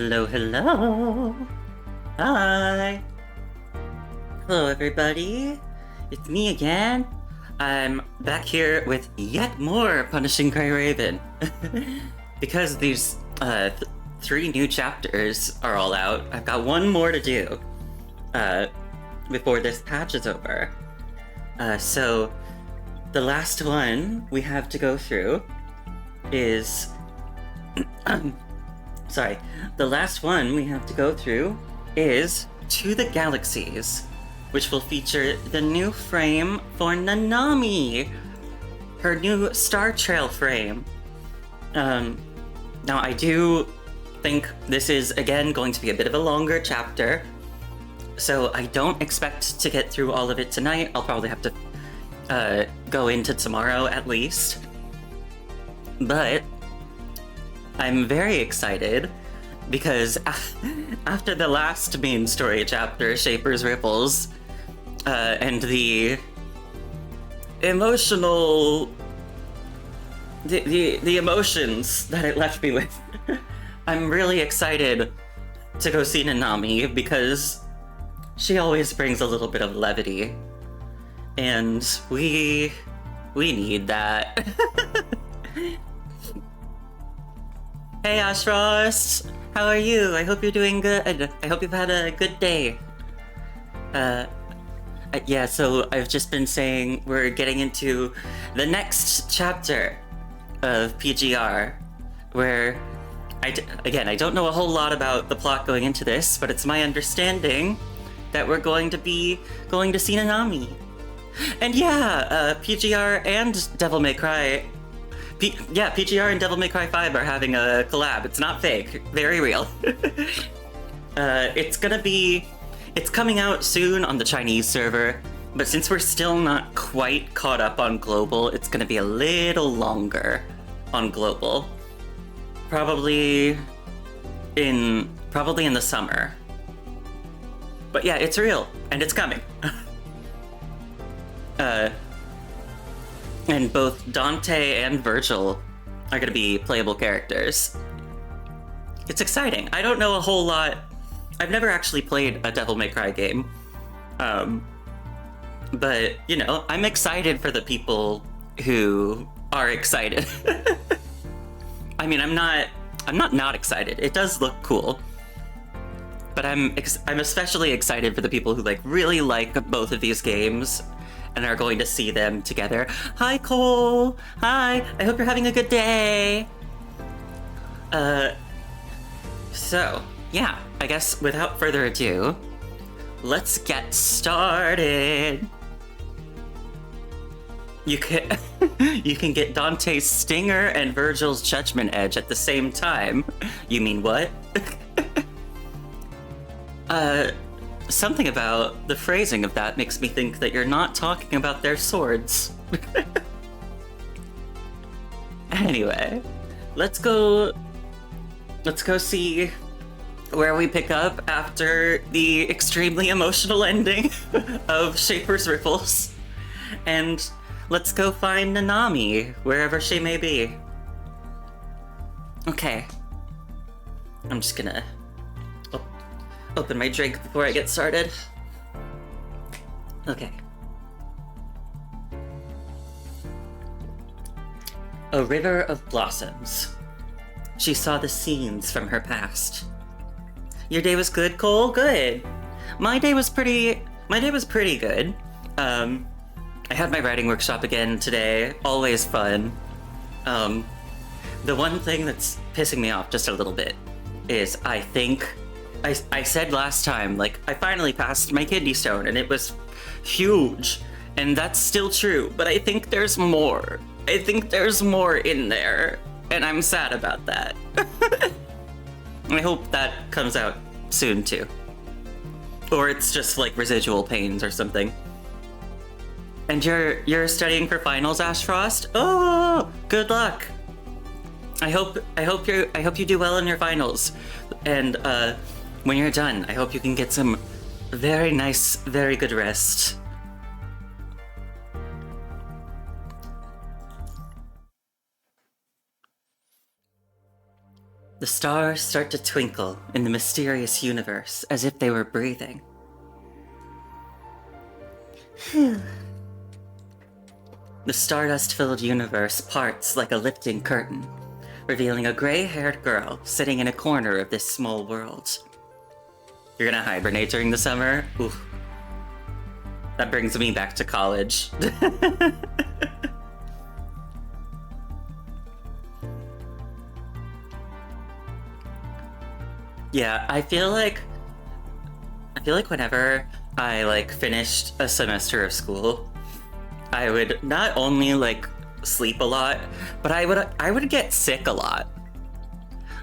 Hello, hello. Hi. Hello, everybody. It's me again. I'm back here with yet more Punishing Gray Raven. Because these three new chapters are all out, I've got one more to do before this patch is over. So the last one we have to go through is sorry, the last one we have to go through is To the Galaxies, which will feature the new frame for Nanami, her new Star Trail frame. Now I do think this is again going to be a bit of a longer chapter, so I don't expect to get through all of it tonight. I'll probably have to go into tomorrow at least. But I'm very excited because after the last main story chapter, Shaper's Ripples, and the emotional... the emotions that it left me with, I'm really excited to go see Nanami because she always brings a little bit of levity. And we need that. Hey Ashfrost! How are you? I hope you're doing good. I hope you've had a good day. Yeah, so I've just been saying we're getting into the next chapter of PGR, where again, I don't know a whole lot about the plot going into this, but it's my understanding that we're going to be going to see Nanami. And yeah, PGR and Devil May Cry PGR and Devil May Cry 5 are having a collab. It's not fake. Very real. It's coming out soon on the Chinese server, but since we're still not quite caught up on global, it's gonna be a little longer on global. Probably in the summer. But yeah, it's real, and it's coming. And both Dante and Virgil are going to be playable characters. It's exciting. I don't know a whole lot. I've never actually played a Devil May Cry game. But, you know, I'm excited for the people who are excited. I mean, I'm not excited. It does look cool. But I'm especially excited for the people who really like both of these games and are going to see them together. Hi, Cole! Hi! I hope you're having a good day! So, yeah, I guess without further ado, let's get started! You can get Dante's Stinger and Virgil's Judgment Edge at the same time. You mean what? Something about the phrasing of that makes me think that you're not talking about their swords. Anyway, let's go see where we pick up after the extremely emotional ending of Shaper's Ripples. And let's go find Nanami, wherever she may be. Okay. I'm just gonna open my drink before I get started. Okay. A river of blossoms. She saw the scenes from her past. Your day was good, Cole? Good. My day was pretty good. I had my writing workshop again today. Always fun. The one thing that's pissing me off just a little bit is I said last time, I finally passed my kidney stone, and it was huge, and that's still true, but I think there's more. I think there's more in there, and I'm sad about that. I hope that comes out soon, too. Or it's just, residual pains or something. And you're studying for finals, Ashfrost? Oh, good luck! I hope you do well in your finals, and, when you're done, I hope you can get some very nice, very good rest. The stars start to twinkle in the mysterious universe as if they were breathing. The stardust-filled universe parts like a lifting curtain, revealing a gray-haired girl sitting in a corner of this small world. You're gonna hibernate during the summer? Ooh. That brings me back to college. Yeah, I feel like whenever I finished a semester of school, I would not only sleep a lot, but I would get sick a lot.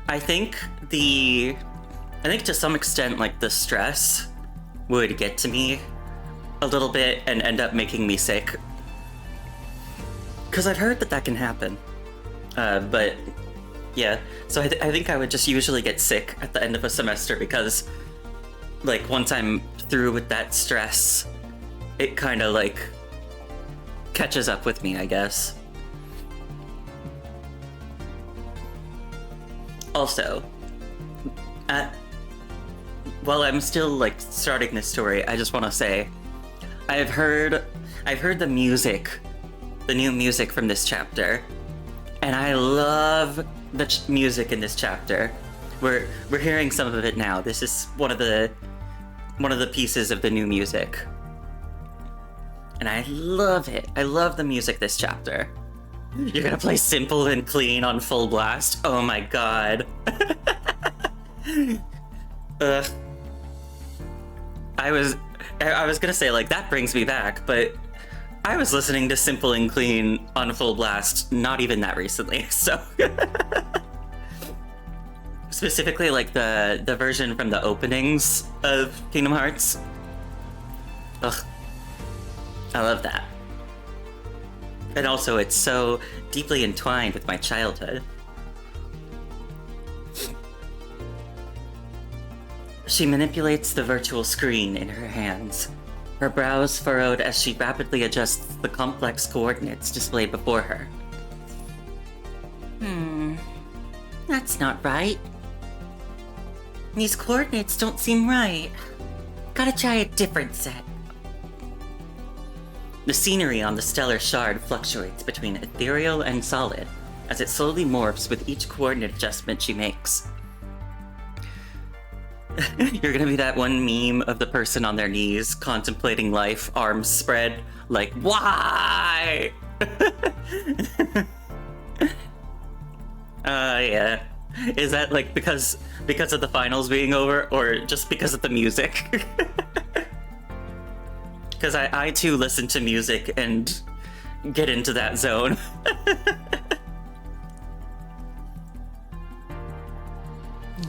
I think to some extent the stress would get to me a little bit and end up making me sick. Cause I've heard that can happen. But yeah, so I think I would just usually get sick at the end of a semester because once I'm through with that stress, it kind of catches up with me, I guess. Also, while I'm still starting this story, I just want to say I've heard the music, the new music from this chapter, and I love the music in this chapter. We're hearing some of it now. This is one of the pieces of the new music. And I love it. I love the music this chapter. You're gonna play Simple and Clean on full blast? Oh my god. I was gonna say that brings me back, but I was listening to Simple and Clean on full blast not even that recently, so specifically the version from the openings of Kingdom Hearts. Ugh. I love that. And also it's so deeply entwined with my childhood. She manipulates the virtual screen in her hands, her brows furrowed as she rapidly adjusts the complex coordinates displayed before her. That's not right. These coordinates don't seem right. Gotta try a different set. The scenery on the stellar shard fluctuates between ethereal and solid, as it slowly morphs with each coordinate adjustment she makes. You're gonna be that one meme of the person on their knees, contemplating life, arms spread, why? Yeah. Is that because of the finals being over, or just because of the music? Because I too listen to music and get into that zone.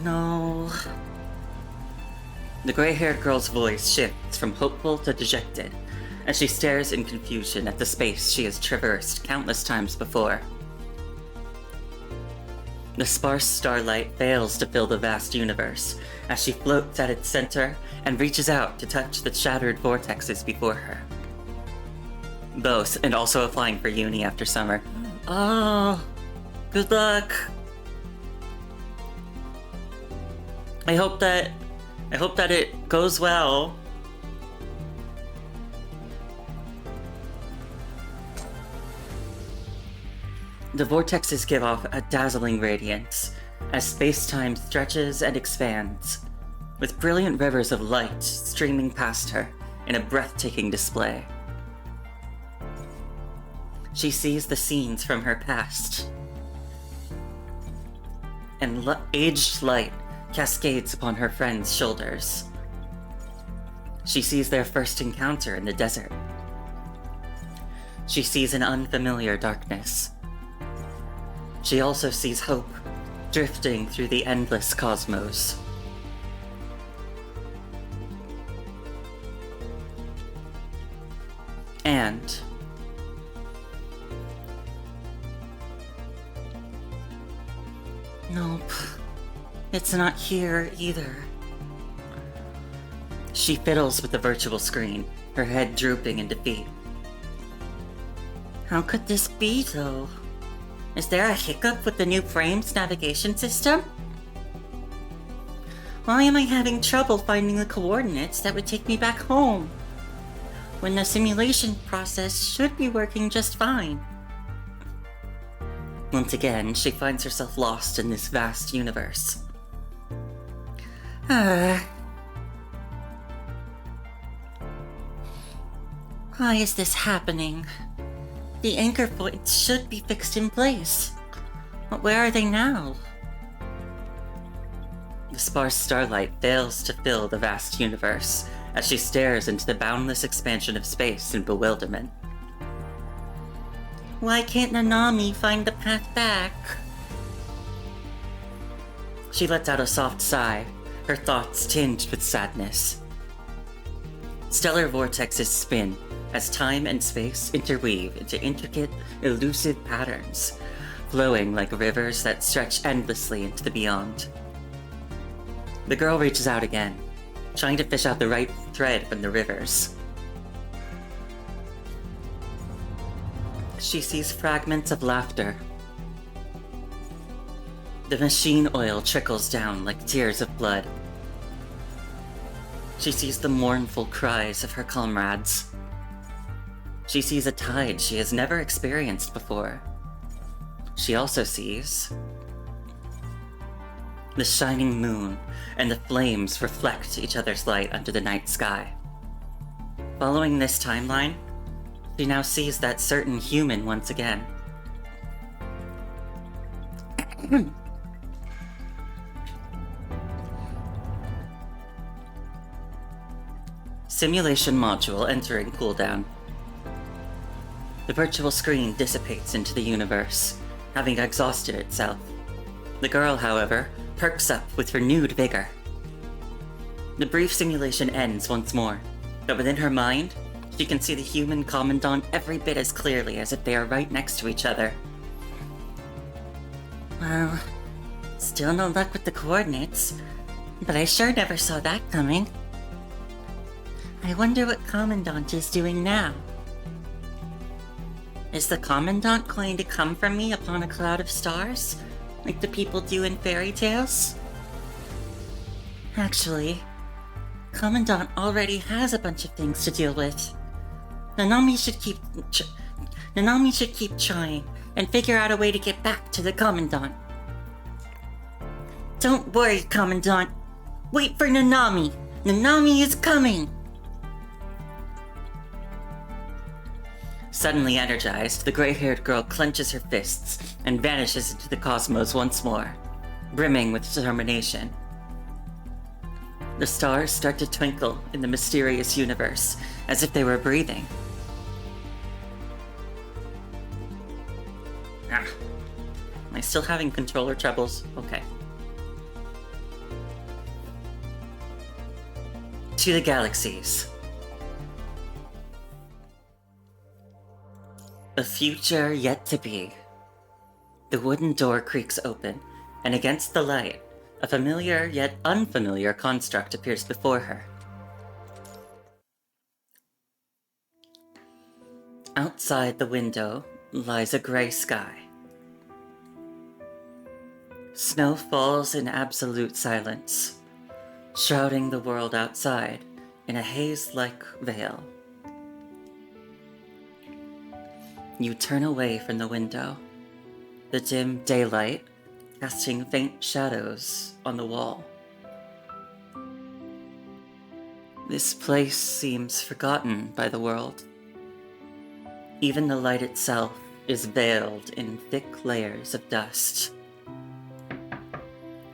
No. The gray-haired girl's voice shifts from hopeful to dejected as she stares in confusion at the space she has traversed countless times before. The sparse starlight fails to fill the vast universe as she floats at its center and reaches out to touch the shattered vortexes before her. Both, and also applying for uni after summer. Oh, good luck. I hope that it goes well. The vortexes give off a dazzling radiance as space-time stretches and expands, with brilliant rivers of light streaming past her in a breathtaking display. She sees the scenes from her past, and aged light cascades upon her friends' shoulders. She sees their first encounter in the desert. She sees an unfamiliar darkness. She also sees hope drifting through the endless cosmos. And nope, it's not here either. She fiddles with the virtual screen, her head drooping in defeat. How could this be, though? Is there a hiccup with the new Frames navigation system? Why am I having trouble finding the coordinates that would take me back home? When the simulation process should be working just fine. Once again, she finds herself lost in this vast universe. Why is this happening? The anchor points should be fixed in place. But where are they now? The sparse starlight fails to fill the vast universe as she stares into the boundless expansion of space in bewilderment. Why can't Nanami find the path back? She lets out a soft sigh, her thoughts tinged with sadness. Stellar vortexes spin as time and space interweave into intricate, elusive patterns, flowing like rivers that stretch endlessly into the beyond. The girl reaches out again, trying to fish out the right thread from the rivers. She sees fragments of laughter. The machine oil trickles down like tears of blood. She sees the mournful cries of her comrades. She sees a tide she has never experienced before. She also sees the shining moon and the flames reflect each other's light under the night sky. Following this timeline, she now sees that certain human once again. Simulation module entering cooldown. The virtual screen dissipates into the universe, having exhausted itself. The girl, however, perks up with renewed vigor. The brief simulation ends once more, but within her mind, she can see the human commandant every bit as clearly as if they are right next to each other. Well, still no luck with the coordinates, but I sure never saw that coming. I wonder what Commandant is doing now. Is the Commandant going to come from me upon a cloud of stars, like the people do in fairy tales? Actually, Commandant already has a bunch of things to deal with. Nanami should keep trying and figure out a way to get back to the Commandant. Don't worry, Commandant. Wait for Nanami. Nanami is coming. Suddenly energized, the gray-haired girl clenches her fists and vanishes into the cosmos once more, brimming with determination. The stars start to twinkle in the mysterious universe, as if they were breathing. Am I still having controller troubles? Okay. To the Galaxies. A future yet to be. The wooden door creaks open, and against the light, a familiar yet unfamiliar construct appears before her. Outside the window lies a gray sky. Snow falls in absolute silence, shrouding the world outside in a haze-like veil. You turn away from the window, the dim daylight casting faint shadows on the wall. This place seems forgotten by the world. Even the light itself is veiled in thick layers of dust.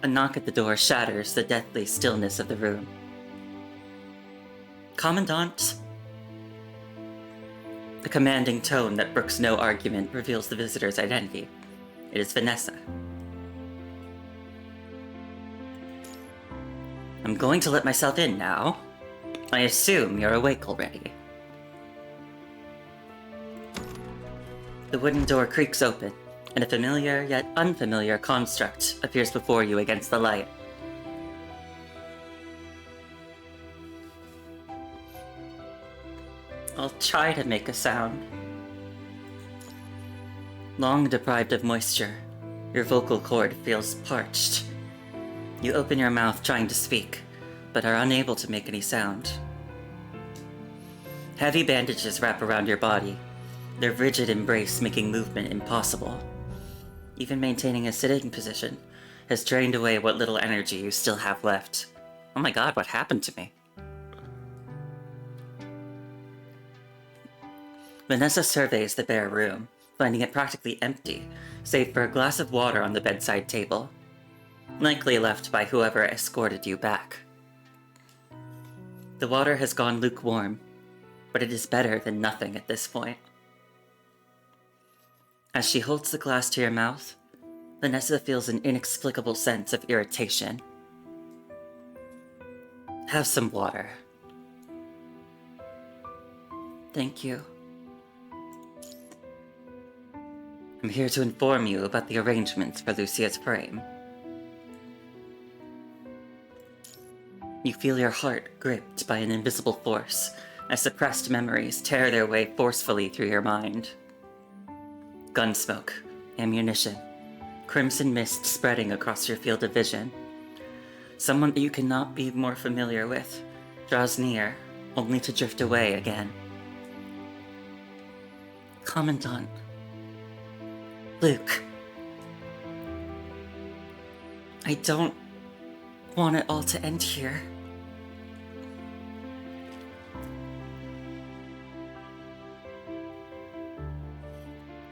A knock at the door shatters the deathly stillness of the room. Commandant? The commanding tone that brooks no argument reveals the visitor's identity. It is Vanessa. I'm going to let myself in now. I assume you're awake already. The wooden door creaks open, and a familiar yet unfamiliar construct appears before you against the light. I'll try to make a sound. Long deprived of moisture, your vocal cord feels parched. You open your mouth trying to speak, but are unable to make any sound. Heavy bandages wrap around your body, their rigid embrace making movement impossible. Even maintaining a sitting position has drained away what little energy you still have left. Oh my god, what happened to me? Vanessa surveys the bare room, finding it practically empty, save for a glass of water on the bedside table, likely left by whoever escorted you back. The water has gone lukewarm, but it is better than nothing at this point. As she holds the glass to your mouth, Vanessa feels an inexplicable sense of irritation. Have some water. Thank you. I'm here to inform you about the arrangements for Lucia's frame. You feel your heart gripped by an invisible force as suppressed memories tear their way forcefully through your mind. Gunsmoke, ammunition, crimson mist spreading across your field of vision. Someone that you cannot be more familiar with draws near, only to drift away again. Commandant. Luke. I don't want it all to end here.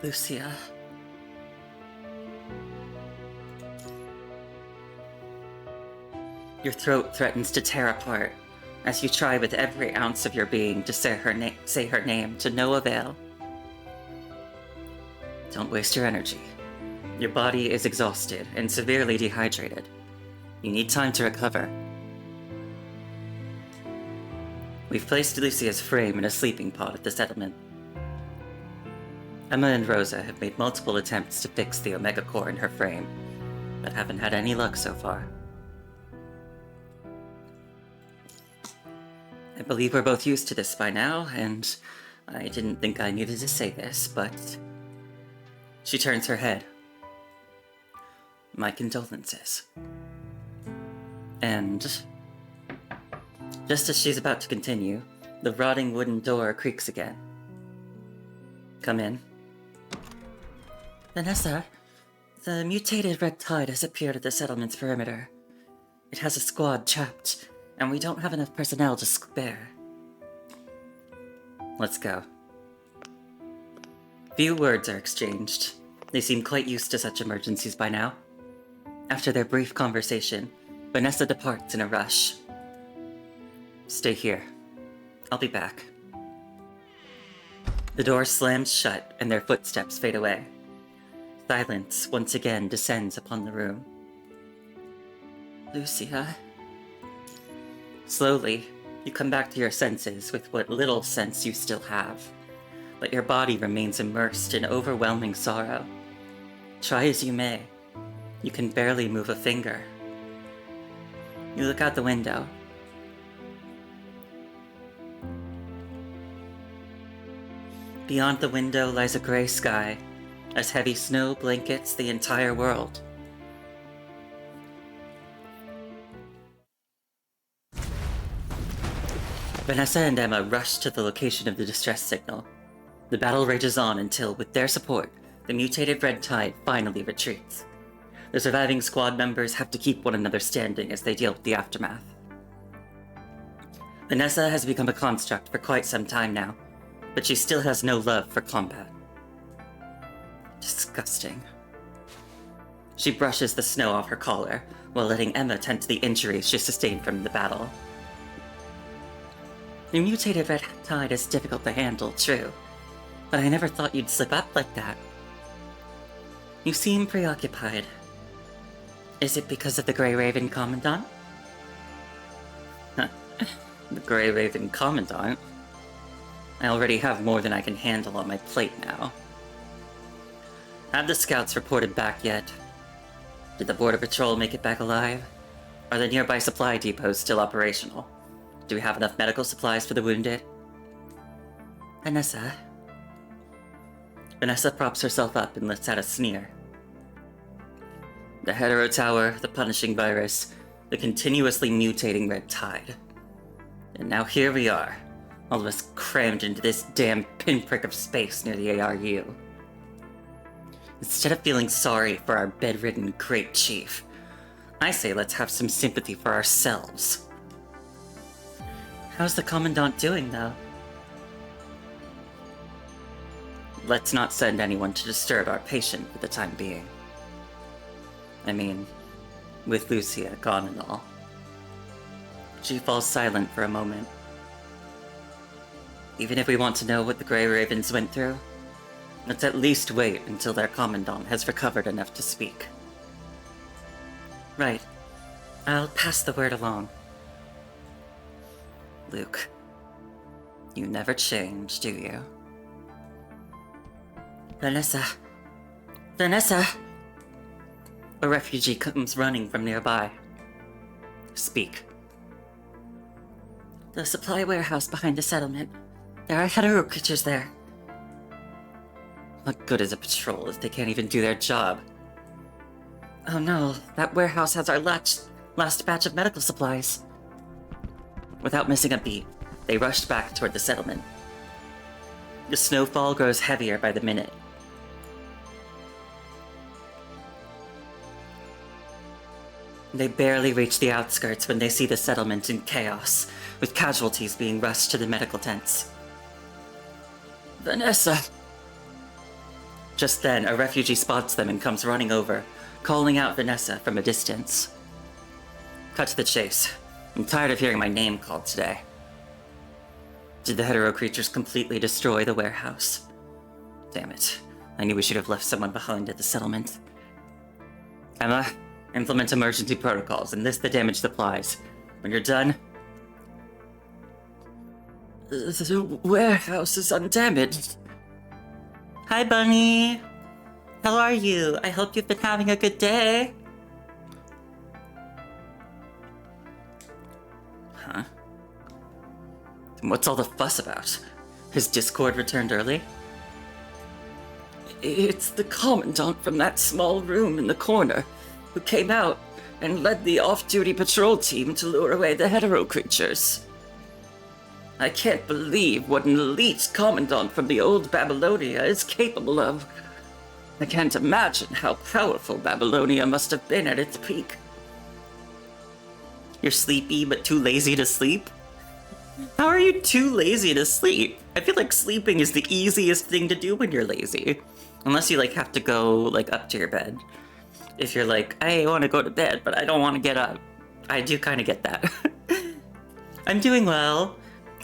Lucia. Your throat threatens to tear apart as you try with every ounce of your being to say her name to no avail. Don't waste your energy. Your body is exhausted and severely dehydrated. You need time to recover. We've placed Lucia's frame in a sleeping pod at the settlement. Emma and Rosa have made multiple attempts to fix the Omega Core in her frame, but haven't had any luck so far. I believe we're both used to this by now, and I didn't think I needed to say this, but... She turns her head. My condolences. And... just as she's about to continue, the rotting wooden door creaks again. Come in. Vanessa, the mutated red tide has appeared at the settlement's perimeter. It has a squad trapped, and we don't have enough personnel to spare. Let's go. Few words are exchanged. They seem quite used to such emergencies by now. After their brief conversation, Vanessa departs in a rush. Stay here. I'll be back. The door slams shut and their footsteps fade away. Silence once again descends upon the room. Lucia. Slowly, you come back to your senses with what little sense you still have, but your body remains immersed in overwhelming sorrow. Try as you may, you can barely move a finger. You look out the window. Beyond the window lies a gray sky, as heavy snow blankets the entire world. Vanessa and Emma rush to the location of the distress signal. The battle rages on until, with their support, the mutated red tide finally retreats. The surviving squad members have to keep one another standing as they deal with the aftermath. Vanessa has become a construct for quite some time now, but she still has no love for combat. Disgusting. She brushes the snow off her collar, while letting Emma tend to the injuries she sustained from the battle. The mutated red tide is difficult to handle, true, but I never thought you'd slip up like that. You seem preoccupied. Is it because of the Grey Raven Commandant? The Grey Raven Commandant? I already have more than I can handle on my plate now. Have the scouts reported back yet? Did the Border Patrol make it back alive? Are the nearby supply depots still operational? Do we have enough medical supplies for the wounded? Vanessa props herself up and lets out a sneer. The Hetero Tower, the punishing virus, the continuously mutating red tide. And now here we are, all of us crammed into this damn pinprick of space near the ARU. Instead of feeling sorry for our bedridden great chief, I say let's have some sympathy for ourselves. How's the Commandant doing, though? Let's not send anyone to disturb our patient for the time being. I mean, with Lucia gone and all. She falls silent for a moment. Even if we want to know what the Grey Ravens went through, let's at least wait until their Commandant has recovered enough to speak. Right. I'll pass the word along. Luke, you never change, do you? Vanessa! Vanessa! A refugee comes running from nearby. Speak. The supply warehouse behind the settlement. There are hetero creatures there. What good is a patrol if they can't even do their job? Oh no, that warehouse has our last batch of medical supplies. Without missing a beat, they rushed back toward the settlement. The snowfall grows heavier by the minute. They barely reach the outskirts when they see the settlement in chaos, with casualties being rushed to the medical tents. Vanessa! Just then, a refugee spots them and comes running over, calling out Vanessa from a distance. Cut to the chase. I'm tired of hearing my name called today. Did the hetero creatures completely destroy the warehouse? Damn it. I knew we should have left someone behind at the settlement. Emma, implement emergency protocols and list the damaged supplies. When you're done... The warehouse is undamaged. Hi, Bunny. How are you? I hope you've been having a good day. Huh? What's all the fuss about? Has Discord returned early? It's the Commandant from that small room in the corner, who came out and led the off-duty patrol team to lure away the hetero creatures. I can't believe what an elite Commandant from the old Babylonia is capable of. I can't imagine how powerful Babylonia must have been at its peak. You're sleepy but too lazy to sleep? How are you too lazy to sleep? I feel like sleeping is the easiest thing to do when you're lazy. Unless you have to go up to your bed. If you're like, I want to go to bed, but I don't want to get up. I do kind of get that. I'm doing well.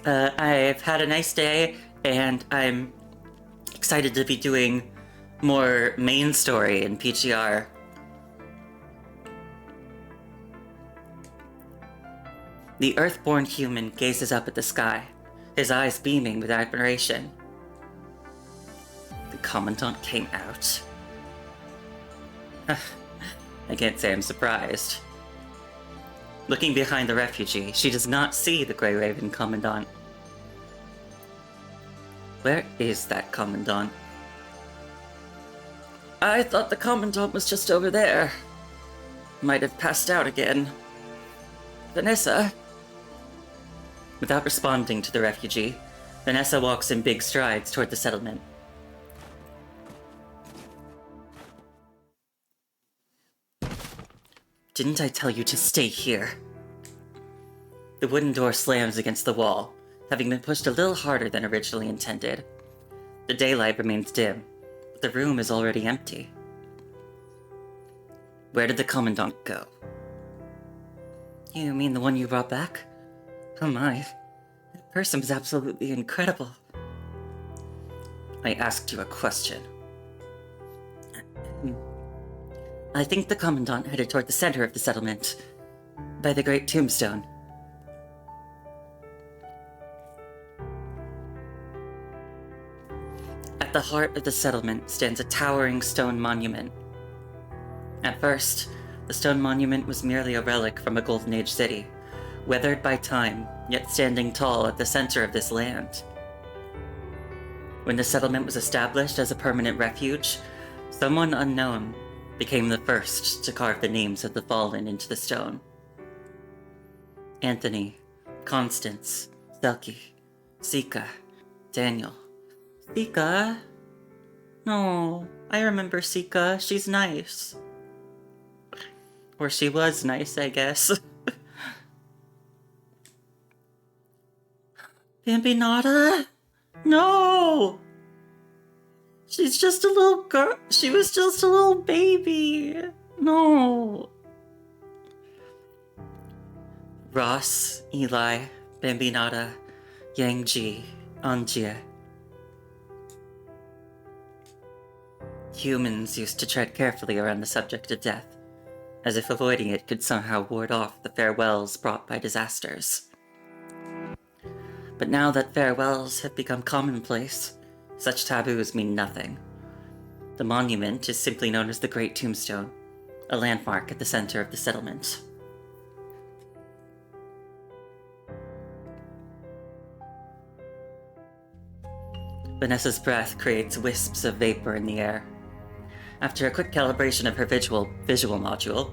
I've had a nice day, and I'm excited to be doing more main story in PGR. The Earthborn human gazes up at the sky, his eyes beaming with admiration. The Commandant came out. I can't say I'm surprised. Looking behind the refugee, she does not see the Grey Raven Commandant. Where is that Commandant? I thought the Commandant was just over there. Might have passed out again. Vanessa? Without responding to the refugee, Vanessa walks in big strides toward the settlement. Didn't I tell you to stay here? The wooden door slams against the wall, having been pushed a little harder than originally intended. The daylight remains dim, but the room is already empty. Where did the Commandant go? You mean the one you brought back? Oh my, that person was absolutely incredible. I asked you a question. I think the Commandant headed toward the center of the settlement, by the Great Tombstone. At the heart of the settlement stands a towering stone monument. At first, the stone monument was merely a relic from a Golden Age city, weathered by time, yet standing tall at the center of this land. When the settlement was established as a permanent refuge, someone unknown became the first to carve the names of the fallen into the stone. Anthony, Constance, Selkie, Sika, Daniel. Sika? No, I remember Sika. She's nice. Or she was nice, I guess. Bambinata? No! She's just a little girl. She was just a little baby. No. Ross, Eli, Bambinata, Yangji, Anjie. Humans used to tread carefully around the subject of death, as if avoiding it could somehow ward off the farewells brought by disasters. But now that farewells have become commonplace, such taboos mean nothing. The monument is simply known as the Great Tombstone, a landmark at the center of the settlement. Vanessa's breath creates wisps of vapor in the air. After a quick calibration of her visual module,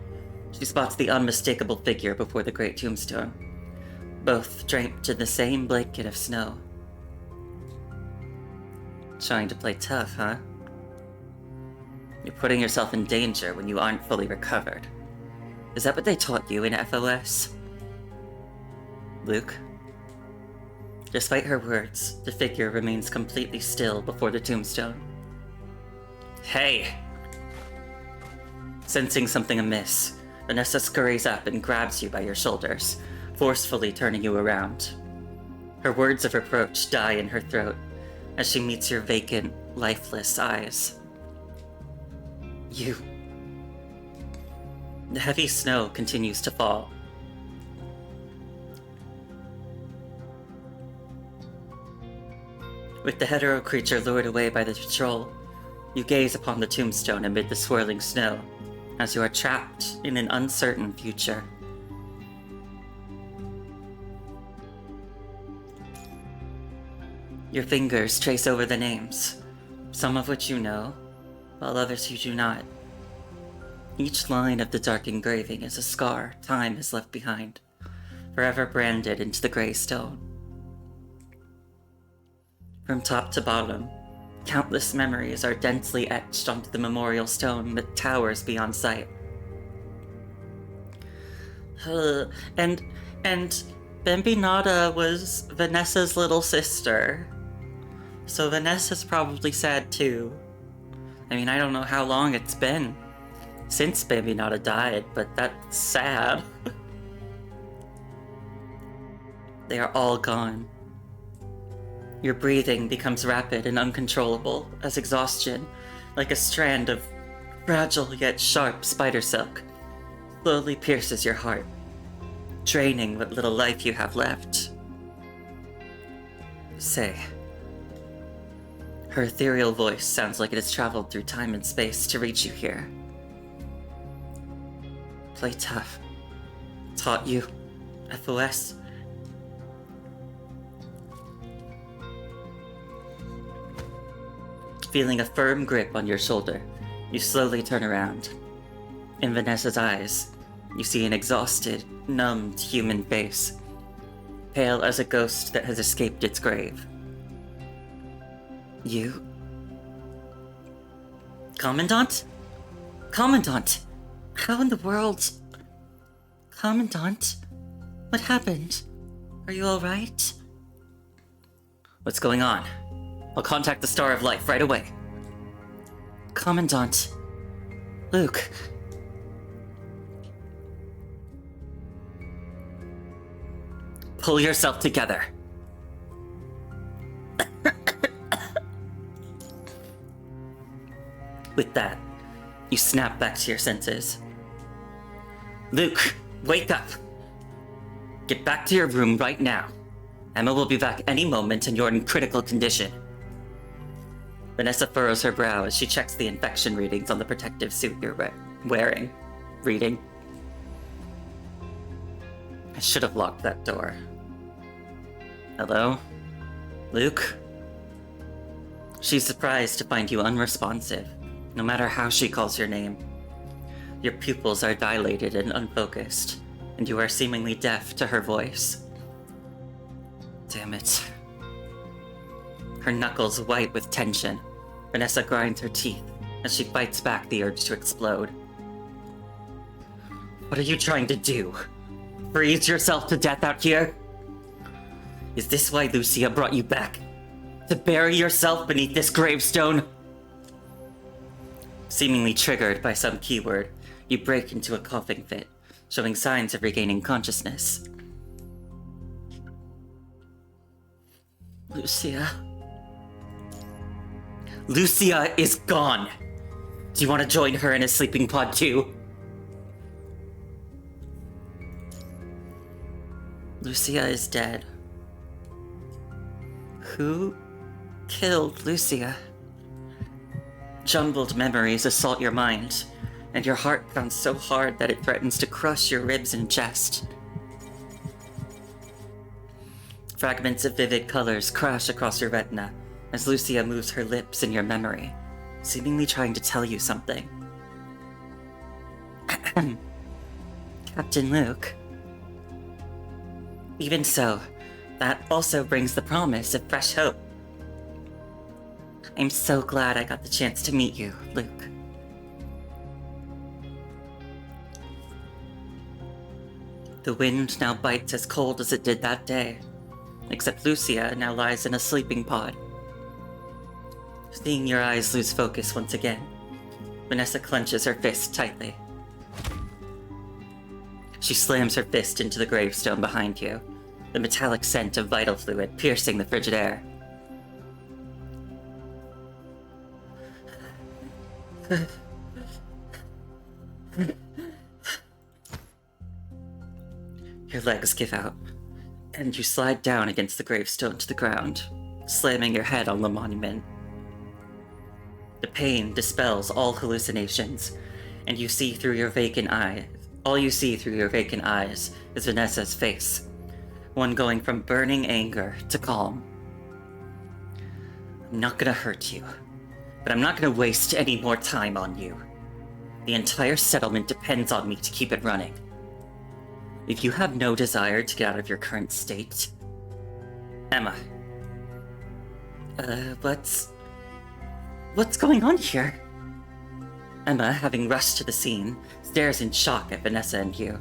she spots the unmistakable figure before the Great Tombstone, both draped in the same blanket of snow. Trying to play tough, huh? You're putting yourself in danger when you aren't fully recovered. Is that what they taught you in FOS? Luke? Despite her words, the figure remains completely still before the tombstone. Hey! Sensing something amiss, Vanessa scurries up and grabs you by your shoulders, forcefully turning you around. Her words of reproach die in her throat as she meets your vacant, lifeless eyes. You. The heavy snow continues to fall. With the hetero creature lured away by the patrol, you gaze upon the tombstone amid the swirling snow, as you are trapped in an uncertain future. Your fingers trace over the names, some of which you know, while others you do not. Each line of the dark engraving is a scar time has left behind, forever branded into the gray stone. From top to bottom, countless memories are densely etched onto the memorial stone that towers beyond sight. And Bambinata was Vanessa's little sister. So Vanessa's probably sad too. I mean, I don't know how long it's been since Bambinata died, but that's sad. They are all gone. Your breathing becomes rapid and uncontrollable as exhaustion, like a strand of fragile yet sharp spider silk, slowly pierces your heart, draining what little life you have left. Say. Her ethereal voice sounds like it has traveled through time and space to reach you here. Play tough. Taught you. FOS. Feeling a firm grip on your shoulder, you slowly turn around. In Vanessa's eyes, you see an exhausted, numbed human face, pale as a ghost that has escaped its grave. You? Commandant? Commandant! How in the world? Commandant? What happened? Are you alright? What's going on? I'll contact the Star of Life right away. Commandant. Luke. Pull yourself together. With that, you snap back to your senses. Luke, wake up! Get back to your room right now. Emma will be back any moment and you're in critical condition. Vanessa furrows her brow as she checks the infection readings on the protective suit you're wearing. Reading. I should have locked that door. Hello? Luke? She's surprised to find you unresponsive, no matter how she calls your name. Your pupils are dilated and unfocused, and you are seemingly deaf to her voice. Damn it. Her knuckles white with tension, Vanessa grinds her teeth as she fights back the urge to explode. What are you trying to do? Freeze yourself to death out here? Is this why Lucia brought you back? To bury yourself beneath this gravestone? Seemingly triggered by some keyword, you break into a coughing fit, showing signs of regaining consciousness. Lucia... Lucia is gone! Do you want to join her in a sleeping pod too? Lucia is dead. Who killed Lucia? Jumbled memories assault your mind, and your heart pounds so hard that it threatens to crush your ribs and chest. Fragments of vivid colors crash across your retina as Lucia moves her lips in your memory, seemingly trying to tell you something. Captain Luke. Even so, that also brings the promise of fresh hope. I'm so glad I got the chance to meet you, Luke. The wind now bites as cold as it did that day, except Lucia now lies in a sleeping pod. Seeing your eyes lose focus once again, Vanessa clenches her fist tightly. She slams her fist into the gravestone behind you, the metallic scent of vital fluid piercing the frigid air. Your legs give out, and you slide down against the gravestone to the ground, slamming your head on the monument. The pain dispels all hallucinations, and you see through your vacant eye. All you see through your vacant eyes is Vanessa's face, one going from burning anger to calm. I'm not gonna hurt you, but I'm not gonna waste any more time on you. The entire settlement depends on me to keep it running. If you have no desire to get out of your current state... Emma. What's going on here? Emma, having rushed to the scene, stares in shock at Vanessa and you.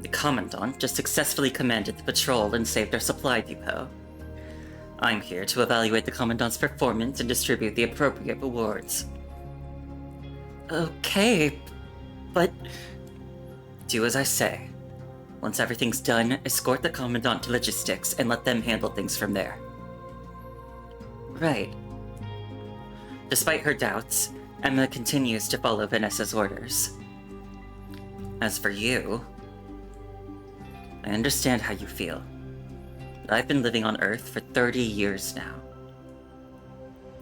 The Commandant just successfully commanded the patrol and saved our supply depot. I'm here to evaluate the Commandant's performance and distribute the appropriate rewards. Okay, but... Do as I say. Once everything's done, escort the Commandant to logistics and let them handle things from there. Right. Despite her doubts, Emma continues to follow Vanessa's orders. As for you, I understand how you feel. I've been living on Earth for 30 years now.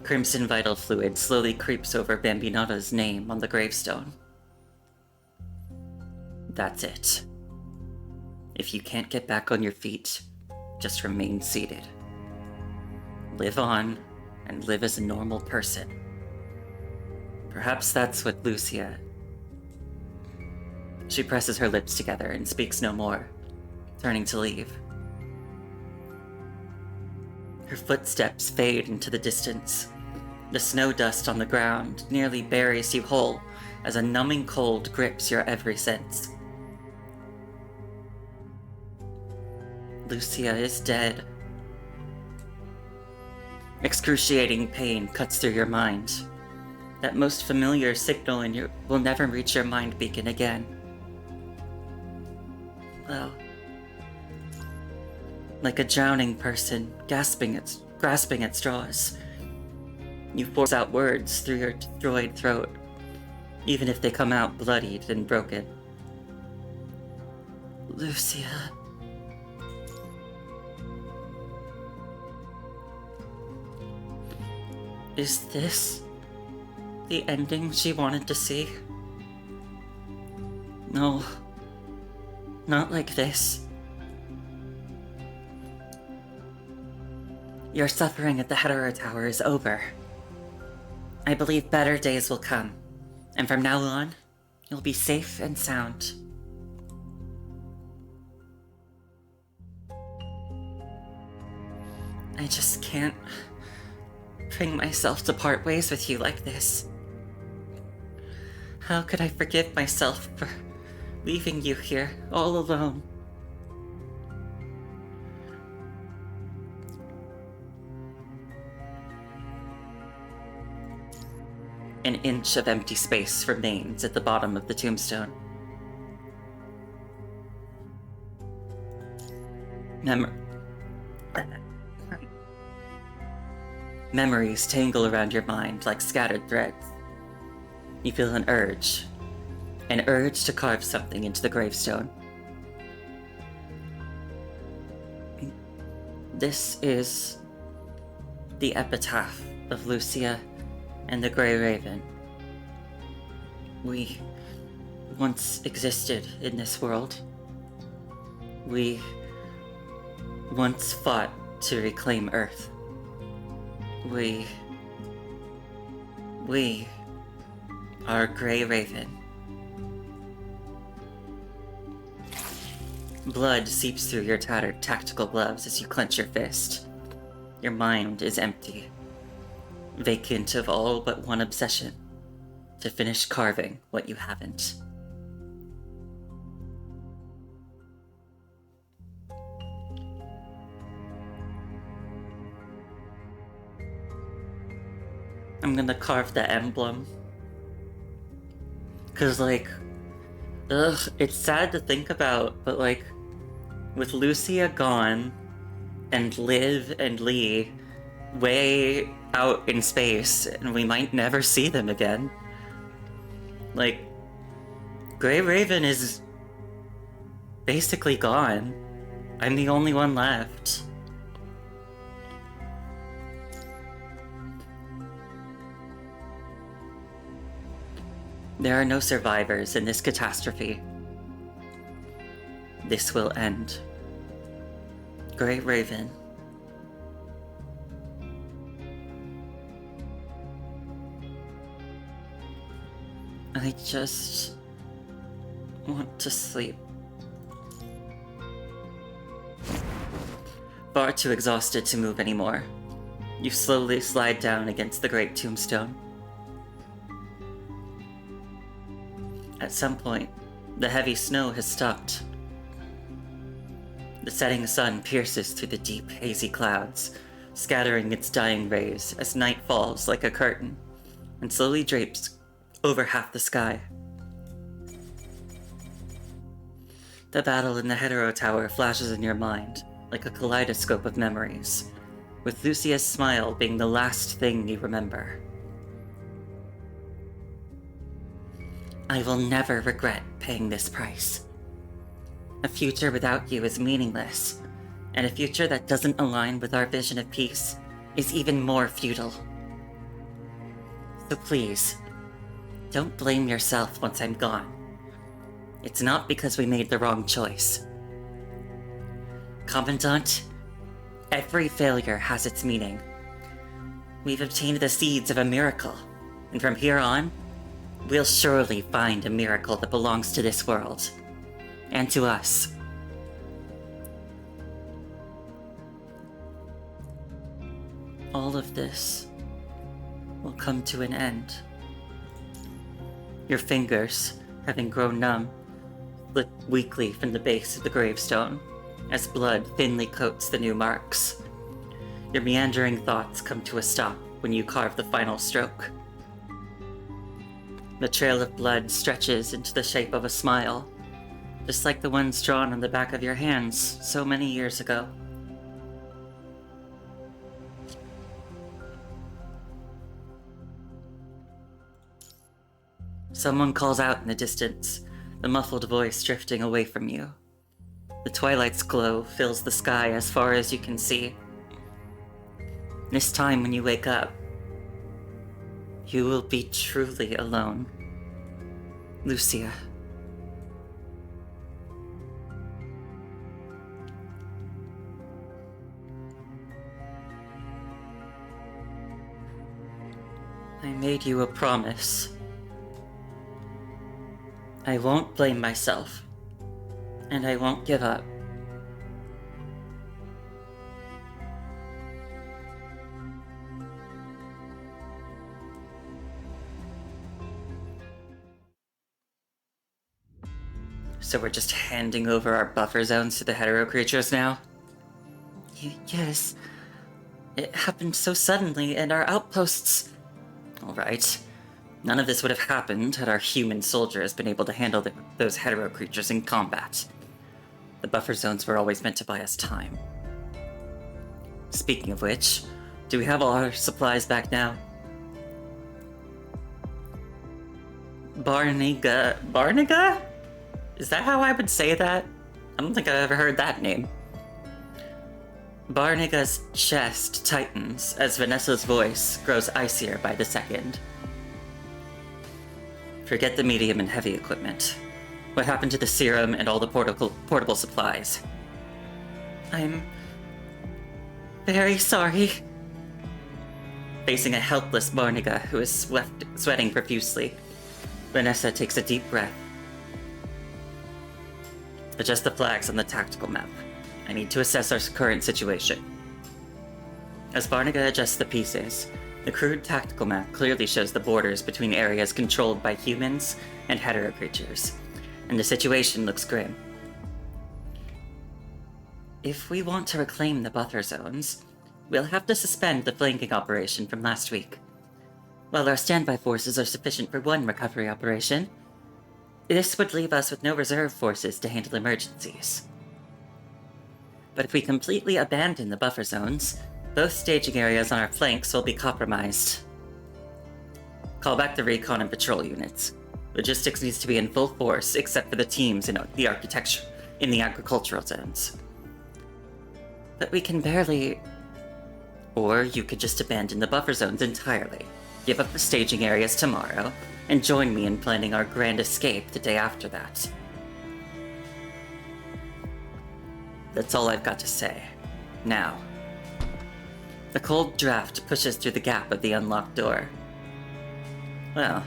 Crimson vital fluid slowly creeps over Bambinato's name on the gravestone. That's it. If you can't get back on your feet, just remain seated. Live on, and live as a normal person. Perhaps that's what Lucia... She presses her lips together and speaks no more, turning to leave. Her footsteps fade into the distance. The snow dust on the ground nearly buries you whole as a numbing cold grips your every sense. Lucia is dead. Excruciating pain cuts through your mind. That most familiar signal in your will never reach your mind beacon again. Well, like a drowning person grasping at straws, you force out words through your destroyed throat, even if they come out bloodied and broken. Lucia. Is this the ending she wanted to see? No, not like this. Your suffering at the Hetero Tower is over. I believe better days will come, and from now on, you'll be safe and sound. I just can't bring myself to part ways with you like this. How could I forgive myself for leaving you here all alone? An inch of empty space remains at the bottom of the tombstone. Memories tangle around your mind like scattered threads. You feel an urge to carve something into the gravestone. This is the epitaph of Lucia and the Grey Raven. We once existed in this world. We once fought to reclaim Earth. We are Grey Raven. Blood seeps through your tattered tactical gloves as you clench your fist. Your mind is empty, vacant of all but one obsession: to finish carving what you haven't. I'm gonna carve the emblem. 'Cause, like, it's sad to think about, but, like, with Lucia gone, and Liv and Lee way out in space, and we might never see them again. Like, Grey Raven is basically gone. I'm the only one left. There are no survivors in this catastrophe. This will end. Grey Raven. I just want to sleep. Far too exhausted to move anymore, you slowly slide down against the great tombstone. At some point, the heavy snow has stopped. The setting sun pierces through the deep, hazy clouds, scattering its dying rays as night falls like a curtain and slowly drapes over half the sky. The battle in the Hetero Tower flashes in your mind like a kaleidoscope of memories, with Lucia's smile being the last thing you remember. I will never regret paying this price. A future without you is meaningless, and a future that doesn't align with our vision of peace is even more futile. So please, don't blame yourself once I'm gone. It's not because we made the wrong choice. Commandant, every failure has its meaning. We've obtained the seeds of a miracle, and from here on, we'll surely find a miracle that belongs to this world, and to us. All of this will come to an end. Your fingers, having grown numb, slip weakly from the base of the gravestone as blood thinly coats the new marks. Your meandering thoughts come to a stop when you carve the final stroke. The trail of blood stretches into the shape of a smile, just like the ones drawn on the back of your hands so many years ago. Someone calls out in the distance, the muffled voice drifting away from you. The twilight's glow fills the sky as far as you can see. This time when you wake up, you will be truly alone. Lucia. I made you a promise. I won't blame myself, and I won't give up. So we're just handing over our buffer zones to the hetero creatures now? Yes. It happened so suddenly, and our outposts... Alright. None of this would have happened had our human soldiers been able to handle those hetero creatures in combat. The buffer zones were always meant to buy us time. Speaking of which, do we have all our supplies back now? Barniga? Is that how I would say that? I don't think I've ever heard that name. Barniga's chest tightens as Vanessa's voice grows icier by the second. Forget the medium and heavy equipment. What happened to the serum and all the portable supplies? I'm very sorry. Facing a helpless Barniga who is sweating profusely, Vanessa takes a deep breath. Adjust the flags on the tactical map. I need to assess our current situation. As Barniga adjusts the pieces, the crude tactical map clearly shows the borders between areas controlled by humans and hetero creatures, and the situation looks grim. If we want to reclaim the buffer zones, we'll have to suspend the flanking operation from last week. While our standby forces are sufficient for one recovery operation, this would leave us with no reserve forces to handle emergencies. But if we completely abandon the buffer zones, both staging areas on our flanks will be compromised. Call back the recon and patrol units. Logistics needs to be in full force, except for the teams in the agricultural zones. But we can barely... Or you could just abandon the buffer zones entirely, give up the staging areas tomorrow, and join me in planning our grand escape the day after that. That's all I've got to say. Now. The cold draft pushes through the gap of the unlocked door. Well,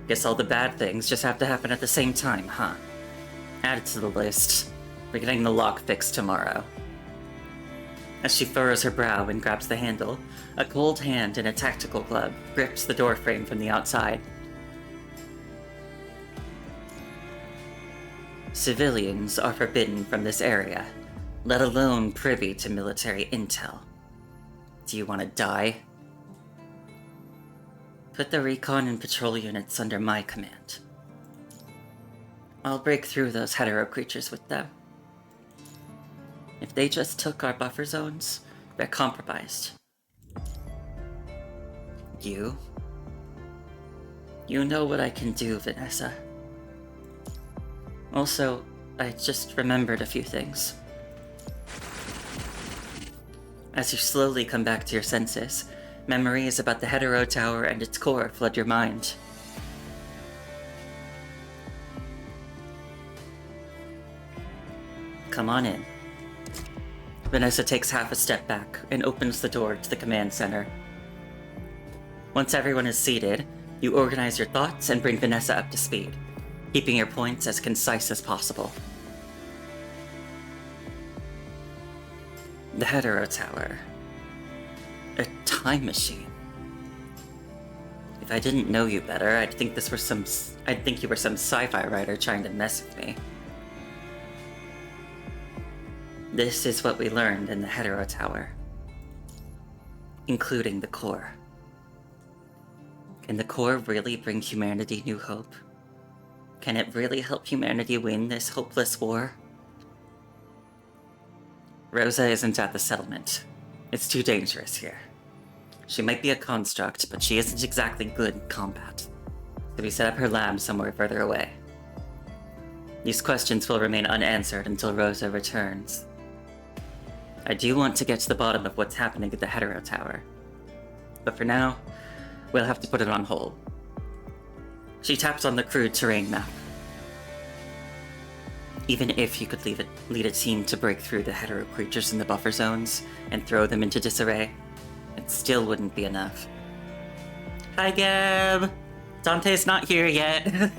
guess all the bad things just have to happen at the same time, huh? Add it to the list. We're getting the lock fixed tomorrow. As she furrows her brow and grabs the handle, a cold hand in a tactical glove grips the doorframe from the outside. Civilians are forbidden from this area, let alone privy to military intel. Do you want to die? Put the recon and patrol units under my command. I'll break through those hetero creatures with them. If they just took our buffer zones, they're compromised. You know what I can do, Vanessa. Also, I just remembered a few things. As you slowly come back to your senses, memories about the hetero tower and its core flood your mind. Come on in. Vanessa takes half a step back and opens the door to the command center. Once everyone is seated, you organize your thoughts and bring Vanessa up to speed, keeping your points as concise as possible. The hetero tower. A time machine. If I didn't know you better, I'd think you were some sci-fi writer trying to mess with me. This is what we learned in the hetero tower, including the core. Can the core really bring humanity new hope? Can it really help humanity win this hopeless war? Rosa isn't at the settlement. It's too dangerous here. She might be a construct, but she isn't exactly good in combat. So we set up her lab somewhere further away. These questions will remain unanswered until Rosa returns. I do want to get to the bottom of what's happening at the hetero tower. But for now, we'll have to put it on hold. She taps on the crude terrain map. Even if you could lead a team to break through the hetero creatures in the buffer zones and throw them into disarray, it still wouldn't be enough. Hi, Gab! Dante's not here yet.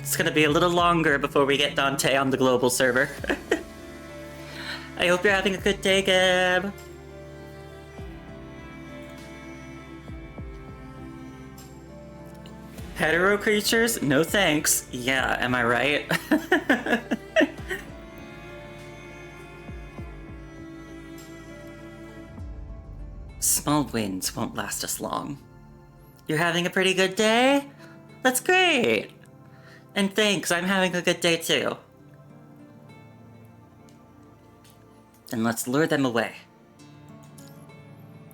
It's gonna be a little longer before we get Dante on the global server. I hope you're having a good day, Gab! Hetero creatures? No thanks. Yeah, am I right? Small winds won't last us long. You're having a pretty good day? That's great! And thanks, I'm having a good day too. Then let's lure them away.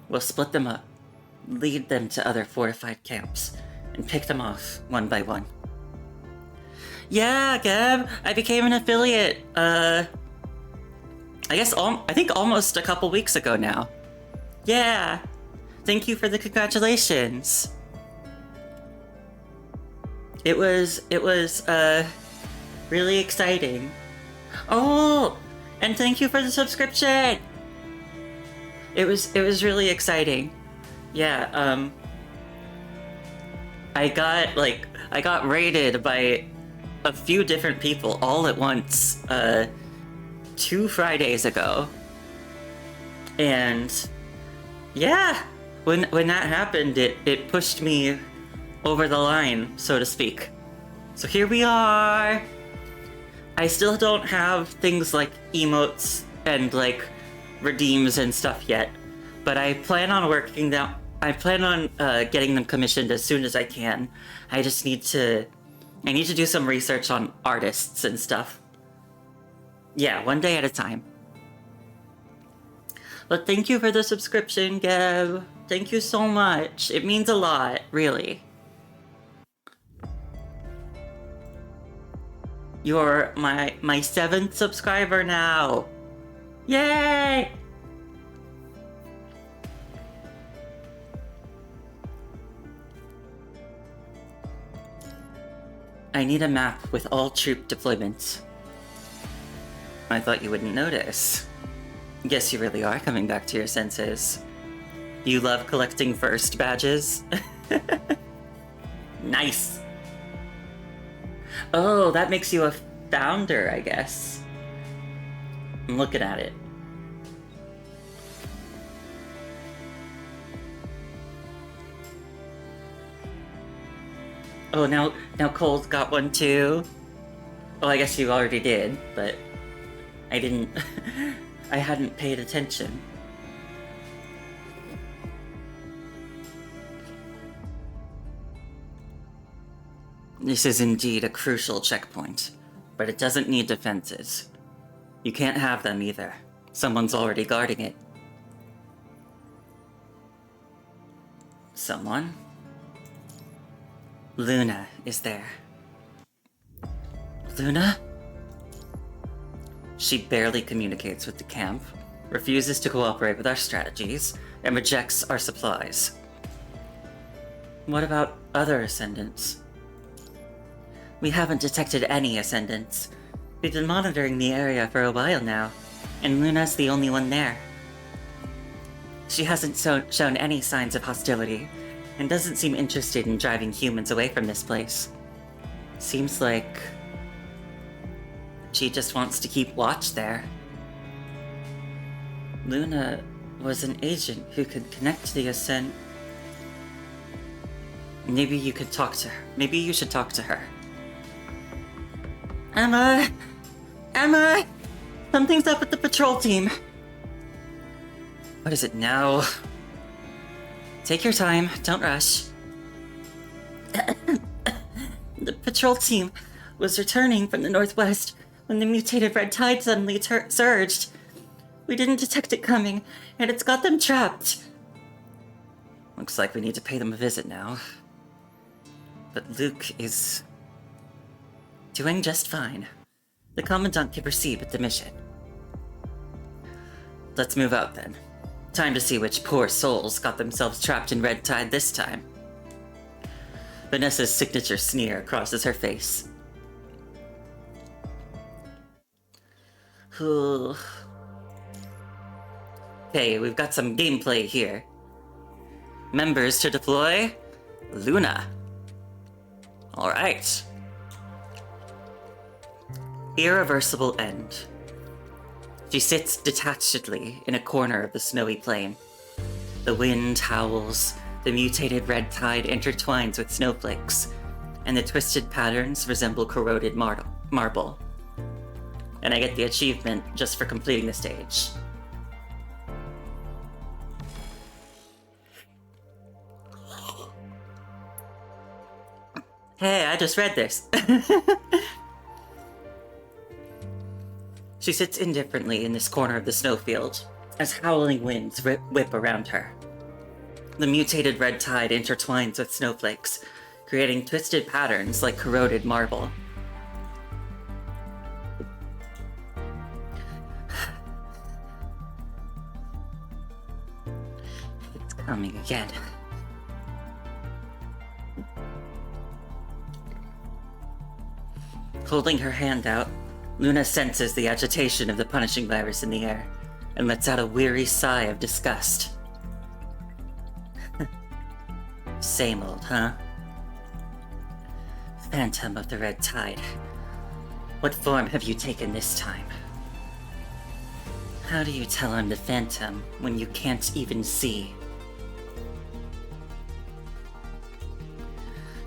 We'll split them up, lead them to other fortified camps, and pick them off one by one. Yeah, Gab, I became an affiliate, I think almost a couple weeks ago now. Yeah, thank you for the congratulations. It was really exciting. Oh, and thank you for the subscription. It was really exciting. Yeah, I got raided by a few different people all at once, 2 Fridays ago. And yeah, when that happened, it pushed me over the line, so to speak. So here we are. I still don't have things like emotes and like redeems and stuff yet, but I plan on working them. I plan on getting them commissioned as soon as I can. I need to do some research on artists and stuff. Yeah, one day at a time. But thank you for the subscription, Gab. Thank you so much. It means a lot, really. You're my 7th subscriber now. Yay! I need a map with all troop deployments. I thought you wouldn't notice. Guess you really are coming back to your senses. You love collecting first badges? Nice! Oh, that makes you a founder, I guess. I'm looking at it. Oh, now Cole's got one too? Oh, I guess you already did, but I didn't... I hadn't paid attention. This is indeed a crucial checkpoint, but it doesn't need defenses. You can't have them either. Someone's already guarding it. Someone? Luna is there. Luna? She barely communicates with the camp, refuses to cooperate with our strategies, and rejects our supplies. What about other Ascendants? We haven't detected any Ascendants. We've been monitoring the area for a while now, and Luna's the only one there. She hasn't shown any signs of hostility, and doesn't seem interested in driving humans away from this place. Seems like she just wants to keep watch there. Luna was an agent who could connect the Ascent. Maybe you could talk to her. Maybe you should talk to her. Emma! Something's up with the patrol team. What is it now? Take your time, don't rush. The patrol team was returning from the northwest when the mutated red tide suddenly surged. We didn't detect it coming, and it's got them trapped. Looks like we need to pay them a visit now. But Luke is doing just fine. The Commandant can proceed with the mission. Let's move out then. Time to see which poor souls got themselves trapped in red tide this time. Vanessa's signature sneer crosses her face. Okay, we've got some gameplay here. Members to deploy, Luna. Alright. Irreversible end. She sits detachedly in a corner of the snowy plain. The wind howls, the mutated red tide intertwines with snowflakes, and the twisted patterns resemble corroded marble. And I get the achievement just for completing the stage. Hey, I just read this. She sits indifferently in this corner of the snowfield, as howling winds whip around her. The mutated red tide intertwines with snowflakes, creating twisted patterns like corroded marble. It's coming again. Holding her hand out, Luna senses the agitation of the punishing virus in the air, and lets out a weary sigh of disgust. Same old, huh? Phantom of the Red Tide. What form have you taken this time? How do you tell I'm the Phantom when you can't even see?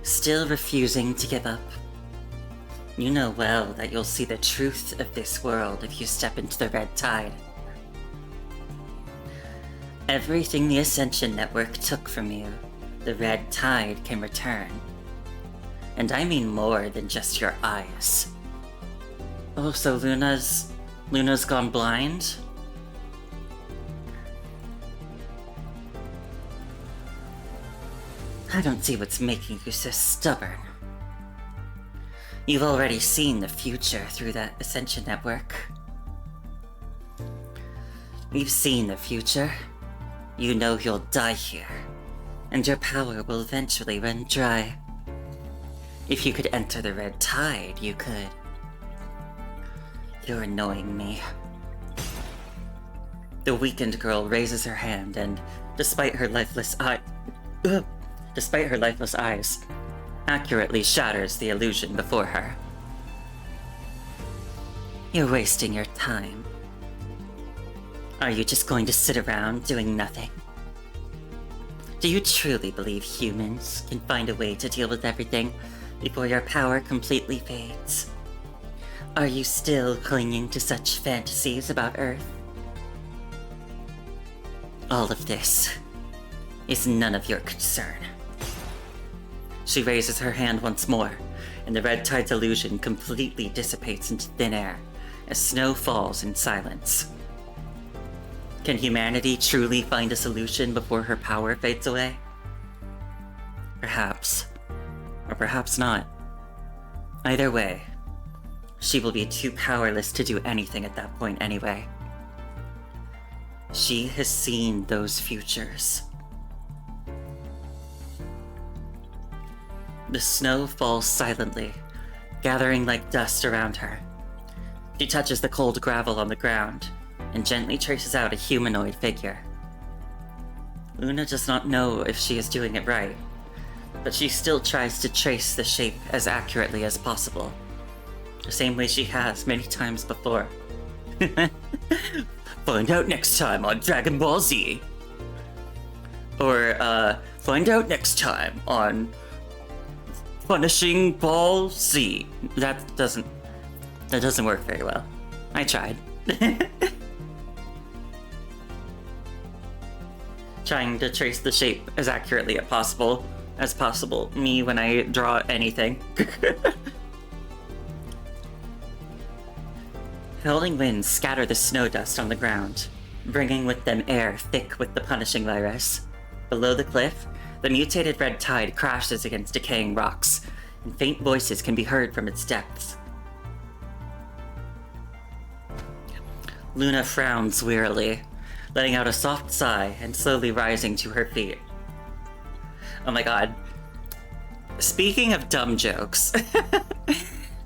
Still refusing to give up? You know well that you'll see the truth of this world if you step into the Red Tide. Everything the Ascension Network took from you, the Red Tide can return. And I mean more than just your eyes. Oh, so Luna's gone blind? I don't see what's making you so stubborn. You've already seen the future through that Ascension Network. You've seen the future. You know you'll die here, and your power will eventually run dry. If you could enter the Red Tide, you could. You're annoying me. The weakened girl raises her hand and, despite her lifeless eyes, accurately shatters the illusion before her. You're wasting your time. Are you just going to sit around doing nothing? Do you truly believe humans can find a way to deal with everything before your power completely fades? Are you still clinging to such fantasies about Earth? All of this is none of your concern. She raises her hand once more, and the Red Tide's illusion completely dissipates into thin air as snow falls in silence. Can humanity truly find a solution before her power fades away? Perhaps. Or perhaps not. Either way, she will be too powerless to do anything at that point anyway. She has seen those futures. The snow falls silently, gathering like dust around her. She touches the cold gravel on the ground and gently traces out a humanoid figure. Luna does not know if she is doing it right, but she still tries to trace the shape as accurately as possible, the same way she has many times before. Find out next time on Dragon Ball Z. Or, find out next time on Punishing Ball Z. That doesn't work very well. I tried. Trying to trace the shape as accurately as possible. Me when I draw anything. Howling winds scatter the snow dust on the ground, bringing with them air thick with the punishing virus. Below the cliff, the mutated red tide crashes against decaying rocks, and faint voices can be heard from its depths. Luna frowns wearily, letting out a soft sigh and slowly rising to her feet. Oh my god. Speaking of dumb jokes,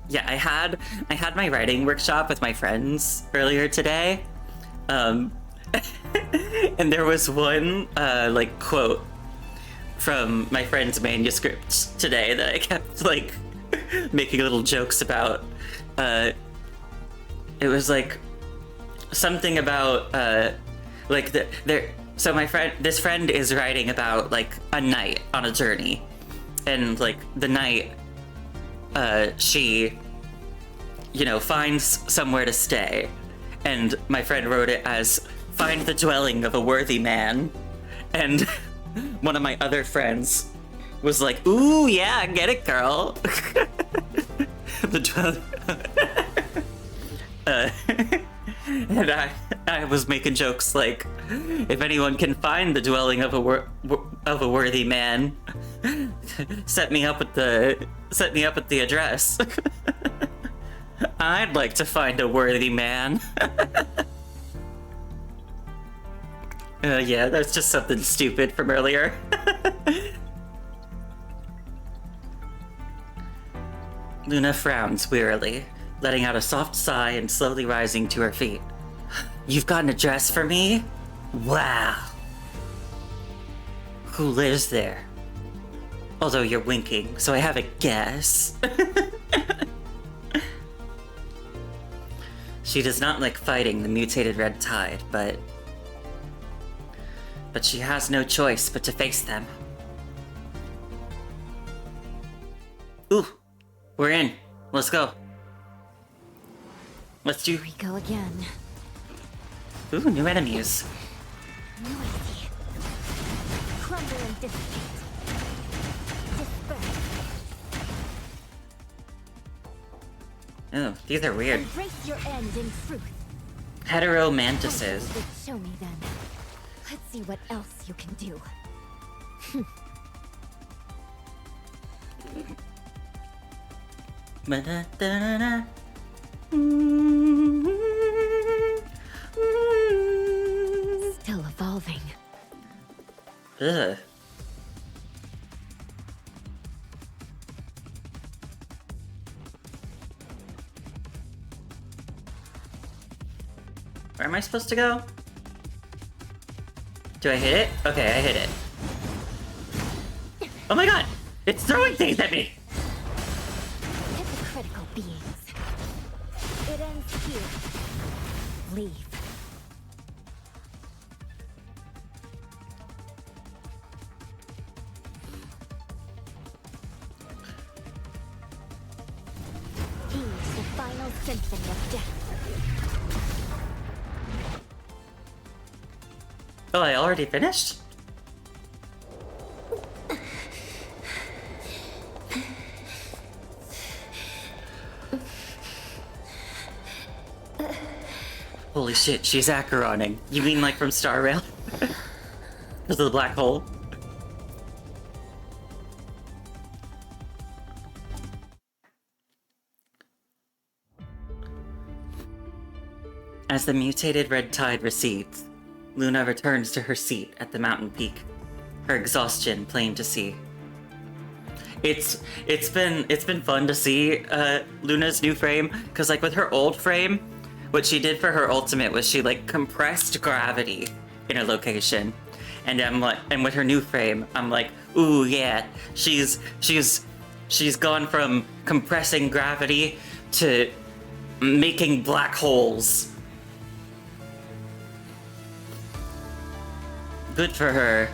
yeah, I had my writing workshop with my friends earlier today, and there was one quote from my friend's manuscript today that I kept making little jokes about. It was something about so this friend is writing about a night on a journey, and the night she, finds somewhere to stay. And my friend wrote it as, find the dwelling of a worthy man. And one of my other friends was like, ooh, yeah, get it, girl. The dwelling. And I was making jokes like, if anyone can find the dwelling of a worthy man, set me up at the address. I'd like to find a worthy man. Yeah, that's just something stupid from earlier. Luna frowns wearily, letting out a soft sigh and slowly rising to her feet. You've got an address for me? Wow. Who lives there? Although you're winking, so I have a guess. She does not like fighting the mutated red tide, but she has no choice but to face them. Ooh, we're in. Let's go. Here we go again. Ooh, new enemies. Noisy. Crumble and dissipate. Disperse. Ooh, these are weird. Embrace your end in truth. Hetero mantises. Show me then. Let's see what else you can do. Ba-da-da-da-da. Still evolving. Ugh. Where am I supposed to go? Do I hit it? Okay, I hit it. Oh my god! It's throwing things at me! Hypocritical beings. It ends here. Leave. Here's the final symphony of death. Oh, I already finished? Holy shit, she's Acheroning. You mean like from Star Rail? Because of the black hole? As the mutated red tide recedes, Luna returns to her seat at the mountain peak, her exhaustion plain to see. It's been fun to see Luna's new frame, because like with her old frame, what she did for her ultimate was she like compressed gravity in a location, and and with her new frame, I'm like, ooh yeah, she's gone from compressing gravity to making black holes. Good for her.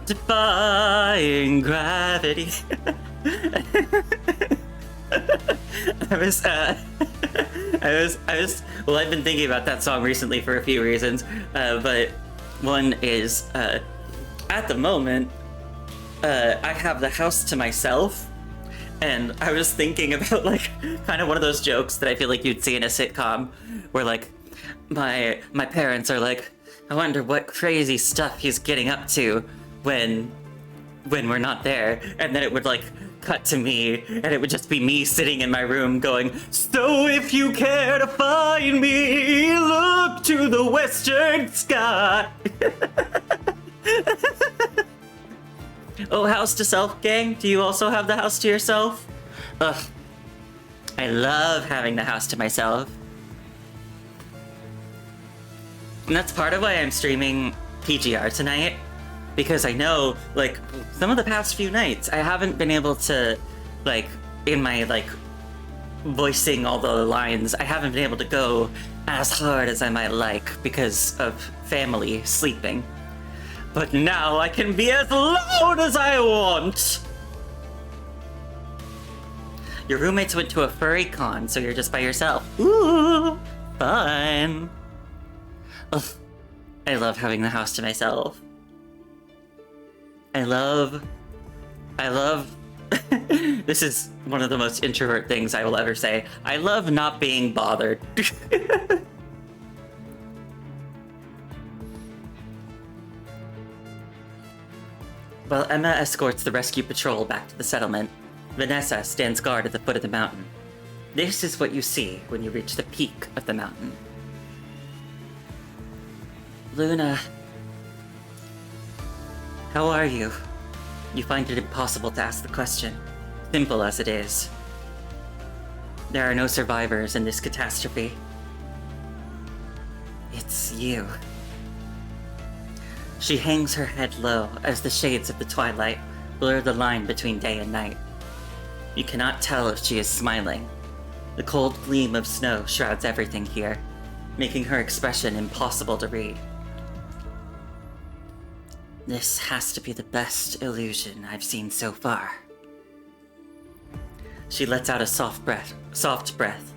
Defying gravity. Well, I've been thinking about that song recently for a few reasons, but one is, at the moment, I have the house to myself, and I was thinking about, like, kind of one of those jokes that I feel like you'd see in a sitcom, where, like, my parents are like, I wonder what crazy stuff he's getting up to when we're not there, and then it would, like, cut to me, and it would just be me sitting in my room going, so if you care to find me, look to the western sky. Oh, house to self, gang? Do you also have the house to yourself? Ugh. I love having the house to myself. And that's part of why I'm streaming PGR tonight, because I know, like, some of the past few nights, I haven't been able to, like, in my, like, voicing all the lines, I haven't been able to go as hard as I might like because of family sleeping. But now I can be as loud as I want! Your roommates went to a furry con, so you're just by yourself. Ooh, fun. Ugh, I love having the house to myself. I love... This is one of the most introvert things I will ever say. I love not being bothered. While Emma escorts the rescue patrol back to the settlement, Vanessa stands guard at the foot of the mountain. This is what you see when you reach the peak of the mountain. Luna... How are you? You find it impossible to ask the question, simple as it is. There are no survivors in this catastrophe. It's you. She hangs her head low as the shades of the twilight blur the line between day and night. You cannot tell if she is smiling. The cold gleam of snow shrouds everything here, making her expression impossible to read. This has to be the best illusion I've seen so far. She lets out a soft breath.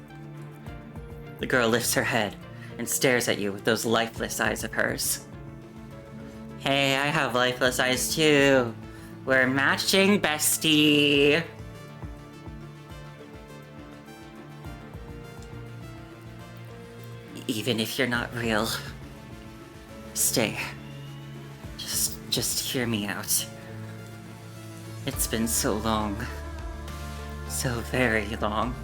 The girl lifts her head and stares at you with those lifeless eyes of hers. Hey, I have lifeless eyes too. We're matching, bestie. Even if you're not real, stay. Just hear me out. It's been so long. So very long.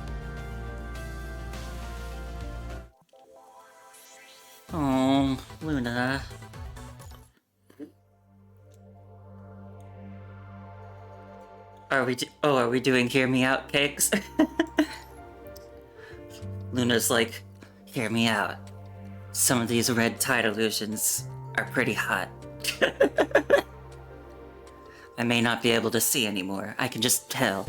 Oh, Luna. Are we doing hear me out cakes? Luna's like, hear me out. Some of these red tide illusions are pretty hot. I may not be able to see anymore. I can just tell.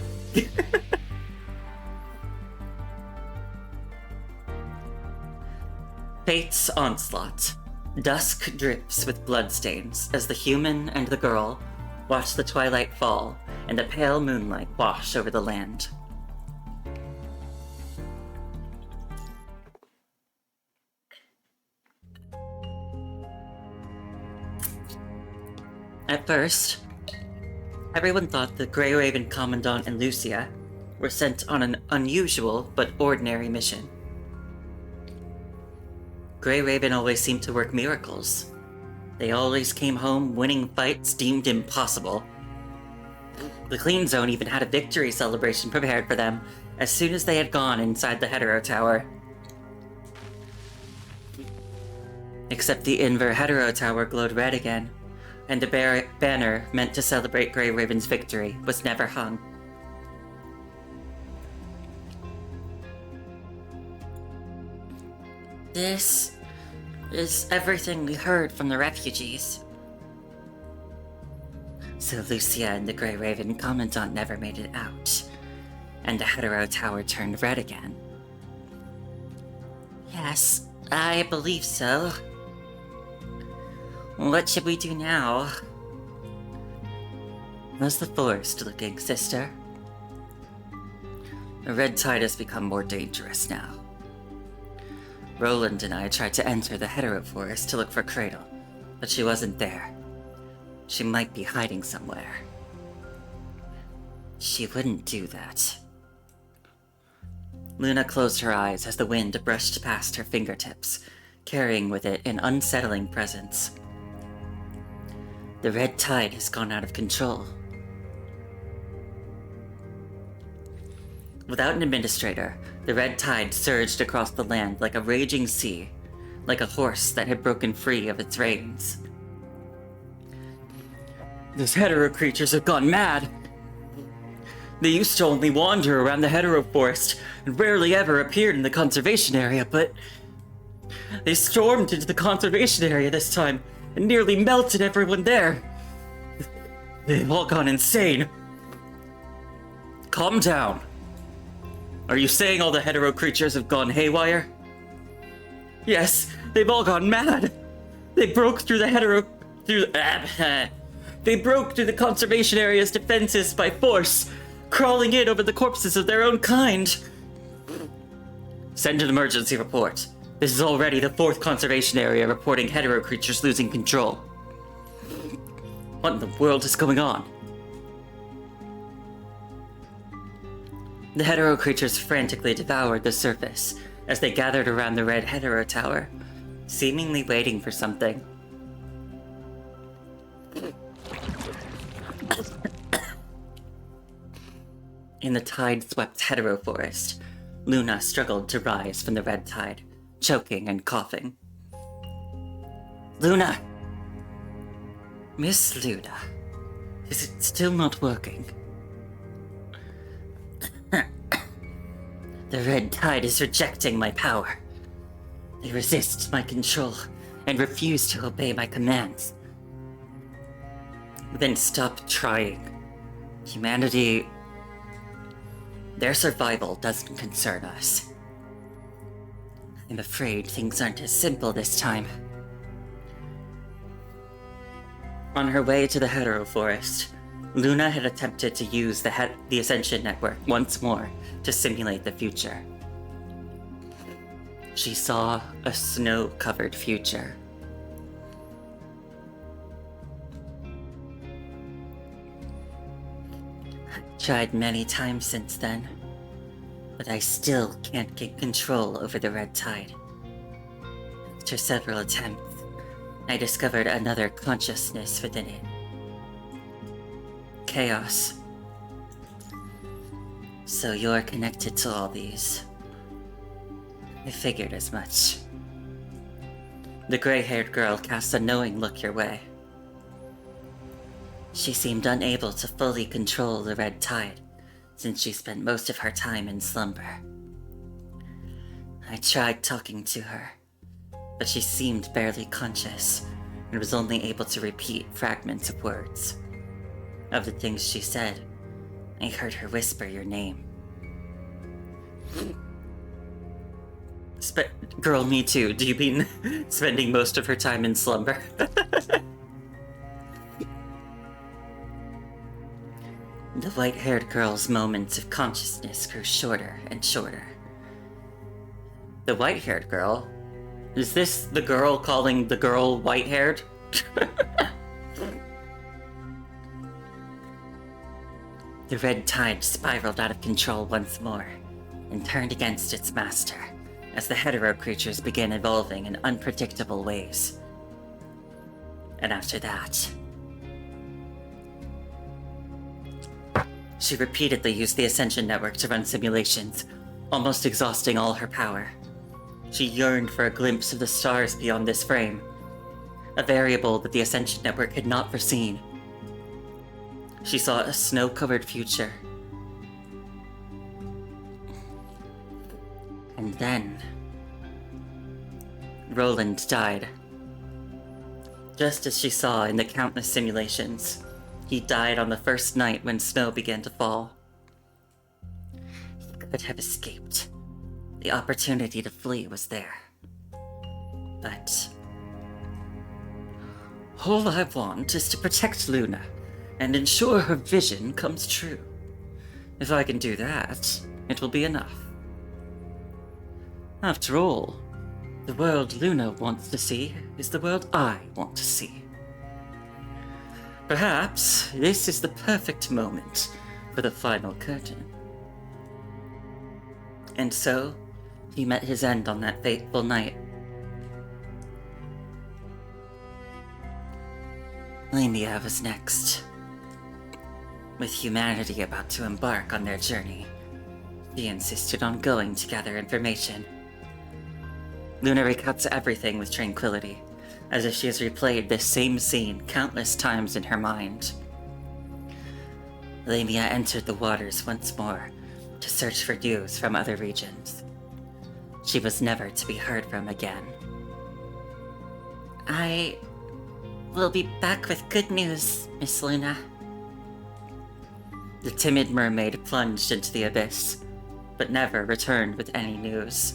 Fate's onslaught. Dusk drips with bloodstains as the human and the girl watch the twilight fall and a pale moonlight wash over the land. At first, everyone thought the Grey Raven Commandant and Lucia were sent on an unusual but ordinary mission. Grey Raven always seemed to work miracles. They always came home winning fights deemed impossible. The Clean Zone even had a victory celebration prepared for them as soon as they had gone inside the Hetero Tower. Except the Inver Hetero Tower glowed red again, and the banner meant to celebrate Grey Raven's victory was never hung. This is everything we heard from the refugees. So Lucia and the Grey Raven Commandant never made it out, and the Hetero Tower turned red again. Yes, I believe so. What should we do now? How's the forest looking, sister? The red tide has become more dangerous now. Roland and I tried to enter the Hetero Forest to look for Cradle, but she wasn't there. She might be hiding somewhere. She wouldn't do that. Luna closed her eyes as the wind brushed past her fingertips, carrying with it an unsettling presence. The red tide has gone out of control. Without an administrator, the red tide surged across the land like a raging sea, like a horse that had broken free of its reins. Those hetero creatures have gone mad. They used to only wander around the hetero forest and rarely ever appeared in the conservation area, but they stormed into the conservation area this time and nearly melted everyone there. They've all gone insane. Calm down. Are you saying all the hetero creatures have gone haywire? Yes, they've all gone mad. They broke through the hetero through. They broke through the conservation area's defenses by force, crawling in over the corpses of their own kind. Send an emergency report. This is already the 4th conservation area reporting hetero creatures losing control. What in the world is going on? The hetero creatures frantically devoured the surface as they gathered around the red hetero tower, seemingly waiting for something. In the tide-swept hetero forest, Luna struggled to rise from the red tide, choking and coughing. Luna! Miss Luna, is it still not working? The red tide is rejecting my power. They resist my control and refuse to obey my commands. Then stop trying. Humanity... Their survival doesn't concern us. I'm afraid things aren't as simple this time. On her way to the hetero forest, Luna had attempted to use the Ascension Network once more to simulate the future. She saw a snow-covered future. I've tried many times since then, but I still can't get control over the red tide. After several attempts, I discovered another consciousness within it. Chaos. So you're connected to all these. I figured as much. The gray-haired girl cast a knowing look your way. She seemed unable to fully control the red tide, since she spent most of her time in slumber. I tried talking to her, but she seemed barely conscious, and was only able to repeat fragments of words. Of the things she said, I heard her whisper your name. Girl, me too. Do you mean spending most of her time in slumber? The white-haired girl's moments of consciousness grew shorter and shorter. The white-haired girl? Is this the girl calling the girl white-haired? The red tide spiraled out of control once more, and turned against its master, as the hetero creatures began evolving in unpredictable ways. And after that, she repeatedly used the Ascension Network to run simulations, almost exhausting all her power. She yearned for a glimpse of the stars beyond this frame, a variable that the Ascension Network had not foreseen. She saw a snow-covered future. And then Roland died. Just as she saw in the countless simulations, he died on the first night when snow began to fall. He could have escaped. The opportunity to flee was there. But all I want is to protect Luna and ensure her vision comes true. If I can do that, it will be enough. After all, the world Luna wants to see is the world I want to see. Perhaps this is the perfect moment for the final curtain. And so, he met his end on that fateful night. Lamia was next. With humanity about to embark on their journey, she insisted on going to gather information. Luna recounts everything with tranquility, as if she has replayed this same scene countless times in her mind. Lamia entered the waters once more to search for news from other regions. She was never to be heard from again. I will be back with good news, Miss Luna. The timid mermaid plunged into the abyss, but never returned with any news.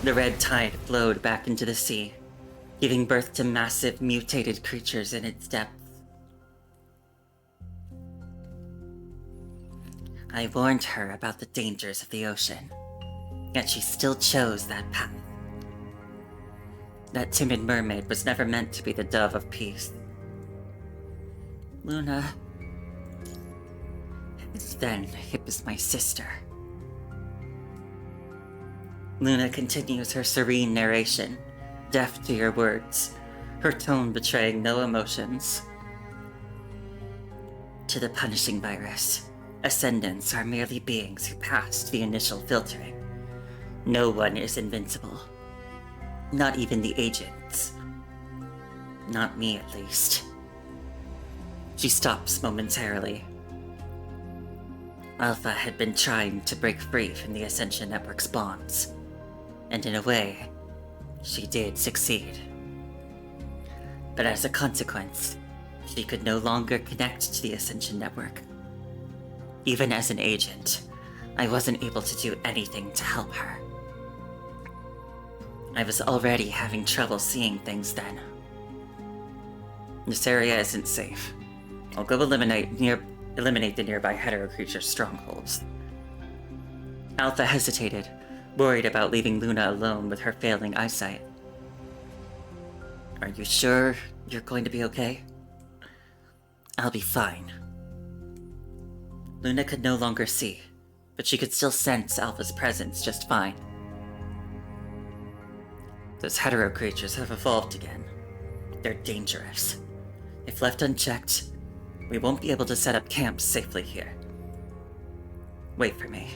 The red tide flowed back into the sea, giving birth to massive mutated creatures in its depths. I warned her about the dangers of the ocean, yet she still chose that path. That timid mermaid was never meant to be the dove of peace. Luna. And then it was my sister. Luna continues her serene narration, deaf to your words, her tone betraying no emotions. To the punishing virus, ascendants are merely beings who passed the initial filtering. No one is invincible. Not even the agents. Not me, at least. She stops momentarily. Alpha had been trying to break free from the Ascension Network's bonds, and in a way, she did succeed. But as a consequence, she could no longer connect to the Ascension Network. Even as an agent, I wasn't able to do anything to help her. I was already having trouble seeing things then. This area isn't safe. I'll go eliminate the nearby hetero creature's strongholds. Alpha hesitated, worried about leaving Luna alone with her failing eyesight. Are you sure you're going to be okay? I'll be fine. Luna could no longer see, but she could still sense Alpha's presence just fine. Those hetero creatures have evolved again. They're dangerous. If left unchecked, we won't be able to set up camps safely here. Wait for me.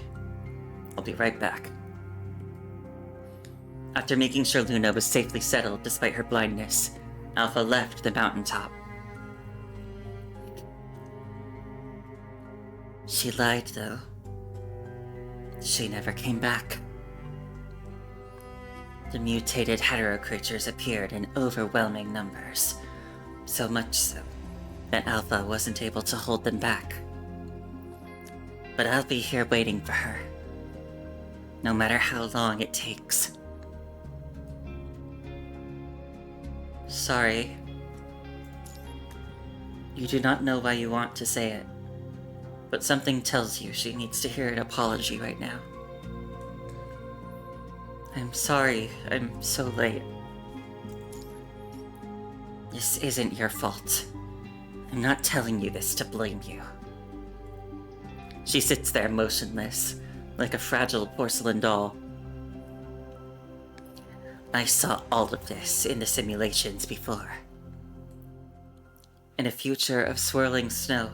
I'll be right back. After making sure Luna was safely settled despite her blindness, Alpha left the mountaintop. She lied, though. She never came back. The mutated hetero creatures appeared in overwhelming numbers, so much so that Alpha wasn't able to hold them back. But I'll be here waiting for her, no matter how long it takes. Sorry. You do not know why you want to say it, but something tells you she needs to hear an apology right now. I'm sorry I'm so late. This isn't your fault. I'm not telling you this to blame you. She sits there motionless, like a fragile porcelain doll. I saw all of this in the simulations before. In a future of swirling snow,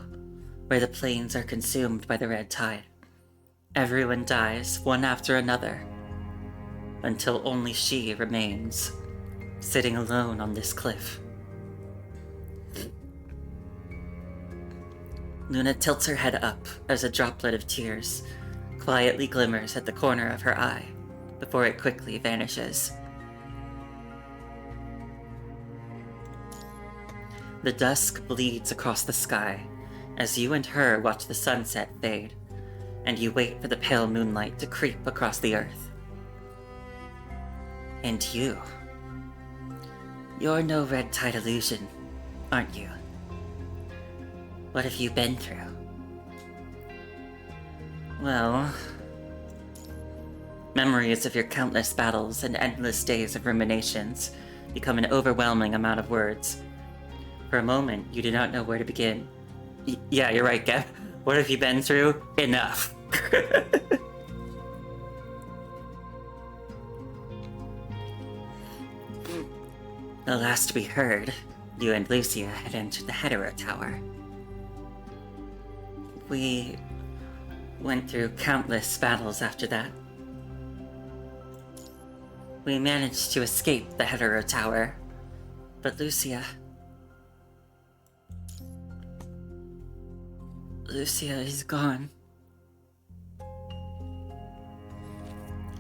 where the plains are consumed by the red tide, everyone dies one after another, until only she remains, sitting alone on this cliff. Luna tilts her head up as a droplet of tears quietly glimmers at the corner of her eye before it quickly vanishes. The dusk bleeds across the sky as you and her watch the sunset fade, and you wait for the pale moonlight to creep across the earth. And you're no red tide illusion, aren't you? What have you been through? Well, memories of your countless battles and endless days of ruminations become an overwhelming amount of words. For a moment, you do not know where to begin. Yeah, you're right, Gab. What have you been through? Enough. The last we heard, you and Lucia had entered the Hetero Tower. We went through countless battles after that. We managed to escape the Hetero Tower, but Lucia is gone.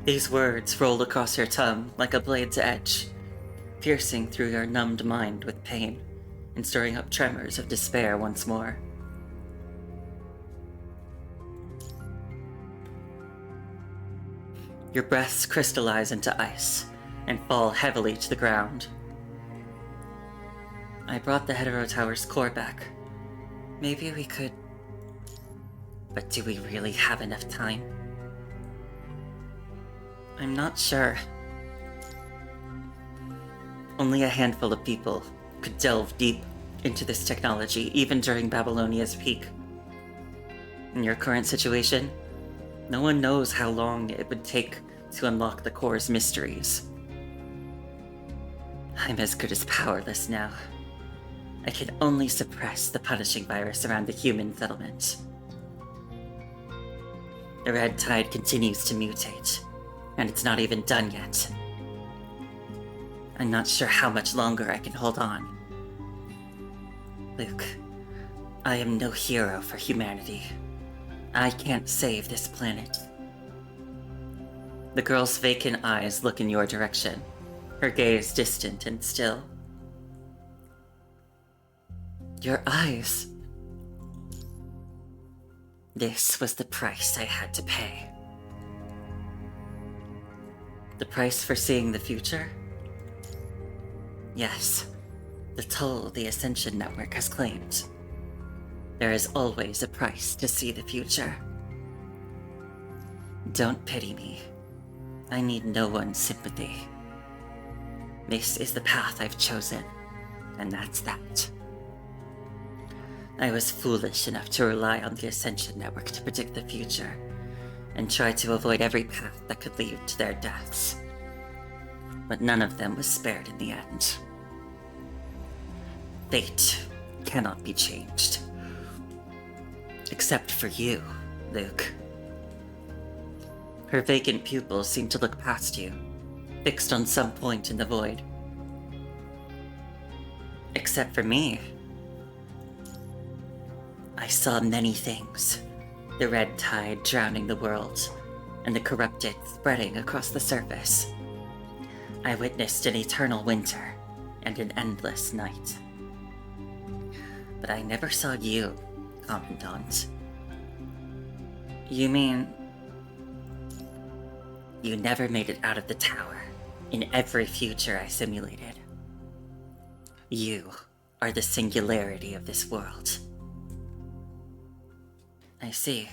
These words roll across your tongue like a blade's edge, piercing through your numbed mind with pain and stirring up tremors of despair once more. Your breaths crystallize into ice and fall heavily to the ground. I brought the Hetero Tower's core back. Maybe we could... But do we really have enough time? I'm not sure. Only a handful of people could delve deep into this technology, even during Babylonia's peak. In your current situation, no one knows how long it would take to unlock the core's mysteries. I'm as good as powerless now. I can only suppress the punishing virus around the human settlement. The red tide continues to mutate, and it's not even done yet. I'm not sure how much longer I can hold on. Luke, I am no hero for humanity. I can't save this planet. The girl's vacant eyes look in your direction, her gaze distant and still. Your eyes. This was the price I had to pay. The price for seeing the future? Yes, the toll the Ascension Network has claimed. There is always a price to see the future. Don't pity me. I need no one's sympathy. This is the path I've chosen, and that's that. I was foolish enough to rely on the Ascension Network to predict the future, and try to avoid every path that could lead to their deaths. But none of them was spared in the end. Fate cannot be changed. Except for you, Luke. Her vacant pupils seem to look past you, fixed on some point in the void. Except for me. I saw many things. The red tide drowning the world, and the corrupted spreading across the surface. I witnessed an eternal winter, and an endless night. But I never saw you, Commandant. You mean... You never made it out of the tower, in every future I simulated. You are the singularity of this world. I see.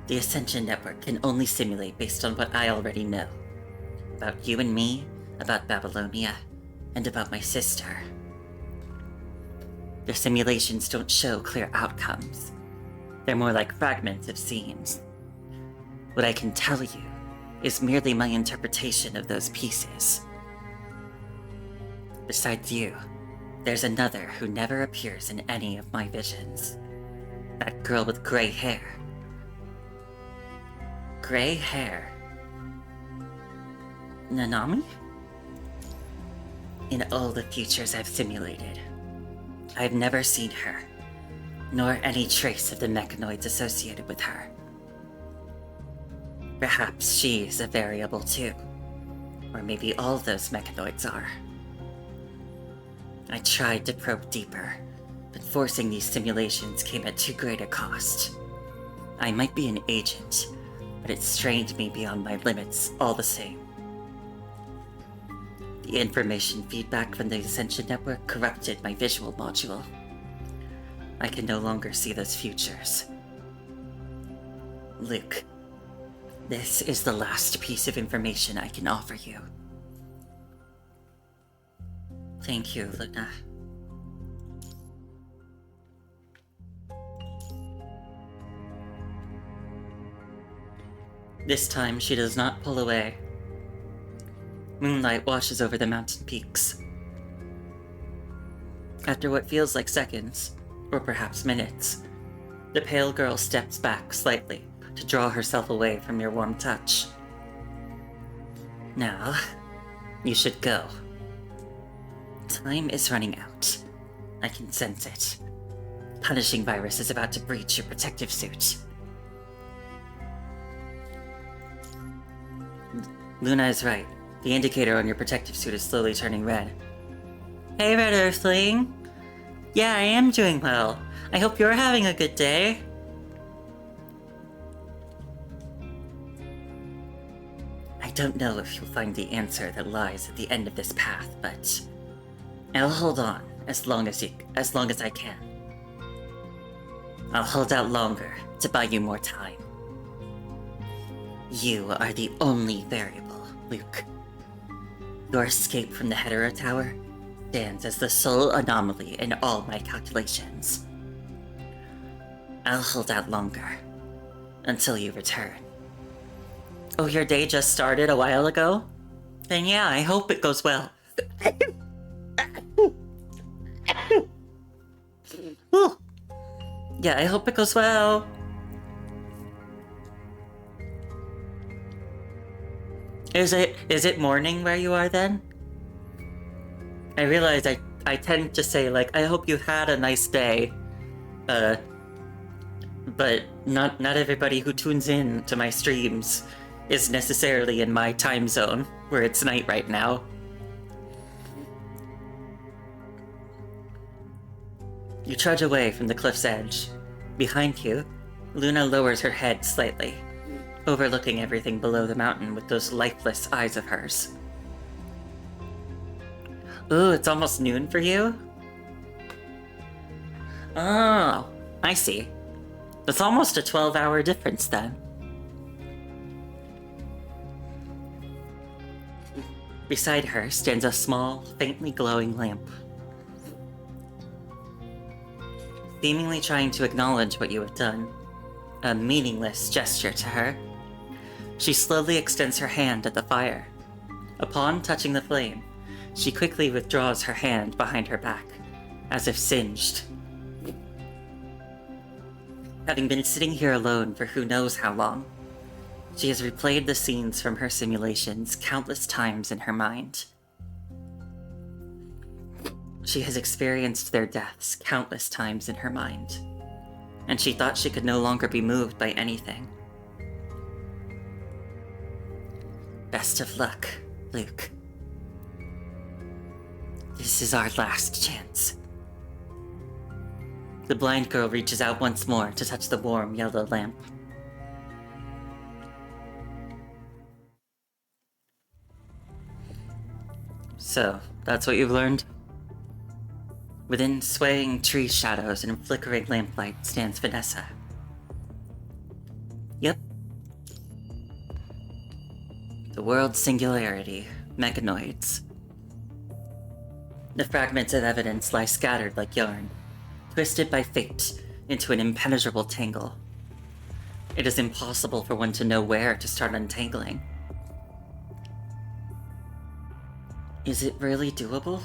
The Ascension Network can only simulate based on what I already know. About you and me, about Babylonia, and about my sister. Their simulations don't show clear outcomes. They're more like fragments of scenes. What I can tell you is merely my interpretation of those pieces. Besides you, there's another who never appears in any of my visions. That girl with gray hair. Gray hair? Nanami? In all the futures I've simulated, I've never seen her, nor any trace of the mechanoids associated with her. Perhaps she's a variable too, or maybe all those mechanoids are. I tried to probe deeper, but forcing these simulations came at too great a cost. I might be an agent, but it strained me beyond my limits all the same. The information feedback from the Ascension Network corrupted my visual module. I can no longer see those futures. Luke, this is the last piece of information I can offer you. Thank you, Luna. This time, she does not pull away. Moonlight washes over the mountain peaks. After what feels like seconds, or perhaps minutes, the pale girl steps back slightly to draw herself away from your warm touch. Now, you should go. Time is running out. I can sense it. Punishing virus is about to breach your protective suit. Luna is right. The indicator on your protective suit is slowly turning red. Hey, Red Earthling. Yeah, I am doing well. I hope you're having a good day. I don't know if you'll find the answer that lies at the end of this path, but I'll hold on as long as I can. I'll hold out longer to buy you more time. You are the only variable, Luke. Your escape from the Hetero Tower stands as the sole anomaly in all my calculations. I'll hold out longer until you return. Oh, your day just started a while ago? Then yeah, I hope it goes well. Ooh. Yeah, I hope it goes well. Is it morning where you are then? I realize I tend to say, like, I hope you had a nice day. But not everybody who tunes in to my streams is necessarily in my time zone, where it's night right now. You trudge away from the cliff's edge. Behind you, Luna lowers her head slightly, overlooking everything below the mountain with those lifeless eyes of hers. Ooh, it's almost noon for you? Oh, I see. That's almost a 12-hour difference then. Beside her stands a small, faintly glowing lamp. Seemingly trying to acknowledge what you have done, a meaningless gesture to her, she slowly extends her hand at the fire. Upon touching the flame, she quickly withdraws her hand behind her back, as if singed. Having been sitting here alone for who knows how long, she has replayed the scenes from her simulations countless times in her mind. She has experienced their deaths countless times in her mind, and she thought she could no longer be moved by anything. Best of luck, Luke. This is our last chance. The blind girl reaches out once more to touch the warm yellow lamp. So, that's what you've learned? Within swaying tree shadows and flickering lamplight stands Vanessa. Yep. The world's singularity, mechanoids. The fragments of evidence lie scattered like yarn, twisted by fate into an impenetrable tangle. It is impossible for one to know where to start untangling. Is it really doable?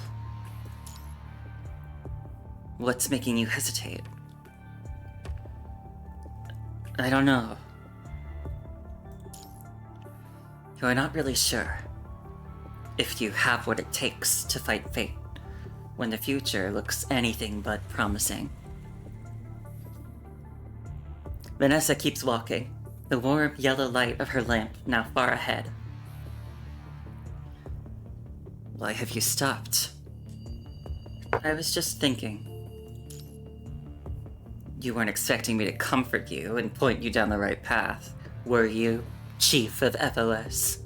What's making you hesitate? I don't know. You're not really sure if you have what it takes to fight fate when the future looks anything but promising. Vanessa keeps walking, the warm yellow light of her lamp now far ahead. Why have you stopped? I was just thinking. You weren't expecting me to comfort you and point you down the right path, were you, Chief of FOS?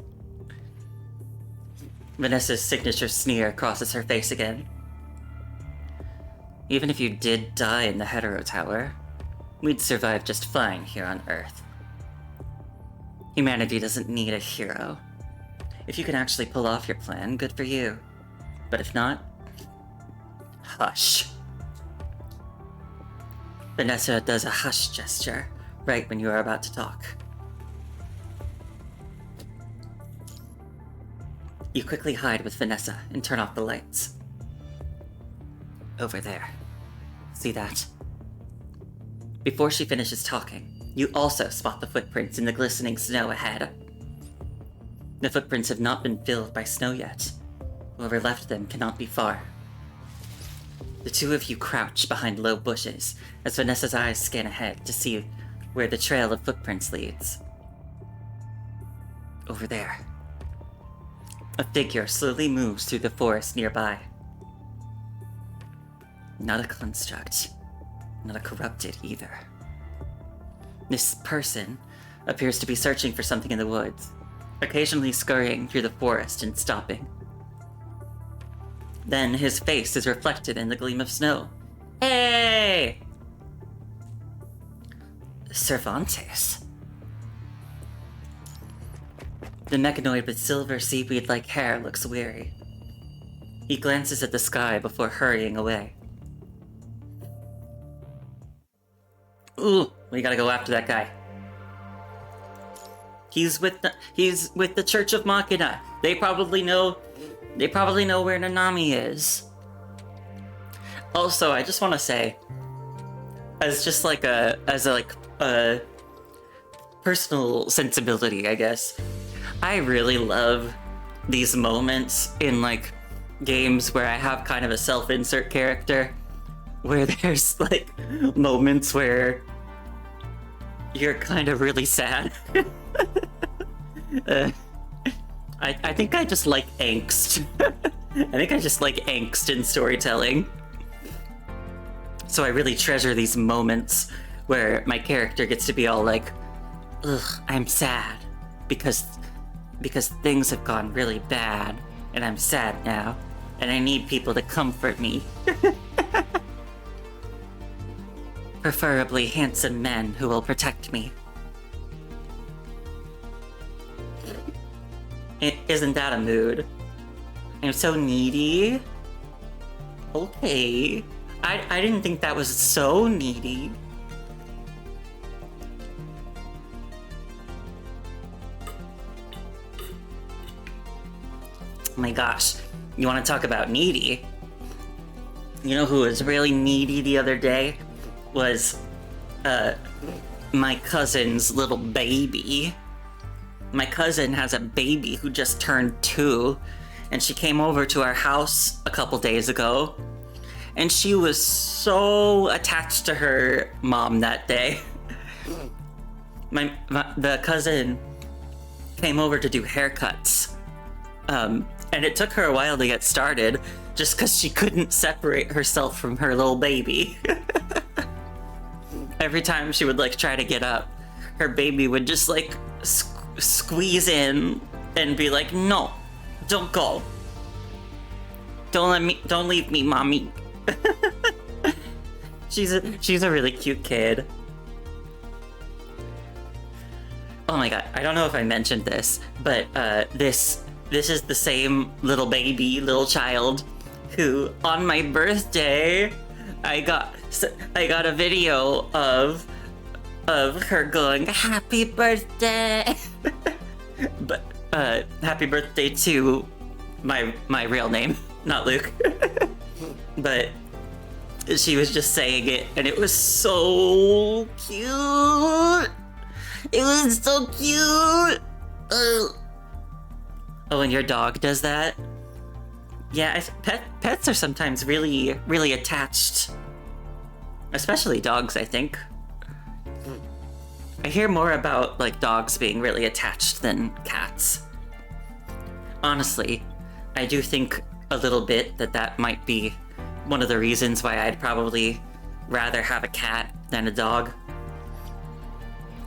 Vanessa's signature sneer crosses her face again. Even if you did die in the Hetero Tower, we'd survive just fine here on Earth. Humanity doesn't need a hero. If you can actually pull off your plan, good for you. But if not, hush. Vanessa does a hush gesture right when you are about to talk. You quickly hide with Vanessa and turn off the lights. Over there. See that? Before she finishes talking, you also spot the footprints in the glistening snow ahead. The footprints have not been filled by snow yet. Whoever left them cannot be far. The two of you crouch behind low bushes as Vanessa's eyes scan ahead to see where the trail of footprints leads. Over there. A figure slowly moves through the forest nearby. Not a construct. Not a corrupted either. This person appears to be searching for something in the woods, occasionally scurrying through the forest and stopping. Then his face is reflected in the gleam of snow. Hey! Cervantes. The mechanoid with silver seaweed-like hair looks weary. He glances at the sky before hurrying away. Ooh, we gotta go after that guy. He's with the Church of Machina. They probably know where Nanami is. Also, I just want to say, as a personal sensibility, I guess, I really love these moments in like games where I have kind of a self-insert character, where there's like moments where you're kind of really sad. I think I just like angst. I think I just like angst in storytelling. So I really treasure these moments where my character gets to be all like, ugh, I'm sad because things have gone really bad and I'm sad now and I need people to comfort me. Preferably handsome men who will protect me. Isn't that a mood? I'm so needy. Okay. I didn't think that was so needy. Oh my gosh. You want to talk about needy? You know who was really needy the other day? Was, my cousin's little baby. My cousin has a baby who just turned 2, and she came over to our house a couple days ago, and she was so attached to her mom that day. The cousin came over to do haircuts, and it took her a while to get started, just because she couldn't separate herself from her little baby. Every time she would like try to get up, her baby would just like squeeze in and be like, no, don't go. Don't leave me, mommy. She's a really cute kid. Oh my god, I don't know if I mentioned this, but this is the same little child who on my birthday I got a video of her going, happy birthday. But happy birthday to my real name, not Luke. But she was just saying it and it was so cute. It was so cute. Oh, and your dog does that? Yeah, pets are sometimes really, really attached. Especially dogs, I think. I hear more about like dogs being really attached than cats. Honestly, I do think a little bit that might be one of the reasons why I'd probably rather have a cat than a dog.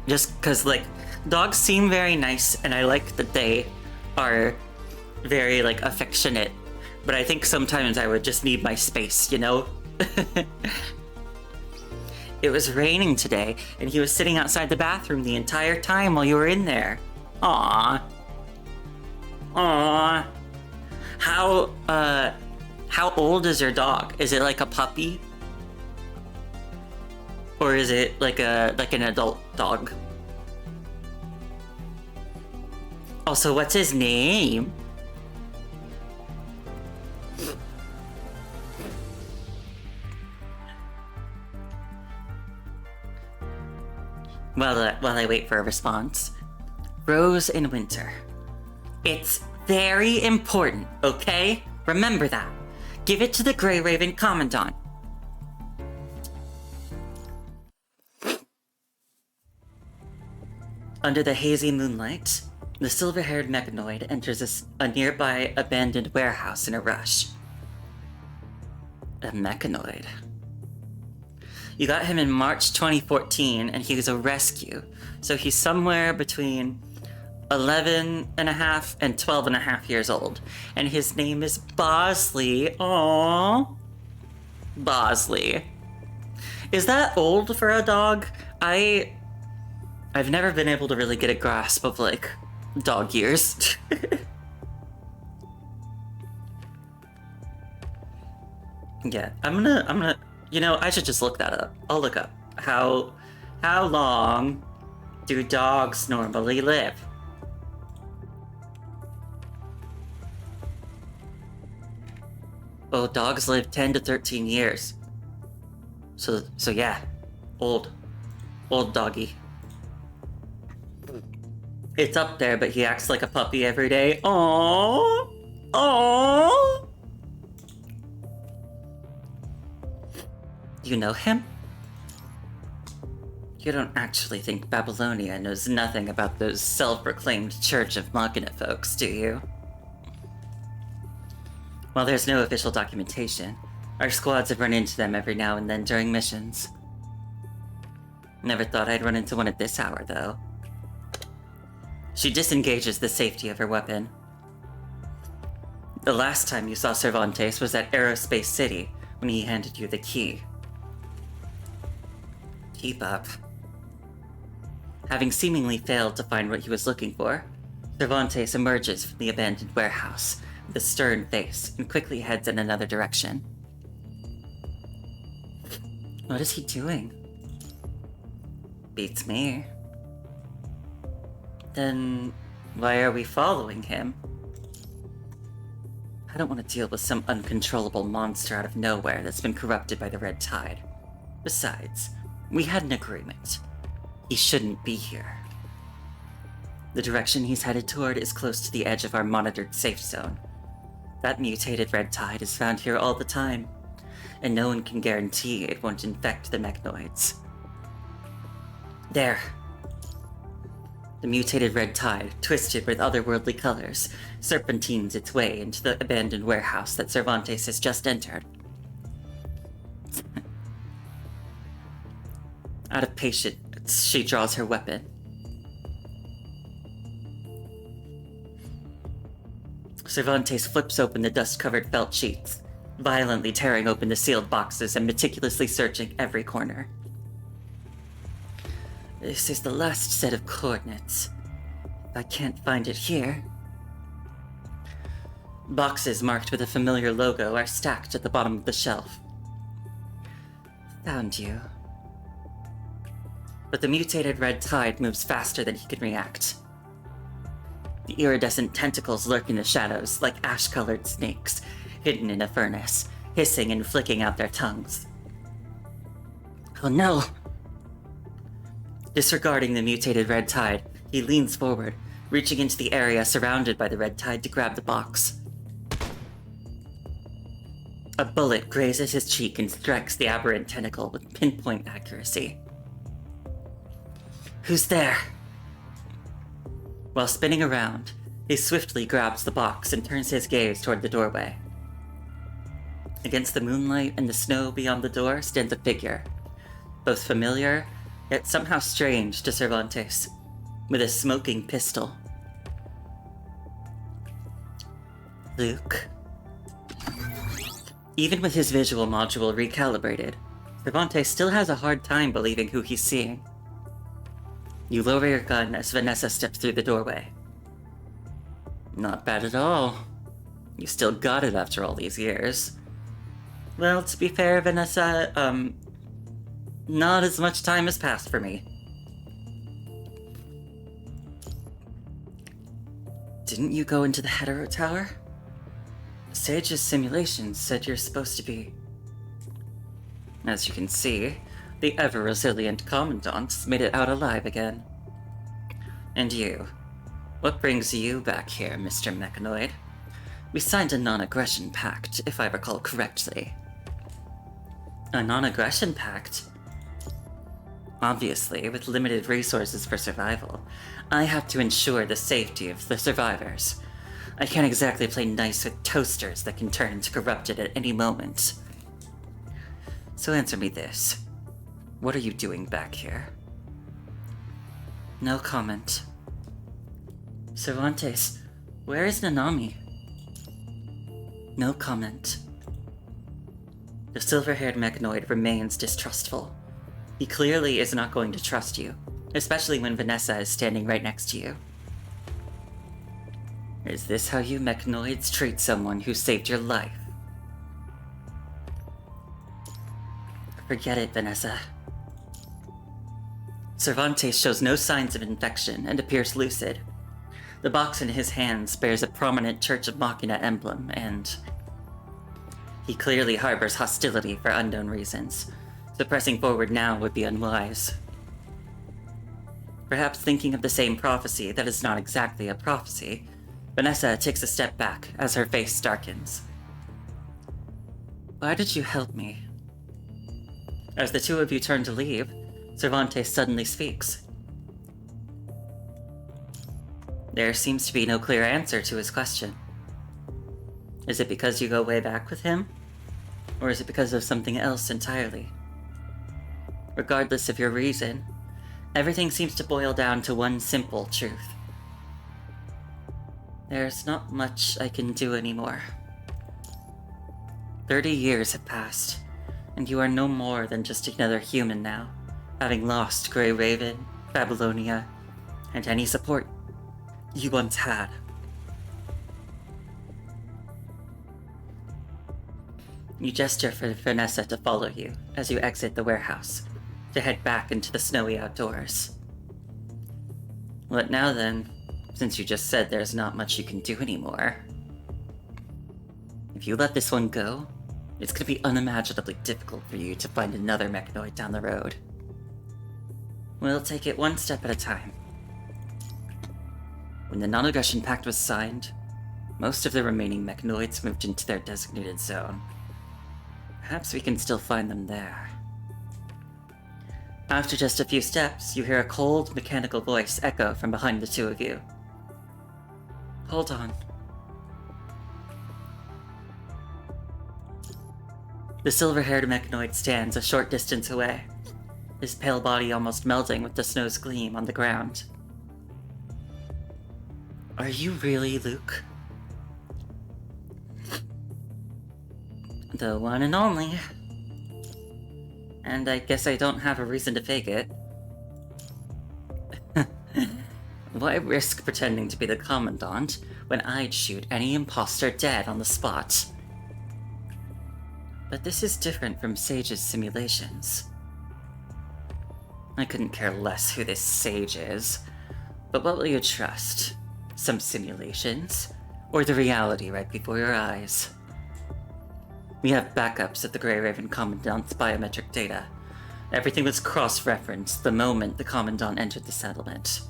Just because like dogs seem very nice and I like that they are very like affectionate, but I think sometimes I would just need my space, you know? It was raining today, and he was sitting outside the bathroom the entire time while you were in there. Aww. Aww. How old is your dog? Is it like a puppy? Or is it like an adult dog? Also, what's his name? While I wait for a response. Rose in winter. It's very important, okay? Remember that. Give it to the Grey Raven Commandant. Under the hazy moonlight, the silver-haired mechanoid enters a nearby abandoned warehouse in a rush. A mechanoid. You got him in March 2014, and he was a rescue, so he's somewhere between 11 and a half and 12 and a half years old. And his name is Bosley. Aww. Bosley. Is that old for a dog? I've never been able to really get a grasp of, like, dog years. Yeah, I'm gonna, you know, I should just look that up. I'll look up how long do dogs normally live? Oh, dogs live 10 to 13 years. So yeah, old doggy. It's up there, but he acts like a puppy every day. Aww, aww. You know him? You don't actually think Babylonia knows nothing about those self-proclaimed Church of Machina folks, do you? While there's no official documentation, our squads have run into them every now and then during missions. Never thought I'd run into one at this hour, though. She disengages the safety of her weapon. The last time you saw Cervantes was at Aerospace City, when he handed you the key. Keep up. Having seemingly failed to find what he was looking for, Cervantes emerges from the abandoned warehouse with a stern face and quickly heads in another direction. What is he doing? Beats me. Then why are we following him? I don't want to deal with some uncontrollable monster out of nowhere that's been corrupted by the Red Tide. Besides, we had an agreement. He shouldn't be here. The direction he's headed toward is close to the edge of our monitored safe zone. That mutated Red Tide is found here all the time, and no one can guarantee it won't infect the mechanoids. There. The mutated Red Tide, twisted with otherworldly colors, serpentines its way into the abandoned warehouse that Cervantes has just entered. Out of patience, she draws her weapon. Cervantes flips open the dust-covered felt sheets, violently tearing open the sealed boxes and meticulously searching every corner. This is the last set of coordinates. If I can't find it here... Boxes marked with a familiar logo are stacked at the bottom of the shelf. Found you. But the mutated Red Tide moves faster than he can react. The iridescent tentacles lurk in the shadows like ash-colored snakes, hidden in a furnace, hissing and flicking out their tongues. Oh no! Disregarding the mutated Red Tide, he leans forward, reaching into the area surrounded by the Red Tide to grab the box. A bullet grazes his cheek and strikes the aberrant tentacle with pinpoint accuracy. Who's there? While spinning around, he swiftly grabs the box and turns his gaze toward the doorway. Against the moonlight and the snow beyond the door stands a figure, both familiar, yet somehow strange to Cervantes, with a smoking pistol. Luke. Even with his visual module recalibrated, Cervantes still has a hard time believing who he's seeing. You lower your gun as Vanessa steps through the doorway. Not bad at all. You still got it after all these years. Well, to be fair, Vanessa, not as much time has passed for me. Didn't you go into the Hetero Tower? Sage's simulations said you're supposed to be... As you can see, the ever-resilient Commandant's made it out alive again. And you? What brings you back here, Mr. Mechanoid? We signed a non-aggression pact, if I recall correctly. A non-aggression pact? Obviously, with limited resources for survival, I have to ensure the safety of the survivors. I can't exactly play nice with toasters that can turn into corrupted at any moment. So answer me this. What are you doing back here? No comment. Cervantes, where is Nanami? No comment. The silver-haired mechanoid remains distrustful. He clearly is not going to trust you, especially when Vanessa is standing right next to you. Is this how you mechanoids treat someone who saved your life? Forget it, Vanessa. Cervantes shows no signs of infection and appears lucid. The box in his hands bears a prominent Church of Machina emblem, and he clearly harbors hostility for unknown reasons, so pressing forward now would be unwise. Perhaps thinking of the same prophecy that is not exactly a prophecy, Vanessa takes a step back as her face darkens. Why did you help me? As the two of you turn to leave, Cervantes suddenly speaks. There seems to be no clear answer to his question. Is it because you go way back with him? Or is it because of something else entirely? Regardless of your reason, everything seems to boil down to one simple truth. There's not much I can do anymore. 30 years have passed, and you are no more than just another human now, having lost Grey Raven, Babylonia, and any support you once had. You gesture for Vanessa to follow you as you exit the warehouse, to head back into the snowy outdoors. What now then, since you just said there's not much you can do anymore? If you let this one go, it's gonna be unimaginably difficult for you to find another mechanoid down the road. We'll take it one step at a time. When the Non-Aggression Pact was signed, most of the remaining mechanoids moved into their designated zone. Perhaps we can still find them there. After just a few steps, you hear a cold, mechanical voice echo from behind the two of you. Hold on. The silver-haired mechanoid stands a short distance away, his pale body almost melting with the snow's gleam on the ground. Are you really Luke? The one and only. And I guess I don't have a reason to fake it. Why risk pretending to be the Commandant when I'd shoot any imposter dead on the spot? But this is different from Sage's simulations. I couldn't care less who this Sage is, but what will you trust? Some simulations? Or the reality right before your eyes? We have backups of the Grey Raven Commandant's biometric data. Everything was cross-referenced the moment the Commandant entered the settlement.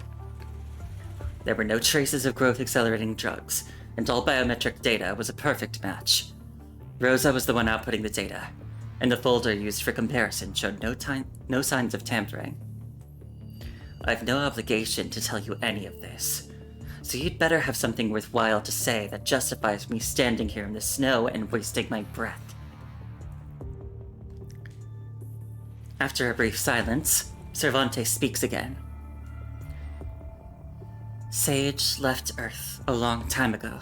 There were no traces of growth-accelerating drugs, and all biometric data was a perfect match. Rosa was the one outputting the data, and the folder used for comparison showed no signs of tampering. I've no obligation to tell you any of this, so you'd better have something worthwhile to say that justifies me standing here in the snow and wasting my breath. After a brief silence, Cervantes speaks again. Sage left Earth a long time ago.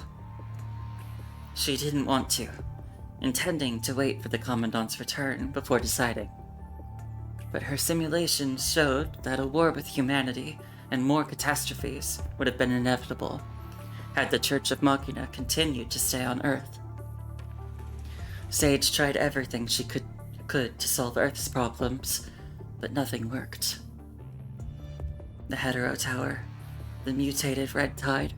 She didn't want to, intending to wait for the Commandant's return before deciding. But her simulations showed that a war with humanity and more catastrophes would have been inevitable had the Church of Machina continued to stay on Earth. Sage tried everything she could to solve Earth's problems, but nothing worked. The Hetero Tower, the mutated Red Tide.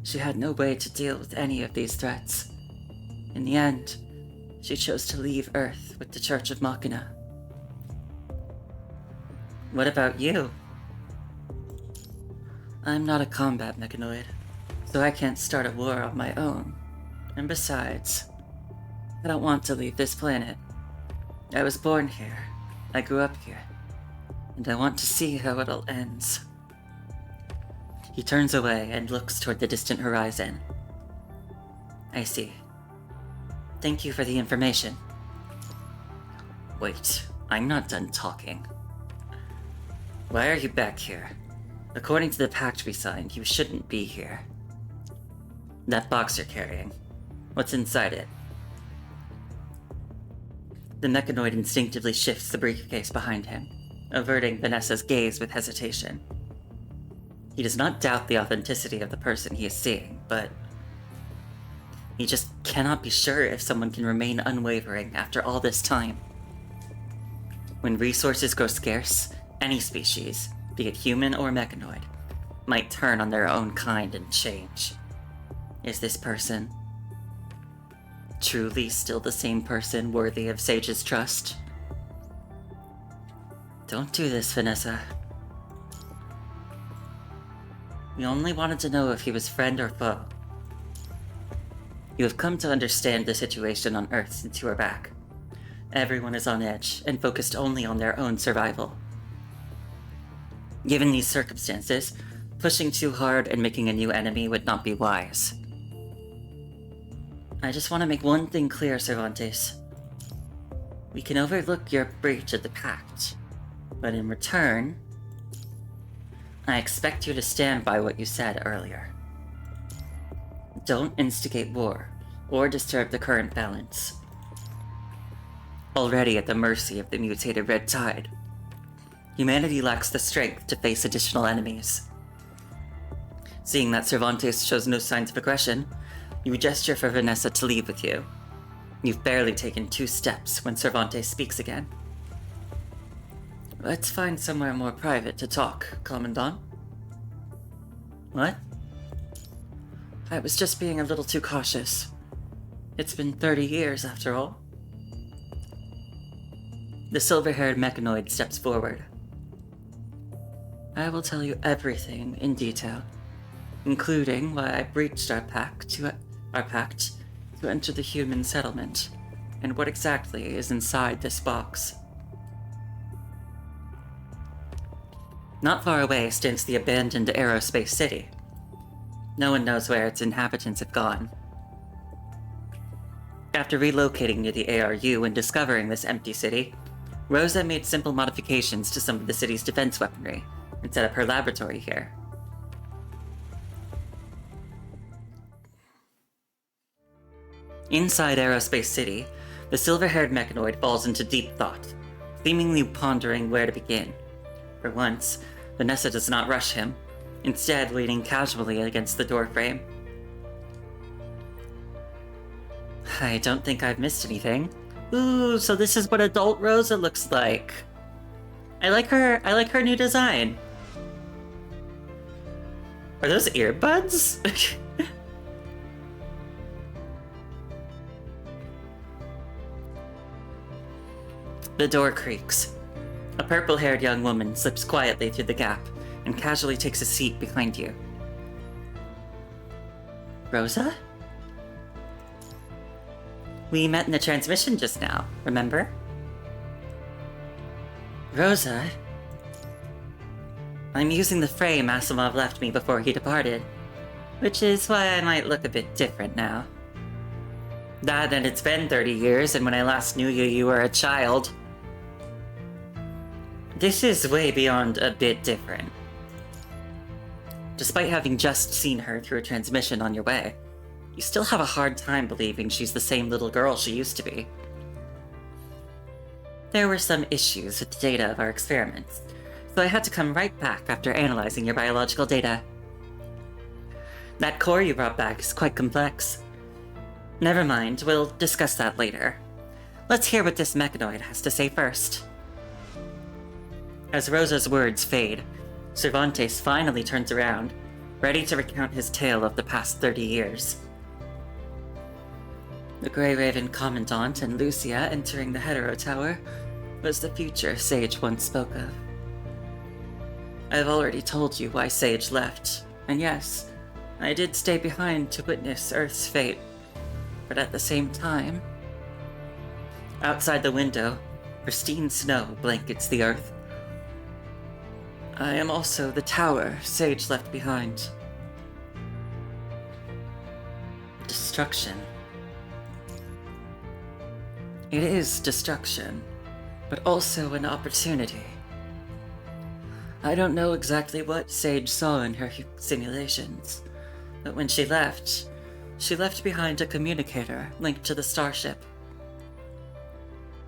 She had no way to deal with any of these threats. In the end, she chose to leave Earth with the Church of Machina. What about you? I'm not a combat mechanoid, so I can't start a war on my own. And besides, I don't want to leave this planet. I was born here, I grew up here, and I want to see how it all ends. He turns away and looks toward the distant horizon. I see. Thank you for the information. Wait, I'm not done talking. Why are you back here? According to the pact we signed, you shouldn't be here. That box you're carrying, what's inside it? The mechanoid instinctively shifts the briefcase behind him, averting Vanessa's gaze with hesitation. He does not doubt the authenticity of the person he is seeing, but he just cannot be sure if someone can remain unwavering after all this time. When resources grow scarce, any species, be it human or mechanoid, might turn on their own kind and change. Is this person truly still the same person worthy of Sage's trust? Don't do this, Vanessa. We only wanted to know if he was friend or foe. You have come to understand the situation on Earth since you are back. Everyone is on edge and focused only on their own survival. Given these circumstances, pushing too hard and making a new enemy would not be wise. I just want to make one thing clear, Cervantes. We can overlook your breach of the pact, but in return, I expect you to stand by what you said earlier. Don't instigate war, or disturb the current balance. Already at the mercy of the mutated Red Tide, humanity lacks the strength to face additional enemies. Seeing that Cervantes shows no signs of aggression, you gesture for Vanessa to leave with you. You've barely taken 2 steps when Cervantes speaks again. Let's find somewhere more private to talk, Commandant. What? I was just being a little too cautious. It's been 30 years, after all. The silver-haired mechanoid steps forward. I will tell you everything in detail, including why I breached our pact to enter the human settlement, and what exactly is inside this box. Not far away stands the abandoned aerospace city. No one knows where its inhabitants have gone. After relocating near the ARU and discovering this empty city, Rosa made simple modifications to some of the city's defense weaponry and set up her laboratory here. Inside Aerospace City, the silver-haired mechanoid falls into deep thought, seemingly pondering where to begin. For once, Vanessa does not rush him, instead leaning casually against the doorframe. I don't think I've missed anything. Ooh, so this is what adult Rosa looks like. I like her new design. Are those earbuds? The door creaks. A purple-haired young woman slips quietly through the gap and casually takes a seat behind you. Rosa? We met in the transmission just now, remember? Rosa? I'm using the frame Asimov left me before he departed, which is why I might look a bit different now. That and it's been 30 years, and when I last knew you, you were a child. This is way beyond a bit different. Despite having just seen her through a transmission on your way, you still have a hard time believing she's the same little girl she used to be. There were some issues with the data of our experiments, so I had to come right back after analyzing your biological data. That core you brought back is quite complex. Never mind, we'll discuss that later. Let's hear what this mechanoid has to say first. As Rosa's words fade, Cervantes finally turns around, ready to recount his tale of the past 30 years. The Grey Raven Commandant and Lucia entering the Hetero Tower was the future Sage once spoke of. I've already told you why Sage left, and yes, I did stay behind to witness Earth's fate, but at the same time, outside the window, pristine snow blankets the Earth. I am also the tower Sage left behind. Destruction. It is destruction, but also an opportunity. I don't know exactly what Sage saw in her simulations, but when she left behind a communicator linked to the starship.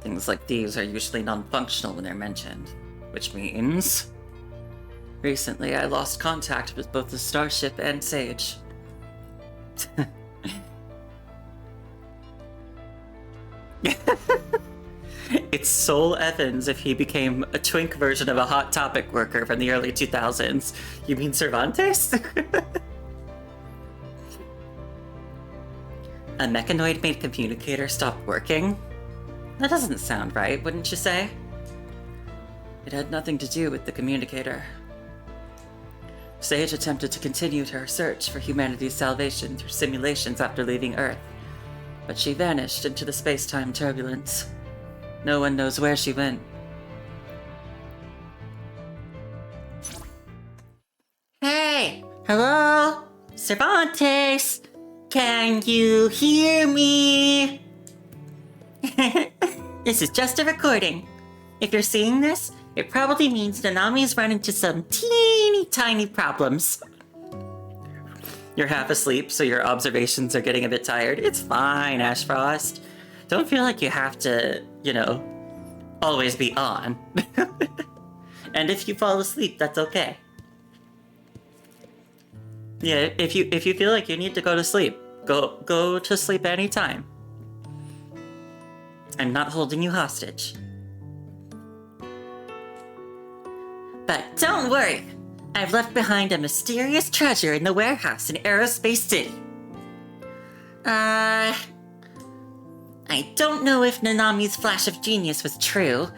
Things like these are usually non-functional when they're mentioned, which means... Recently, I lost contact with both the starship and Sage. It's Sol Evans if he became a twink version of a Hot Topic worker from the early 2000s. You mean Cervantes? A mechanoid-made communicator stopped working? That doesn't sound right, wouldn't you say? It had nothing to do with the communicator. Sage attempted to continue her search for humanity's salvation through simulations after leaving Earth, but she vanished into the space-time turbulence. No one knows where she went. Hey! Hello? Cervantes! Can you hear me? This is just a recording. If you're seeing this, it probably means Nanami's run into some teeny tiny problems. You're half asleep, so your observations are getting a bit tired. It's fine, Ashfrost. Don't feel like you have to, always be on. And if you fall asleep, that's okay. Yeah, if you feel like you need to go to sleep, go to sleep anytime. I'm not holding you hostage. But don't worry, I've left behind a mysterious treasure in the warehouse in Aerospace City. I don't know if Nanami's flash of genius was true,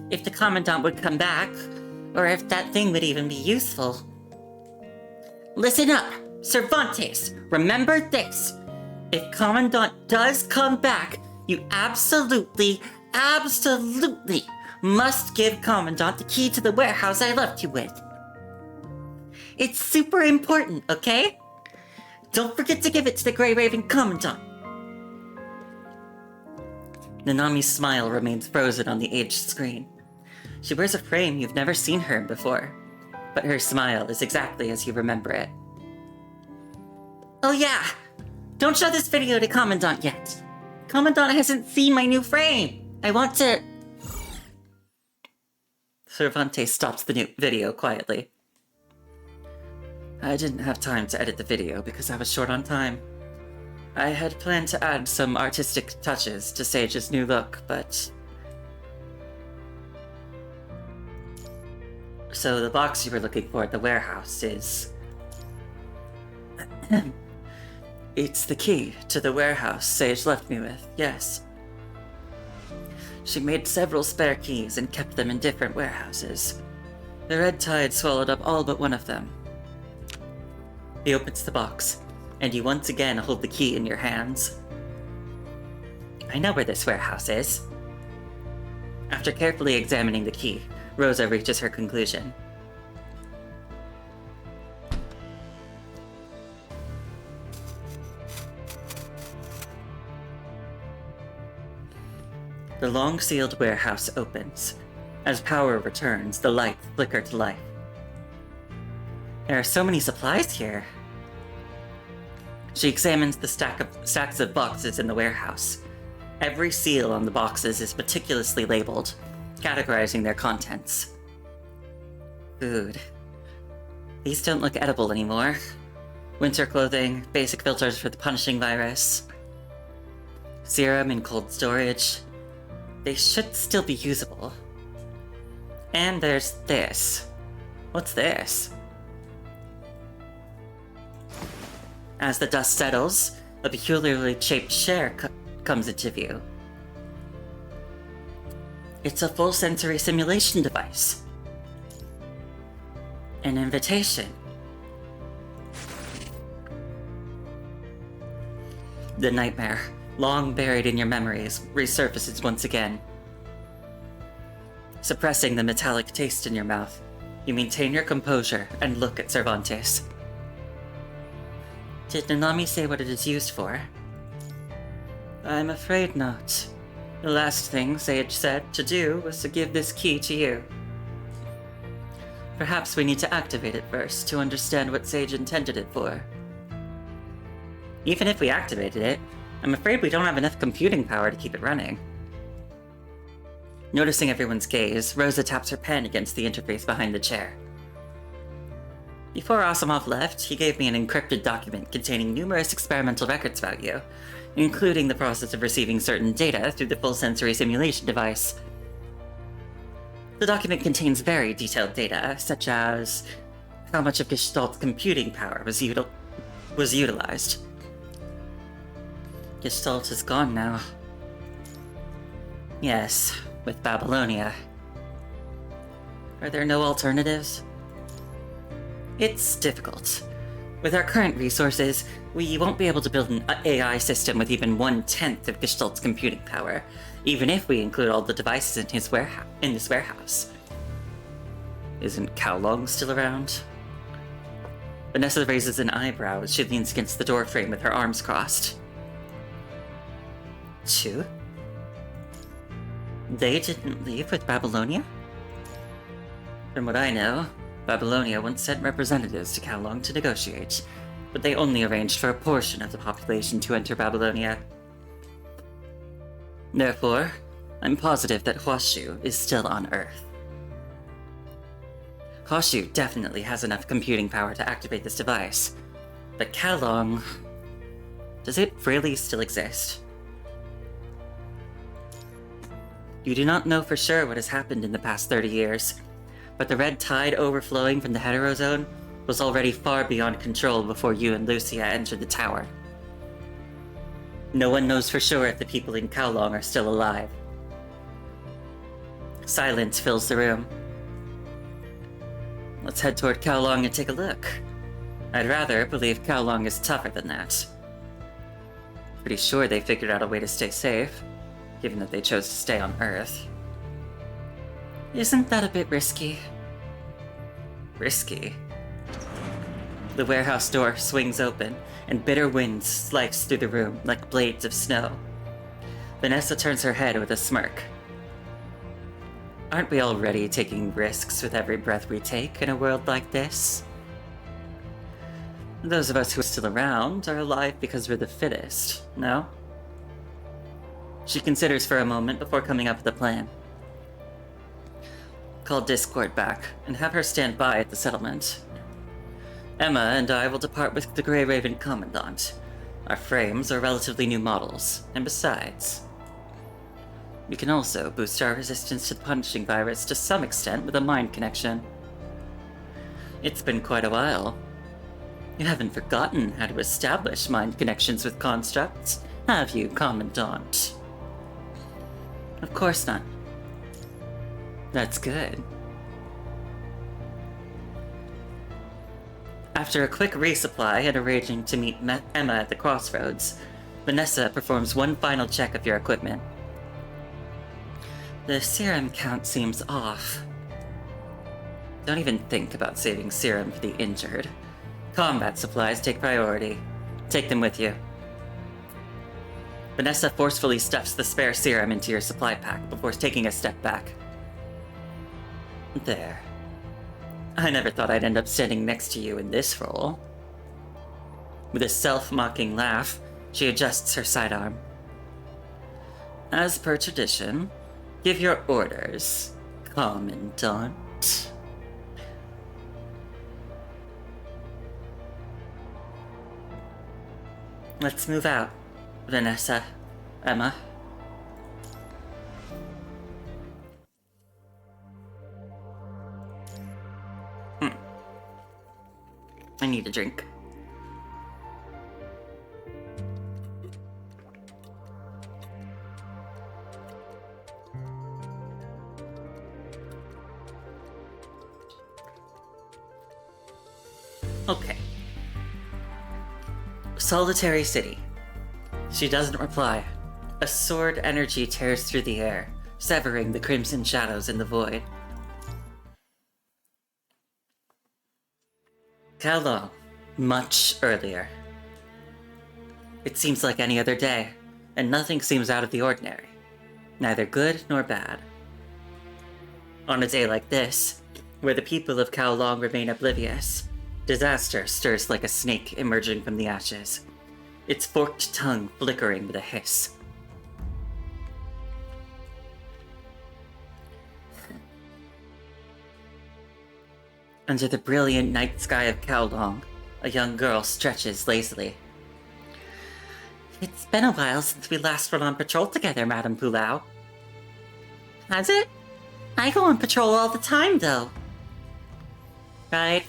if the Commandant would come back, or if that thing would even be useful. Listen up, Cervantes, remember this. If Commandant does come back, you absolutely must give Commandant the key to the warehouse I left you with. It's super important, okay? Don't forget to give it to the Grey Raven Commandant. Nanami's smile remains frozen on the aged screen. She wears a frame you've never seen her in before, but her smile is exactly as you remember it. Oh yeah! Don't show this video to Commandant yet. Commandant hasn't seen my new frame! I want to... Cervantes stops the new video quietly. I didn't have time to edit the video because I was short on time. I had planned to add some artistic touches to Sage's new look, but... So the box you were looking for at the warehouse is... It's the key to the warehouse Sage left me with, yes. She made several spare keys and kept them in different warehouses. The red tide swallowed up all but one of them. He opens the box, and you once again hold the key in your hands. I know where this warehouse is. After carefully examining the key, Rosa reaches her conclusion. The long-sealed warehouse opens. As power returns, the lights flicker to life. There are so many supplies here. She examines the stacks of boxes in the warehouse. Every seal on the boxes is meticulously labeled, categorizing their contents. Food. These don't look edible anymore. Winter clothing, basic filters for the punishing virus. Serum in cold storage. They should still be usable. And there's this. What's this? As the dust settles, a peculiarly shaped chair comes into view. It's a full sensory simulation device. An invitation. The nightmare, long buried in your memories, resurfaces once again. Suppressing the metallic taste in your mouth, you maintain your composure and look at Cervantes. Did Nanami say what it is used for? I'm afraid not. The last thing Sage said to do was to give this key to you. Perhaps we need to activate it first to understand what Sage intended it for. Even if we activated it, I'm afraid we don't have enough computing power to keep it running. Noticing everyone's gaze, Rosa taps her pen against the interface behind the chair. Before Asimov left, he gave me an encrypted document containing numerous experimental records about you, including the process of receiving certain data through the full sensory simulation device. The document contains very detailed data, such as how much of Gestalt's computing power was utilized. Gestalt is gone now. Yes, with Babylonia. Are there no alternatives? It's difficult. With our current resources, we won't be able to build an AI system with even 1/10 of Gestalt's computing power, even if we include all the devices in this warehouse. Isn't Kowlong still around? Vanessa raises an eyebrow as she leans against the doorframe with her arms crossed. Chu? They didn't leave with Babylonia? From what I know, Babylonia once sent representatives to Kowlong to negotiate, but they only arranged for a portion of the population to enter Babylonia. Therefore, I'm positive that Huashu is still on Earth. Huashu definitely has enough computing power to activate this device, but Kowlong... does it really still exist? You do not know for sure what has happened in the past 30 years, but the red tide overflowing from the heterozone was already far beyond control before you and Lucia entered the tower. No one knows for sure if the people in Kowlong are still alive. Silence fills the room. Let's head toward Kowlong and take a look. I'd rather believe Kowlong is tougher than that. Pretty sure they figured out a way to stay safe, given that they chose to stay on Earth. Isn't that a bit risky? Risky? The warehouse door swings open, and bitter winds slice through the room like blades of snow. Vanessa turns her head with a smirk. Aren't we already taking risks with every breath we take in a world like this? Those of us who are still around are alive because we're the fittest, no? She considers for a moment before coming up with a plan. Call Discord back and have her stand by at the settlement. Emma and I will depart with the Grey Raven Commandant. Our frames are relatively new models, and besides, we can also boost our resistance to the punishing virus to some extent with a mind connection. It's been quite a while. You haven't forgotten how to establish mind connections with constructs, have you, Commandant? Of course not. That's good. After a quick resupply and arranging to meet Emma at the crossroads, Vanessa performs one final check of your equipment. The serum count seems off. Don't even think about saving serum for the injured. Combat supplies take priority. Take them with you. Vanessa forcefully stuffs the spare serum into your supply pack before taking a step back. There. I never thought I'd end up standing next to you in this role. With a self-mocking laugh, she adjusts her sidearm. As per tradition, give your orders, Commandant. Let's move out, Vanessa, Emma. I need a drink. Okay. Solitary City. She doesn't reply. A sword energy tears through the air, severing the crimson shadows in the void. Kowlong, much earlier. It seems like any other day, and nothing seems out of the ordinary, neither good nor bad. On a day like this, Where the people of Kowloon remain oblivious, disaster stirs like a snake emerging from the ashes, its forked tongue flickering with a hiss. Under the brilliant night sky of Kowloon, a young girl stretches lazily. It's been a while since we last went on patrol together, Madame Pulau. Has it? I go on patrol all the time, though. Right.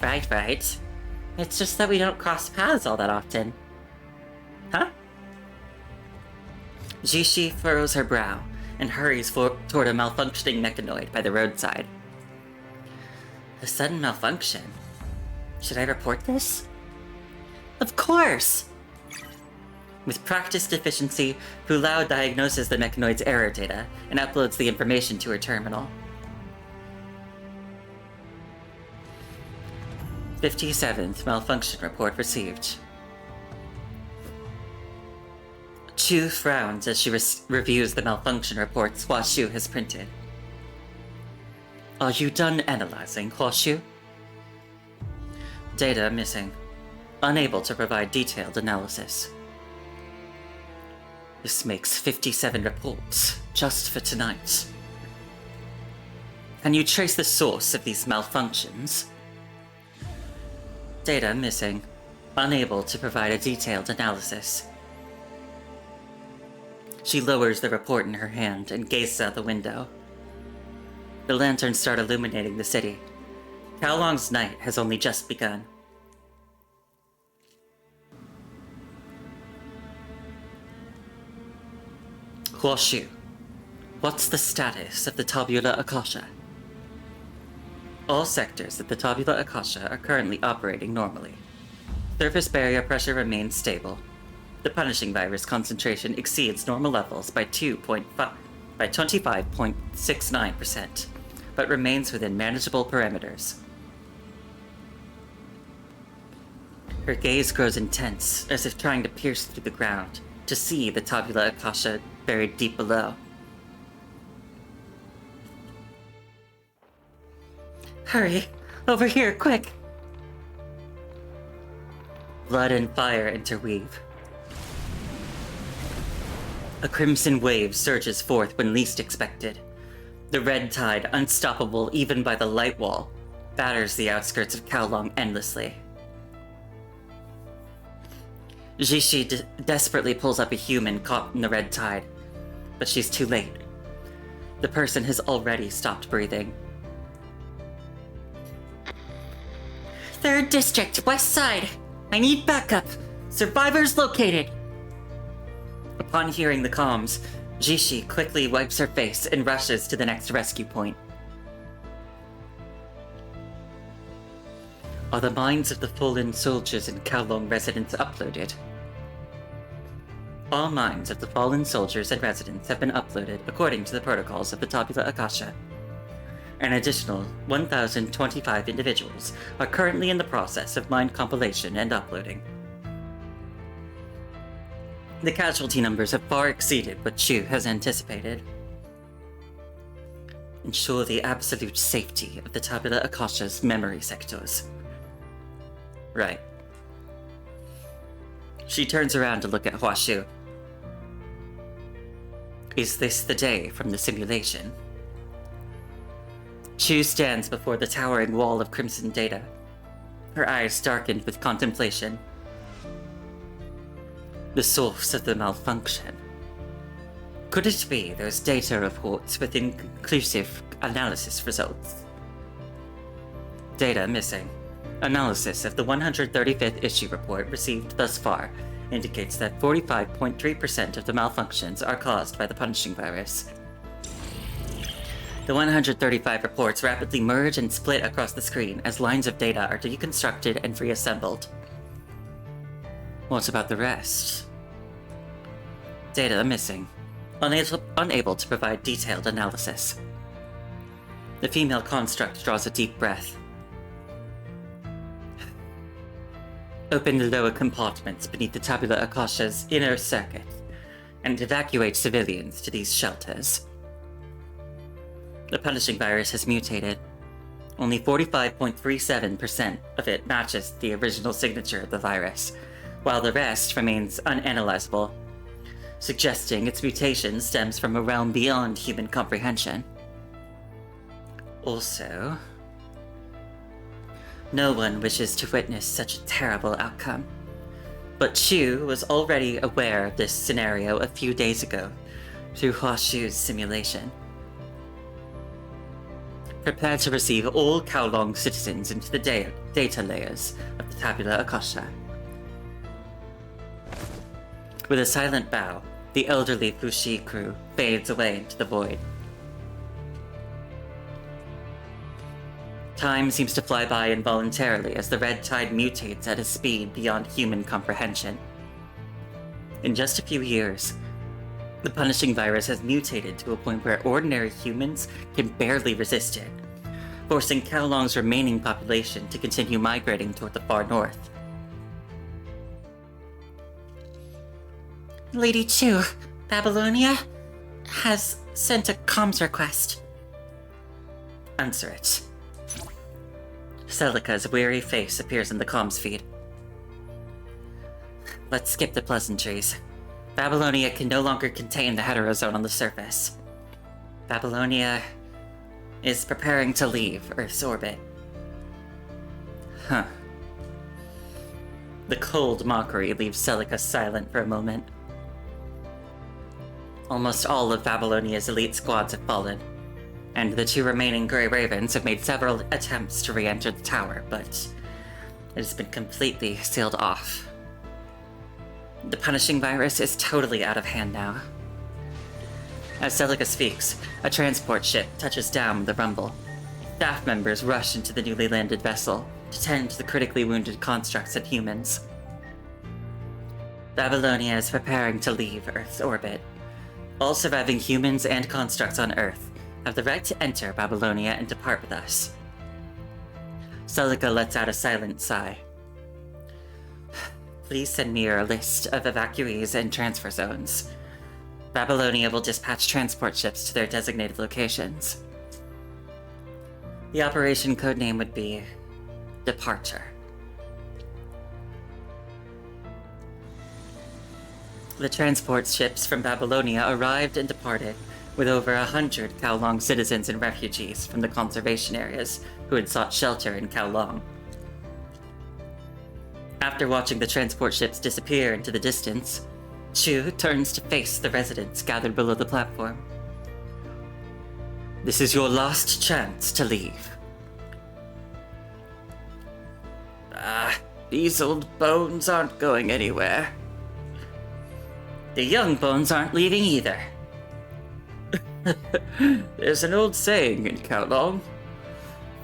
It's just that we don't cross paths all that often. Huh? Jishi furrows her brow and hurries toward a malfunctioning mechanoid by the roadside. A sudden malfunction? Should I report this? Of course! With practiced efficiency, Pulau diagnoses the mechanoid's error data and uploads the information to her terminal. 57th malfunction report received. Chu frowns as she reviews the malfunction reports Huashu has printed. Are you done analyzing, Huashu? Data missing. Unable to provide detailed analysis. This makes 57 reports, just for tonight. Can you trace the source of these malfunctions? Data missing. Unable to provide a detailed analysis. She lowers the report in her hand and gazes out the window. The lanterns start illuminating the city. Kowloon's night has only just begun. Huashu, what's the status of the Tabula Akasha? All sectors of the Tabula Akasha are currently operating normally. Surface barrier pressure remains stable. The punishing virus concentration exceeds normal levels by 25.69%, but remains within manageable parameters. Her gaze grows intense, as if trying to pierce through the ground, to see the Tabula Akasha buried deep below. Hurry! Over here, quick! Blood and fire interweave. A crimson wave surges forth when least expected. The red tide, unstoppable even by the light wall, batters the outskirts of Kowloon endlessly. Jishi desperately pulls up a human caught in the red tide, but she's too late. The person has already stopped breathing. 3rd District, West Side! I need backup! Survivors located! Upon hearing the comms, Jishi quickly wipes her face and rushes to the next rescue point. Are the minds of the fallen soldiers and Kowloon residents uploaded? All minds of the fallen soldiers and residents have been uploaded according to the protocols of the Tabula Akasha. An additional 1,025 individuals are currently in the process of mind compilation and uploading. The casualty numbers have far exceeded what Chu has anticipated. Ensure the absolute safety of the Tabula Akasha's memory sectors. Right. She turns around to look at Huashu. Is this the day from the simulation? Chu stands before the towering wall of crimson data, her eyes darkened with contemplation. The source of the malfunction. Could it be those data reports with inconclusive analysis results? Data missing. Analysis of the 135th issue report received thus far indicates that 45.3% of the malfunctions are caused by the punishing virus. The 135 reports rapidly merge and split across the screen as lines of data are deconstructed and reassembled. What about the rest? Data missing. Unable to provide detailed analysis. The female construct draws a deep breath. Open the lower compartments beneath the Tabula Akasha's inner circuit and evacuate civilians to these shelters. The punishing virus has mutated. Only 45.37% of it matches the original signature of the virus, while the rest remains unanalyzable, suggesting its mutation stems from a realm beyond human comprehension. Also, no one wishes to witness such a terrible outcome, but Chu was already aware of this scenario a few days ago through Hua Shu's simulation. Prepare to receive all Kowloon citizens into the data layers of the Tabula Akasha. With a silent bow, the elderly Fushi crew fades away into the void. Time seems to fly by involuntarily as the red tide mutates at a speed beyond human comprehension. In just a few years, the punishing virus has mutated to a point where ordinary humans can barely resist it, forcing Kowloon's remaining population to continue migrating toward the far north. Lady Chu, Babylonia has sent a comms request. Answer it. Celica's weary face appears in the comms feed. Let's skip the pleasantries. Babylonia can no longer contain the heterozone on the surface. Babylonia is preparing to leave Earth's orbit. Huh. The cold mockery leaves Celica silent for a moment. Almost all of Babylonia's elite squads have fallen, and the two remaining Grey Ravens have made several attempts to re-enter the tower, but it has been completely sealed off. The punishing virus is totally out of hand now. As Celica speaks, a transport ship touches down with a rumble. Staff members rush into the newly landed vessel to tend to the critically wounded constructs and humans. Babylonia is preparing to leave Earth's orbit. All surviving humans and constructs on Earth have the right to enter Babylonia and depart with us. Celica lets out a silent sigh. Please send me a list of evacuees and transfer zones. Babylonia will dispatch transport ships to their designated locations. The operation codename would be Departure. The transport ships from Babylonia arrived and departed with over 100 Kowloon citizens and refugees from the conservation areas who had sought shelter in Kowloon. After watching the transport ships disappear into the distance, Chu turns to face the residents gathered below the platform. This is your last chance to leave. These old bones aren't going anywhere. The young bones aren't leaving either. There's an old saying in Kowloon.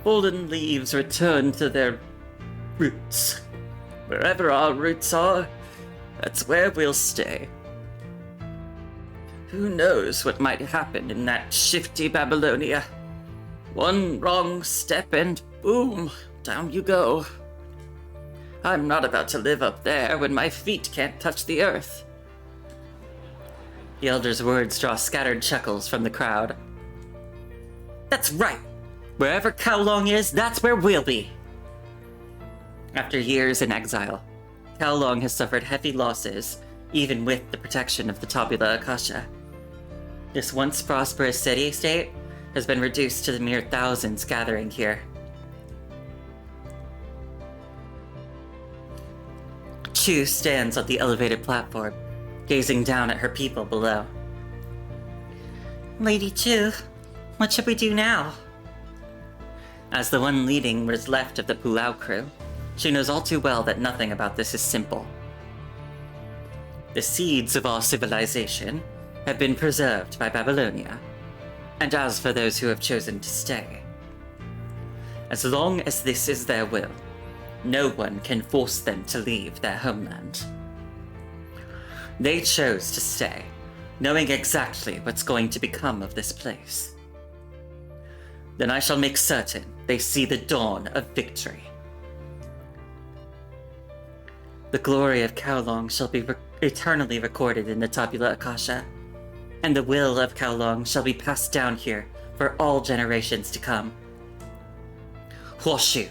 Fallen leaves return to their roots. Wherever our roots are, that's where we'll stay. Who knows what might happen in that shifty Babylonia? One wrong step and boom, down you go. I'm not about to live up there when my feet can't touch the earth. The elder's words draw scattered chuckles from the crowd. That's right! Wherever Kowloon is, that's where we'll be! After years in exile, Kowloon has suffered heavy losses, even with the protection of the Tabula Akasha. This once prosperous city-state has been reduced to the mere thousands gathering here. Chu stands on the elevated platform, gazing down at her people below. Lady Chu, what should we do now? As the one leading what is left of the Pulau crew, she knows all too well that nothing about this is simple. The seeds of our civilization have been preserved by Babylonia, and as for those who have chosen to stay, as long as this is their will, no one can force them to leave their homeland. They chose to stay, knowing exactly what's going to become of this place. Then I shall make certain they see the dawn of victory. The glory of Kowloon shall be eternally recorded in the Tabula Akasha, and the will of Kowloon shall be passed down here for all generations to come. Horseshoe.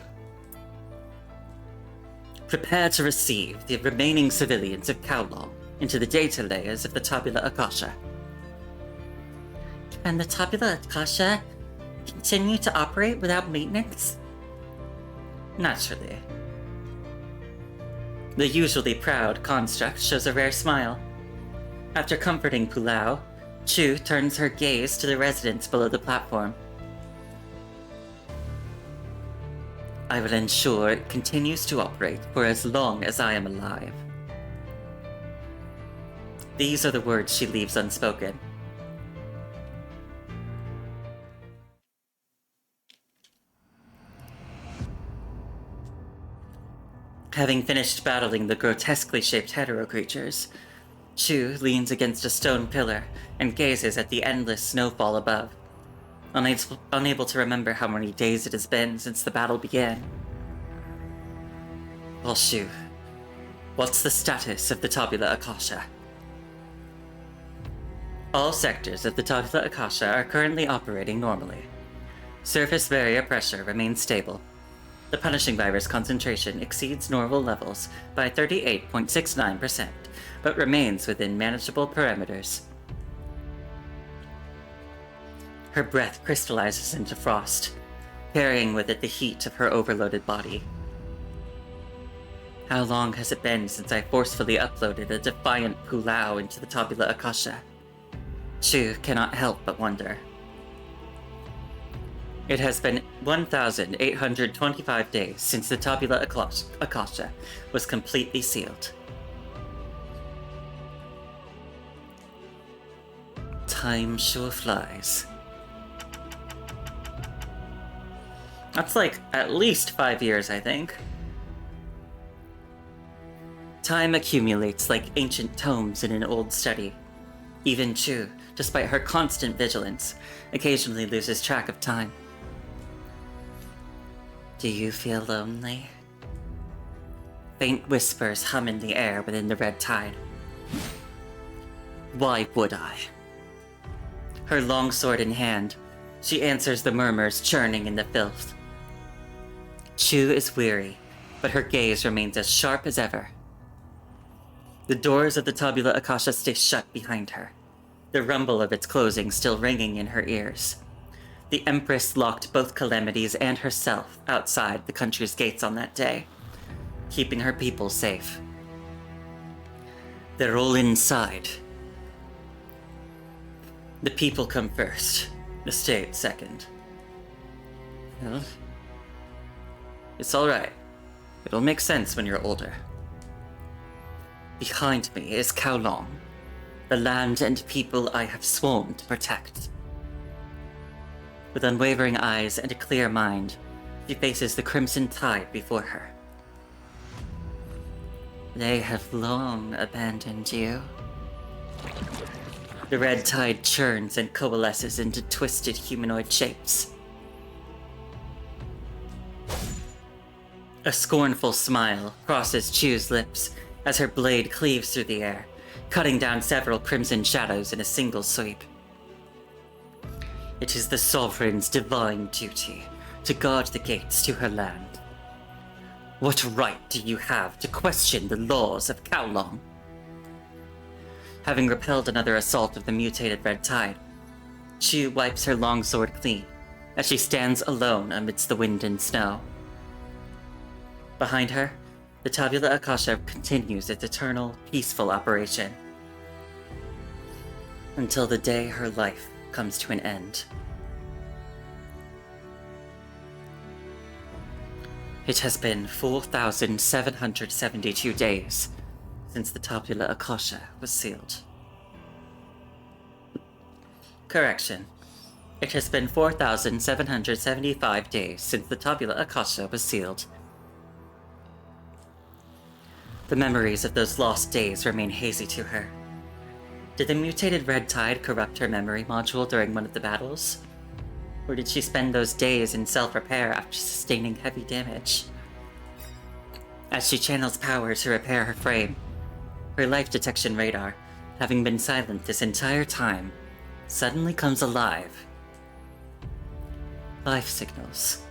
Prepare to receive the remaining civilians of Kowloon into the data layers of the Tabula Akasha. Can the Tabula Akasha continue to operate without maintenance? Naturally. The usually proud construct shows a rare smile. After comforting Pulau, Chu turns her gaze to the residents below the platform. I will ensure it continues to operate for as long as I am alive. These are the words she leaves unspoken. Having finished battling the grotesquely shaped hetero creatures, Chu leans against a stone pillar and gazes at the endless snowfall above, unable to remember how many days it has been since the battle began. Well, Shu, what's the status of the Tabula Akasha? All sectors of the Tabula Akasha are currently operating normally. Surface barrier pressure remains stable. The punishing virus concentration exceeds normal levels by 38.69%, but remains within manageable parameters. Her breath crystallizes into frost, carrying with it the heat of her overloaded body. How long has it been since I forcefully uploaded a defiant Pulau into the Tabula Akasha? Chu cannot help but wonder. It has been 1,825 days since the Tabula Akasha was completely sealed. Time sure flies. That's like at least 5 years, I think. Time accumulates like ancient tomes in an old study. Even Chu, despite her constant vigilance, occasionally loses track of time. Do you feel lonely? Faint whispers hum in the air within the red tide. Why would I? Her long sword in hand, she answers the murmurs churning in the filth. Chu is weary, but her gaze remains as sharp as ever. The doors of the Tabula Akasha stay shut behind her, the rumble of its closing still ringing in her ears. The Empress locked both Calamities and herself outside the country's gates on that day, keeping her people safe. They're all inside. The people come first, the state second. Well, it's alright. It'll make sense when you're older. Behind me is Kowloon, the land and people I have sworn to protect. With unwavering eyes and a clear mind, she faces the crimson tide before her. They have long abandoned you. The red tide churns and coalesces into twisted humanoid shapes. A scornful smile crosses Chu's lips as her blade cleaves through the air, cutting down several crimson shadows in a single sweep. It is the Sovereign's divine duty to guard the gates to her land. What right do you have to question the laws of Kowloon? Having repelled another assault of the mutated red tide, Chu wipes her long sword clean as she stands alone amidst the wind and snow. Behind her, the Tabula Akasha continues its eternal, peaceful operation. Until the day her life comes to an end. It has been 4,772 days since the Tabula Akasha was sealed. Correction. It has been 4,775 days since the Tabula Akasha was sealed. The memories of those lost days remain hazy to her. Did the mutated red tide corrupt her memory module during one of the battles? Or did she spend those days in self-repair after sustaining heavy damage? As she channels power to repair her frame, her life detection radar, having been silent this entire time, suddenly comes alive. Life signals.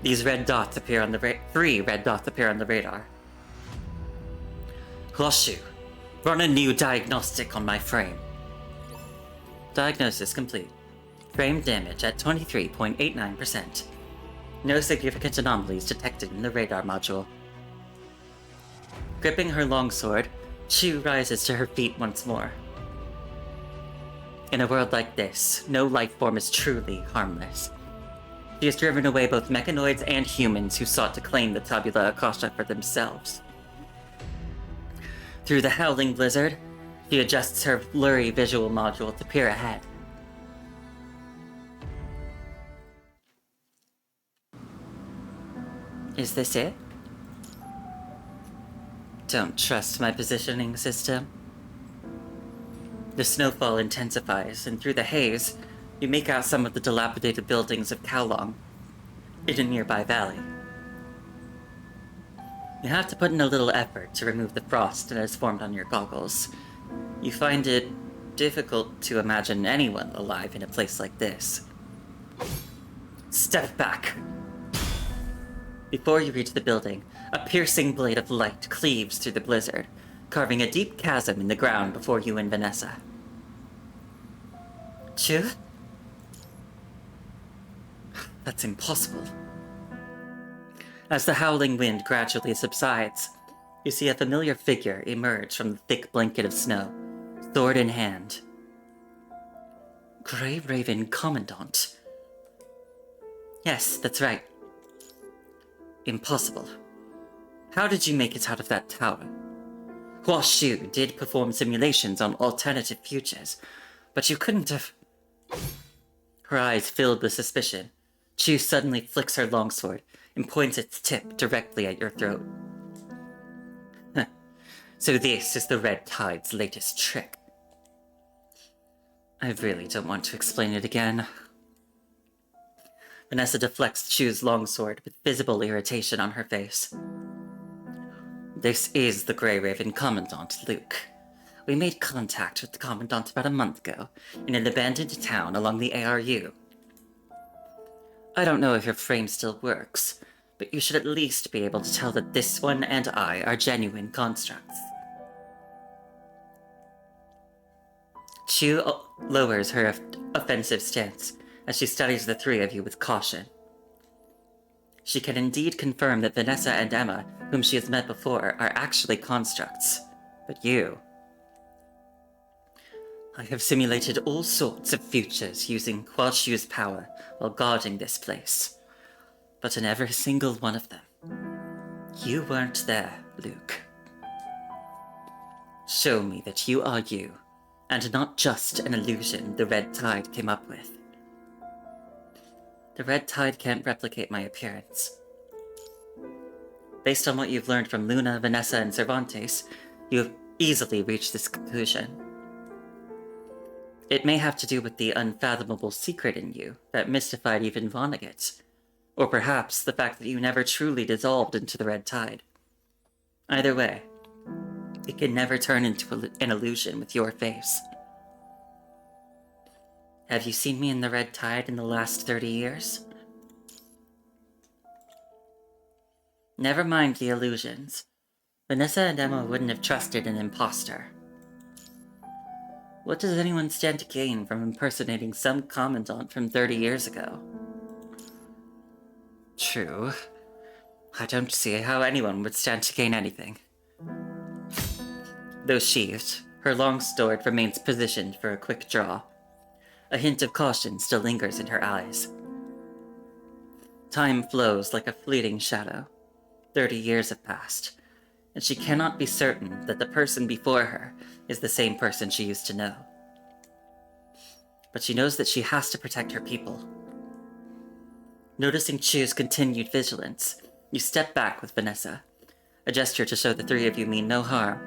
These red dots appear on the 3 red dots appear on the radar. Hwashu, run a new diagnostic on my frame. Diagnosis complete. Frame damage at 23.89%. No significant anomalies detected in the radar module. Gripping her longsword, Chu rises to her feet once more. In a world like this, no life form is truly harmless. She has driven away both mechanoids and humans who sought to claim the Tabula Acosta for themselves. Through the howling blizzard, she adjusts her blurry visual module to peer ahead. Is this it? Don't trust my positioning system. The snowfall intensifies, and through the haze, you make out some of the dilapidated buildings of Kowloon in a nearby valley. You have to put in a little effort to remove the frost that has formed on your goggles. You find it difficult to imagine anyone alive in a place like this. Step back! Before you reach the building, a piercing blade of light cleaves through the blizzard, carving a deep chasm in the ground before you and Vanessa. Chu? That's impossible. As the howling wind gradually subsides, you see a familiar figure emerge from the thick blanket of snow, sword in hand. Grey Raven Commandant. Yes, that's right. Impossible. How did you make it out of that tower? Hwashu did perform simulations on alternative futures, but you couldn't have... Her eyes filled with suspicion. Chu suddenly flicks her longsword and points its tip directly at your throat. So this is the Red Tide's latest trick. I really don't want to explain it again. Vanessa deflects Chu's longsword with visible irritation on her face. This is the Grey Raven Commandant, Luke. We made contact with the Commandant about a month ago, in an abandoned town along the ARU. I don't know if your frame still works, but you should at least be able to tell that this one and I are genuine constructs. Chu lowers her offensive stance as she studies the 3 of you with caution. She can indeed confirm that Vanessa and Emma, whom she has met before, are actually constructs. But you... I have simulated all sorts of futures using Hwashu's power while guarding this place. But in every single one of them, you weren't there, Luke. Show me that you are you, and not just an illusion the Red Tide came up with. The Red Tide can't replicate my appearance. Based on what you've learned from Luna, Vanessa, and Cervantes, you have easily reached this conclusion. It may have to do with the unfathomable secret in you that mystified even Vonnegut, or perhaps the fact that you never truly dissolved into the Red Tide. Either way, it can never turn into an illusion with your face. Have you seen me in the Red Tide in the last 30 years? Never mind the illusions. Vanessa and Emma wouldn't have trusted an imposter. What does anyone stand to gain from impersonating some commandant from 30 years ago? True. I don't see how anyone would stand to gain anything. Though sheathed, her long sword remains positioned for a quick draw. A hint of caution still lingers in her eyes. Time flows like a fleeting shadow. 30 years have passed, and she cannot be certain that the person before her is the same person she used to know. But she knows that she has to protect her people. Noticing Chu's continued vigilance, you step back with Vanessa, a gesture to show the 3 of you mean no harm.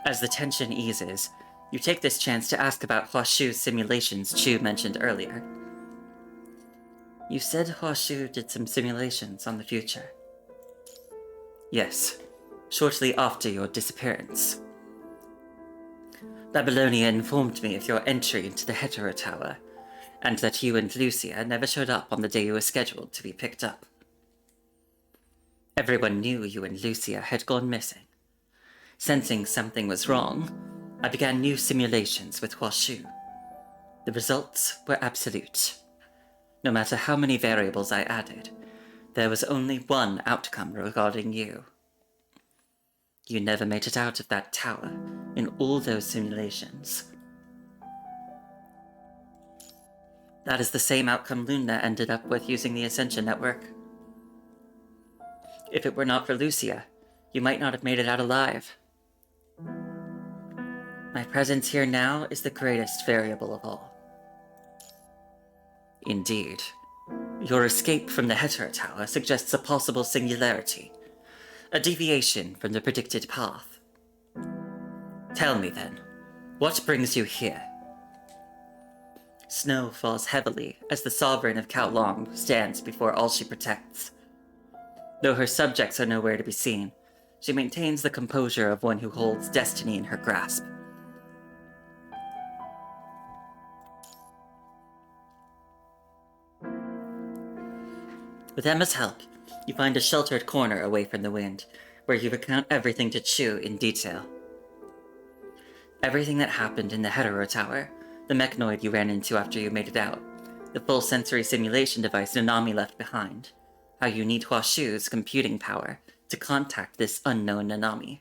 As the tension eases, you take this chance to ask about Hwashu's simulations Chu mentioned earlier. You said Hwashu did some simulations on the future. Yes, shortly after your disappearance. Babylonia informed me of your entry into the Hetero Tower, and that you and Lucia never showed up on the day you were scheduled to be picked up. Everyone knew you and Lucia had gone missing. Sensing something was wrong, I began new simulations with Huashu. The results were absolute. No matter how many variables I added, there was only one outcome regarding you. You never made it out of that tower in all those simulations. That is the same outcome Luna ended up with using the Ascension Network. If it were not for Lucia, you might not have made it out alive. My presence here now is the greatest variable of all. Indeed. Your escape from the Hetera Tower suggests a possible singularity, a deviation from the predicted path. Tell me then, what brings you here? Snow falls heavily as the sovereign of Kowloon stands before all she protects. Though her subjects are nowhere to be seen, she maintains the composure of one who holds destiny in her grasp. With Emma's help, you find a sheltered corner away from the wind, where you recount everything to Chu in detail. Everything that happened in the Hetero Tower, the mechanoid you ran into after you made it out, the full sensory simulation device Nanami left behind, how you need Huashu's computing power to contact this unknown Nanami.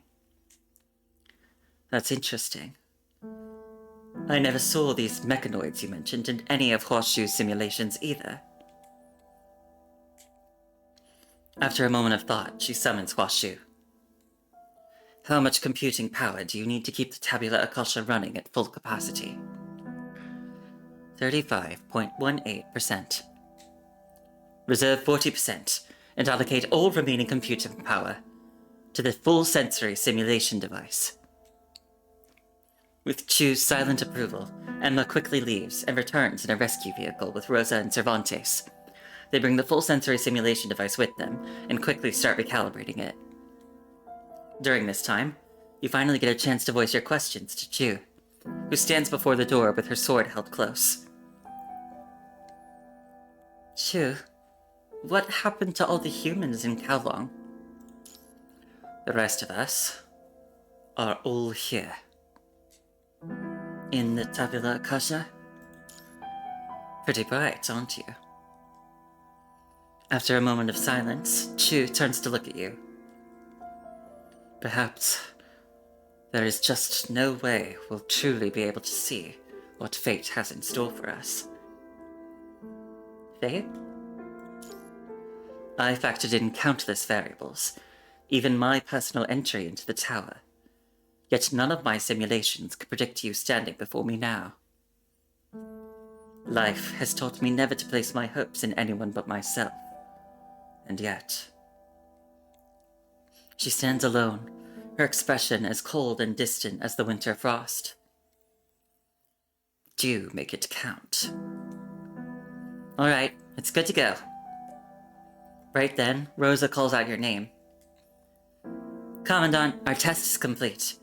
That's interesting. I never saw these mechanoids you mentioned in any of Huashu's simulations either. After a moment of thought, she summons Huashu. How much computing power do you need to keep the Tabula Akasha running at full capacity? 35.18%. Reserve 40% and allocate all remaining computing power to the full sensory simulation device. With Chu's silent approval, Emma quickly leaves and returns in a rescue vehicle with Rosa and Cervantes. They bring the full sensory simulation device with them and quickly start recalibrating it. During this time, you finally get a chance to voice your questions to Chu, who stands before the door with her sword held close. Chu, what happened to all the humans in Kowloon? The rest of us are all here. In the Tabula Akasha? Pretty bright, aren't you? After a moment of silence, Chu turns to look at you. Perhaps there is just no way we'll truly be able to see what fate has in store for us. Fate? I factored in countless variables, even my personal entry into the tower. Yet none of my simulations could predict you standing before me now. Life has taught me never to place my hopes in anyone but myself. And yet... She stands alone, her expression as cold and distant as the winter frost. Do make it count. Alright, it's good to go. Right then, Rosa calls out your name. Commandant, our test is complete.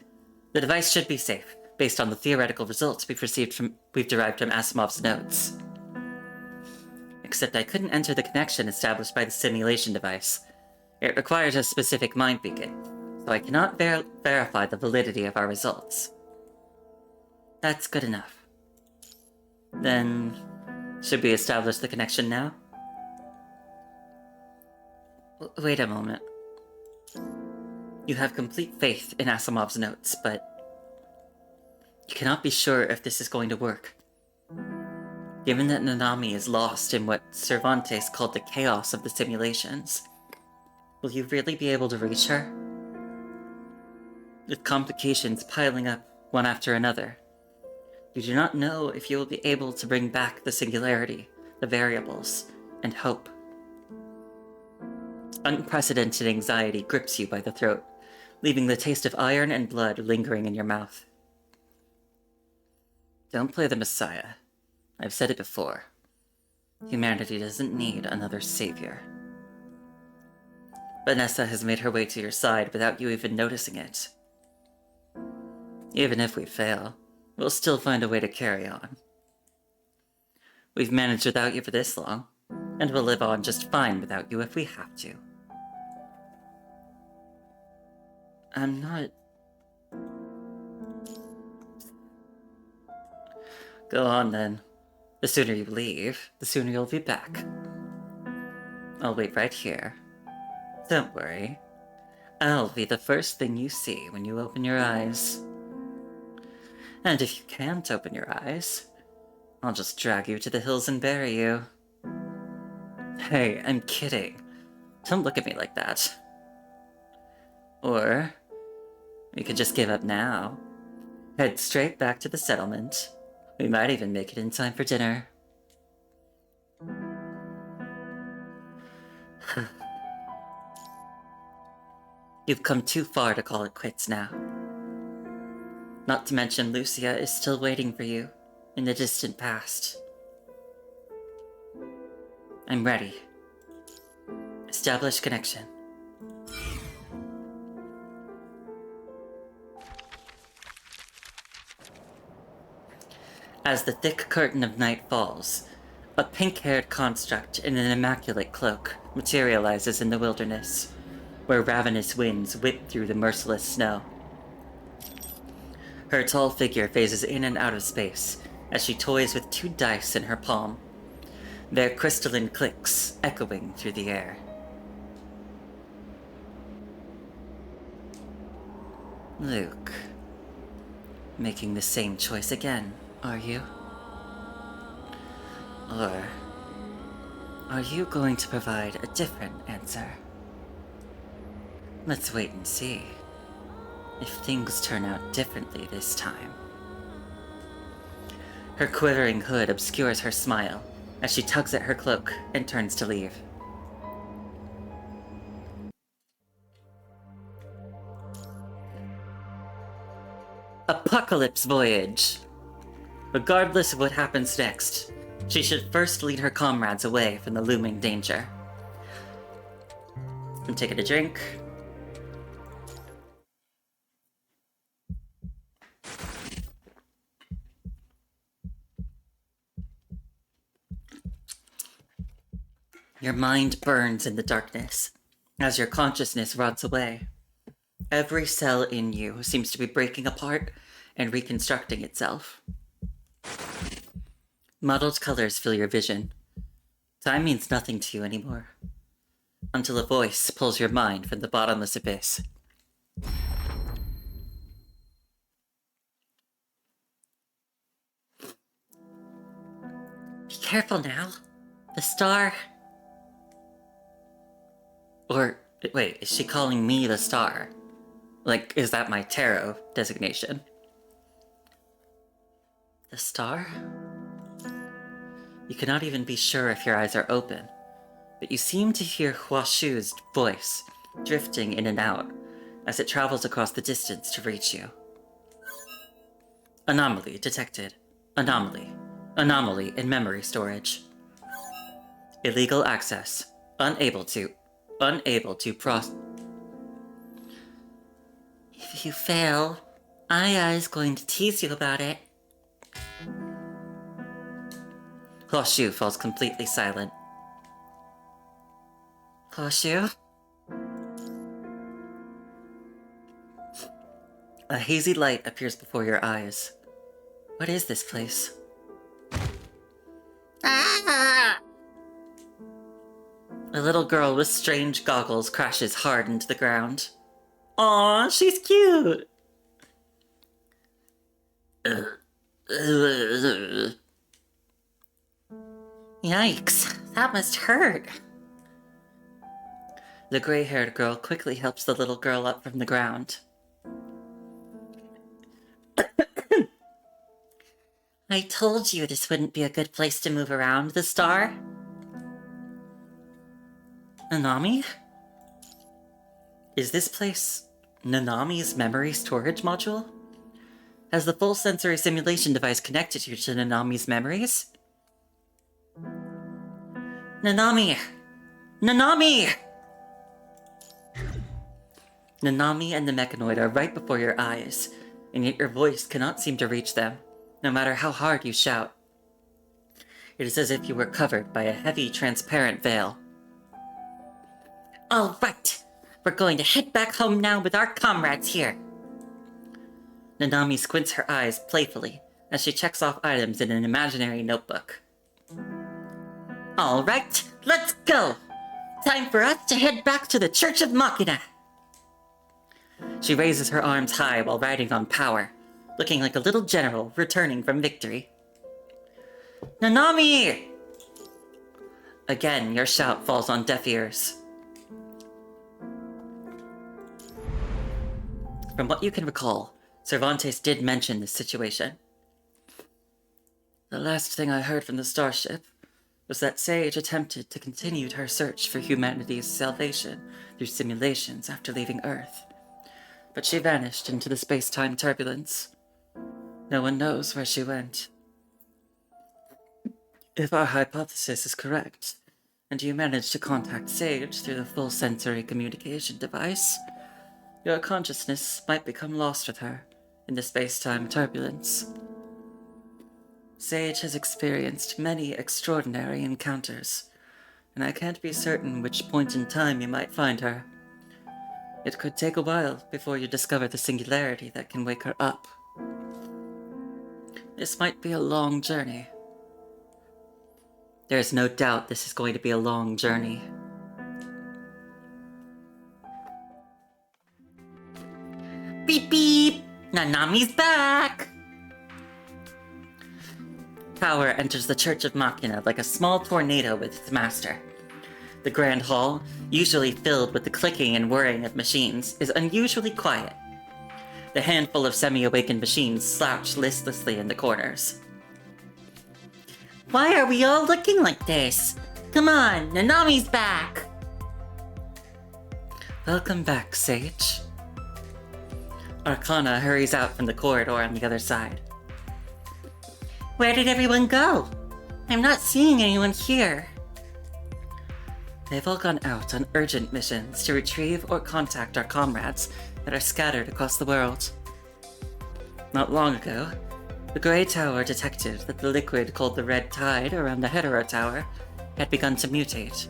The device should be safe, based on the theoretical results we've derived from Asimov's notes. Except I couldn't enter the connection established by the simulation device. It requires a specific mind beacon, so I cannot verify the validity of our results. That's good enough. Then, should we establish the connection now? Wait a moment. You have complete faith in Asimov's notes, but you cannot be sure if this is going to work. Given that Nanami is lost in what Cervantes called the chaos of the simulations, will you really be able to reach her? With complications piling up one after another, you do not know if you will be able to bring back the singularity, the variables, and hope. Unprecedented anxiety grips you by the throat, leaving the taste of iron and blood lingering in your mouth. Don't play the Messiah. I've said it before. Humanity doesn't need another savior. Vanessa has made her way to your side without you even noticing it. Even if we fail, we'll still find a way to carry on. We've managed without you for this long, and we'll live on just fine without you if we have to. I'm not... Go on then. The sooner you leave, the sooner you'll be back. I'll wait right here. Don't worry. I'll be the first thing you see when you open your eyes. And if you can't open your eyes, I'll just drag you to the hills and bury you. Hey, I'm kidding. Don't look at me like that. Or, we could just give up now. Head straight back to the settlement. We might even make it in time for dinner. You've come too far to call it quits now. Not to mention Lucia is still waiting for you in the distant past. I'm ready. Establish connection. As the thick curtain of night falls, a pink-haired construct in an immaculate cloak materializes in the wilderness, where ravenous winds whip through the merciless snow. Her tall figure phases in and out of space as she toys with 2 dice in her palm, their crystalline clicks echoing through the air. Luke, making the same choice again, are you? Or are you going to provide a different answer? Let's wait and see if things turn out differently this time. Her quivering hood obscures her smile as she tugs at her cloak and turns to leave. Apocalypse Voyage! Regardless of what happens next, she should first lead her comrades away from the looming danger. I'm taking a drink. Your mind burns in the darkness as your consciousness rots away. Every cell in you seems to be breaking apart and reconstructing itself. Muddled colors fill your vision. Time means nothing to you anymore, until a voice pulls your mind from the bottomless abyss. Be careful now. The star... Or, wait, is she calling me the star? Like, is that my tarot designation? The star? You cannot even be sure if your eyes are open, but you seem to hear Huashu's voice drifting in and out as it travels across the distance to reach you. Anomaly detected. Anomaly. Anomaly in memory storage. Illegal access. Unable to If you fail, Aya's going to tease you about it. Huashu falls completely silent. Huashu? A hazy light appears before your eyes. What is this place? Ah! A little girl with strange goggles crashes hard into the ground. Aw, she's cute! Yikes, that must hurt. The gray-haired girl quickly helps the little girl up from the ground. I told you this wouldn't be a good place to move around, the star. Nanami? Is this place Nanami's memory storage module? Has the full sensory simulation device connected you to Nanami's memories? Nanami! Nanami! Nanami and the mechanoid are right before your eyes, and yet your voice cannot seem to reach them, no matter how hard you shout. It is as if you were covered by a heavy, transparent veil. All right, we're going to head back home now with our comrades here. Nanami squints her eyes playfully as she checks off items in an imaginary notebook. All right, let's go! Time for us to head back to the Church of Machina! She raises her arms high while riding on power, looking like a little general returning from victory. Nanami! Again, your shout falls on deaf ears. From what you can recall, Cervantes did mention this situation. The last thing I heard from the starship was that Sage attempted to continue her search for humanity's salvation through simulations after leaving Earth. But she vanished into the space-time turbulence. No one knows where she went. If our hypothesis is correct, and you managed to contact Sage through the full sensory communication device, your consciousness might become lost with her in the space-time turbulence. Sage has experienced many extraordinary encounters, and I can't be certain which point in time you might find her. It could take a while before you discover the singularity that can wake her up. This might be a long journey. There's no doubt this is going to be a long journey. Beep beep! Nanami's back! Power enters the Church of Machina like a small tornado with its master. The Grand Hall, usually filled with the clicking and whirring of machines, is unusually quiet. The handful of semi-awakened machines slouch listlessly in the corners. Why are we all looking like this? Come on, Nanami's back! Welcome back, Sage. Arcana hurries out from the corridor on the other side. Where did everyone go? I'm not seeing anyone here. They've all gone out on urgent missions to retrieve or contact our comrades that are scattered across the world. Not long ago, the Grey Tower detected that the liquid called the Red Tide around the Hetero Tower had begun to mutate.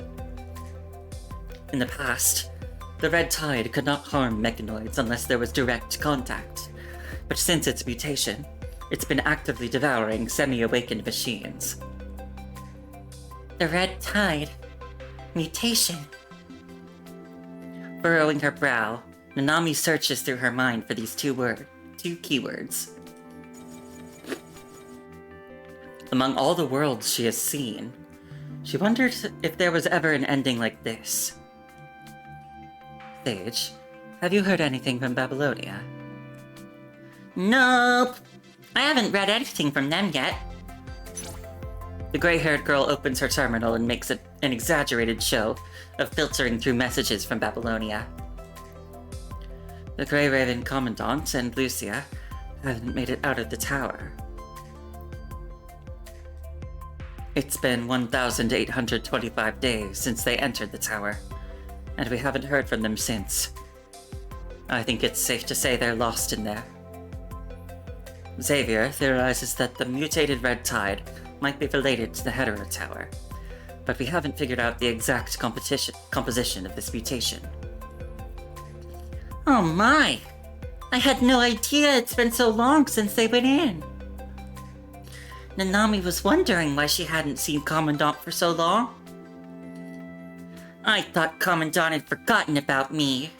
In the past, the Red Tide could not harm mechanoids unless there was direct contact, but since its mutation, it's been actively devouring semi-awakened machines. The Red Tide. Mutation. Furrowing her brow, Nanami searches through her mind for these two keywords. Among all the worlds she has seen, she wondered if there was ever an ending like this. Sage, have you heard anything from Babylonia? Nope. I haven't read anything from them yet. The gray-haired girl opens her terminal and makes an exaggerated show of filtering through messages from Babylonia. The Grey Raven Commandant and Lucia haven't made it out of the tower. It's been 1,825 days since they entered the tower, and we haven't heard from them since. I think it's safe to say they're lost in there. Xavier theorizes that the mutated Red Tide might be related to the Hetero Tower, but we haven't figured out the exact composition of this mutation. Oh my! I had no idea it's been so long since they went in. Nanami was wondering why she hadn't seen Commandant for so long. I thought Commandant had forgotten about me.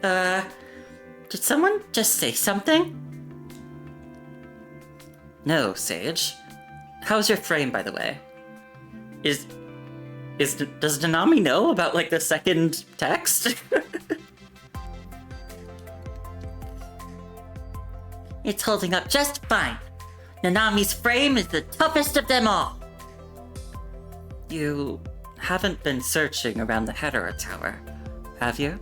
Did someone just say something? No, Sage. How's your frame, by the way? Does Nanami know about, like, the second text? It's holding up just fine. Nanami's frame is the toughest of them all. You haven't been searching around the Hetero Tower, have you?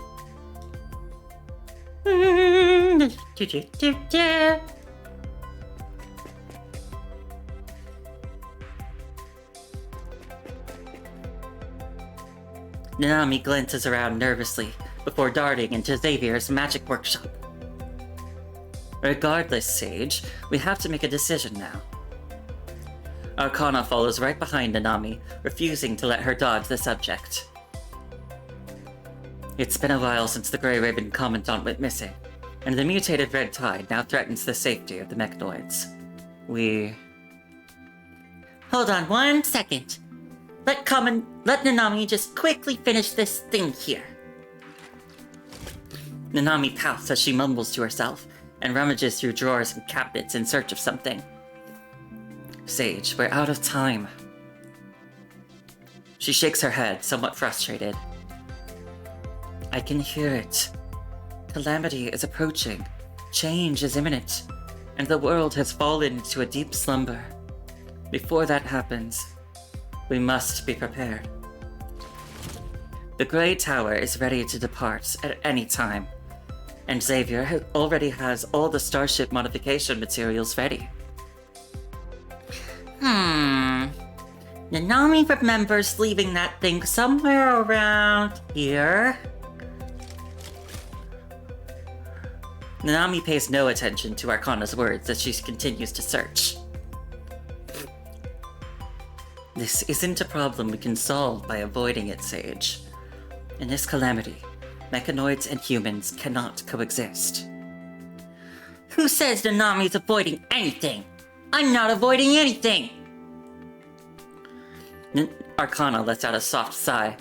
Nanami glances around nervously before darting into Xavier's magic workshop. Regardless, Sage, we have to make a decision now. Arcana follows right behind Nanami, refusing to let her dodge the subject. It's been a while since the Grey Ribbon Commandant went missing, and the mutated Red Tide now threatens the safety of the mechanoids. Hold on 1 second. Let Nanami just quickly finish this thing here. Nanami pouts as she mumbles to herself and rummages through drawers and cabinets in search of something. Sage, we're out of time. She shakes her head, somewhat frustrated. I can hear it. Calamity is approaching. Change is imminent, and the world has fallen into a deep slumber. Before that happens, we must be prepared. The Grey Tower is ready to depart at any time, and Xavier already has all the starship modification materials ready. Nanami remembers leaving that thing somewhere around here. Nanami pays no attention to Arcana's words as she continues to search. This isn't a problem we can solve by avoiding it, Sage. In this calamity, mechanoids and humans cannot coexist. Who says Nanami's avoiding anything? I'm not avoiding anything! Arcana lets out a soft sigh.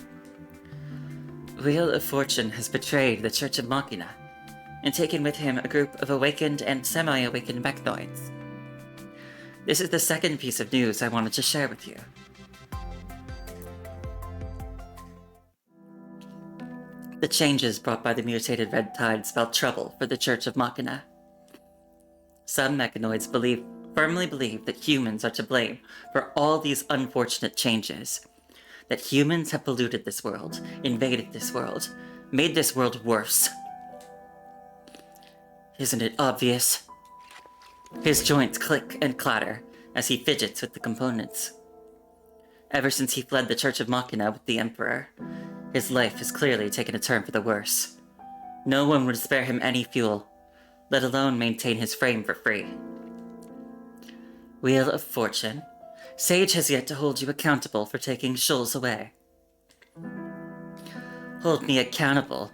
Wheel of Fortune has betrayed the Church of Machina, and taken with him a group of awakened and semi-awakened mechanoids. This is the second piece of news I wanted to share with you. The changes brought by the mutated Red Tide spell trouble for the Church of Machina. Some mechanoids firmly believe that humans are to blame for all these unfortunate changes. That humans have polluted this world, invaded this world, made this world worse. Isn't it obvious? His joints click and clatter as he fidgets with the components. Ever since he fled the Church of Machina with the Emperor, his life has clearly taken a turn for the worse. No one would spare him any fuel, let alone maintain his frame for free. Wheel of Fortune, Sage has yet to hold you accountable for taking Schulz away. Hold me accountable?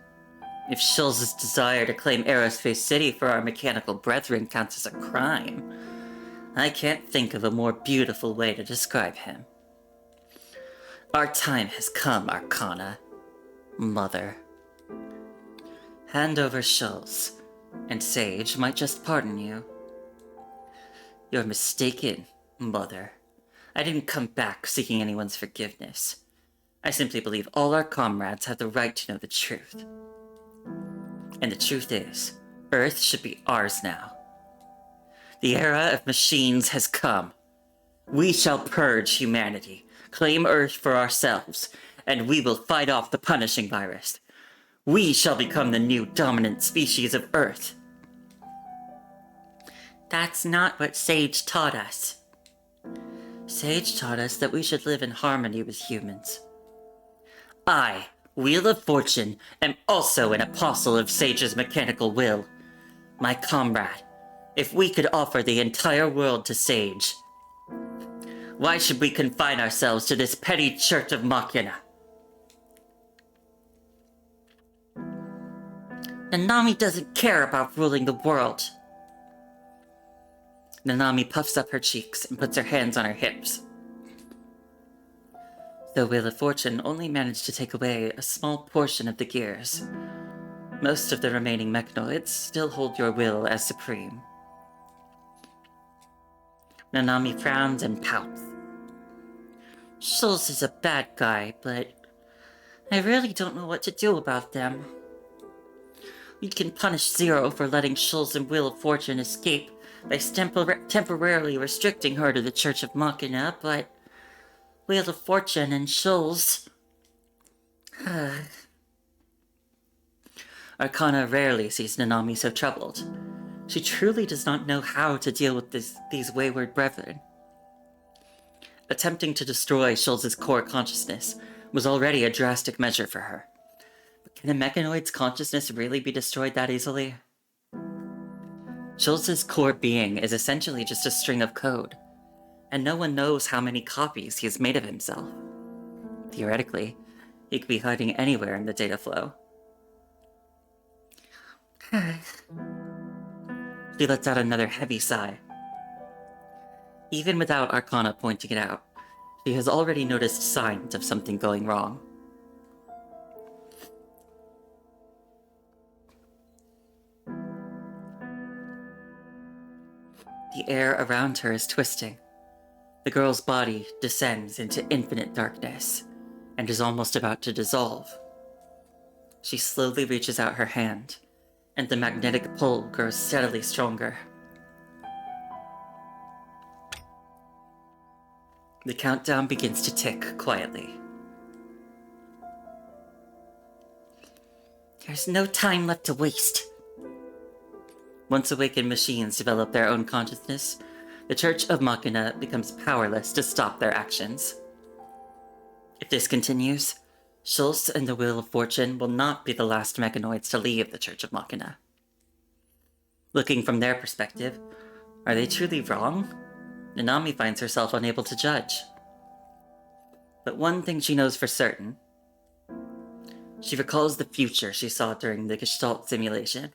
If Schulz's desire to claim Aerospace City for our mechanical brethren counts as a crime, I can't think of a more beautiful way to describe him. Our time has come, Arcana. Mother. Hand over Schulz, and Sage might just pardon you. You're mistaken, Mother. I didn't come back seeking anyone's forgiveness. I simply believe all our comrades have the right to know the truth. And the truth is, Earth should be ours now. The era of machines has come. We shall purge humanity, claim Earth for ourselves, and we will fight off the punishing virus. We shall become the new dominant species of Earth. That's not what Sage taught us. Sage taught us that we should live in harmony with humans. I, Wheel of Fortune, am also an apostle of Sage's mechanical will. My comrade, if we could offer the entire world to Sage, why should we confine ourselves to this petty Church of Machina? Nanami doesn't care about ruling the world. Nanami puffs up her cheeks and puts her hands on her hips. The Wheel of Fortune only managed to take away a small portion of the gears. Most of the remaining mechanoids still hold your will as supreme. Nanami frowns and pouts. Schulz is a bad guy, but I really don't know what to do about them. We can punish Zero for letting Schulz and Wheel of Fortune escape by temporarily restricting her to the Church of Machina, but Wheel of Fortune and Schulz... Arcana rarely sees Nanami so troubled. She truly does not know how to deal with these wayward brethren. Attempting to destroy Schulz's core consciousness was already a drastic measure for her. But can a mechanoid's consciousness really be destroyed that easily? Schultz's core being is essentially just a string of code, and no one knows how many copies he has made of himself. Theoretically, he could be hiding anywhere in the data flow. She lets out another heavy sigh. Even without Arcana pointing it out, she has already noticed signs of something going wrong. The air around her is twisting. The girl's body descends into infinite darkness and is almost about to dissolve. She slowly reaches out her hand, and the magnetic pull grows steadily stronger. The countdown begins to tick quietly. There's no time left to waste. Once awakened machines develop their own consciousness, the Church of Machina becomes powerless to stop their actions. If this continues, Schultz and the Wheel of Fortune will not be the last mechanoids to leave the Church of Machina. Looking from their perspective, are they truly wrong? Nanami finds herself unable to judge. But one thing she knows for certain. She recalls the future she saw during the Gestalt simulation.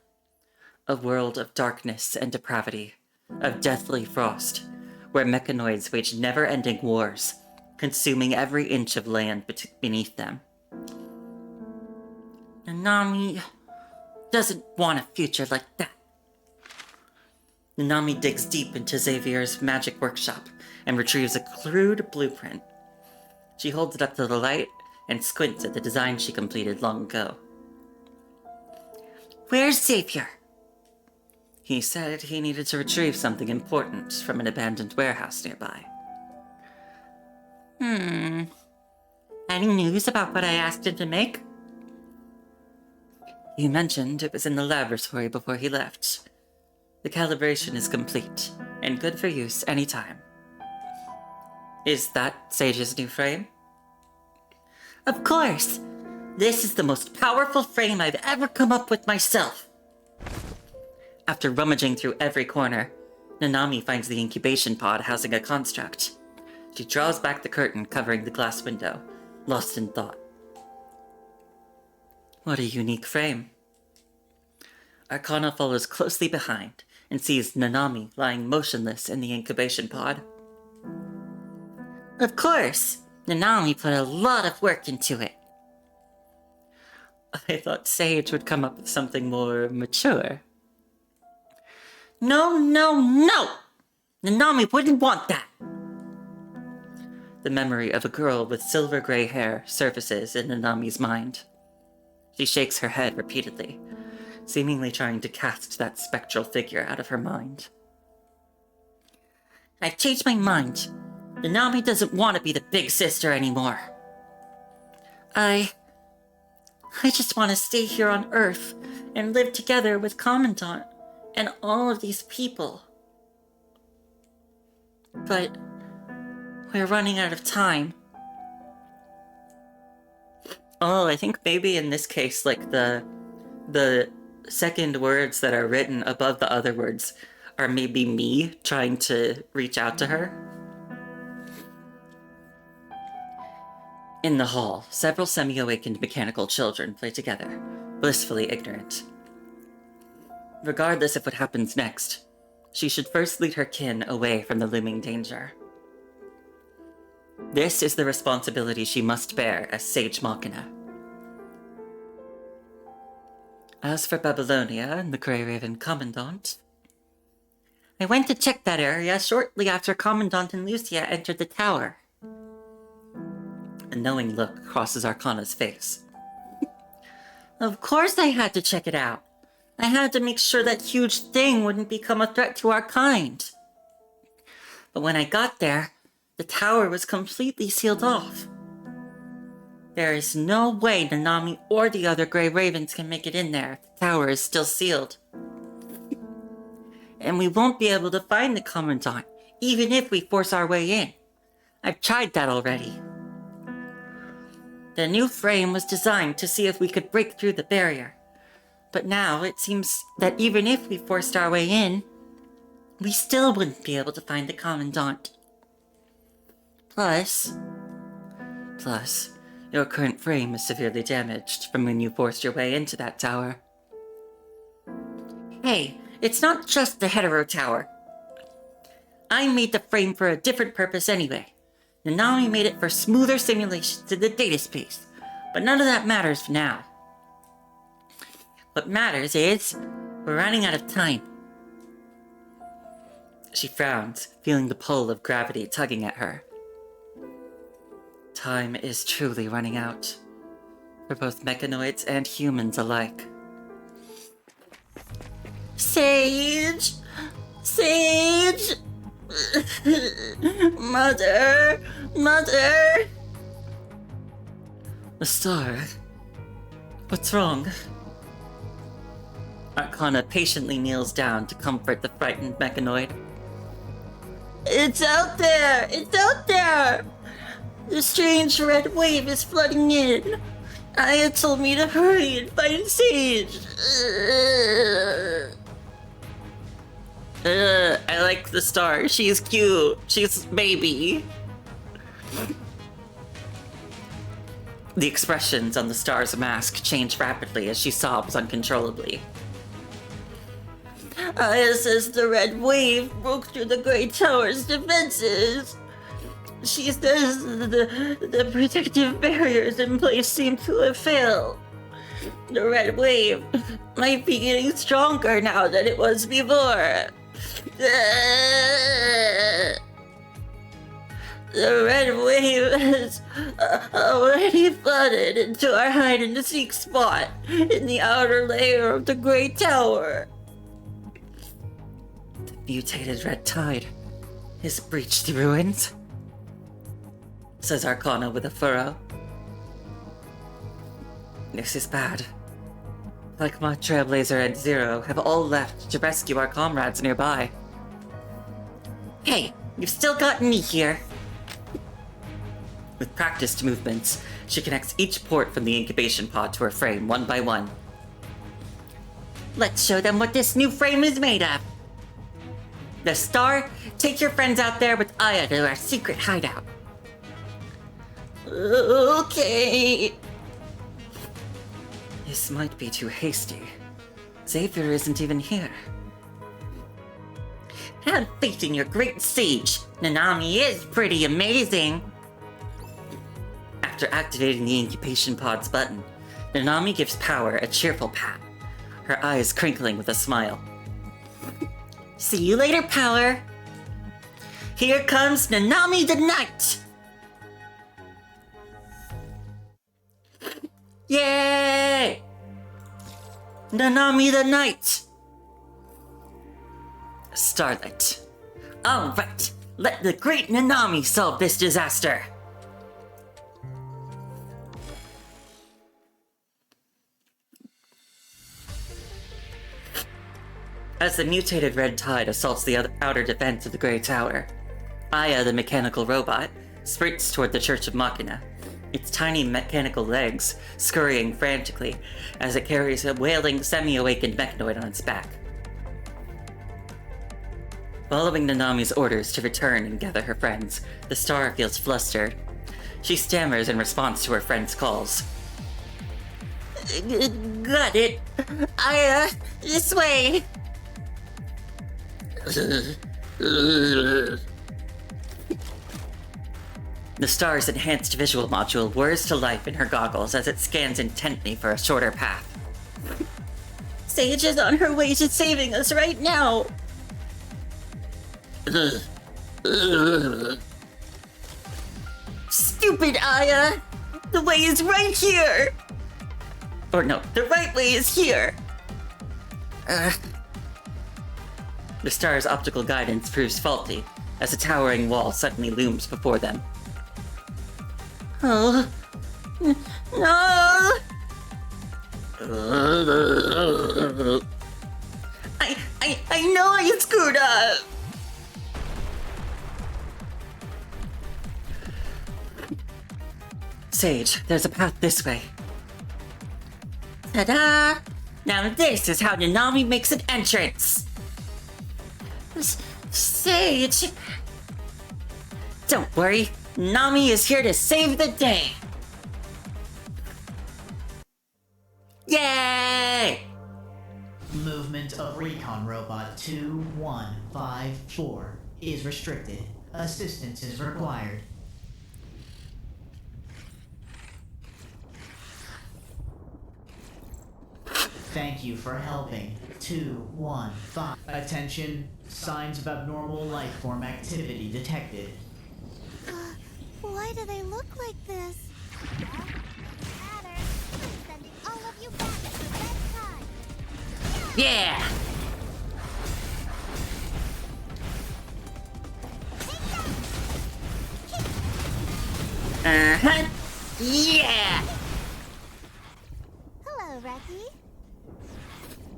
A world of darkness and depravity, of deathly frost, where mechanoids wage never-ending wars, consuming every inch of land beneath them. Nanami doesn't want a future like that. Nanami digs deep into Xavier's magic workshop and retrieves a crude blueprint. She holds it up to the light and squints at the design she completed long ago. Where's Xavier? He said he needed to retrieve something important from an abandoned warehouse nearby. Any news about what I asked him to make? You mentioned it was in the laboratory before he left. The calibration is complete, and good for use anytime. Is that Sage's new frame? Of course! This is the most powerful frame I've ever come up with myself! After rummaging through every corner, Nanami finds the incubation pod housing a construct. She draws back the curtain covering the glass window, lost in thought. What a unique frame. Arcana follows closely behind and sees Nanami lying motionless in the incubation pod. Of course! Nanami put a lot of work into it. I thought Sage would come up with something more mature. No! Nanami wouldn't want that! The memory of a girl with silver gray hair surfaces in Nanami's mind. She shakes her head repeatedly, seemingly trying to cast that spectral figure out of her mind. I've changed my mind. Nanami doesn't want to be the big sister anymore. I just want to stay here on Earth and live together with Commandant and all of these people. But we're running out of time. Oh, I think maybe in this case, like the second words that are written above the other words are maybe me trying to reach out to her. In the hall, several semi-awakened mechanical children play together, blissfully ignorant. Regardless of what happens next, she should first lead her kin away from the looming danger. This is the responsibility she must bear as Sage Machina. As for Babylonia and the Grey Raven Commandant, I went to check that area shortly after Commandant and Lucia entered the tower. A knowing look crosses Arcana's face. Of course I had to check it out. I had to make sure that huge thing wouldn't become a threat to our kind. But when I got there, the tower was completely sealed off. There is no way Nanami or the other Grey Ravens can make it in there if the tower is still sealed. And we won't be able to find the Commandant, even if we force our way in. I've tried that already. The new frame was designed to see if we could break through the barrier. But now it seems that even if we forced our way in, we still wouldn't be able to find the Commandant. Plus, your current frame is severely damaged from when you forced your way into that tower. Hey, it's not just the hetero tower. I made the frame for a different purpose anyway. Nanami made it for smoother simulations in the data space, but none of that matters for now. What matters is, we're running out of time. She frowns, feeling the pull of gravity tugging at her. Time is truly running out, for both mechanoids and humans alike. Sage! Sage! Mother! Mother! The star. What's wrong? Arcana patiently kneels down to comfort the frightened mechanoid. It's out there! It's out there! The strange red wave is flooding in. Aya told me to hurry and find Sage. I like the star. She's cute. She's baby. The expressions on the star's mask change rapidly as she sobs uncontrollably. Aya says the red wave broke through the Great Tower's defenses. She says the protective barriers in place seem to have failed. The red wave might be getting stronger now than it was before. The red wave has already flooded into our hide-and-seek spot in the outer layer of the Great Tower. The mutated red tide has breached the ruins, says Arcana with a furrow. This is bad. Like my Trailblazer and Zero have all left to rescue our comrades nearby. Hey, you've still got me here. With practiced movements, she connects each port from the incubation pod to her frame one by one. Let's show them what this new frame is made of. The Star, take your friends out there with Aya to our secret hideout. Okay. This might be too hasty. Xavier isn't even here. Have faith in your great sage. Nanami is pretty amazing. After activating the incubation pod's button, Nanami gives Power a cheerful pat, her eyes crinkling with a smile. See you later, Power. Here comes Nanami the Knight. Yay! Nanami the Knight! Starlight. All right, let the great Nanami solve this disaster. As the mutated red tide assaults the outer defense of the Grey Tower, Aya, the mechanical robot, sprints toward the Church of Machina, its tiny mechanical legs scurrying frantically as it carries a wailing, semi-awakened mechanoid on its back. Following Nanami's orders to return and gather her friends, the Star feels flustered. She stammers in response to her friend's calls. Got it. Aya, this way. The Star's enhanced visual module whirs to life in her goggles as it scans intently for a shorter path. Sage is on her way to saving us right now! Stupid Aya! The way is right here! Or no, the right way is here! The Star's optical guidance proves faulty as a towering wall suddenly looms before them. Oh, no! I know I screwed up! Sage, there's a path this way. Ta-da! Now this is how Nanami makes an entrance! Sage! Don't worry, Nami is here to save the day! Yay! Movement of Recon Robot 2154 is restricted. Assistance is required. Thank you for helping. 215. Attention. Signs of abnormal life form activity detected. Why do they look like this? Well, doesn't matter. I'm sending all of you back to the red tide. Yeah! Uh-huh! Yeah! Hello, Reki.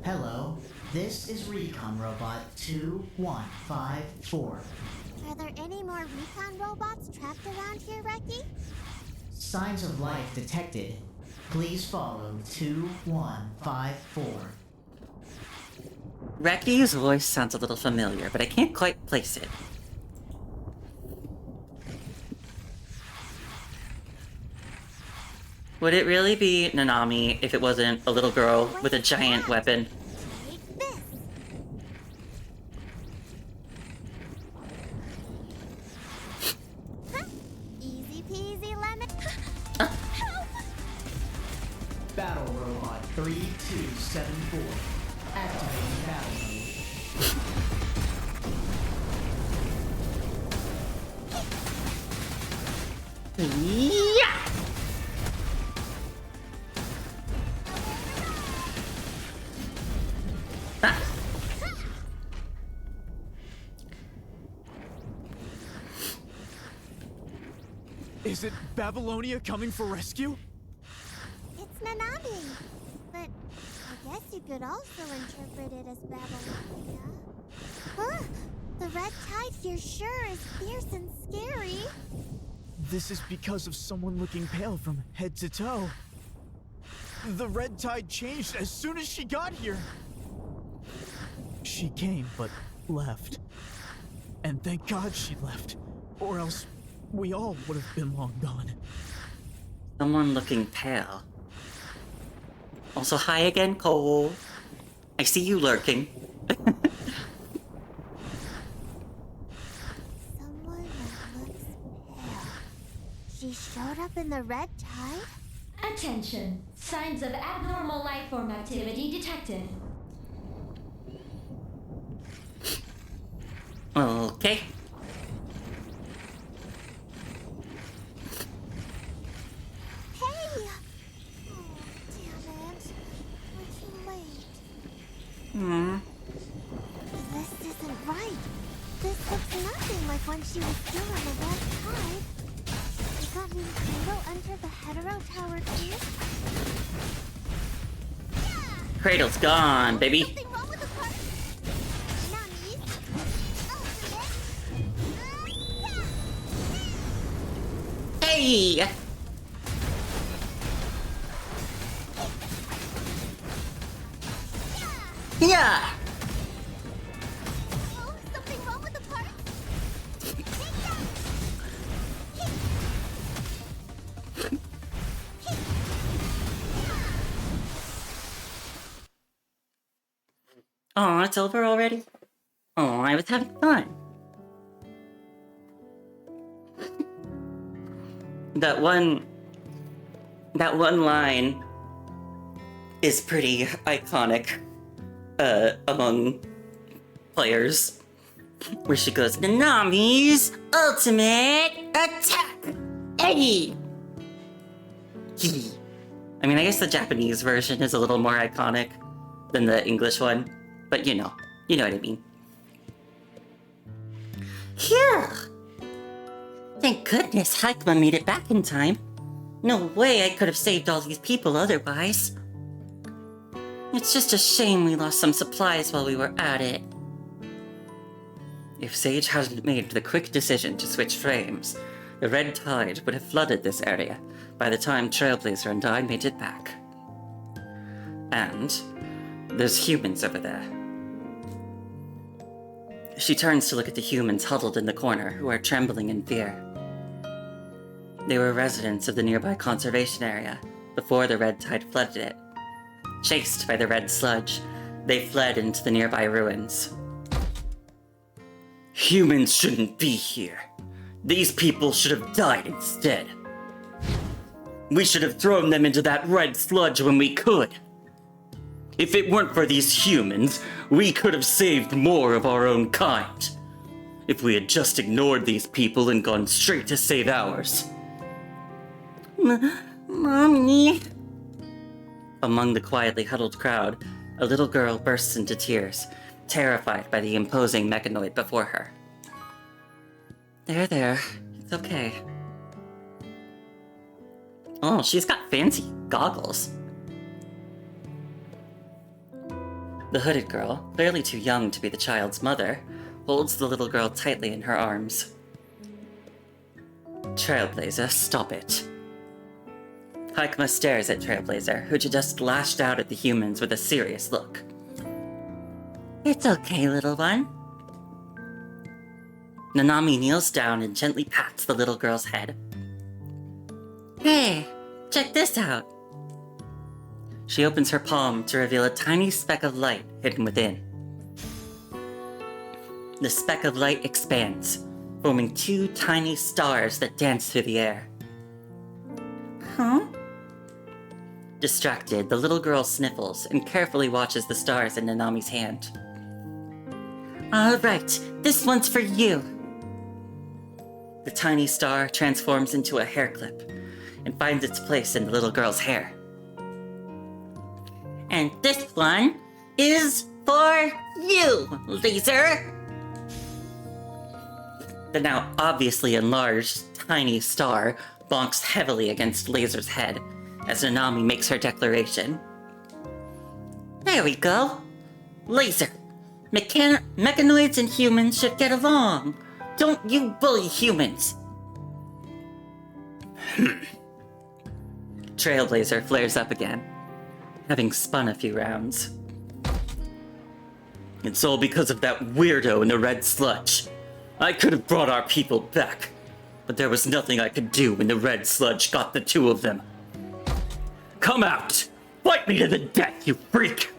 Hello. This is Recon Robot 2154. Are there any more recon robots trapped around here, Reki? Signs of life detected. Please follow 2154. Reki's voice sounds a little familiar, but I can't quite place it. Would it really be Nanami if it wasn't a little girl with a giant weapon? Take this. Huh. Easy peasy lemon. Help! Battle Robot 3274. Activating battle mode. Yeah! Ah. Is it Babylonia coming for rescue? It's Nanami. But I guess you could also interpret it as Babylonia. Huh? The red tide here sure is fierce and scary. This is because of someone looking pale from head to toe. The red tide changed as soon as she got here. She came, but left. And thank God she left, or else we all would have been long gone. Someone looking pale. Also, hi again, Cole. I see you lurking. Someone that looks pale. She showed up in the red tide? Attention! Signs of abnormal life form activity detected. Okay. Hey! Oh, damn it. We're too late. Hmm. This isn't right. This looks nothing like when she was still on the red tide. Does that mean Cradle entered the hetero tower too? Cradle's gone, baby. Something wrong with the part? Nami's ultimate. Hey! Yeah! Oh, something wrong with the part? Oh, it's over already? Oh, I was having fun. That one line is pretty iconic among players, where she goes, Nanami's ultimate attack! Hey! I mean, I guess the Japanese version is a little more iconic than the English one, but you know what I mean. Phew! Thank goodness Haikma made it back in time. No way I could have saved all these people otherwise. It's just a shame we lost some supplies while we were at it. If Sage hadn't made the quick decision to switch frames, the red tide would have flooded this area by the time Trailblazer and I made it back. And there's humans over there. She turns to look at the humans huddled in the corner, who are trembling in fear. They were residents of the nearby conservation area, before the red tide flooded it. Chased by the red sludge, they fled into the nearby ruins. Humans shouldn't be here. These people should have died instead. We should have thrown them into that red sludge when we could. If it weren't for these humans, we could have saved more of our own kind. If we had just ignored these people and gone straight to save ours. Mommy. Among the quietly huddled crowd, a little girl bursts into tears, terrified by the imposing mechanoid before her. There. It's okay. Oh, she's got fancy goggles. The hooded girl, clearly too young to be the child's mother, holds the little girl tightly in her arms. Trailblazer, stop it. Haikma stares at Trailblazer, who just lashed out at the humans with a serious look. It's okay, little one. Nanami kneels down and gently pats the little girl's head. Hey, check this out. She opens her palm to reveal a tiny speck of light hidden within. The speck of light expands, forming two tiny stars that dance through the air. Huh? Distracted, the little girl sniffles and carefully watches the stars in Nanami's hand. All right, this one's for you. The tiny star transforms into a hair clip and finds its place in the little girl's hair. And this one is for you, Laser! The now obviously enlarged tiny star bonks heavily against Laser's head as Nanami makes her declaration. There we go. Laser, mechanoids and humans should get along. Don't you bully humans. Trailblazer flares up again, having spun a few rounds. It's all because of that weirdo in the red sludge. I could have brought our people back, but there was nothing I could do when the red sludge got the two of them. Come out! Fight me to the death, you freak!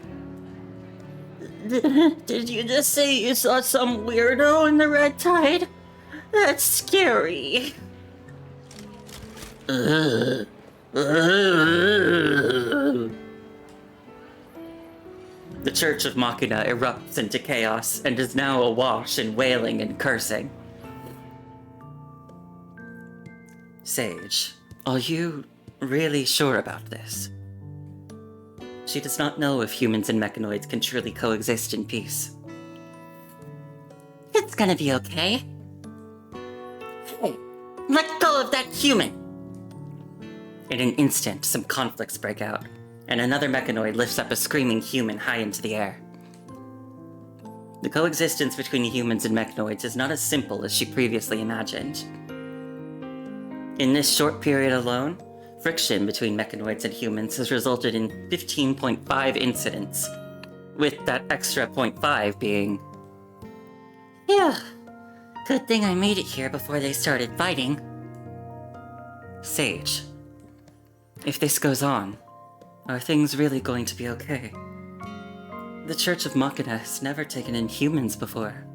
Did you just say you saw some weirdo in the red tide? That's scary. The Church of Machina erupts into chaos and is now awash in wailing and cursing. Sage, are you really sure about this? She does not know if humans and mechanoids can truly coexist in peace. It's gonna be okay. Hey, let go of that human! In an instant, some conflicts break out, and another mechanoid lifts up a screaming human high into the air. The coexistence between humans and mechanoids is not as simple as she previously imagined. In this short period alone, friction between mechanoids and humans has resulted in 15.5 incidents, with that extra 0.5 being... Phew! Good thing I made it here before they started fighting. Sage, if this goes on, are things really going to be okay? The Church of Machina has never taken in humans before.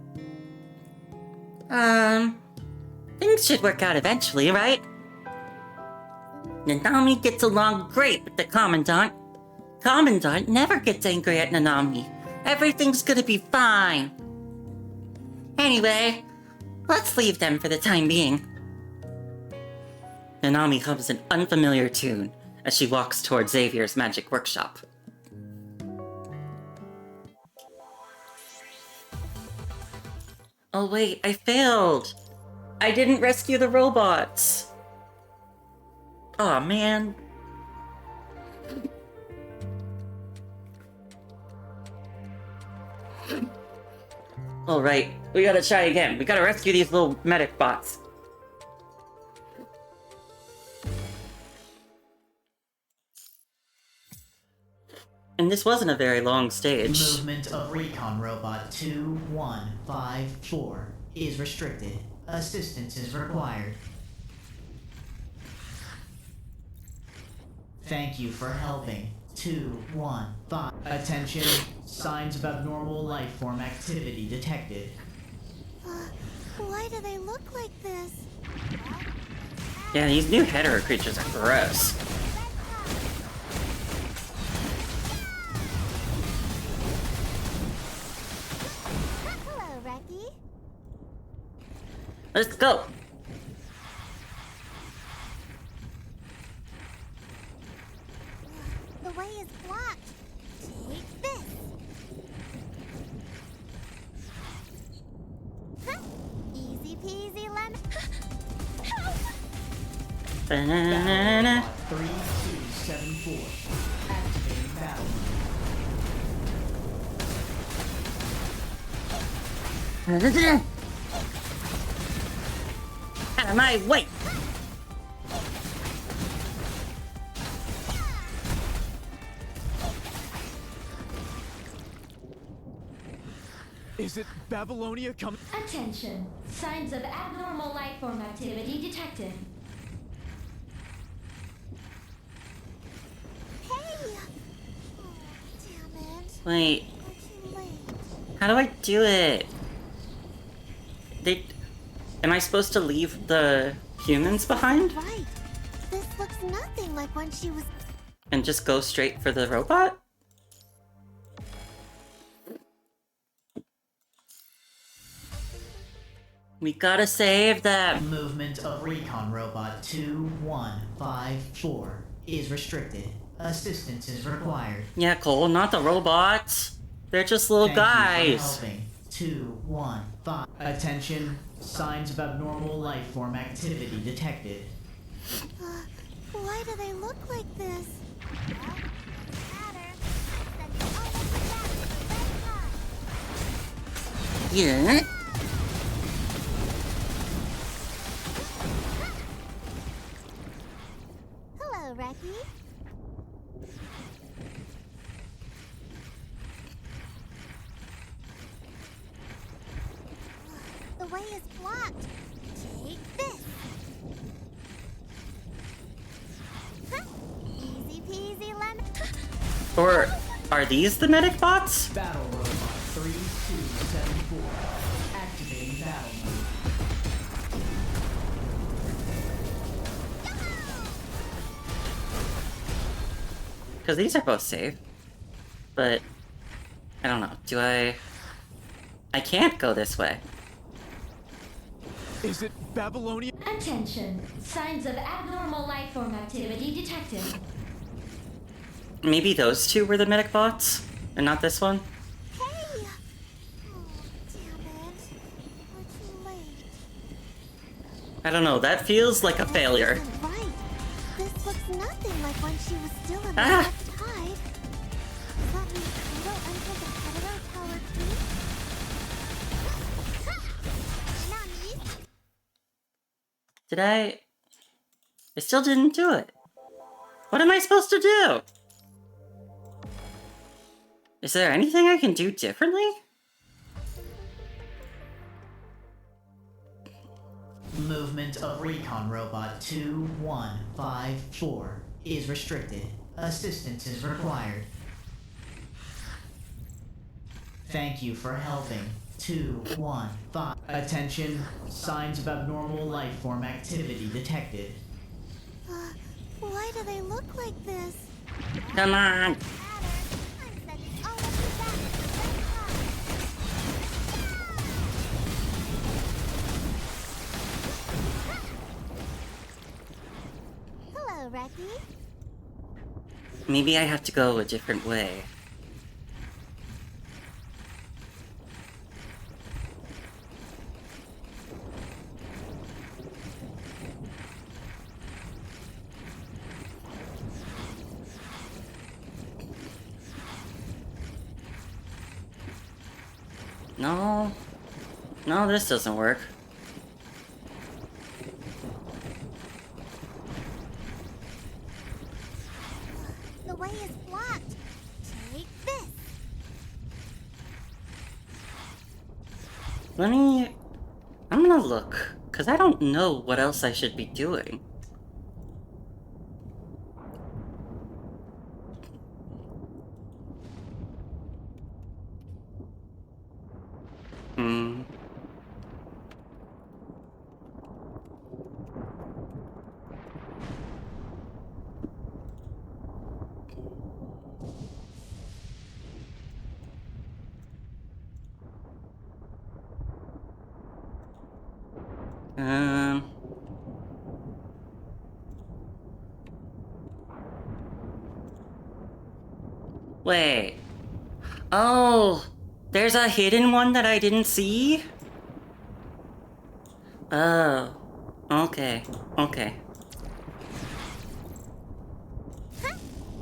Things should work out eventually, right? Nanami gets along great with the Commandant. Commandant never gets angry at Nanami. Everything's gonna be fine. Anyway, let's leave them for the time being. Nanami hums an unfamiliar tune as she walks towards Xavier's magic workshop. Oh wait, I failed! I didn't rescue the robots! Aw, man. Alright, we gotta try again. We gotta rescue these little medic bots. And this wasn't a very long stage. Movement of recon robot 2154 is restricted. Assistance is required. Thank you for helping. 215. Attention. Signs of abnormal life form activity detected. Why do they look like this? Yeah, these new hetero creatures are gross. Hello, Reki. Let's go! The way is blocked. Take this. Huh. Easy peasy lemon. Help! Ba-na-na-na. Battle robot 3274. Activating battle mode. Out of my way! Is it Babylonia coming? Attention. Signs of abnormal life form activity detected. Hey! Oh, damn it. Wait, We're too late. how do I do it? Am I supposed to leave the humans behind? Right. This looks nothing like when she was. And just go straight for the robot? We gotta save them! Movement of recon robot 2154 is restricted. Assistance is required. Yeah, Cole, not the robots. They're just little Thank you guys. for helping. 215. Attention. Signs of abnormal life form activity detected. Why do they look like this? Yeah. Hello, Reki. The way is blocked. Take this. Huh. Easy peasy lemon. Or are these the medic bots? Battle robot 3274. Activating battle mode. Because these are both safe. But I don't know. Do I can't go this way. Is it Babylonia? Attention. Signs of abnormal life form activity detected. Maybe those two were the medic bots? And not this one? Hey! Oh, damn it. We're too late. I don't know. That feels like a failure. Isn't right. This looks nothing like when she was still in the Ah! red tide. Does that mean Pluto entered the Predator Tower too? Nanami? Did I still didn't do it. What am I supposed to do? Is there anything I can do differently? Movement of recon robot 2154 is restricted. Assistance is required. Thank you for helping. 215. Attention. Signs of abnormal life form activity detected. Why do they look like this? Come on! I'm sending all of you back to the red tide. Hello, Reki. Maybe I have to go a different way. No. No, this doesn't work. The way is blocked. Let me... I'm gonna look, because I don't know what else I should be doing. Hmm. Um... Wait. Oh, there's a hidden one that I didn't see? Oh, okay, okay.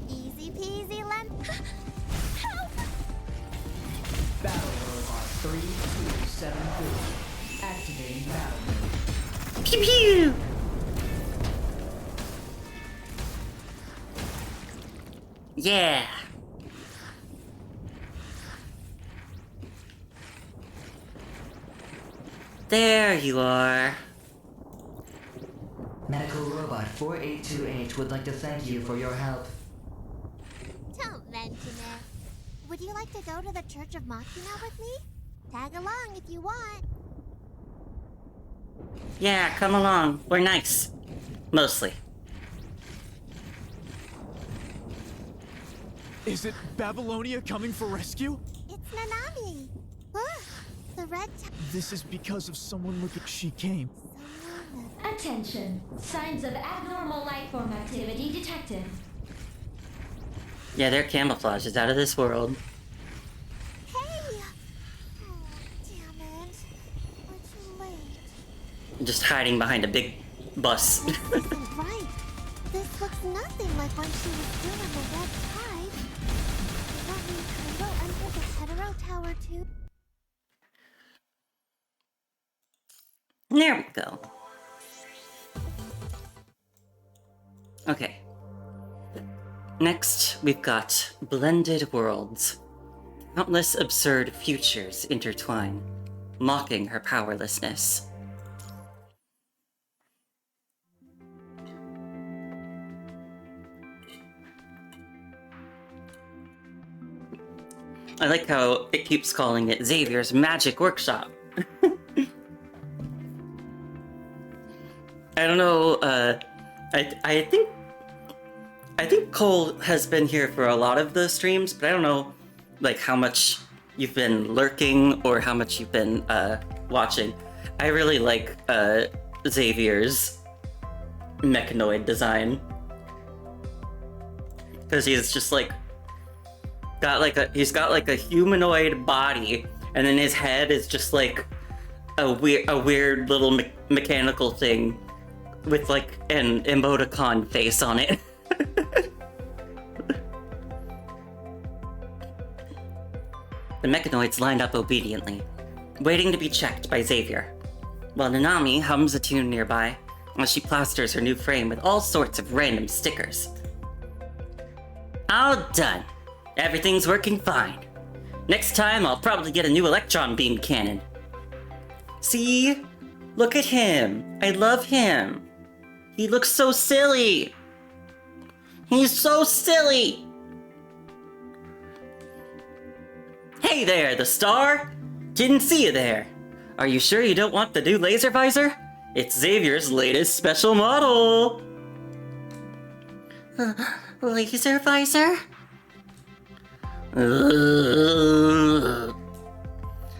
Easy peasy Help! Battle Robot 3274. Activating battle mode. Pew pew! Yeah! There you are. Medical Robot 482H would like to thank you for your help. Don't mention it. Would you like to go to the Church of Machina with me? Tag along if you want. Yeah, come along. We're nice. Mostly. Is it Babylonia coming for rescue? It's Nanami. Huh? The red This is because of someone looking. She came. someone that... Attention. Signs of abnormal life form activity detected. Yeah, their camouflage is out of this world. Hey! Oh, damn it. We're too late. Just hiding behind a big bus. This isn't right. This looks nothing like when she was doing the red tide. That means Kaido entered the Hetero Tower too. There we go. Okay. Next, we've got Blended Worlds. Countless absurd futures intertwine, mocking her powerlessness. I like how it keeps calling it Xavier's Magic Workshop. I don't know, I think Cole has been here for a lot of the streams, but I don't know, like, how much you've been lurking or how much you've been, watching. I really like, Xavier's mechanoid design. Because he's just, like, he's got, like, a humanoid body, and then his head is just, like, a weird little mechanical thing with, like, an emoticon face on it. The mechanoids lined up obediently, waiting to be checked by Xavier, while Nanami hums a tune nearby as she plasters her new frame with all sorts of random stickers. All done. Everything's working fine. Next time, I'll probably get a new electron beam cannon. See? Look at him. I love him. He looks so silly. He's so silly. Hey there, the star. Didn't see you there. Are you sure you don't want the new laser visor? It's Xavier's latest special model. Laser visor?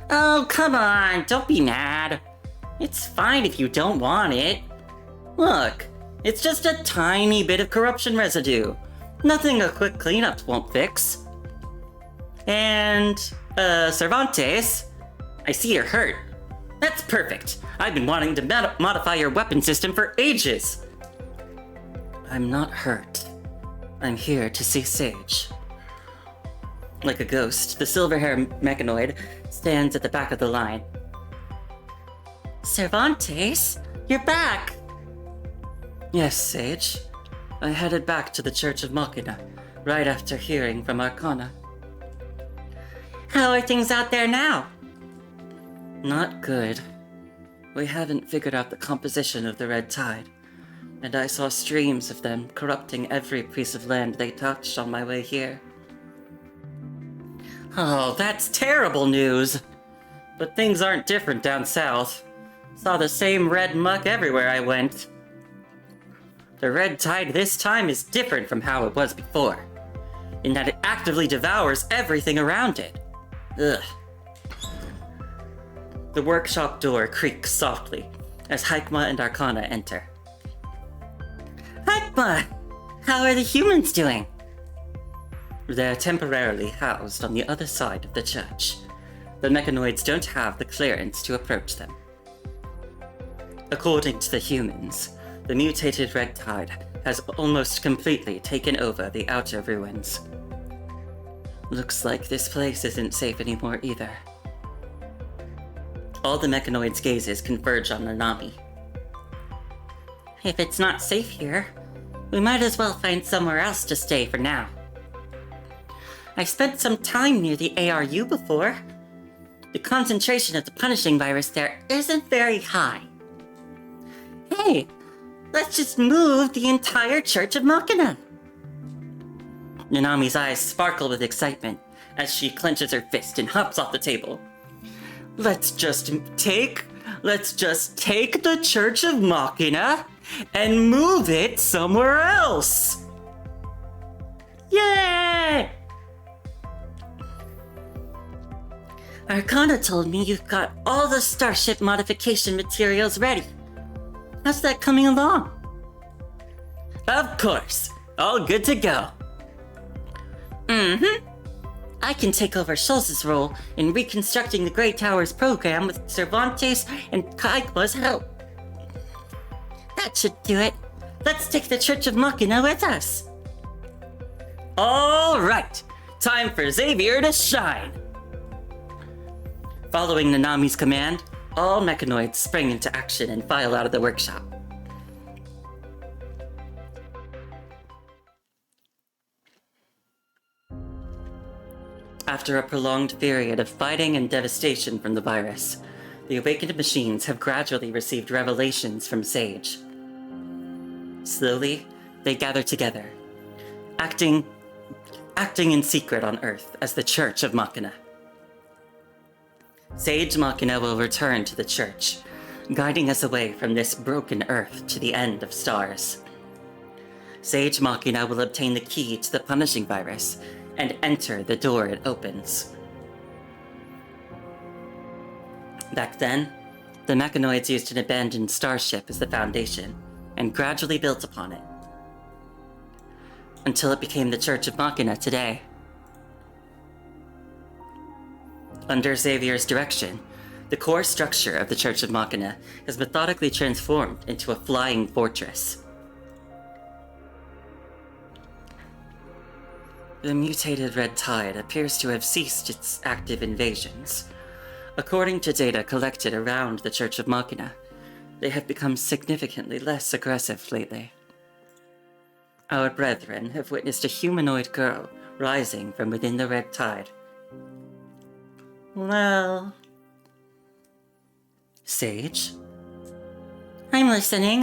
Oh, come on, don't be mad. It's fine if you don't want it. Look, it's just a tiny bit of corruption residue. Nothing a quick cleanup won't fix. And, Cervantes, I see you're hurt. That's perfect. I've been wanting to modify your weapon system for ages. I'm not hurt. I'm here to see Sage. Like a ghost, the silver-haired mechanoid stands at the back of the line. Cervantes, you're back! Yes, Sage. I headed back to the Church of Machina, right after hearing from Arcana. How are things out there now? Not good. We haven't figured out the composition of the red tide, and I saw streams of them corrupting every piece of land they touched on my way here. Oh, that's terrible news! But things aren't different down south. Saw the same red muck everywhere I went. The red tide this time is different from how it was before, in that it actively devours everything around it. Ugh. The workshop door creaks softly as Haikma and Arcana enter. Haikma! How are the humans doing? They're temporarily housed on the other side of the church. The mechanoids don't have the clearance to approach them. According to the humans, the mutated red tide has almost completely taken over the outer ruins. Looks like this place isn't safe anymore either. All the mechanoids' gazes converge on Nanami. If it's not safe here, we might as well find somewhere else to stay for now. I spent some time near the ARU before. The concentration of the punishing virus there isn't very high. Hey, let's just move the entire Church of Machina. Nanami's eyes sparkle with excitement as she clenches her fist and hops off the table. Let's just take the Church of Machina and move it somewhere else. Yay! Arcana told me you've got all the starship modification materials ready. How's that coming along? Of course, all good to go. I can take over Schultz's role in reconstructing the Grey Towers program with Cervantes and Kaikma's help. That should do it. Let's take the Church of Machina with us. All right, time for Xavier to shine. Following Nanami's command, all mechanoids spring into action and file out of the workshop. After a prolonged period of fighting and devastation from the virus, the awakened machines have gradually received revelations from Sage. Slowly, they gather together, acting in secret on Earth as the Church of Machina. Sage Machina will return to the Church, guiding us away from this broken Earth to the end of stars. Sage Machina will obtain the key to the punishing virus and enter the door it opens. Back then, the mechanoids used an abandoned starship as the foundation, and gradually built upon it, until it became the Church of Machina today. Under Xavier's direction, the core structure of the Church of Machina has methodically transformed into a flying fortress. The mutated red tide appears to have ceased its active invasions. According to data collected around the Church of Machina, they have become significantly less aggressive lately. Our brethren have witnessed a humanoid girl rising from within the red tide. Well... Sage? I'm listening.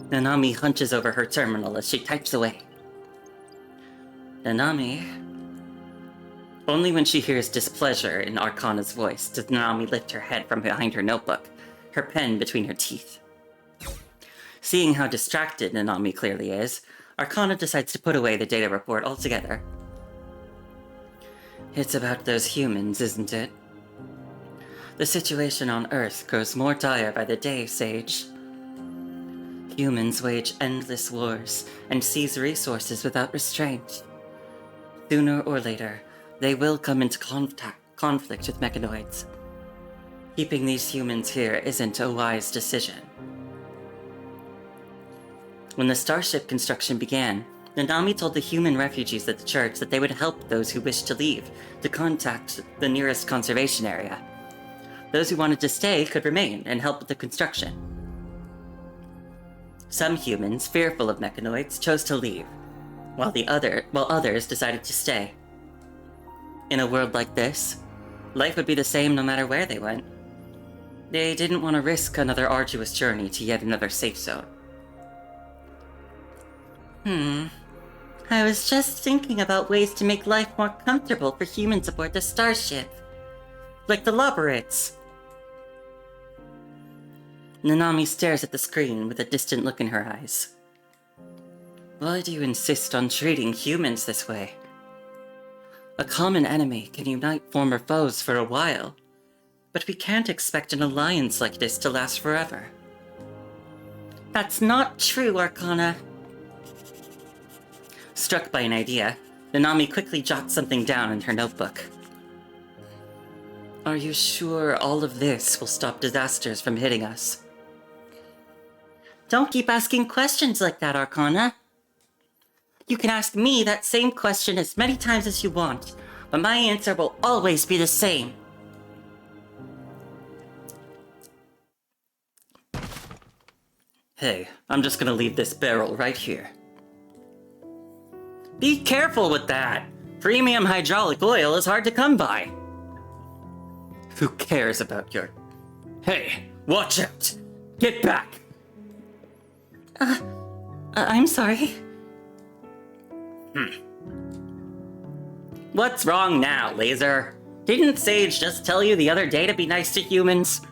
Nanami hunches over her terminal as she types away. Nanami... Only when she hears displeasure in Arcana's voice does Nanami lift her head from behind her notebook, her pen between her teeth. Seeing how distracted Nanami clearly is, Arcana decides to put away the data report altogether. It's about those humans, isn't it? The situation on Earth grows more dire by the day, Sage. Humans wage endless wars and seize resources without restraint. Sooner or later, they will come into conflict with mechanoids. Keeping these humans here isn't a wise decision. When the starship construction began, Nanami told the human refugees at the church that they would help those who wished to leave to contact the nearest conservation area. Those who wanted to stay could remain and help with the construction. Some humans, fearful of mechanoids, chose to leave, while others decided to stay. In a world like this, Life would be the same no matter where they went. They didn't want to risk another arduous journey to yet another safe zone. I was just thinking about ways to make life more comfortable for humans aboard the starship. Like the Loborits. Nanami stares at the screen with a distant look in her eyes. Why do you insist on treating humans this way? A common enemy can unite former foes for a while, but we can't expect an alliance like this to last forever. That's not true, Arcana. Struck by an idea, Nanami quickly jots something down in her notebook. Are you sure all of this will stop disasters from hitting us? Don't keep asking questions like that, Arcana. You can ask me that same question as many times as you want, but my answer will always be the same. Hey, I'm just gonna leave this barrel right here. Be careful with that! Premium hydraulic oil is hard to come by. Who cares about your... Hey, watch out! Get back! I'm sorry. What's wrong now, Laser? Didn't Sage just tell you the other day to be nice to humans?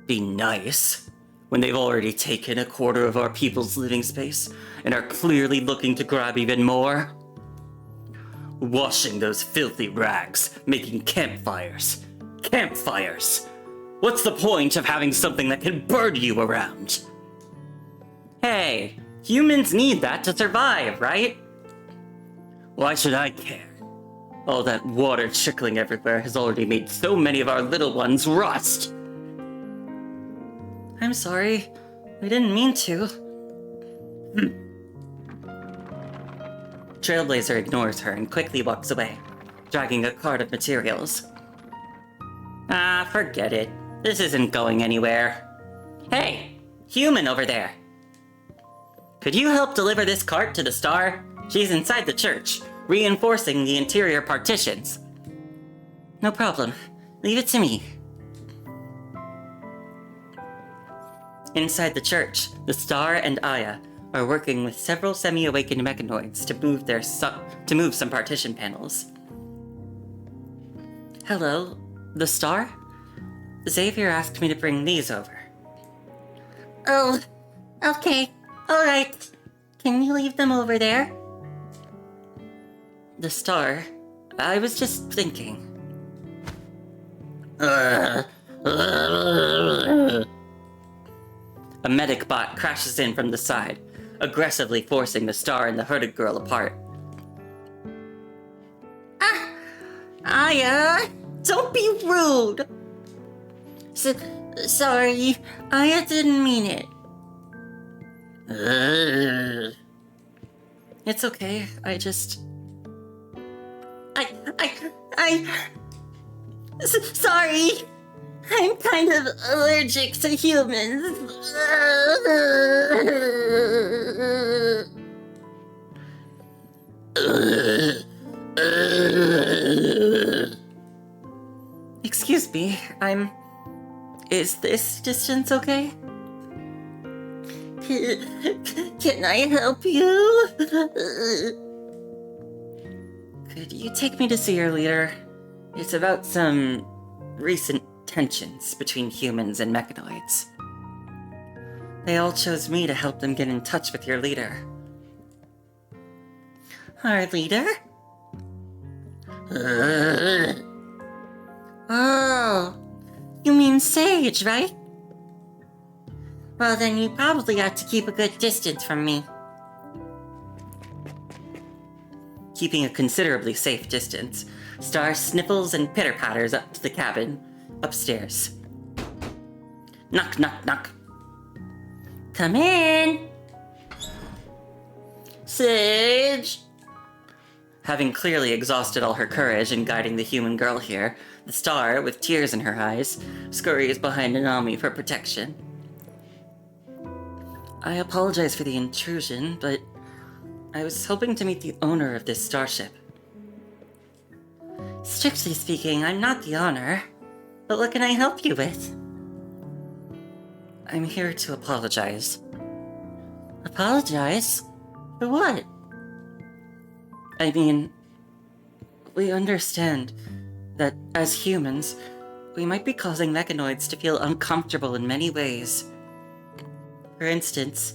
Be nice? When they've already taken a quarter of our people's living space and are clearly looking to grab even more? Washing those filthy rags, making campfires. Campfires! What's the point of having something that can burn you around? Hey, humans need that to survive, right? Why should I care? All that water trickling everywhere has already made so many of our little ones rust. I'm sorry. I didn't mean to. Trailblazer ignores her and quickly walks away, dragging a cart of materials. Ah, forget it. This isn't going anywhere. Hey, human over there. Could you help deliver this cart to the star? She's inside the church, reinforcing the interior partitions. No problem. Leave it to me. Inside the church, the Star and Aya are working with several semi-awakened mechanoids to move some partition panels. Hello, the Star? Xavier asked me to bring these over. Oh, okay, alright. Can you leave them over there? The Star, I was just thinking. A medic bot crashes in from the side, aggressively forcing the Star and the hooded girl apart. Aya! Don't be rude! Sorry, Aya didn't mean it. It's okay, sorry! I'm kind of allergic to humans. Excuse me, Is this distance okay? Can I help you? Could you take me to see your leader? It's about some recent tensions between humans and mechanoids. They all chose me to help them get in touch with your leader. Our leader? Oh, you mean Sage, right? Well, then you probably ought to keep a good distance from me. Keeping a considerably safe distance, Star sniffles and pitter-patters up to the cabin, upstairs. Knock, knock, knock. Come in! Sage! Having clearly exhausted all her courage in guiding the human girl here, the Star, with tears in her eyes, scurries behind Nanami for protection. I apologize for the intrusion, but I was hoping to meet the owner of this starship. Strictly speaking, I'm not the honor. But what can I help you with? I'm here to apologize. Apologize? For what? I mean, we understand that as humans, we might be causing mechanoids to feel uncomfortable in many ways. For instance,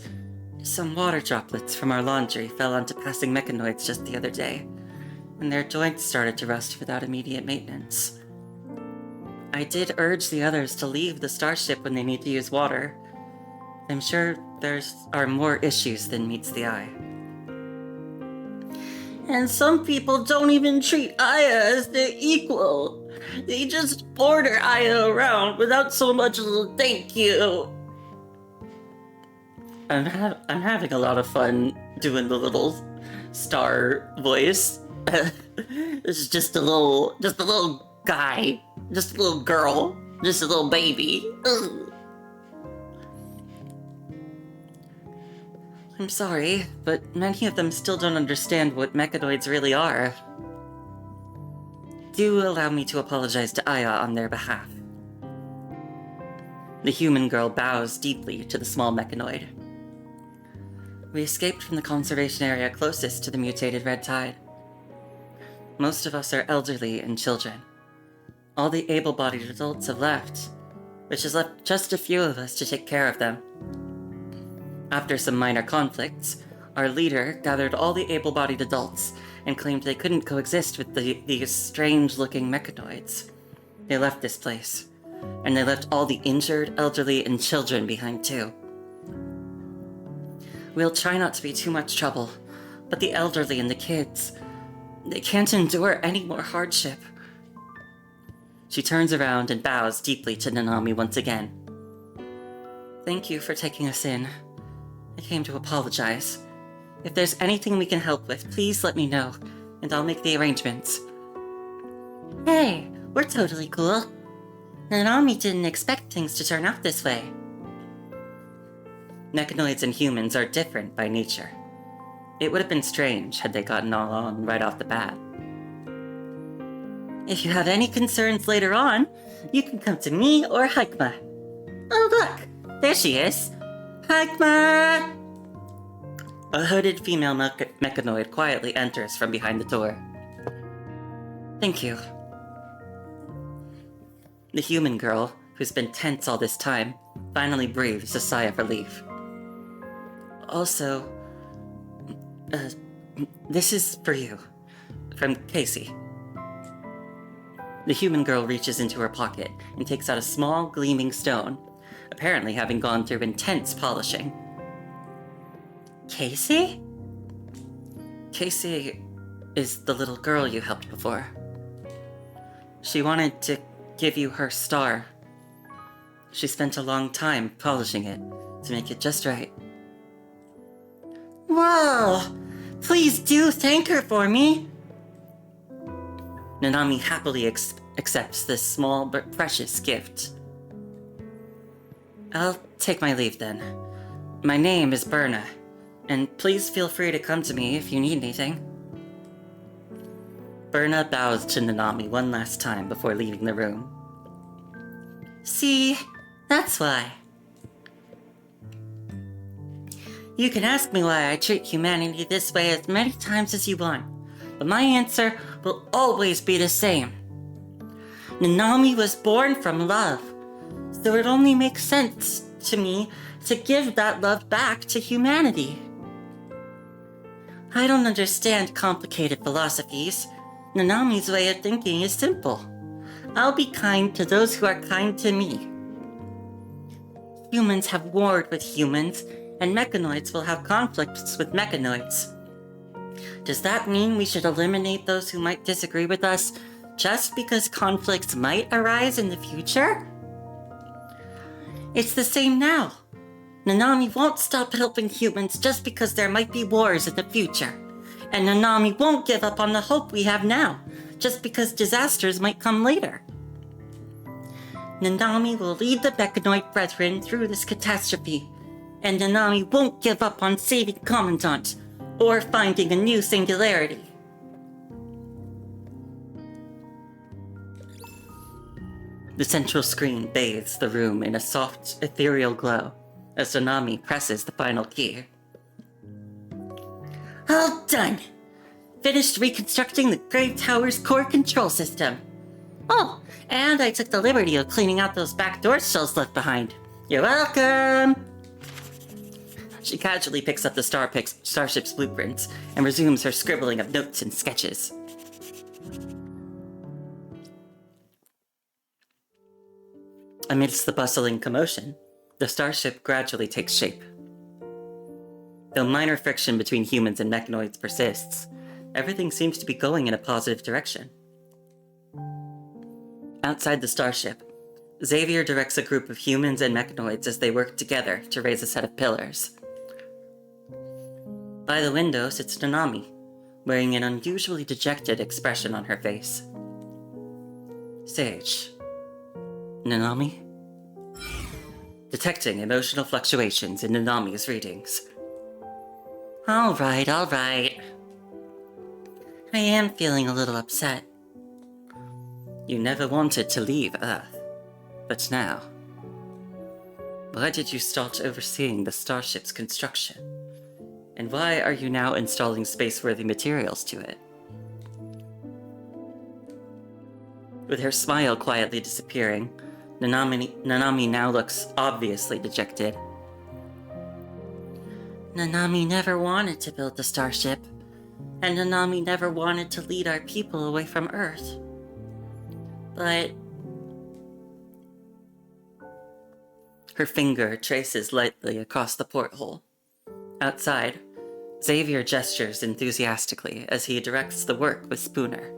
some water droplets from our laundry fell onto passing mechanoids just the other day, and their joints started to rust without immediate maintenance. I did urge the others to leave the starship when they need to use water. I'm sure there are more issues than meets the eye. And some people don't even treat Aya as their equal. They just order Aya around without so much as a thank you. I'm having a lot of fun doing the little star voice. This is just a little guy, just a little girl, just a little baby. Ugh. I'm sorry, but many of them still don't understand what mechanoids really are. Do allow me to apologize to Aya on their behalf. The human girl bows deeply to the small mechanoid. We escaped from the conservation area closest to the mutated red tide. Most of us are elderly and children. All the able-bodied adults have left, which has left just a few of us to take care of them. After some minor conflicts, our leader gathered all the able-bodied adults and claimed they couldn't coexist with these strange-looking mechanoids. They left this place, and they left all the injured, elderly, and children behind too. We'll try not to be too much trouble, but the elderly and the kids, they can't endure any more hardship. She turns around and bows deeply to Nanami once again. Thank you for taking us in. I came to apologize. If there's anything we can help with, please let me know, and I'll make the arrangements. Hey, we're totally cool. Nanami didn't expect things to turn out this way. Mechanoids and humans are different by nature. It would have been strange had they gotten along right off the bat. If you have any concerns later on, you can come to me or Hikma. Oh look, there she is. Hikma! A hooded female mechanoid quietly enters from behind the door. Thank you. The human girl, who's been tense all this time, finally breathes a sigh of relief. Also, this is for you. From Casey. The human girl reaches into her pocket and takes out a small, gleaming stone, apparently having gone through intense polishing. Casey? Casey is the little girl you helped before. She wanted to give you her star. She spent a long time polishing it to make it just right. Whoa! Please do thank her for me! Nanami happily accepts this small but precious gift. I'll take my leave then. My name is Berna, and please feel free to come to me if you need anything. Berna bows to Nanami one last time before leaving the room. See, that's why. You can ask me why I treat humanity this way as many times as you want, but my answer will always be the same. Nanami was born from love, so it only makes sense to me to give that love back to humanity. I don't understand complicated philosophies. Nanami's way of thinking is simple. I'll be kind to those who are kind to me. Humans have warred with humans, and mechanoids will have conflicts with mechanoids. Does that mean we should eliminate those who might disagree with us just because conflicts might arise in the future? It's the same now. Nanami won't stop helping humans just because there might be wars in the future. And Nanami won't give up on the hope we have now, just because disasters might come later. Nanami will lead the Mechanoid Brethren through this catastrophe, and Nanami won't give up on saving Commandant, or finding a new singularity. The central screen bathes the room in a soft, ethereal glow as Nanami presses the final key. All done! Finished reconstructing the Grey Tower's core control system. Oh, and I took the liberty of cleaning out those back door shells left behind. You're welcome! She casually picks up the starship's blueprints and resumes her scribbling of notes and sketches. Amidst the bustling commotion, the starship gradually takes shape. Though minor friction between humans and mechanoids persists, everything seems to be going in a positive direction. Outside the starship, Xavier directs a group of humans and mechanoids as they work together to raise a set of pillars. By the window sits Nanami, wearing an unusually dejected expression on her face. Sage. Nanami? Detecting emotional fluctuations in Nanami's readings. All right. I am feeling a little upset. You never wanted to leave Earth, but now. Why did you start overseeing the starship's construction? And why are you now installing space-worthy materials to it? With her smile quietly disappearing, Nanami now looks obviously dejected. Nanami never wanted to build the starship, and Nanami never wanted to lead our people away from Earth. But... Her finger traces lightly across the porthole. Outside, Xavier gestures enthusiastically as he directs the work with Spooner,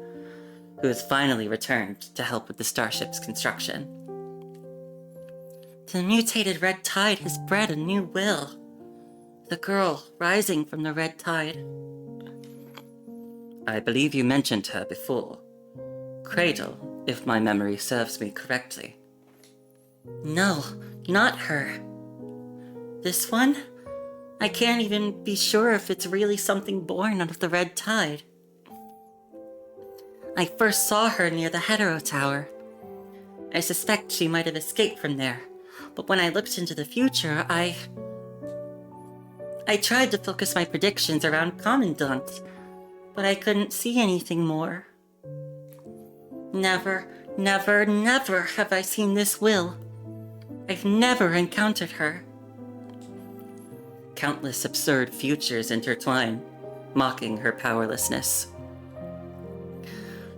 who has finally returned to help with the starship's construction. The mutated red tide has bred a new will. The girl rising from the red tide. I believe you mentioned her before. Cradle, if my memory serves me correctly. No, not her. This one? I can't even be sure if it's really something born out of the red tide. I first saw her near the Hetero Tower. I suspect she might have escaped from there, but when I looked into the future, I tried to focus my predictions around Commandant, but I couldn't see anything more. Never have I seen this will. I've never encountered her. Countless absurd futures intertwine, mocking her powerlessness.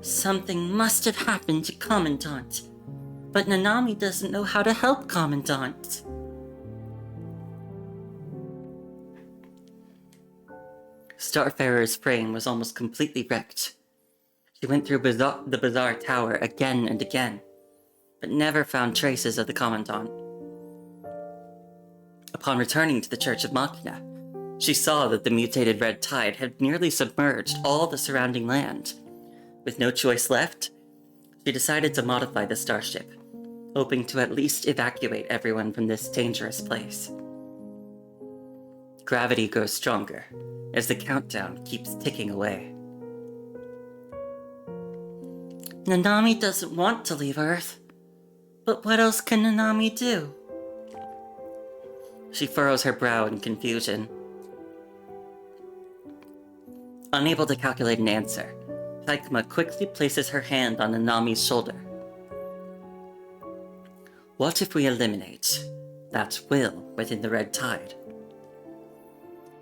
Something must have happened to Commandant, but Nanami doesn't know how to help Commandant. Starfarer's frame was almost completely wrecked. She went through the bizarre tower again and again, but never found traces of the Commandant. Upon returning to the Church of Machina, she saw that the mutated red tide had nearly submerged all the surrounding land. With no choice left, she decided to modify the starship, hoping to at least evacuate everyone from this dangerous place. Gravity grows stronger as the countdown keeps ticking away. Nanami doesn't want to leave Earth, but what else can Nanami do? She furrows her brow in confusion. Unable to calculate an answer, Hikma quickly places her hand on Nanami's shoulder. What if we eliminate that will within the red tide?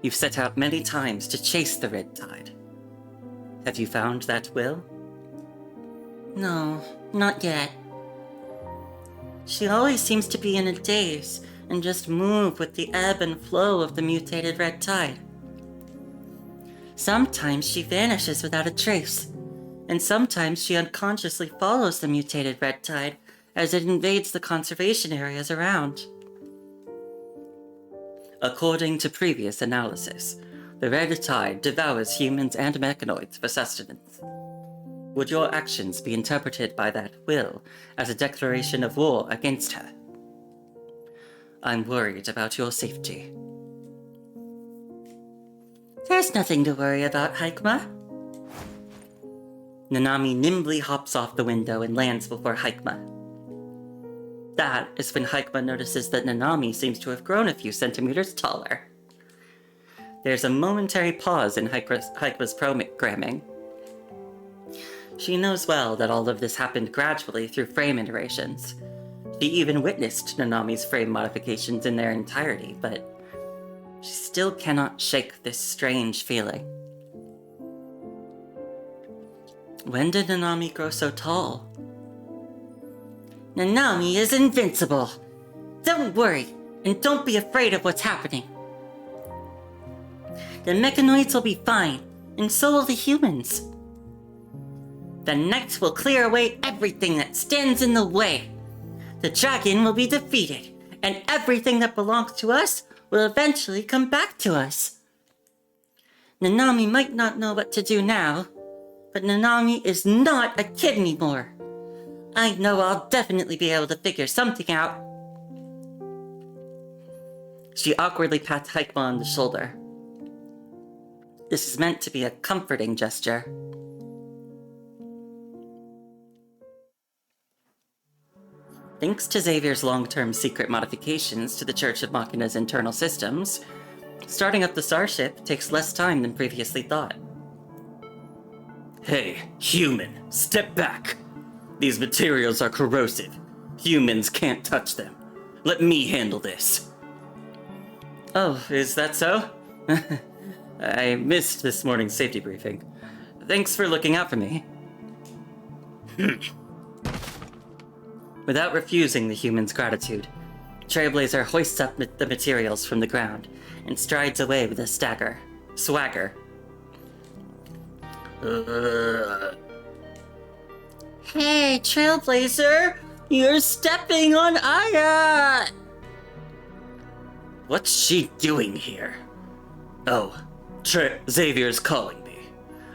You've set out many times to chase the red tide. Have you found that will? No, not yet. She always seems to be in a daze and just move with the ebb and flow of the mutated red tide. Sometimes she vanishes without a trace, and sometimes she unconsciously follows the mutated red tide as it invades the conservation areas around. According to previous analysis, the red tide devours humans and mechanoids for sustenance. Would your actions be interpreted by that will as a declaration of war against her? I'm worried about your safety. There's nothing to worry about, Hikma. Nanami nimbly hops off the window and lands before Hikma. That is when Haikma notices that Nanami seems to have grown a few centimeters taller. There's a momentary pause in Haikma's programming. She knows well that all of this happened gradually through frame iterations. She even witnessed Nanami's frame modifications in their entirety, but she still cannot shake this strange feeling. When did Nanami grow so tall? Nanami is invincible! Don't worry, and don't be afraid of what's happening. The mechanoids will be fine, and so will the humans. The night will clear away everything that stands in the way. The dragon will be defeated, and everything that belongs to us will eventually come back to us. Nanami might not know what to do now, but Nanami is not a kid anymore. I know I'll definitely be able to figure something out. She awkwardly pats Haikma on the shoulder. This is meant to be a comforting gesture. Thanks to Xavier's long-term secret modifications to the Church of Machina's internal systems, starting up the starship takes less time than previously thought. Hey, human, step back! These materials are corrosive. Humans can't touch them. Let me handle this. Oh, is that so? I missed this morning's safety briefing. Thanks for looking out for me. Without refusing the human's gratitude, Trailblazer hoists up the materials from the ground and strides away with a swagger. Hey, Trailblazer! You're stepping on Aya! What's she doing here? Oh, Xavier's calling me.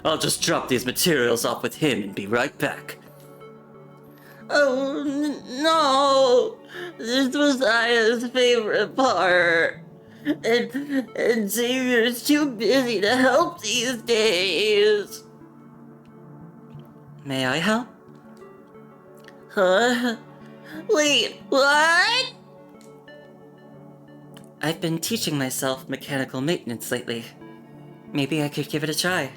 I'll just drop these materials off with him and be right back. Oh, no! This was Aya's favorite part. And Xavier's too busy to help these days. May I help? Huh? Wait, what? I've been teaching myself mechanical maintenance lately. Maybe I could give it a try.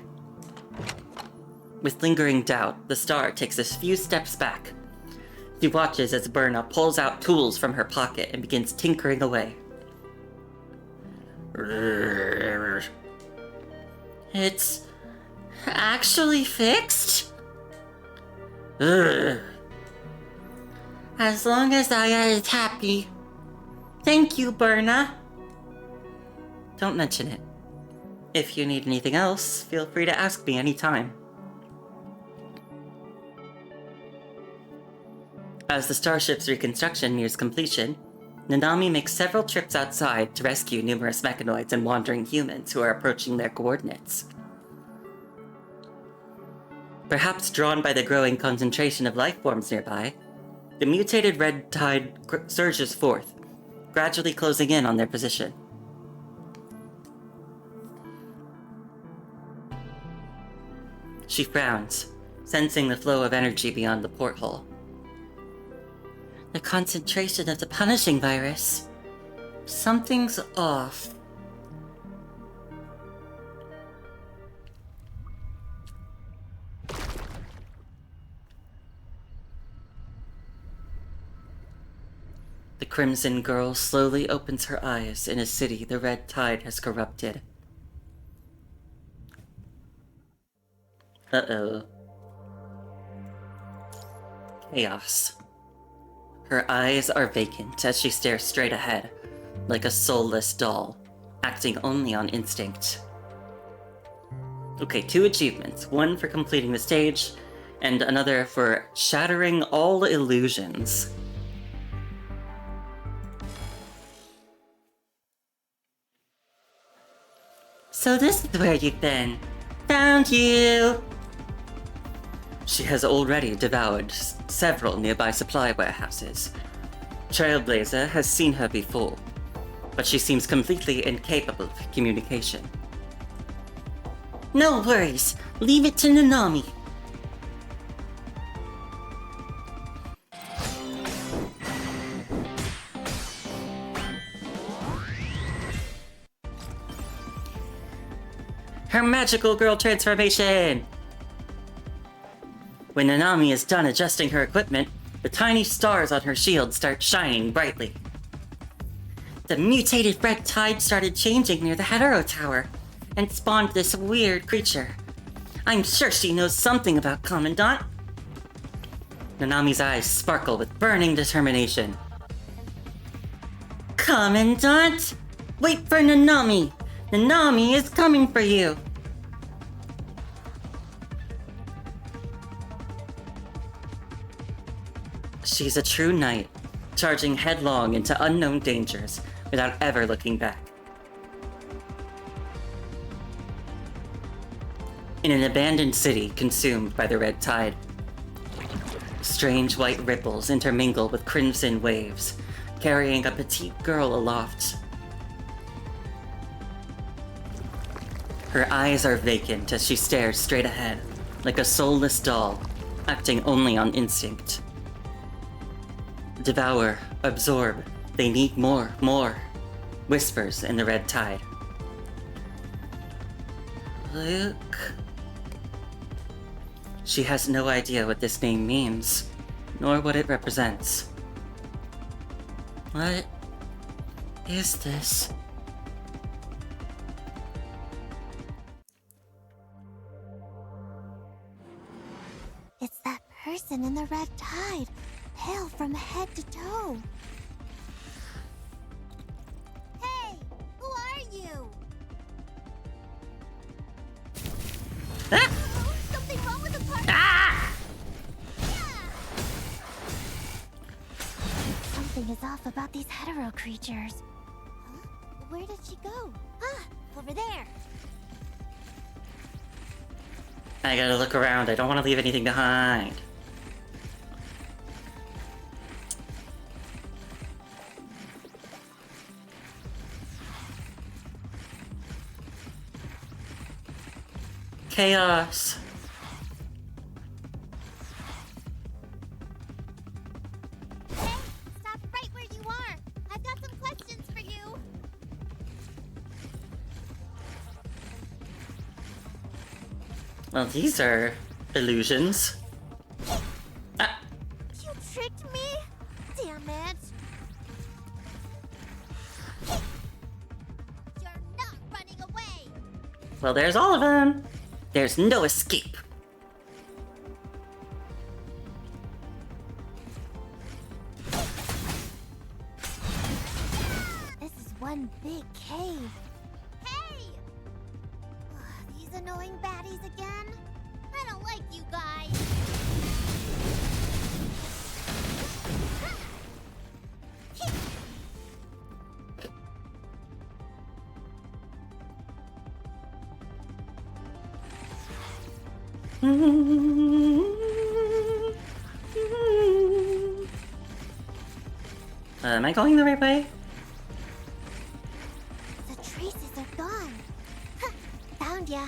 With lingering doubt, the star takes a few steps back. She watches as Berna pulls out tools from her pocket and begins tinkering away. It's actually fixed? As long as Aya is happy. Thank you, Berna. Don't mention it. If you need anything else, feel free to ask me anytime. As the starship's reconstruction nears completion, Nanami makes several trips outside to rescue numerous mechanoids and wandering humans who are approaching their coordinates. Perhaps drawn by the growing concentration of life forms nearby, the mutated red tide surges forth, gradually closing in on their position. She frowns, sensing the flow of energy beyond the porthole. The concentration of the punishing virus. Something's off. The Crimson Girl slowly opens her eyes in a city the red tide has corrupted. Uh-oh. Chaos. Her eyes are vacant as she stares straight ahead, like a soulless doll, acting only on instinct. Okay, 2 achievements. One for completing the stage, and another for shattering all illusions. So this is where you've been. Found you! She has already devoured several nearby supply warehouses. Trailblazer has seen her before, but she seems completely incapable of communication. No worries, leave it to Nanami. magical girl transformation! When Nanami is done adjusting her equipment, the tiny stars on her shield start shining brightly. The mutated red tide started changing near the Hetero Tower and spawned this weird creature. I'm sure she knows something about Commandant. Nanami's eyes sparkle with burning determination. Commandant! Wait for Nanami! Nanami is coming for you! She's a true knight, charging headlong into unknown dangers without ever looking back. In an abandoned city consumed by the red tide, strange white ripples intermingle with crimson waves, carrying a petite girl aloft. Her eyes are vacant as she stares straight ahead, like a soulless doll, acting only on instinct. Devour, absorb, they need more, whispers in the red tide. Luke? She has no idea what this name means, nor what it represents. What is this? It's that person in the red tide, pale from head to toe. Hey, who are you? Ah! Oh, something wrong with the party? Ah! Something is off about these hetero creatures. Huh? Where did she go? Ah, over there. I gotta look around. I don't want to leave anything behind. Chaos. Hey, stop right where you are. I've got some questions for you. Well, these are illusions. Ah, You tricked me? Damn it. You're not running away. well, there's all of them. There's no escape. This is one big cave. Hey! These annoying baddies again? I don't like you guys. Am I going the right way? The traces are gone. Huh, found ya.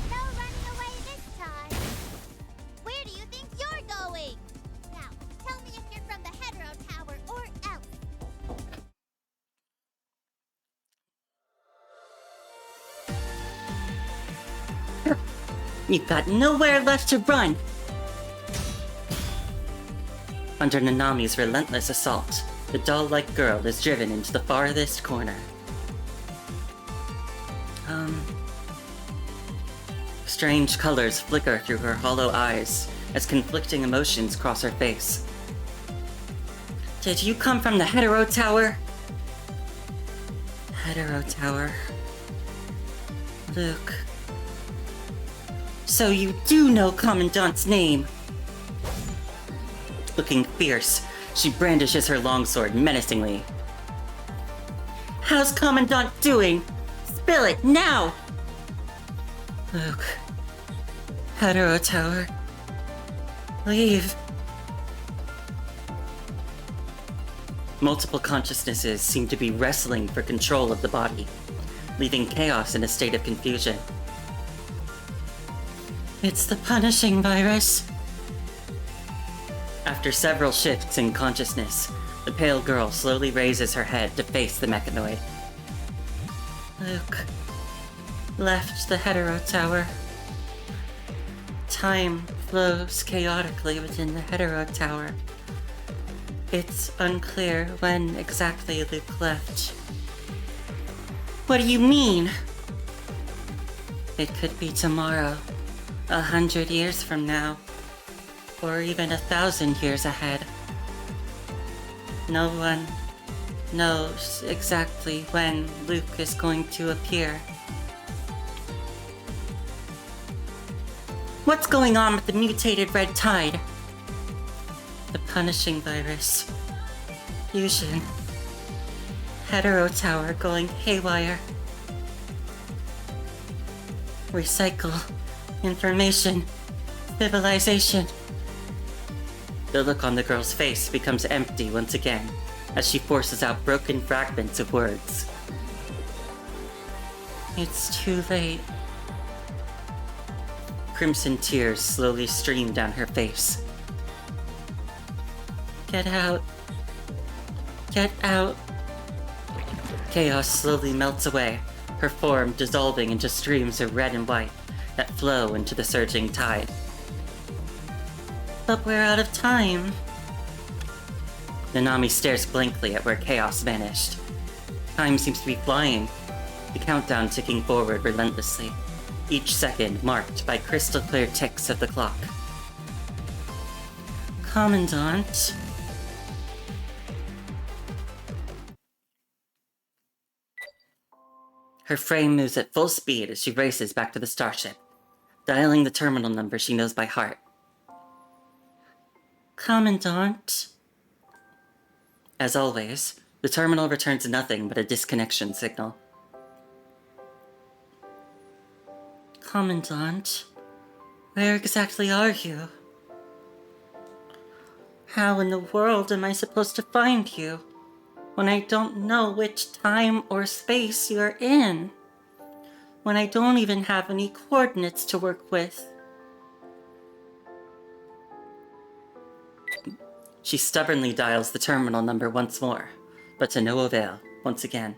No running away this time. Where do you think you're going? Now, tell me if you're from the Hetero Tower or else. You've got nowhere left to run! Under Nanami's relentless assault, the doll-like girl is driven into the farthest corner. Strange colors flicker through her hollow eyes as conflicting emotions cross her face. Did you come from the Hetero Tower? Hetero Tower. Luke. So you do know Commandant's name! Looking fierce, she brandishes her longsword menacingly. How's Commandant doing? Spill it, now! Luke. Hetero Tower. Leave. Multiple consciousnesses seem to be wrestling for control of the body, leaving chaos in a state of confusion. It's the punishing virus. After several shifts in consciousness, the pale girl slowly raises her head to face the mechanoid. Luke, left the Hetero Tower. Time flows chaotically within the Hetero Tower. It's unclear when exactly Luke left. What do you mean? It could be tomorrow, 100 years from now, or even 1,000 years ahead. No one knows exactly when Luke is going to appear. What's going on with the mutated red tide? The punishing virus. Fusion. Hetero Tower going haywire. Recycle. Information. Civilization. The look on the girl's face becomes empty once again as she forces out broken fragments of words. It's too late. Crimson tears slowly stream down her face. Get out. Get out. Chaos slowly melts away, her form dissolving into streams of red and white that flow into the surging tide. But we're out of time. Nanami stares blankly at where Chaos vanished. Time seems to be flying, the countdown ticking forward relentlessly, each second marked by crystal clear ticks of the clock. Commandant. Her frame moves at full speed as she races back to the starship, dialing the terminal number she knows by heart. Commandant. As always, the terminal returns nothing but a disconnection signal. Commandant, where exactly are you? How in the world am I supposed to find you when I don't know which time or space you're in? When I don't even have any coordinates to work with? She stubbornly dials the terminal number once more, but to no avail, once again.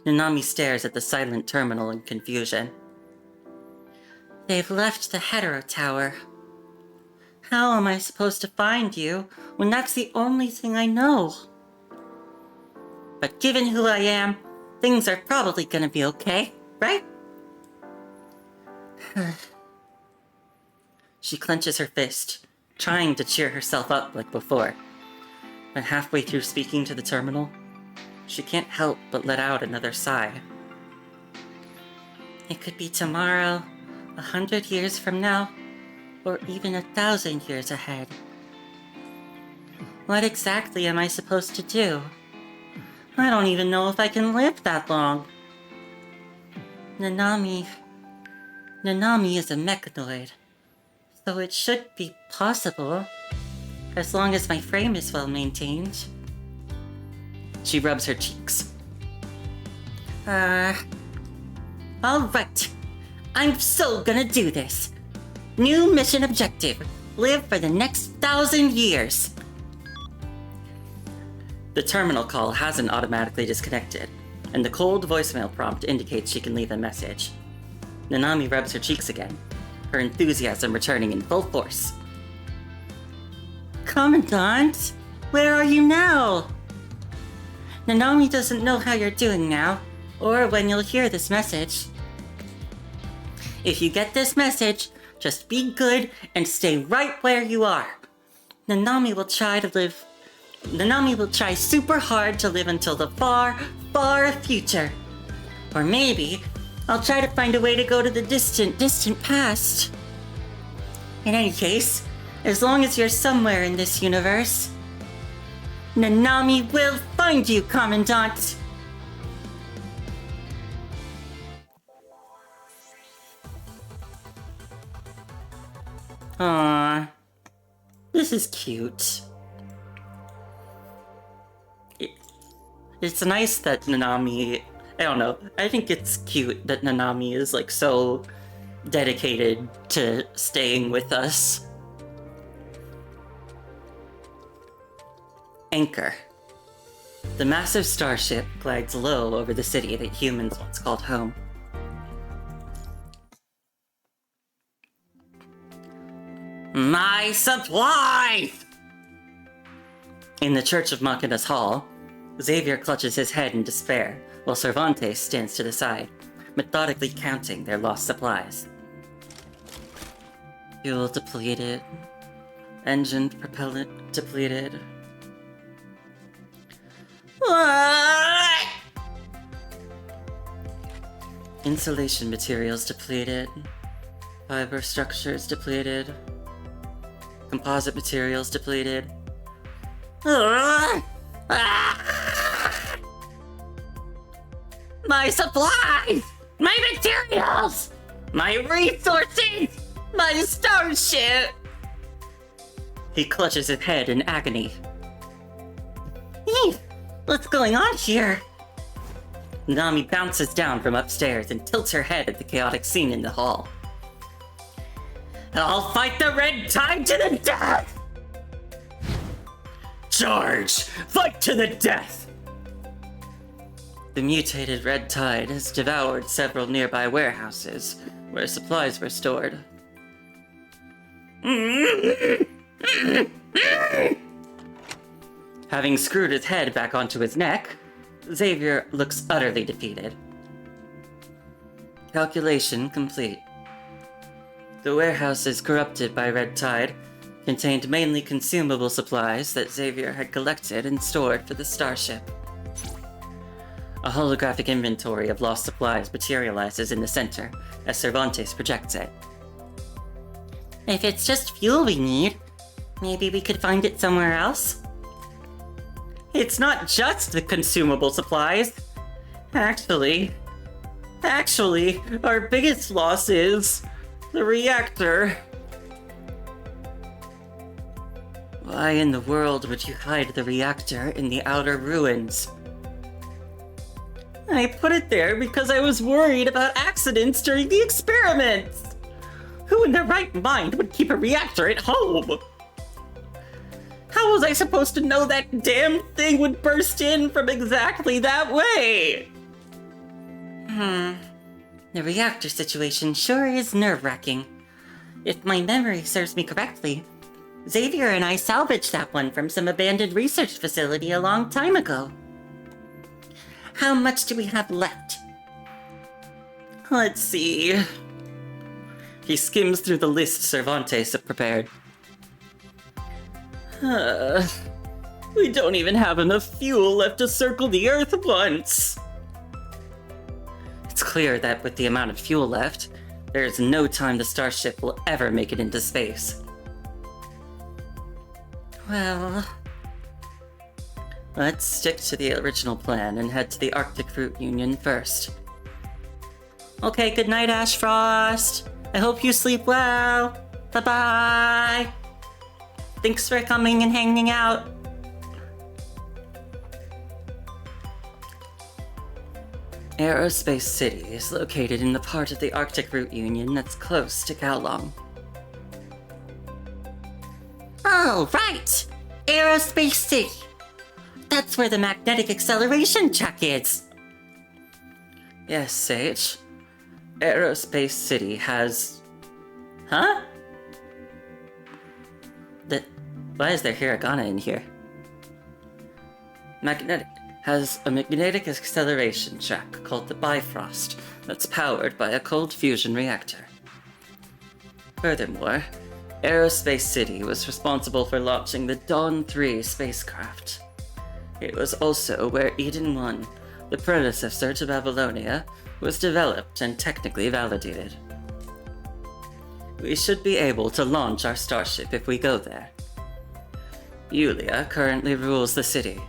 Nanami stares at the silent terminal in confusion. They've left the Hetero Tower. How am I supposed to find you when that's the only thing I know? But given who I am, things are probably gonna be okay, right? She clenches her fist, trying to cheer herself up like before. But halfway through speaking to the terminal, she can't help but let out another sigh. It could be tomorrow, 100 years from now, or even 1,000 years ahead. What exactly am I supposed to do? I don't even know if I can live that long. Nanami is a mechanoid, so it should be possible, as long as my frame is well maintained. She rubs her cheeks. Alright. I'm so gonna do this. New mission objective. Live for the next 1,000 years. The terminal call hasn't automatically disconnected, and the cold voicemail prompt indicates she can leave a message. Nanami rubs her cheeks again, her enthusiasm returning in full force. Commandant, where are you now? Nanami doesn't know how you're doing now, or when you'll hear this message. If you get this message, just be good and stay right where you are. Nanami will try super hard to live until the far, far future. Or maybe I'll try to find a way to go to the distant, distant past. In any case, as long as you're somewhere in this universe, Nanami will find you, Commandant! Aww. This is cute. It's nice that Nanami... I don't know. I think it's cute that Nanami is, like, so dedicated to staying with us. Anchor. The massive starship glides low over the city that humans once called home. My supplies! In the Church of Machina's hall, Xavier clutches his head in despair, while Cervantes stands to the side, methodically counting their lost supplies. Fuel depleted. Engine propellant depleted. Insulation materials depleted. Fiber structures depleted. Composite materials depleted. My supplies! My materials! My resources! My starship! He clutches his head in agony. What's going on here? Nanami bounces down from upstairs and tilts her head at the chaotic scene in the hall. I'll fight the Red Tide to the death! Charge! Fight to the death! The mutated Red Tide has devoured several nearby warehouses where supplies were stored. Having screwed his head back onto his neck, Xavier looks utterly defeated. Calculation complete. The warehouses corrupted by Red Tide contained mainly consumable supplies that Xavier had collected and stored for the starship. A holographic inventory of lost supplies materializes in the center as Cervantes projects it. If it's just fuel we need, maybe we could find it somewhere else? It's not just the consumable supplies. Actually, our biggest loss is the reactor. Why in the world would you hide the reactor in the outer ruins? I put it there because I was worried about accidents during the experiments. Who in their right mind would keep a reactor at home? How was I supposed to know that damn thing would burst in from exactly that way? The reactor situation sure is nerve-wracking. If my memory serves me correctly, Xavier and I salvaged that one from some abandoned research facility a long time ago. How much do we have left? Let's see. He skims through the list Cervantes had prepared. We don't even have enough fuel left to circle the Earth once. It's clear that with the amount of fuel left, there is no time the starship will ever make it into space. Well, let's stick to the original plan and head to the Arctic Fruit Union first. Okay, good night, Ash Frost. I hope you sleep well. Bye-bye. Thanks for coming and hanging out. Aerospace City is located in the part of the Arctic Route Union that's close to Kowloon. Oh, right! Aerospace City. That's where the magnetic acceleration check is. Yes, Sage. Aerospace City has... Huh? Why is there hiragana in here? Has a magnetic acceleration track called the Bifrost that's powered by a cold fusion reactor. Furthermore, Aerospace City was responsible for launching the Dawn 3 spacecraft. It was also where Eden 1, the predecessor to Babylonia, was developed and technically validated. We should be able to launch our starship if we go there. Yulia currently rules the city.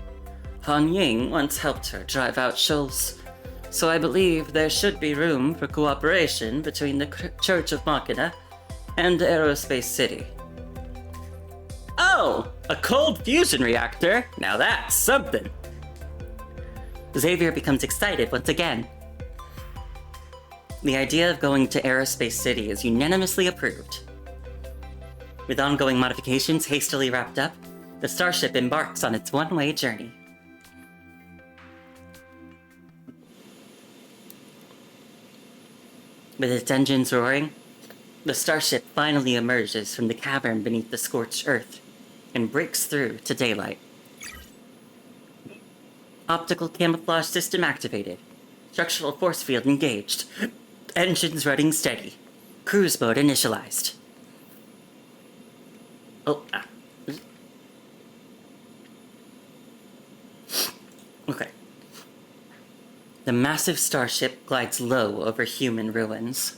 Han Ying once helped her drive out Schultz, so I believe there should be room for cooperation between the Church of Machina and Aerospace City. Oh, a cold fusion reactor? Now that's something! Xavier becomes excited once again. The idea of going to Aerospace City is unanimously approved. With ongoing modifications hastily wrapped up, the starship embarks on its one-way journey. With its engines roaring, the starship finally emerges from the cavern beneath the scorched earth and breaks through to daylight. Optical camouflage system activated. Structural force field engaged. Engines running steady. Cruise mode initialized. Okay. The massive starship glides low over human ruins.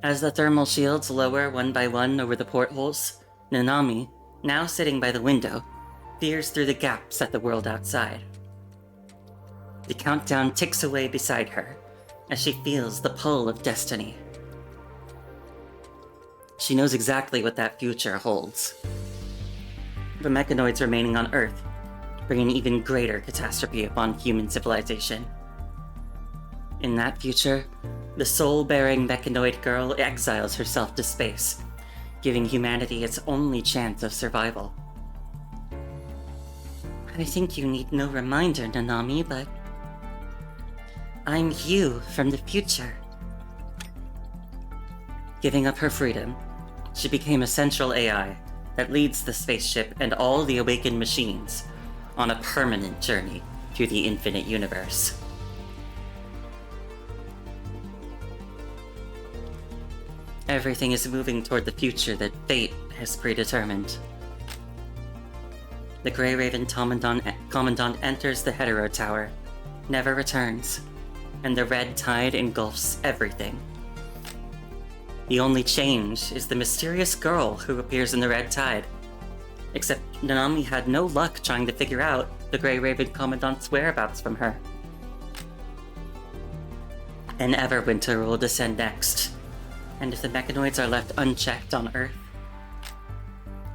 As the thermal shields lower one by one over the portholes, Nanami, now sitting by the window, peers through the gaps at the world outside. The countdown ticks away beside her as she feels the pull of destiny. She knows exactly what that future holds. The mechanoids remaining on Earth bring an even greater catastrophe upon human civilization. In that future, the soul-bearing mechanoid girl exiles herself to space, giving humanity its only chance of survival. I think you need no reminder, Nanami, but I'm you from the future. Giving up her freedom, she became a central AI that leads the spaceship and all the awakened machines on a permanent journey through the infinite universe. Everything is moving toward the future that fate has predetermined. The Grey Raven Commandant enters the Hetero Tower, never returns, and the red tide engulfs everything. The only change is the mysterious girl who appears in the red tide. Except Nanami had no luck trying to figure out the Grey Raven Commandant's whereabouts from her. An Everwinter will descend next, and if the mechanoids are left unchecked on Earth,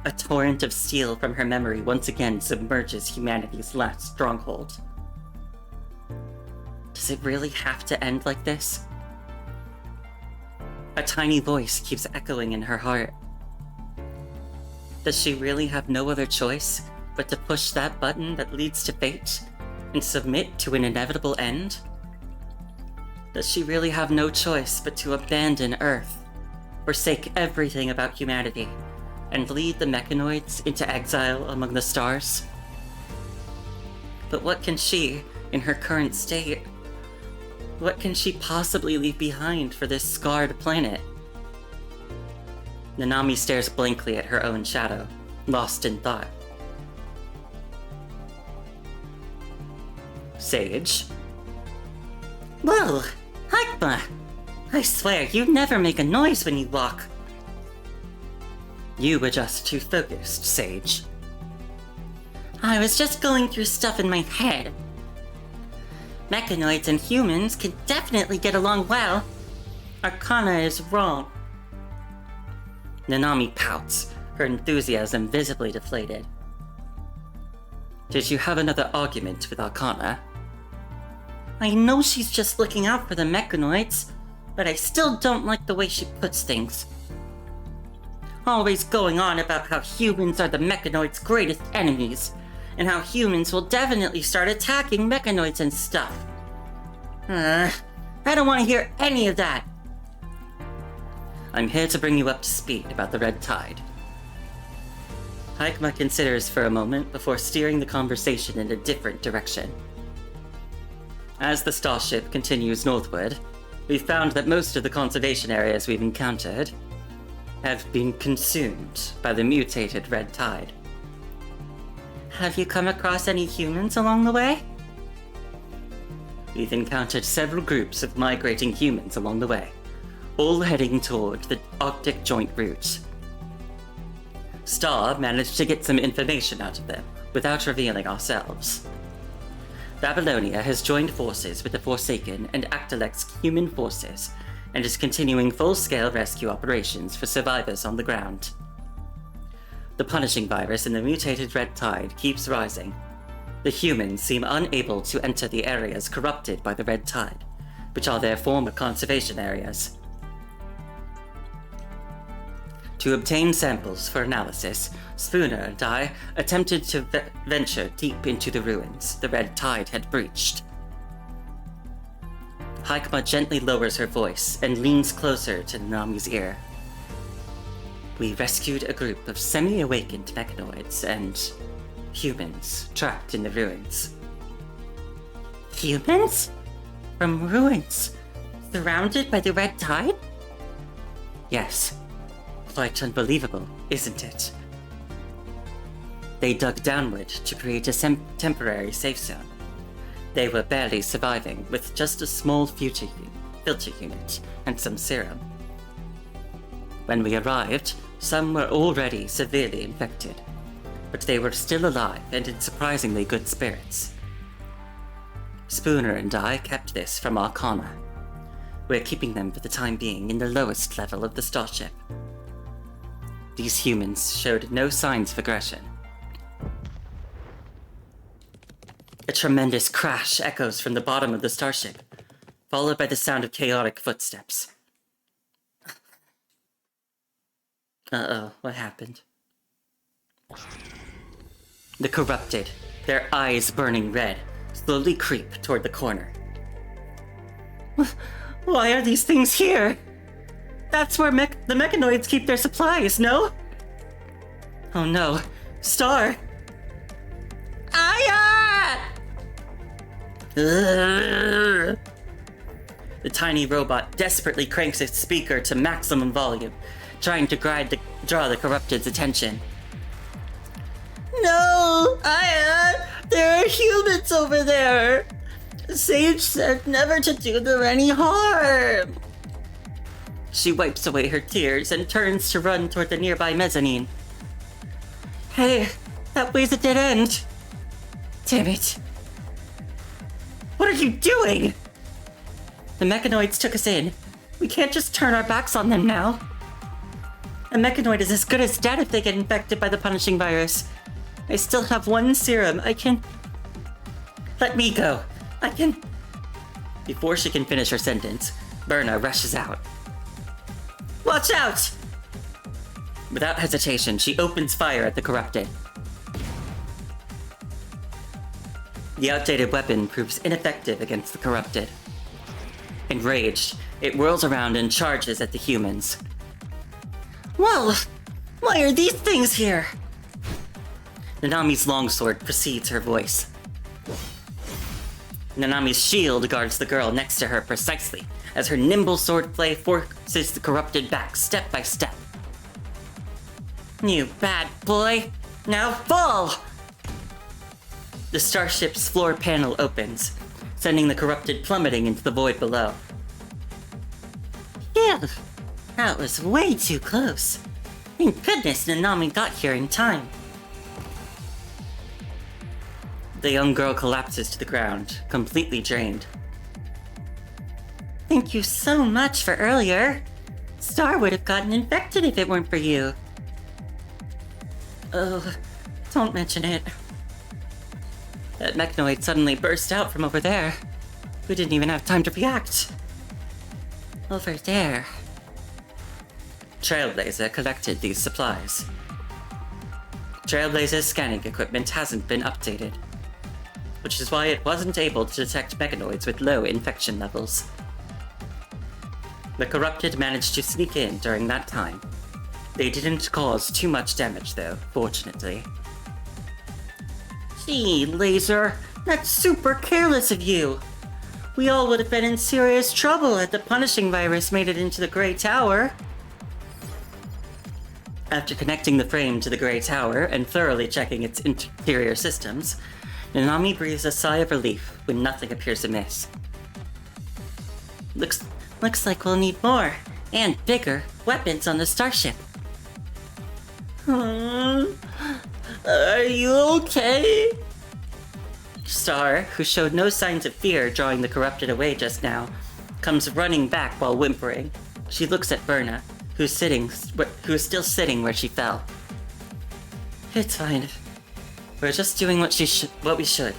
a torrent of steel from her memory once again submerges humanity's last stronghold. Does it really have to end like this? A tiny voice keeps echoing in her heart. Does she really have no other choice but to push that button that leads to fate and submit to an inevitable end? Does she really have no choice but to abandon Earth, forsake everything about humanity, and lead the mechanoids into exile among the stars? But what can she, in her current state, what can she possibly leave behind for this scarred planet? Nanami stares blankly at her own shadow, lost in thought. Sage. Whoa! Hakma! I swear, you never make a noise when you walk. You were just too focused, Sage. I was just going through stuff in my head. Mechanoids and humans can definitely get along well. Arcana is wrong. Nanami pouts, her enthusiasm visibly deflated. Did you have another argument with Arcana? I know she's just looking out for the mechanoids, but I still don't like the way she puts things. Always going on about how humans are the mechanoids' greatest enemies, and how humans will definitely start attacking mechanoids and stuff. I don't want to hear any of that. I'm here to bring you up to speed about the red tide. Haikma considers for a moment before steering the conversation in a different direction. As the starship continues northward, we've found that most of the conservation areas we've encountered have been consumed by the mutated red tide. Have you come across any humans along the way? We've encountered several groups of migrating humans along the way, all heading toward the Arctic Joint Route. Star managed to get some information out of them without revealing ourselves. Babylonia has joined forces with the Forsaken and Actilex human forces and is continuing full-scale rescue operations for survivors on the ground. The punishing virus in the mutated red tide keeps rising. The humans seem unable to enter the areas corrupted by the red tide, which are their former conservation areas. To obtain samples for analysis, Spooner and I attempted to venture deep into the ruins the red tide had breached. Haikma gently lowers her voice and leans closer to Nanami's ear. We rescued a group of semi-awakened mechanoids and humans trapped in the ruins. Humans? From ruins? Surrounded by the red tide? Yes. Quite unbelievable, isn't it? They dug downward to create a temporary safe zone. They were barely surviving with just a small filter unit and some serum. When we arrived, some were already severely infected, but they were still alive and in surprisingly good spirits. Spooner and I kept this from Arcana. We're keeping them for the time being in the lowest level of the starship. These humans showed no signs of aggression. A tremendous crash echoes from the bottom of the starship, followed by the sound of chaotic footsteps. Uh-oh, what happened? The corrupted, their eyes burning red, slowly creep toward the corner. Why are these things here? That's where the mechanoids keep their supplies, no? Oh no, Star! Aya! The tiny robot desperately cranks its speaker to maximum volume, trying to draw the corrupted's attention. No! Aya! There are humans over there! Sage said never to do them any harm! She wipes away her tears and turns to run toward the nearby mezzanine. Hey, that way's a dead end! Damn it! What are you doing? The mechanoids took us in. We can't just turn our backs on them now. A mechanoid is as good as dead if they get infected by the punishing virus. I still have one serum. I can... Let me go. I can... Before she can finish her sentence, Berna rushes out. Watch out! Without hesitation, she opens fire at the corrupted. The outdated weapon proves ineffective against the corrupted. Enraged, it whirls around and charges at the humans. Well, why are these things here? Nanami's longsword precedes her voice. Nanami's shield guards the girl next to her precisely, as her nimble swordplay forces the corrupted back step by step. You bad boy! Now fall! The starship's floor panel opens, sending the corrupted plummeting into the void below. Phew! That was way too close. Thank goodness Nanami got here in time. The young girl collapses to the ground, completely drained. Thank you so much for earlier. Star would have gotten infected if it weren't for you. Oh, don't mention it. That mechanoid suddenly burst out from over there. We didn't even have time to react. Over there. Trailblazer collected these supplies. Trailblazer's scanning equipment hasn't been updated, which is why it wasn't able to detect mechanoids with low infection levels. The corrupted managed to sneak in during that time. They didn't cause too much damage though, fortunately. Gee, Laser, that's super careless of you. We all would have been in serious trouble had the punishing virus made it into the Grey Tower. After connecting the frame to the Grey Tower and thoroughly checking its interior systems, Nanami breathes a sigh of relief when nothing appears amiss. Looks like we'll need more, and bigger, weapons on the starship. Are you okay? Star, who showed no signs of fear drawing the corrupted away just now, comes running back while whimpering. She looks at Berna, who is still sitting where she fell. It's fine. We're just doing what we should.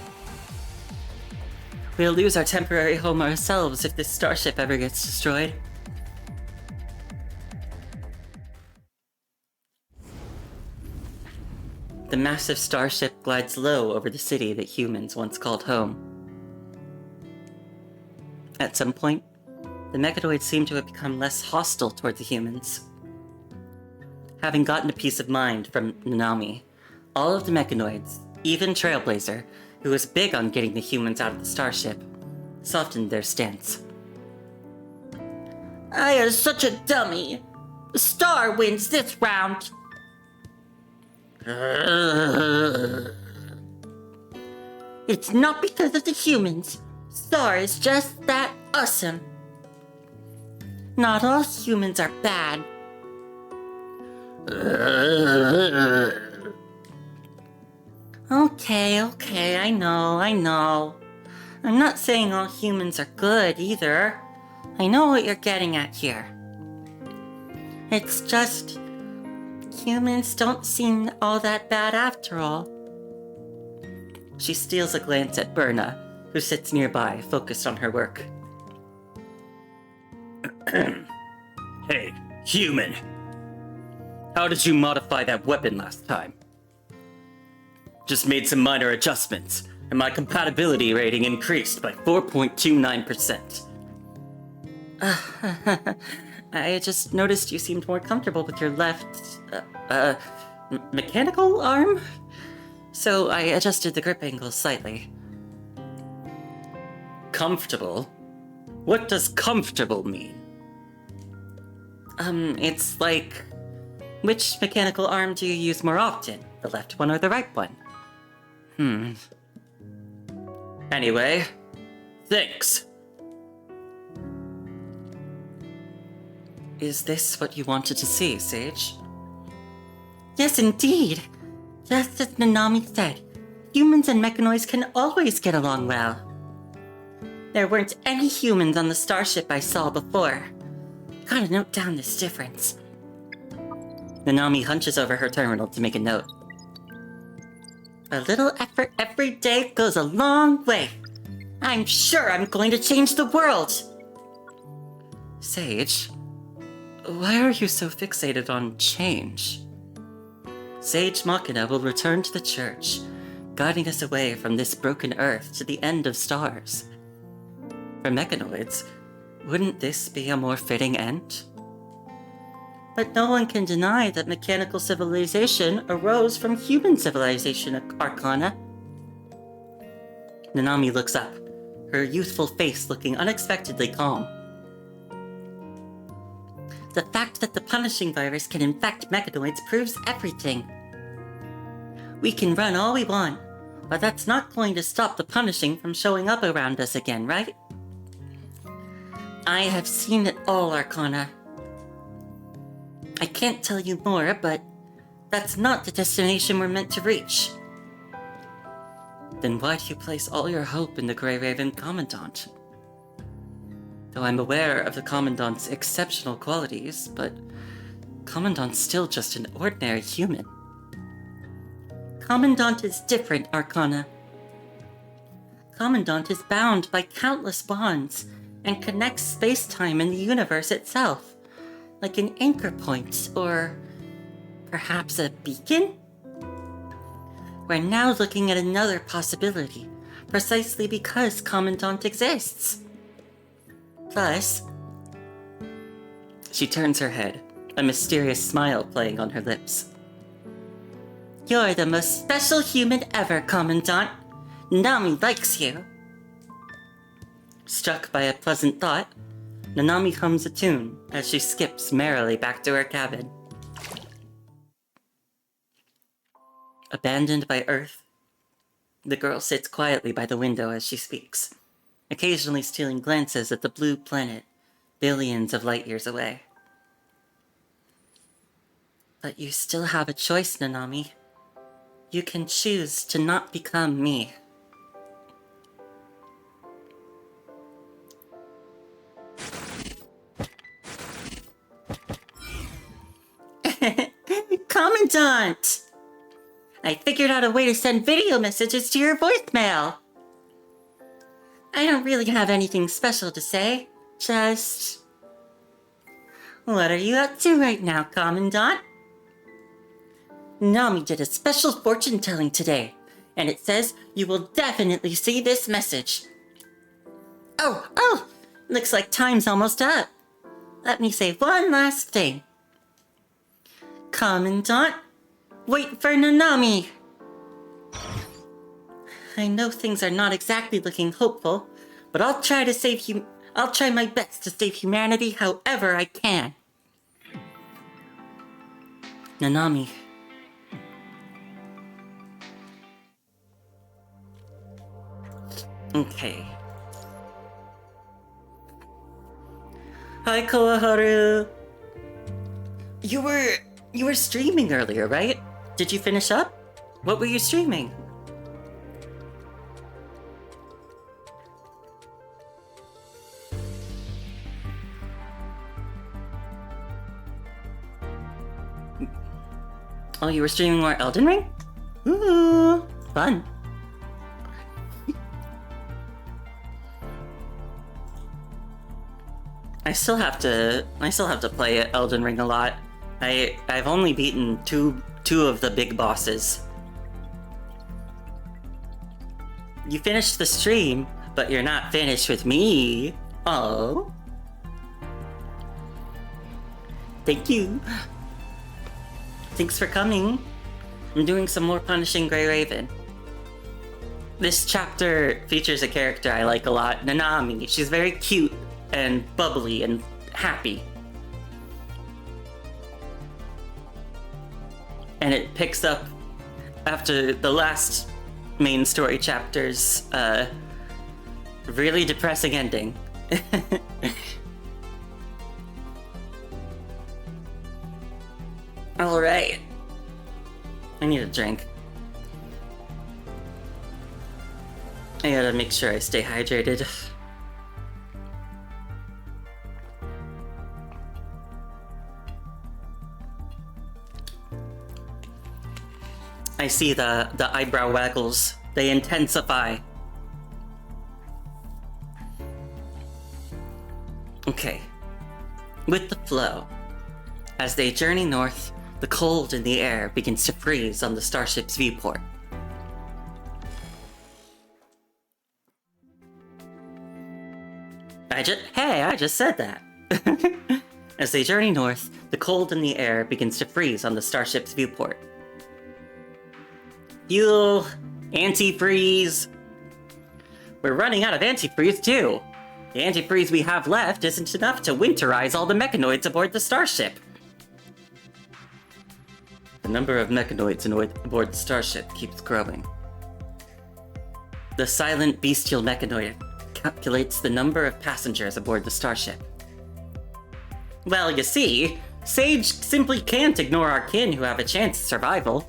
We'll lose our temporary home ourselves if this starship ever gets destroyed. The massive starship glides low over the city that humans once called home. At some point, the mechanoids seem to have become less hostile toward the humans. Having gotten a peace of mind from Nanami, all of the mechanoids, even Trailblazer, who was big on getting the humans out of the starship, softened their stance. I am such a dummy. The star wins this round. It's not because of the humans. Star is just that awesome. Not all humans are bad. Okay, I know. I'm not saying all humans are good either. I know what you're getting at here. It's just, humans don't seem all that bad after all. She steals a glance at Berna, who sits nearby, focused on her work. Hey, human! How did you modify that weapon last time? Just made some minor adjustments, and my compatibility rating increased by 4.29%. I just noticed you seemed more comfortable with your left, mechanical arm? So I adjusted the grip angle slightly. Comfortable? What does comfortable mean? It's like, which mechanical arm do you use more often? The left one or the right one? Anyway, thanks. Is this what you wanted to see, Sage? Yes, indeed. Just as Nanami said, humans and mechanoids can always get along well. There weren't any humans on the starship I saw before. Gotta note down this difference. Nanami hunches over her terminal to make a note. A little effort every day goes a long way. I'm sure I'm going to change the world. Sage, why are you so fixated on change? Sage Machina will return to the church, guiding us away from this broken earth to the end of stars. For mechanoids, wouldn't this be a more fitting end? But no one can deny that mechanical civilization arose from human civilization, Arcana. Nanami looks up, her youthful face looking unexpectedly calm. The fact that the punishing virus can infect mechanoids proves everything. We can run all we want, but that's not going to stop the punishing from showing up around us again, right? I have seen it all, Arcana. I can't tell you more, but that's not the destination we're meant to reach. Then why do you place all your hope in the Grey Raven Commandant? Though I'm aware of the Commandant's exceptional qualities, but Commandant's still just an ordinary human. Commandant is different, Arcana. Commandant is bound by countless bonds and connects space-time and the universe itself, like an anchor point, or perhaps a beacon? We're now looking at another possibility, precisely because Commandant exists. Plus, she turns her head, a mysterious smile playing on her lips. You're the most special human ever, Commandant. Nami likes you. Struck by a pleasant thought, Nanami hums a tune as she skips merrily back to her cabin. Abandoned by Earth, the girl sits quietly by the window as she speaks, occasionally stealing glances at the blue planet, billions of light years away. But you still have a choice, Nanami. You can choose to not become me. Commandant! I figured out a way to send video messages to your voicemail. I don't really have anything special to say, just... What are you up to right now, Commandant? Nami did a special fortune telling today, and it says you will definitely see this message. Oh, Looks like time's almost up. Let me say one last thing. Commandant, wait for Nanami. I know things are not exactly looking hopeful, but I'll try my best to save humanity however I can. Nanami. Okay. Hi, Koharu. You were streaming earlier, right? Did you finish up? What were you streaming? Oh, you were streaming more Elden Ring? Ooh, fun. I still have to play Elden Ring a lot. I've only beaten two of the big bosses. You finished the stream, but you're not finished with me. Oh. Thank you. Thanks for coming. I'm doing some more Punishing Grey Raven. This chapter features a character I like a lot, Nanami. She's very cute and bubbly and happy. And it picks up after the last main story chapter's really depressing ending. Alright. I need a drink. I gotta make sure I stay hydrated. I see the eyebrow waggles. They intensify. Okay. With the flow. As they journey north, the cold in the air begins to freeze on the starship's viewport. I just said that. As they journey north, the cold in the air begins to freeze on the starship's viewport. Fuel, antifreeze. We're running out of antifreeze too. The antifreeze we have left isn't enough to winterize all the mechanoids aboard the starship. The number of mechanoids aboard the starship keeps growing. The silent bestial mechanoid calculates the number of passengers aboard the starship. Well, you see, Sage simply can't ignore our kin who have a chance at survival.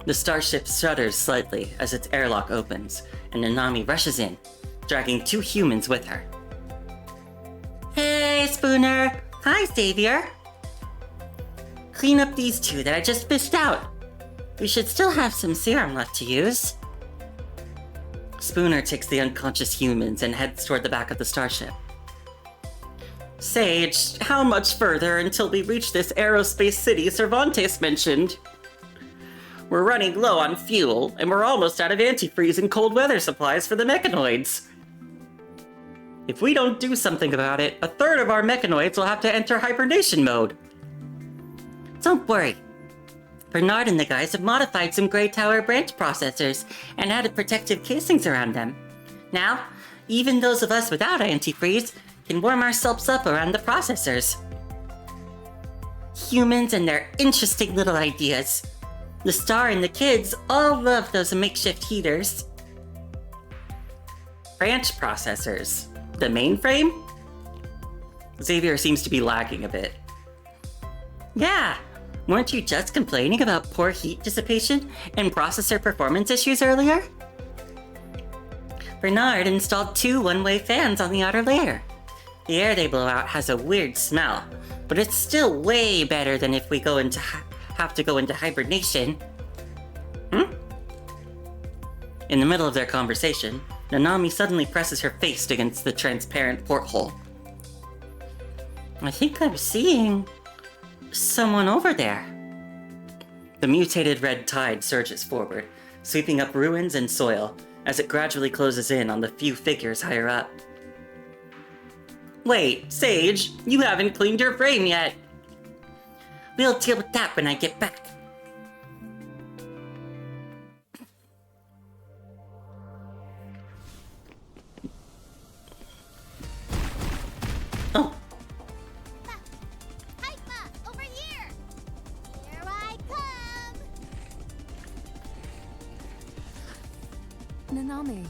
The starship shudders slightly as its airlock opens, and Nanami rushes in, dragging two humans with her. Hey, Spooner! Hi, Savior! Clean up these two that I just fished out. We should still have some serum left to use. Spooner takes the unconscious humans and heads toward the back of the starship. Sage, how much further until we reach this aerospace city Cervantes mentioned? We're running low on fuel, and we're almost out of antifreeze and cold weather supplies for the mechanoids. If we don't do something about it, a third of our mechanoids will have to enter hibernation mode. Don't worry. Bernard and the guys have modified some Grey Tower branch processors and added protective casings around them. Now, even those of us without antifreeze can warm ourselves up around the processors. Humans and their interesting little ideas. The Star and the kids all love those makeshift heaters. Branch processors. The mainframe? Xavier seems to be lagging a bit. Yeah, weren't you just complaining about poor heat dissipation and processor performance issues earlier? Bernard installed two one-way fans on the outer layer. The air they blow out has a weird smell, but it's still way better than if we have to go into hibernation. In the middle of their conversation, Nanami suddenly presses her face against the transparent porthole. I think I'm seeing someone over there. The mutated red tide surges forward, sweeping up ruins and soil, as it gradually closes in on the few figures higher up. Wait, Sage, you haven't cleaned your frame yet. We'll deal with that when I get back. Oh. Hypa, over here! Here I come! Nanami,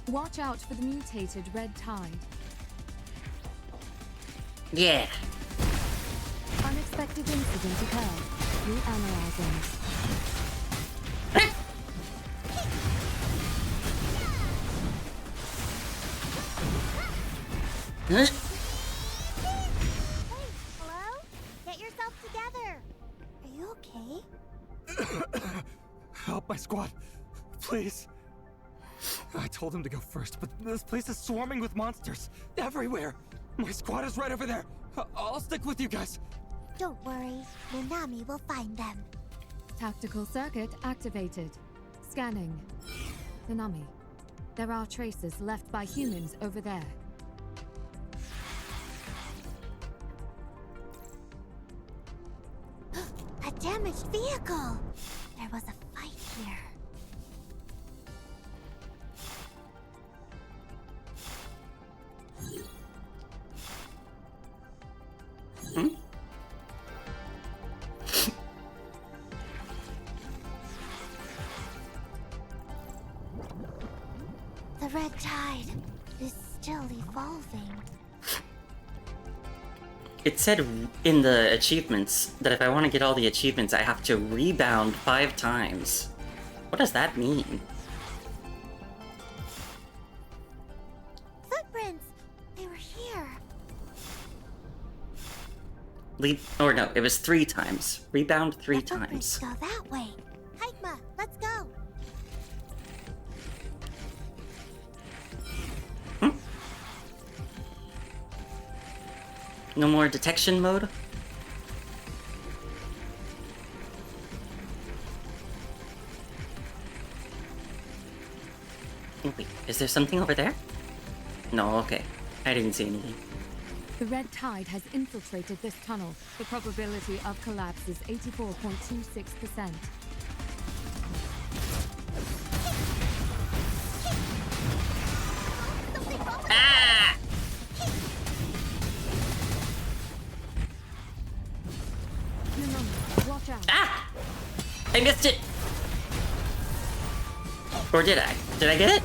watch out for the mutated red tide. Yeah. Unexpected incident occurred. Reanalyzing. Huh? Hey, hello? Get yourself together. Are you okay? Help my squad, please. I told him to go first, but this place is swarming with monsters everywhere. My squad is right over there. I'll stick with you guys. Don't worry, Nanami will find them. Tactical circuit activated. Scanning. Nanami, there are traces left by humans over there. A damaged vehicle! There was a fight here. Hmm? The red tide is still evolving. It said in the achievements that if I want to get all the achievements, I have to rebound 5 times. What does that mean? Footprints! They were here. Or no, it was 3 times. Rebound 3 The footprints times. go that way. Hypa, let's go. No more detection mode? Oh, wait, is there something over there? No, okay. I didn't see anything. The red tide has infiltrated this tunnel. The probability of collapse is 84.26%. Ah! Nanami, watch out. Ah! I missed it! Or did I? Did I get it?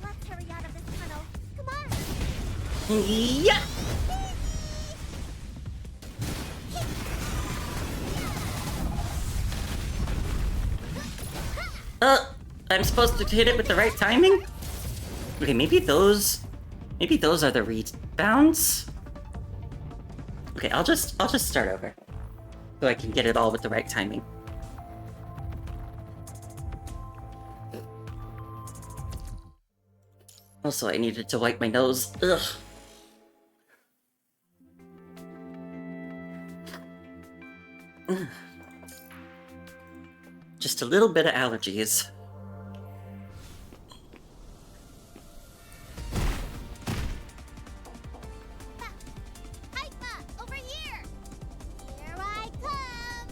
Let's hurry out of this tunnel. Come on. Yeah! I'm supposed to hit it with the right timing? Okay, maybe those are the rebounds? Okay, I'll just start over. So I can get it all with the right timing. Also, I needed to wipe my nose. Ugh. Just a little bit of allergies. Hypa, over here. Here I come.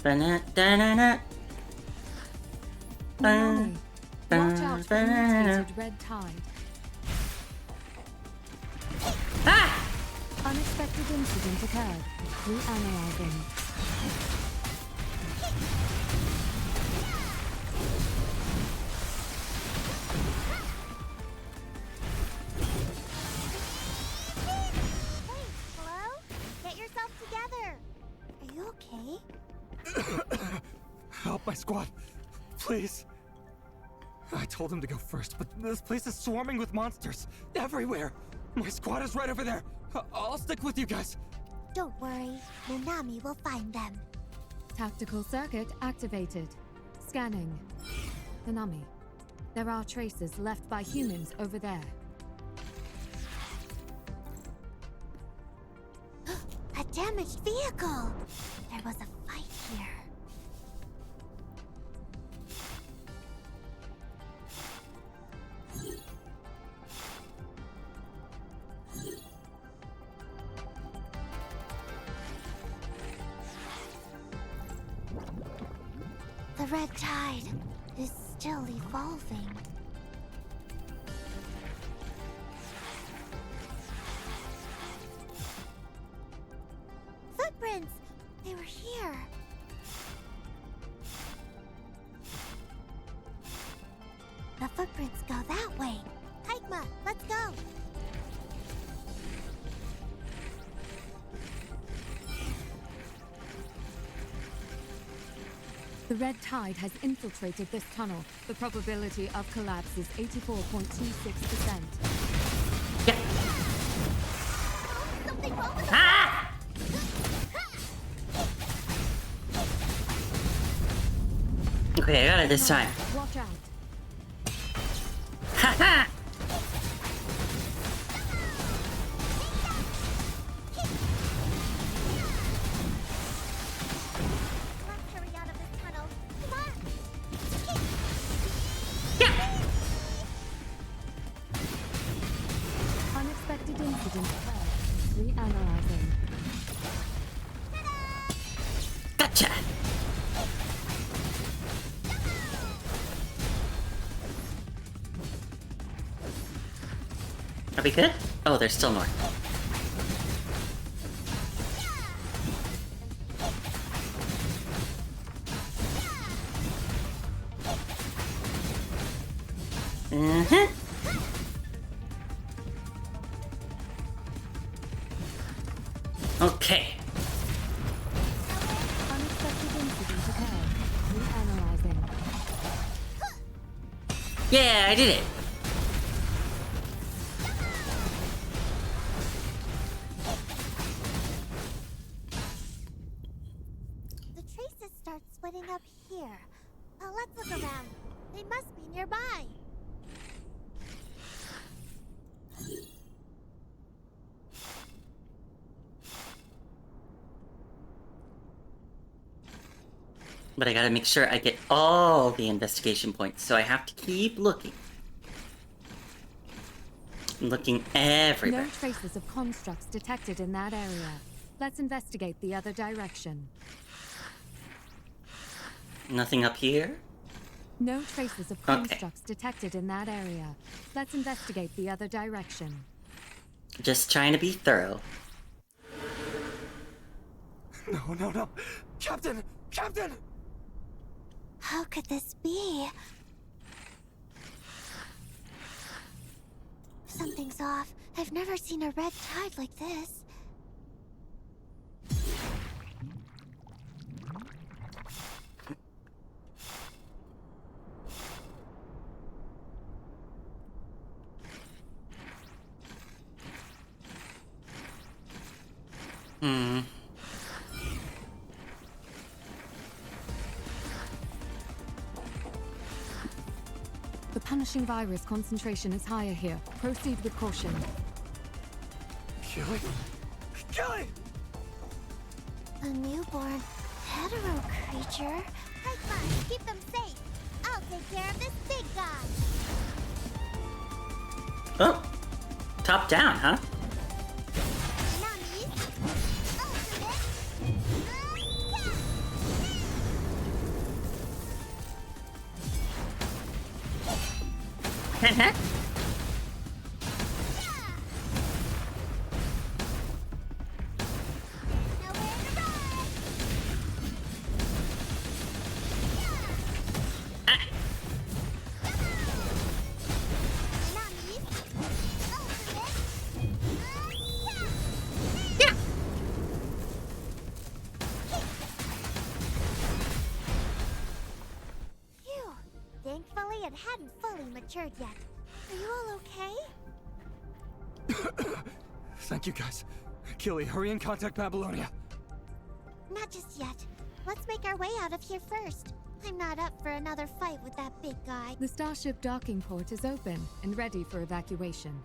Ba-na-da-na-na. Nanami, watch out for the mutated red tide. Ah! Unexpected incident occurred. Reanalyzing. Hey, hello? Get yourself together. Are you okay? Help my squad, please. I told him to go first, but this place is swarming with monsters everywhere. My squad is right over there. I'll stick with you guys. Don't worry, Nanami will find them. Tactical circuit activated. Scanning. Nanami, There are traces left by humans over there. A damaged vehicle! There was a fight here. The red tide is still evolving. Footprints! They were here. The footprints go that way. Hikma, let's go! The red tide has infiltrated this tunnel. The probability of collapse is 84.26%. Yeah. Something wrong with the Ah! Okay, I got it this time. Watch out. Ha Let's hurry out of this tunnel. Come on! Unexpected incident occurred. Reanalyzing. Gotcha! Are we good? Oh, there's still more. Mm-hmm. Okay. Unexpected incident occurred. Reanalyzing. Yeah, I did it. The traces start splitting up here. Let's look around. They must be nearby. But I gotta make sure I get all the investigation points, so I have to keep looking. Looking everywhere. No traces of constructs detected in that area. Let's investigate the other direction. Nothing up here? No traces of constructs detected in that area. Let's investigate the other direction. Just trying to be thorough. No, no, no. Captain! Captain! How could this be? Something's off. I've never seen a red tide like this. The punishing virus concentration is higher here. Proceed with caution. Kelly? Kelly! A newborn hetero creature? High five! Keep them safe! I'll take care of this big guy! Oh, top down, huh? Nami's ultimate! Nowhere to run! Nami's ultimate! Phew! Thankfully, it hadn't fully matured yet. Are you all okay? Thank you, guys. Killy, hurry and contact Babylonia. Not just yet. Let's make our way out of here first. I'm not up for another fight with that big guy. The starship docking port is open and ready for evacuation.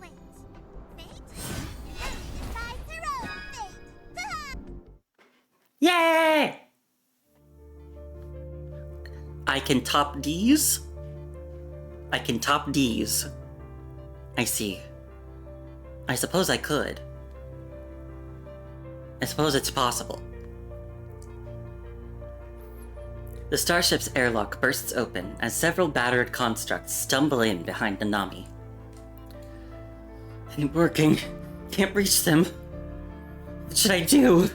Wait. Fate? Who decides her own fate? Yay! I can top D's? I can top D's. I see. I suppose I could. I suppose it's possible. The starship's airlock bursts open as several battered constructs stumble in behind Nanami. Ain't working. Can't reach them. What should I do?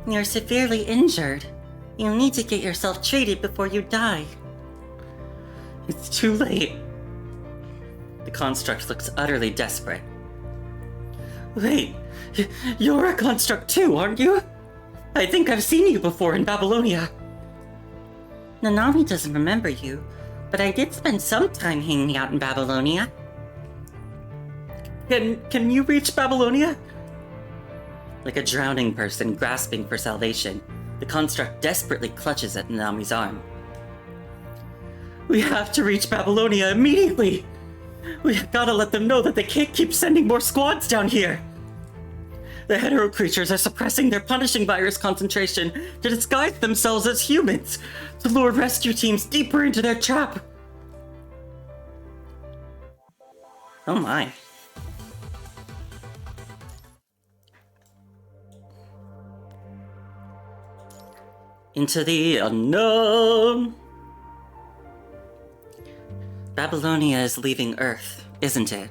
You're severely injured. You'll need to get yourself treated before you die. It's too late. The construct looks utterly desperate. Wait, you're a construct too, aren't you? I think I've seen you before in Babylonia. Nanami doesn't remember you, but I did spend some time hanging out in Babylonia. Can you reach Babylonia? Like a drowning person grasping for salvation, the construct desperately clutches at Nanami's arm. We have to reach Babylonia immediately! We gotta let them know that they can't keep sending more squads down here! The hetero creatures are suppressing their punishing virus concentration to disguise themselves as humans, to lure rescue teams deeper into their trap! Oh my. Into the unknown! Babylonia is leaving Earth, isn't it?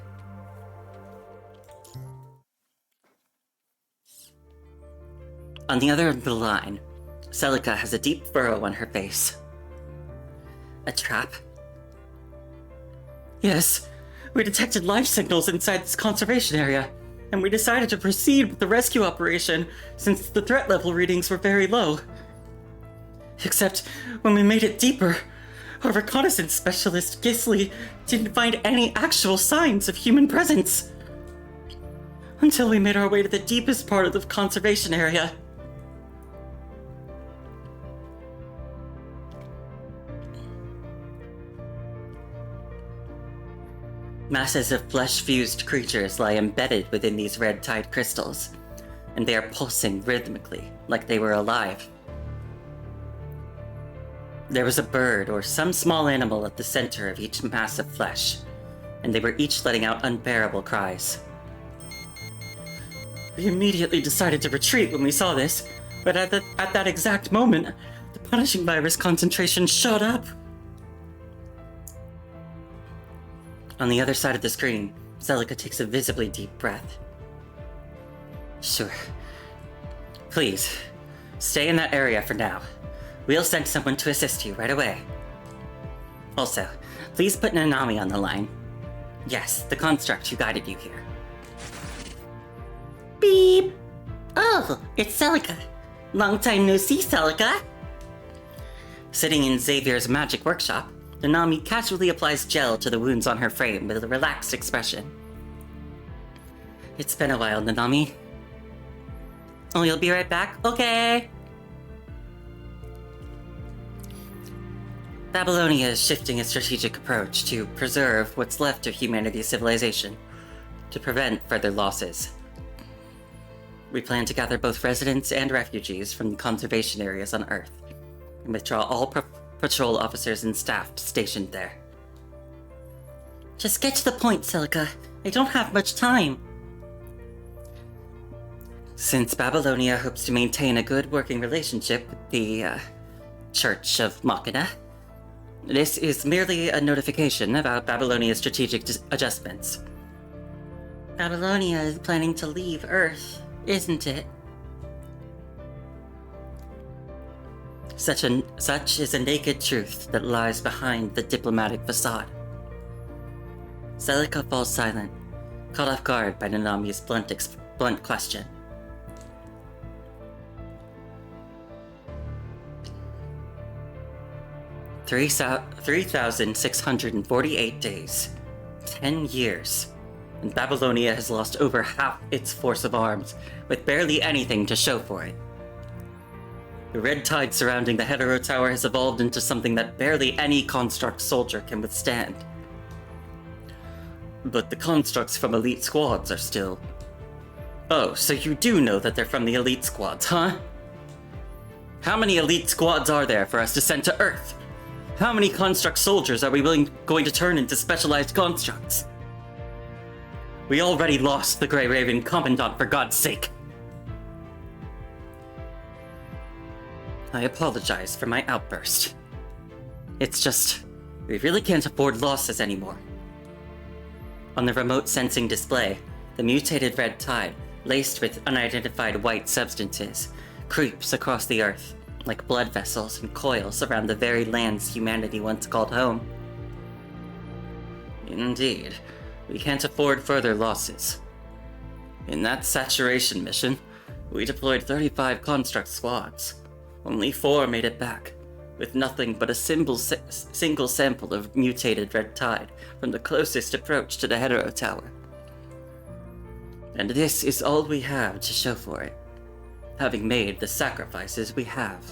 On the other end of the line, Celica has a deep furrow on her face. A trap? Yes, we detected life signals inside this conservation area, and we decided to proceed with the rescue operation since the threat level readings were very low. Except when we made it deeper, our reconnaissance specialist, Gisli, didn't find any actual signs of human presence. Until we made our way to the deepest part of the conservation area. Masses of flesh-fused creatures lie embedded within these red tide crystals, and they are pulsing rhythmically, like they were alive. There was a bird or some small animal at the center of each mass of flesh, and they were each letting out unbearable cries. We immediately decided to retreat when we saw this, but at that exact moment, the punishing virus concentration shot up. On the other side of the screen, Celica takes a visibly deep breath. Sure. Please, stay in that area for now. We'll send someone to assist you right away. Also, please put Nanami on the line. Yes, the construct who guided you here. Beep! Oh, it's Celica. Long time no see, Celica. Sitting in Xavier's magic workshop, Nanami casually applies gel to the wounds on her frame with a relaxed expression. It's been a while, Nanami. Oh, you'll be right back? Okay. Babylonia is shifting its strategic approach to preserve what's left of humanity's civilization, to prevent further losses. We plan to gather both residents and refugees from the conservation areas on Earth, and withdraw all patrol officers and staff stationed there. Just get to the point, Celica. I don't have much time. Since Babylonia hopes to maintain a good working relationship with the, Church of Machina, this is merely a notification about Babylonia's strategic adjustments. Babylonia is planning to leave Earth, isn't it? Such is a naked truth that lies behind the diplomatic facade. Celica falls silent, caught off guard by Nanami's blunt question. "3,648 days. 10 years. and Babylonia has lost over half its force of arms, with barely anything to show for it. The red tide surrounding the Hetero Tower has evolved into something that barely any construct soldier can withstand. But the constructs from elite squads are still... Oh, so you do know that they're from the elite squads, huh? How many elite squads are there for us to send to Earth? How many construct soldiers are we going to turn into specialized constructs? We already lost the Grey Raven Commandant, for God's sake. I apologize for my outburst. It's just, we really can't afford losses anymore. On the remote sensing display, the mutated red tide, laced with unidentified white substances, creeps across the Earth, like blood vessels and coils around the very lands humanity once called home. Indeed, we can't afford further losses. In that saturation mission, we deployed 35 construct squads. Only 4 made it back, with nothing but a single sample of mutated red tide from the closest approach to the Hetero Tower. And this is all we have to show for it, having made the sacrifices we have.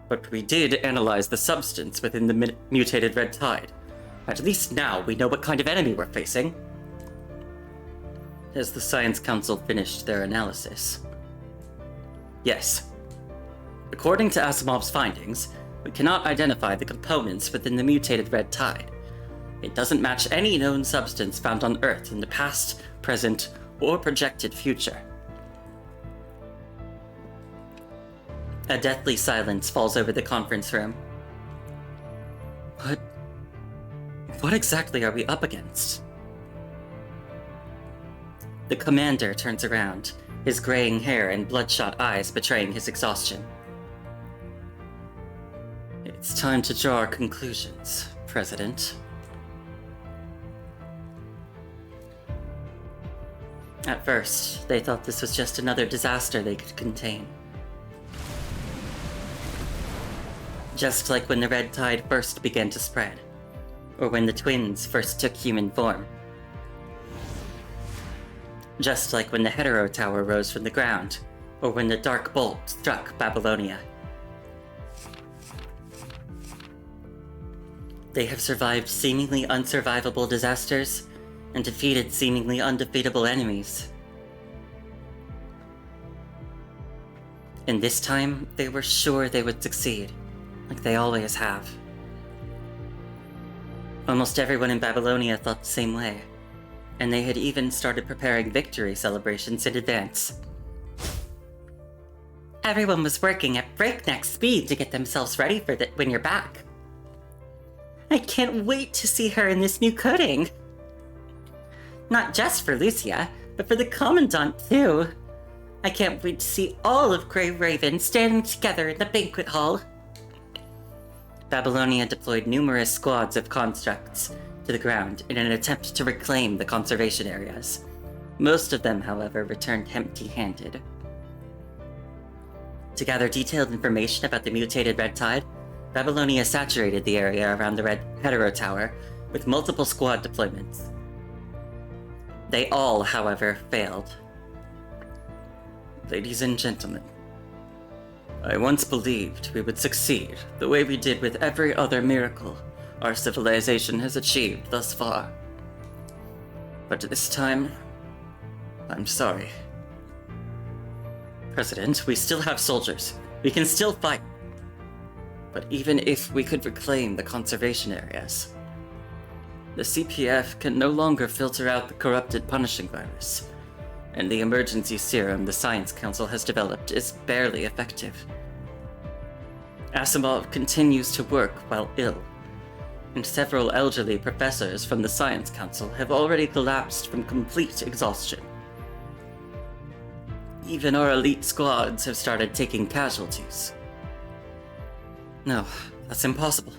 But we did analyze the substance within the mutated red tide. At least now we know what kind of enemy we're facing. Has the Science Council finished their analysis? Yes. According to Asimov's findings, we cannot identify the components within the mutated red tide. It doesn't match any known substance found on Earth in the past, present, or projected future. A deathly silence falls over the conference room. What exactly are we up against? The commander turns around, his graying hair and bloodshot eyes betraying his exhaustion. It's time to draw our conclusions, President. At first, they thought this was just another disaster they could contain. Just like when the red tide first began to spread, or when the twins first took human form. Just like when the Hetero Tower rose from the ground, or when the Dark Bolt struck Babylonia. They have survived seemingly unsurvivable disasters and defeated seemingly undefeatable enemies. And this time, they were sure they would succeed, like they always have. Almost everyone in Babylonia thought the same way, and they had even started preparing victory celebrations in advance. Everyone was working at breakneck speed to get themselves ready for when you're back. I can't wait to see her in this new coating. Not just for Lucia, but for the Commandant too. I can't wait to see all of Grey Raven standing together in the banquet hall. Babylonia deployed numerous squads of constructs to the ground in an attempt to reclaim the conservation areas. Most of them, however, returned empty-handed. To gather detailed information about the mutated red tide, Babylonia saturated the area around the Hetero Tower with multiple squad deployments. They all, however, failed. Ladies and gentlemen, I once believed we would succeed the way we did with every other miracle our civilization has achieved thus far. But this time, I'm sorry. President, we still have soldiers. We can still fight. But even if we could reclaim the conservation areas, the CPF can no longer filter out the corrupted punishing virus, and the emergency serum the Science Council has developed is barely effective. Asimov continues to work while ill, and several elderly professors from the Science Council have already collapsed from complete exhaustion. Even our elite squads have started taking casualties. No, that's impossible.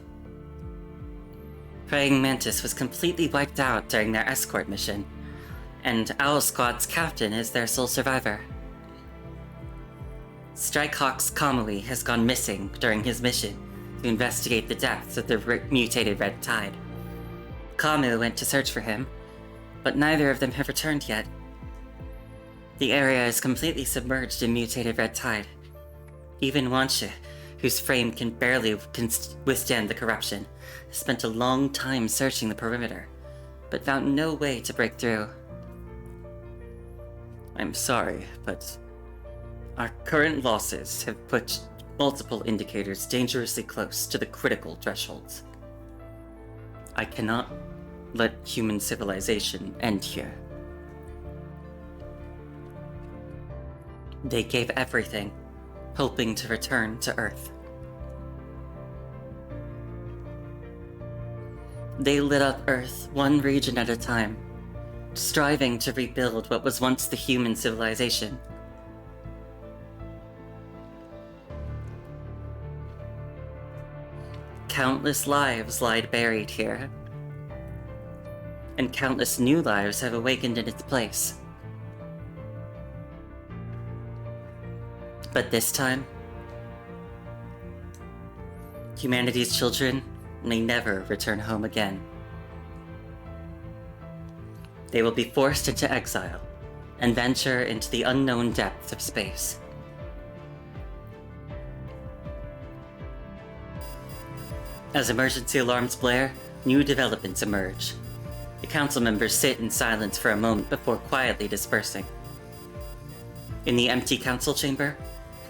Praying Mantis was completely wiped out during their escort mission, and Owl Squad's captain is their sole survivor. Strikehawk's Kamui has gone missing during his mission to investigate the depths of the mutated red tide. Kamu went to search for him, but neither of them have returned yet. The area is completely submerged in mutated red tide. Even Wanshe, whose frame can barely withstand the corruption, has spent a long time searching the perimeter, but found no way to break through. I'm sorry, but our current losses have put multiple indicators dangerously close to the critical thresholds. I cannot let human civilization end here. They gave everything, hoping to return to Earth. They lit up Earth one region at a time, striving to rebuild what was once the human civilization. Countless lives lie buried here, and countless new lives have awakened in its place. But this time, humanity's children may never return home again. They will be forced into exile and venture into the unknown depths of space. As emergency alarms blare, new developments emerge. The council members sit in silence for a moment before quietly dispersing. In the empty council chamber,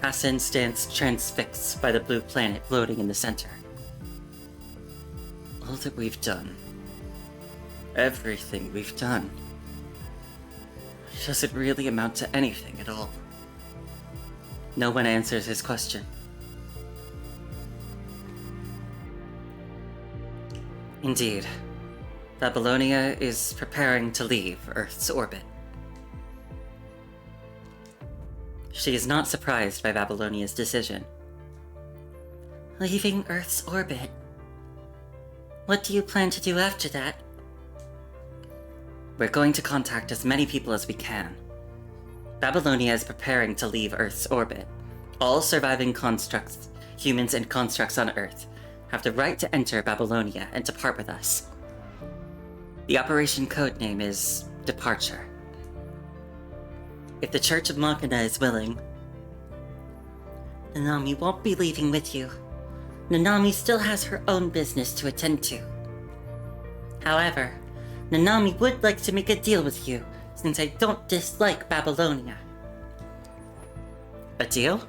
Hassan stands transfixed by the blue planet floating in the center. All that we've done, everything we've done, does it really amount to anything at all? No one answers his question. Indeed, Babylonia is preparing to leave Earth's orbit. She is not surprised by Babylonia's decision. Leaving Earth's orbit? What do you plan to do after that? We're going to contact as many people as we can. Babylonia is preparing to leave Earth's orbit. All surviving constructs, humans and constructs on Earth, have the right to enter Babylonia and depart with us. The operation codename is Departure. If the Church of Machina is willing, Nanami won't be leaving with you. Nanami still has her own business to attend to. However, Nanami would like to make a deal with you, since I don't dislike Babylonia. A deal?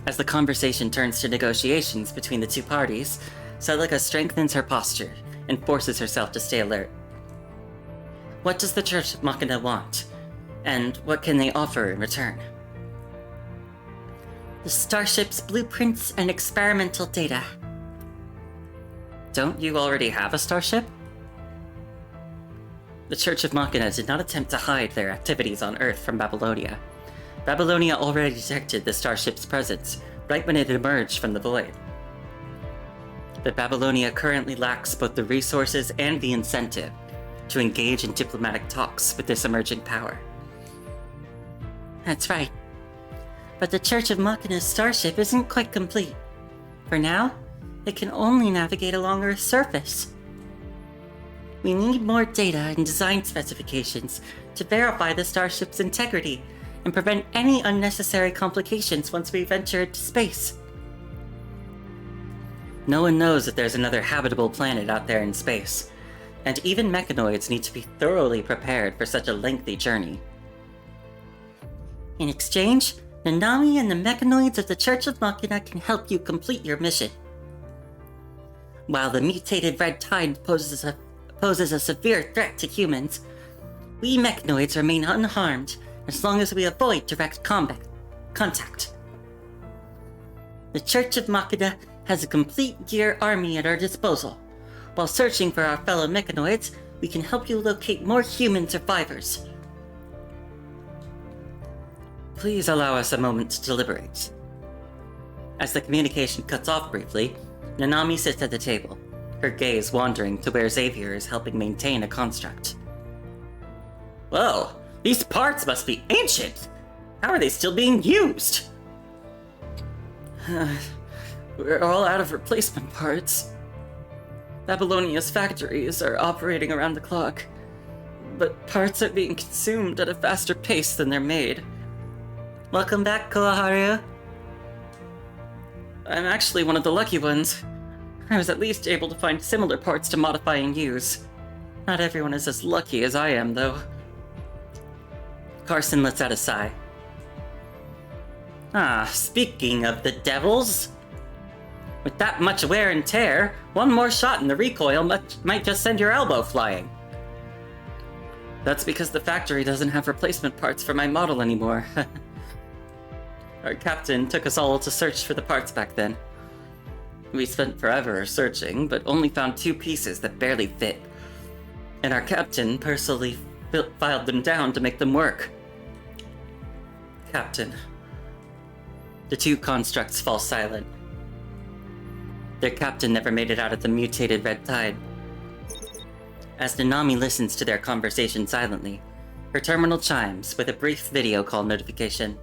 As the conversation turns to negotiations between the two parties, Celica strengthens her posture and forces herself to stay alert. What does the Church of Machina want? And what can they offer in return? The starship's blueprints and experimental data. Don't you already have a starship? The Church of Machina did not attempt to hide their activities on Earth from Babylonia. Babylonia already detected the starship's presence right when it emerged from the void. But Babylonia currently lacks both the resources and the incentive to engage in diplomatic talks with this emerging power. That's right. But the Church of Machina's starship isn't quite complete. For now, it can only navigate along Earth's surface. We need more data and design specifications to verify the starship's integrity and prevent any unnecessary complications once we venture into space. No one knows that there's another habitable planet out there in space, and even mechanoids need to be thoroughly prepared for such a lengthy journey. In exchange, Nanami and the mechanoids of the Church of Machina can help you complete your mission. While the mutated red tide poses a severe threat to humans, we mechanoids remain unharmed as long as we avoid direct contact. The Church of Machina has a complete gear army at our disposal. While searching for our fellow mechanoids, we can help you locate more human survivors. Please allow us a moment to deliberate. As the communication cuts off briefly, Nanami sits at the table, her gaze wandering to where Xavier is helping maintain a construct. Whoa, these parts must be ancient! How are they still being used? We're all out of replacement parts. Babylonia's factories are operating around the clock, but parts are being consumed at a faster pace than they're made. Welcome back, Koharu. I'm actually one of the lucky ones. I was at least able to find similar parts to modify and use. Not everyone is as lucky as I am, though. Carson lets out a sigh. Speaking of the devils, with that much wear and tear, one more shot in the recoil might just send your elbow flying. That's because the factory doesn't have replacement parts for my model anymore. Our captain took us all to search for the parts back then. We spent forever searching, but only found 2 pieces that barely fit. And our captain personally filed them down to make them work. Captain. The 2 constructs fall silent. Their captain never made it out of the mutated red tide. As Nanami listens to their conversation silently, her terminal chimes with a brief video call notification.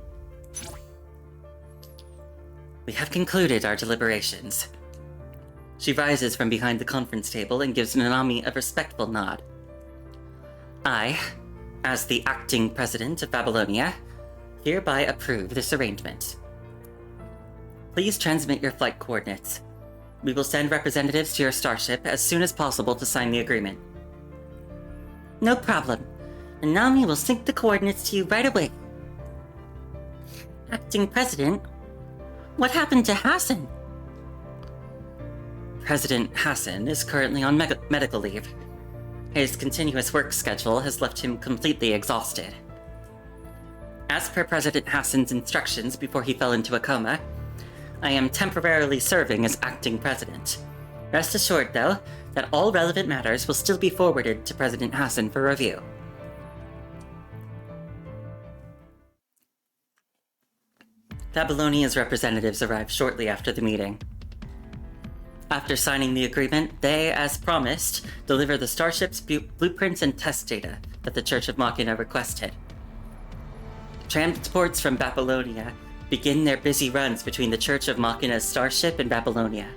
We have concluded our deliberations. She rises from behind the conference table and gives Nanami a respectful nod. I, as the acting president of Babylonia, hereby approve this arrangement. Please transmit your flight coordinates. We will send representatives to your starship as soon as possible to sign the agreement. No problem. Nanami will sync the coordinates to you right away. Acting president? What happened to Hassan? President Hassan is currently on medical leave. His continuous work schedule has left him completely exhausted. As per President Hassan's instructions before he fell into a coma, I am temporarily serving as acting president. Rest assured, though, that all relevant matters will still be forwarded to President Hassan for review. Babylonia's representatives arrived shortly after the meeting. After signing the agreement, they, as promised, deliver the starship's blueprints and test data that the Church of Machina requested. Transports from Babylonia begin their busy runs between the Church of Machina's starship and Babylonia.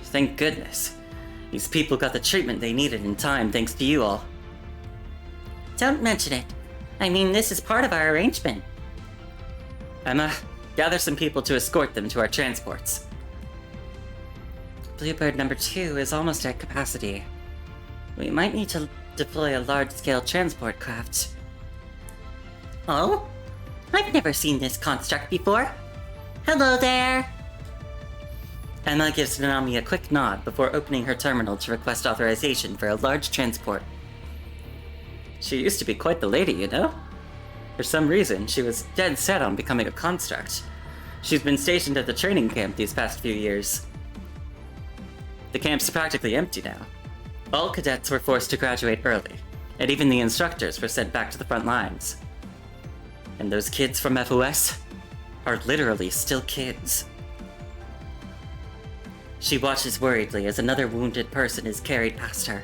Thank goodness. These people got the treatment they needed in time thanks to you all. Don't mention it. I mean, this is part of our arrangement. Emma, gather some people to escort them to our transports. Bluebird number 2 is almost at capacity. We might need to deploy a large-scale transport craft. Oh? I've never seen this construct before. Hello there! Emma gives Nanami a quick nod before opening her terminal to request authorization for a large transport. She used to be quite the lady, you know? For some reason, she was dead set on becoming a construct. She's been stationed at the training camp these past few years. The camp's practically empty now. All cadets were forced to graduate early, and even the instructors were sent back to the front lines. And those kids from FOS are literally still kids. She watches worriedly as another wounded person is carried past her.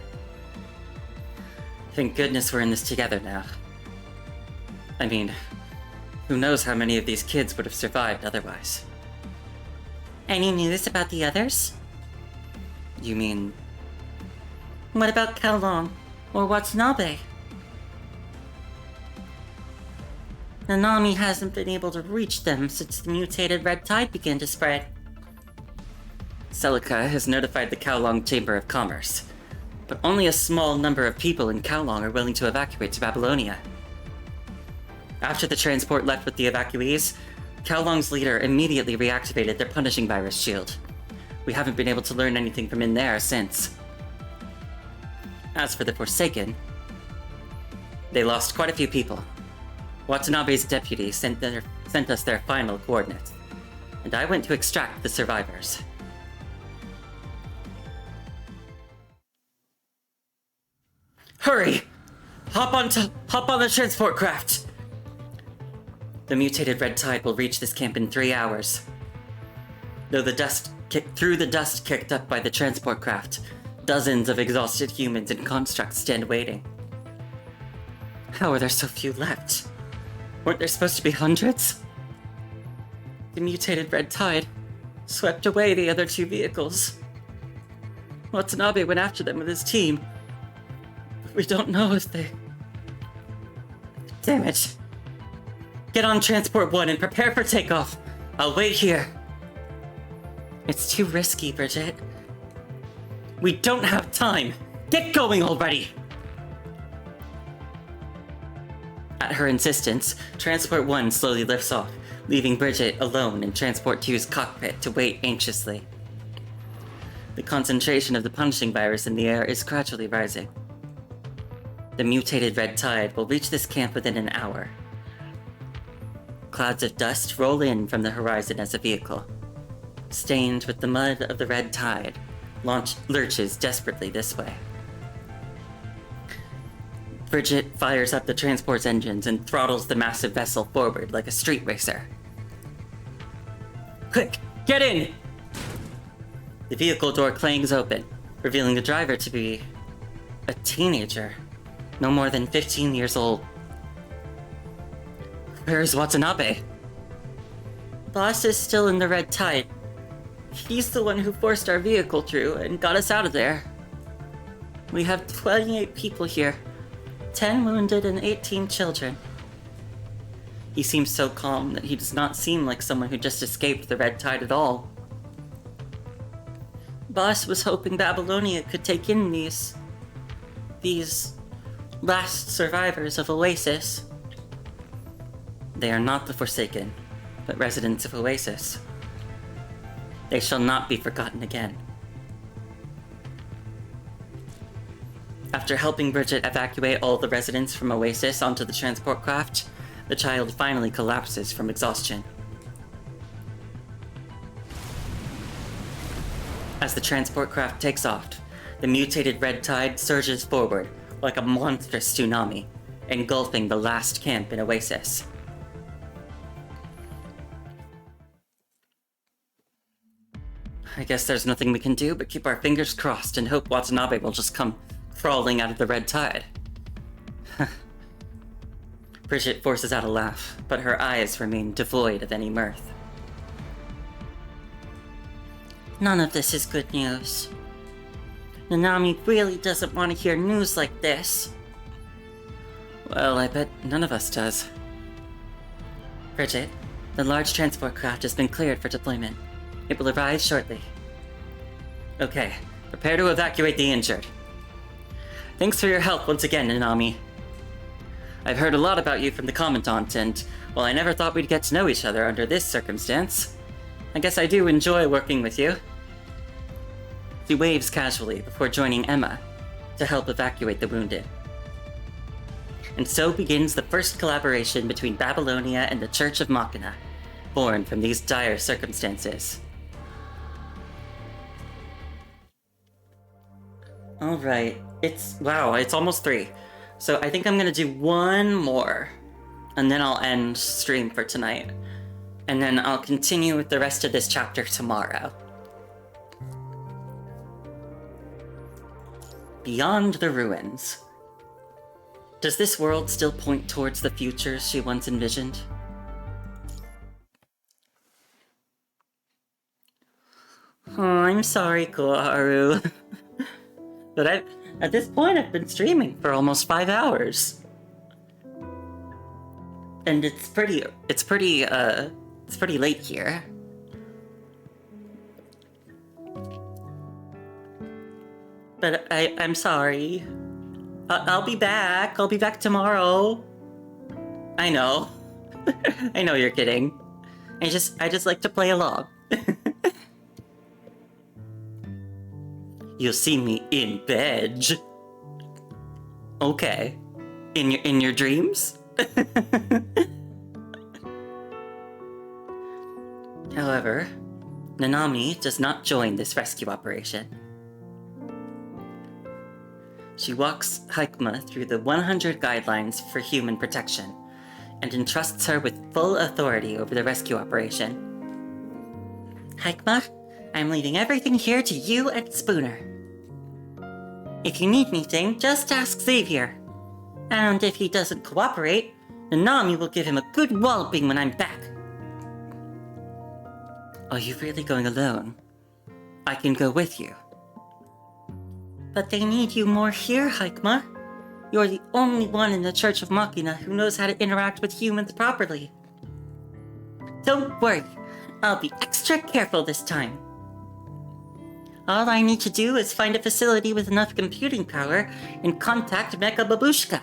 Thank goodness we're in this together now. I mean, who knows how many of these kids would have survived otherwise. Any news about the others? You mean... What about Kalong? Or Watanabe? Nanami hasn't been able to reach them since the mutated red tide began to spread. Celica has notified the Kowloon Chamber of Commerce, but only a small number of people in Kowloon are willing to evacuate to Babylonia. After the transport left with the evacuees, Kowloon's leader immediately reactivated their punishing virus shield. We haven't been able to learn anything from in there since. As for the Forsaken, they lost quite a few people. Watanabe's deputy sent us their final coordinates, and I went to extract the survivors. Hurry! Hop on the transport craft! The mutated red tide will reach this camp in 3 hours. Through the dust kicked up by the transport craft, dozens of exhausted humans and constructs stand waiting. How are there so few left? Weren't there supposed to be hundreds? The mutated red tide swept away the other 2 vehicles. Watanabe went after them with his team. But we don't know if they... Damn it. Get on Transport 1 and prepare for takeoff. I'll wait here. It's too risky, Bridget. We don't have time. Get going already! At her insistence, Transport 1 slowly lifts off, leaving Bridget alone in Transport 2's cockpit to wait anxiously. The concentration of the punishing virus in the air is gradually rising. The mutated red tide will reach this camp within an hour. Clouds of dust roll in from the horizon as a vehicle. Stained with the mud of the red tide, lurches desperately this way. Bridget fires up the transport's engines and throttles the massive vessel forward like a street racer. Quick, get in! The vehicle door clangs open, revealing the driver to be a teenager, no more than 15 years old. Where is Watanabe? Boss is still in the red tide. He's the one who forced our vehicle through and got us out of there. We have 28 people here, 10 wounded and 18 children. He seems so calm that he does not seem like someone who just escaped the red tide at all. Boss was hoping Babylonia could take in these last survivors of Oasis. They are not the Forsaken, but residents of Oasis. They shall not be forgotten again. After helping Bridget evacuate all the residents from Oasis onto the transport craft, the child finally collapses from exhaustion. As the transport craft takes off, the mutated red tide surges forward like a monstrous tsunami, engulfing the last camp in Oasis. I guess there's nothing we can do but keep our fingers crossed and hope Watanabe will just come crawling out of the red tide. Bridget forces out a laugh, but her eyes remain devoid of any mirth. None of this is good news. Nanami really doesn't want to hear news like this. Well, I bet none of us does. Bridget, the large transport craft has been cleared for deployment. It will arrive shortly. Okay, prepare to evacuate the injured. Thanks for your help once again, Nanami. I've heard a lot about you from the Commandant, and while I never thought we'd get to know each other under this circumstance, I guess I do enjoy working with you. He waves casually before joining Emma to help evacuate the wounded. And so begins the first collaboration between Babylonia and the Church of Machina, born from these dire circumstances. Alright, it's almost 3. So I think I'm gonna do one more, and then I'll end stream for tonight. And then I'll continue with the rest of this chapter tomorrow. Beyond the ruins. Does this world still point towards the future she once envisioned? Oh, I'm sorry, Koharu. But at this point, I've been streaming for almost 5 hours. And it's pretty late here. But I'm sorry. I'll be back. I'll be back tomorrow. I know. I know you're kidding. I just like to play along. You'll see me in bed. Okay. In your dreams? However, Nanami does not join this rescue operation. She walks Haikma through the 100 guidelines for human protection and entrusts her with full authority over the rescue operation. Haikma, I'm leaving everything here to you and Spooner. If you need anything, just ask Xavier. And if he doesn't cooperate, Nanami will give him a good walloping when I'm back. Are you really going alone? I can go with you. But they need you more here, Hikma. You're the only one in the Church of Machina who knows how to interact with humans properly. Don't worry, I'll be extra careful this time. All I need to do is find a facility with enough computing power and contact Mecha Babushka.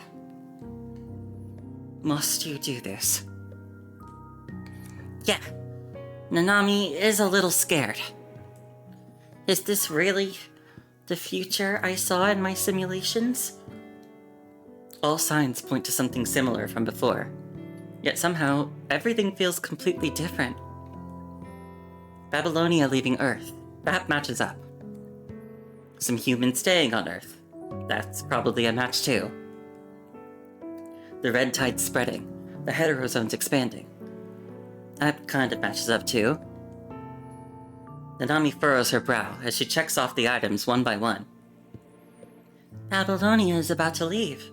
Must you do this? Yeah, Nanami is a little scared. Is this really the future I saw in my simulations? All signs point to something similar from before, yet somehow everything feels completely different. Babylonia leaving Earth, that matches up. Some humans staying on Earth, that's probably a match too. The red tide spreading, the heterozones expanding. That kind of matches up too. Nanami furrows her brow as she checks off the items one by one. Babylonia is about to leave,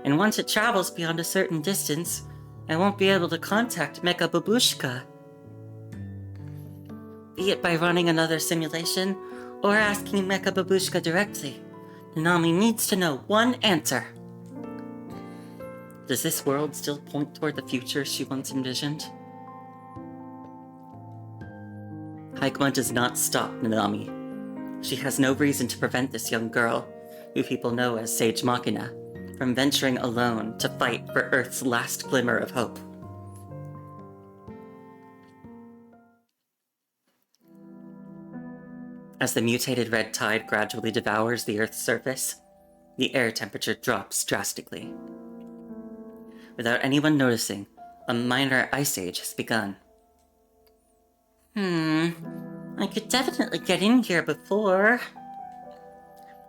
and once it travels beyond a certain distance, I won't be able to contact Mecha Babushka. Be it by running another simulation, or asking Mecha Babushka directly, Nanami needs to know one answer. Does this world still point toward the future she once envisioned? Hikma does not stop Nanami. She has no reason to prevent this young girl, who people know as Sage Machina, from venturing alone to fight for Earth's last glimmer of hope. As the mutated red tide gradually devours the Earth's surface, the air temperature drops drastically. Without anyone noticing, a minor ice age has begun. I could definitely get in here before.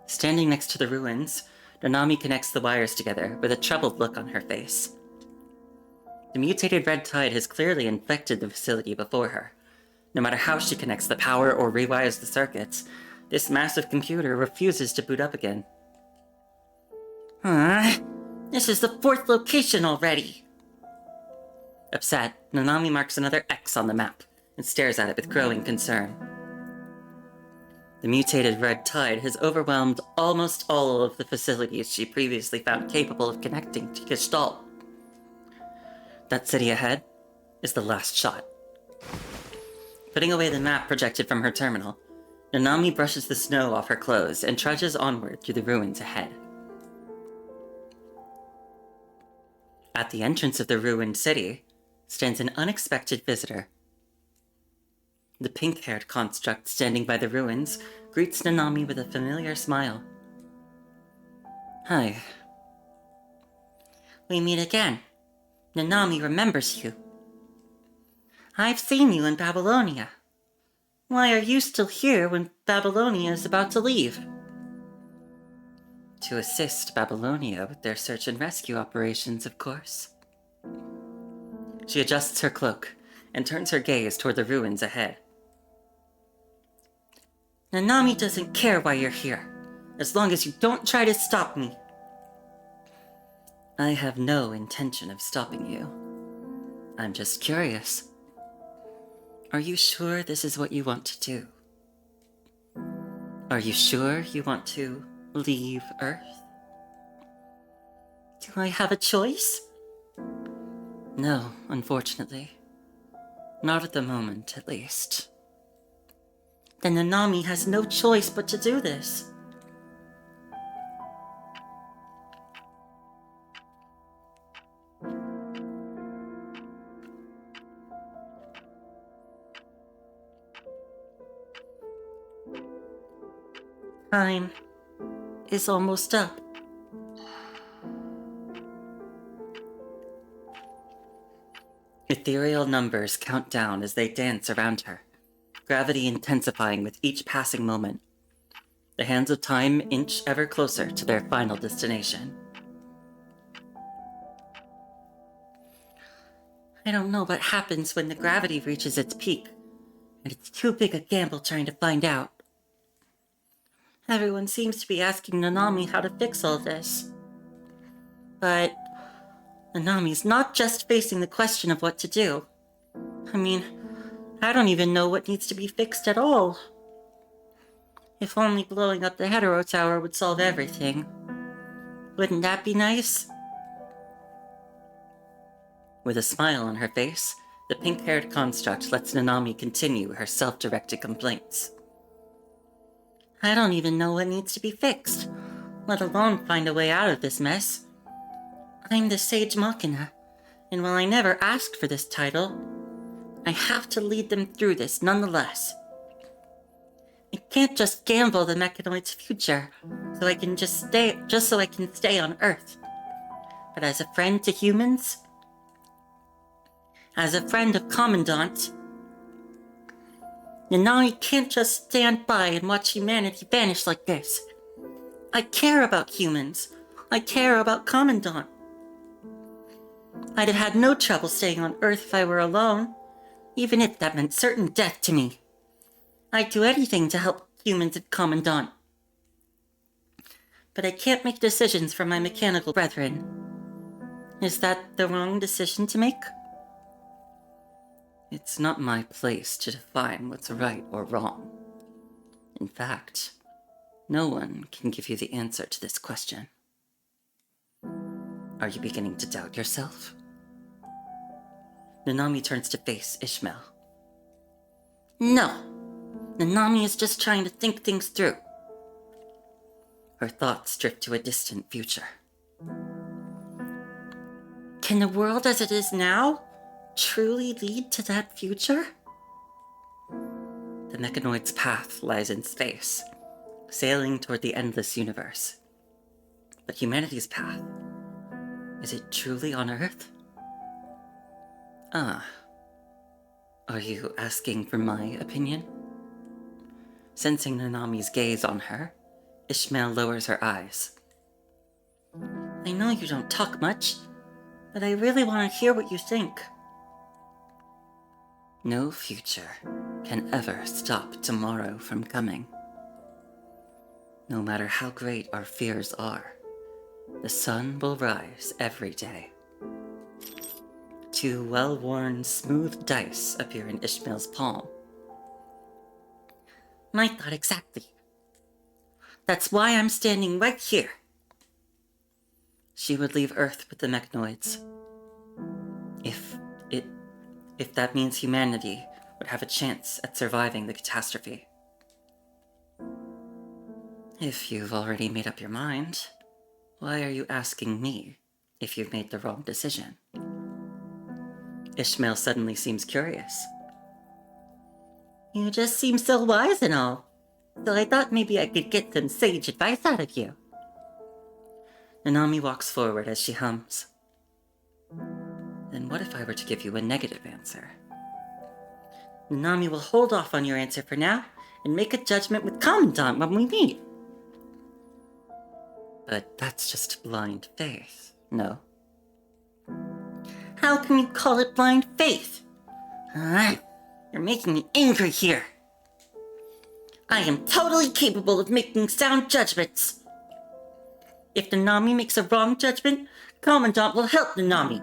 Standing next to the ruins, Nanami connects the wires together with a troubled look on her face. The mutated red tide has clearly infected the facility before her. No matter how she connects the power or rewires the circuits, this massive computer refuses to boot up again. This is the 4th location already! Upset, Nanami marks another X on the map and stares at it with growing concern. The mutated red tide has overwhelmed almost all of the facilities she previously found capable of connecting to Gestalt. That city ahead is the last shot. Putting away the map projected from her terminal, Nanami brushes the snow off her clothes and trudges onward through the ruins ahead. At the entrance of the ruined city stands an unexpected visitor. The pink-haired construct standing by the ruins greets Nanami with a familiar smile. Hi. We meet again. Nanami remembers you. I've seen you in Babylonia. Why are you still here when Babylonia is about to leave? To assist Babylonia with their search and rescue operations, of course. She adjusts her cloak and turns her gaze toward the ruins ahead. Nanami doesn't care why you're here, as long as you don't try to stop me. I have no intention of stopping you. I'm just curious. Are you sure this is what you want to do? Are you sure you want to leave Earth? Do I have a choice? No, unfortunately. Not at the moment, at least. Then Nanami has no choice but to do this. Time is almost up. Ethereal numbers count down as they dance around her, gravity intensifying with each passing moment. The hands of time inch ever closer to their final destination. I don't know what happens when the gravity reaches its peak, and it's too big a gamble trying to find out. Everyone seems to be asking Nanami how to fix all this. But Nanami's not just facing the question of what to do. I mean, I don't even know what needs to be fixed at all. If only blowing up the Hetero Tower would solve everything. Wouldn't that be nice? With a smile on her face, the pink-haired construct lets Nanami continue her self-directed complaints. I don't even know what needs to be fixed, let alone find a way out of this mess. I'm the Sage Machina, and while I never asked for this title, I have to lead them through this nonetheless. I can't just gamble the mechanoid's future so I can stay on Earth. But as a friend to humans, as a friend of Commandant, Nanami can't just stand by and watch humanity vanish like this. I care about humans. I care about Commandant. I'd have had no trouble staying on Earth if I were alone, even if that meant certain death to me. I'd do anything to help humans and Commandant. But I can't make decisions for my mechanical brethren. Is that the wrong decision to make? It's not my place to define what's right or wrong. In fact, no one can give you the answer to this question. Are you beginning to doubt yourself? Nanami turns to face Ishmael. No! Nanami is just trying to think things through. Her thoughts drift to a distant future. Can the world as it is now truly lead to that future? The mechanoid's path lies in space, sailing toward the endless universe. But humanity's path, is it truly on Earth? Ah. Are you asking for my opinion? Sensing Nanami's gaze on her, Ishmael lowers her eyes. I know you don't talk much, but I really want to hear what you think. No future can ever stop tomorrow from coming. No matter how great our fears are, the sun will rise every day. Two well-worn, smooth dice appear in Ishmael's palm. My thought exactly. That's why I'm standing right here. She would leave Earth with the mechanoids. If that means humanity would have a chance at surviving the catastrophe. If you've already made up your mind, why are you asking me if you've made the wrong decision? Ishmael suddenly seems curious. You just seem so wise and all, so I thought maybe I could get some sage advice out of you. Nanami walks forward as she hums. Then what if I were to give you a negative answer? Nanami will hold off on your answer for now and make a judgment with Commandant when we meet. But that's just blind faith, no? How can you call it blind faith? You're making me angry here. I am totally capable of making sound judgments. If Nanami makes a wrong judgment, Commandant will help Nanami.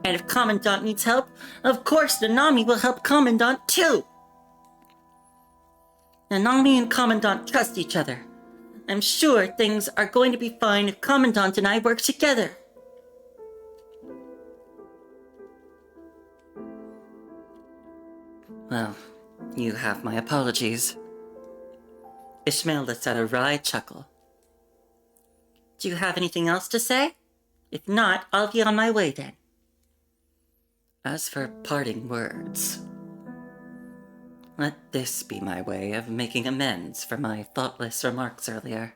And if Commandant needs help, of course Nanami will help Commandant too. Nanami and Commandant trust each other. I'm sure things are going to be fine if Commandant and I work together. Well, you have my apologies. Ishmael lets out a wry chuckle. Do you have anything else to say? If not, I'll be on my way then. As for parting words, let this be my way of making amends for my thoughtless remarks earlier.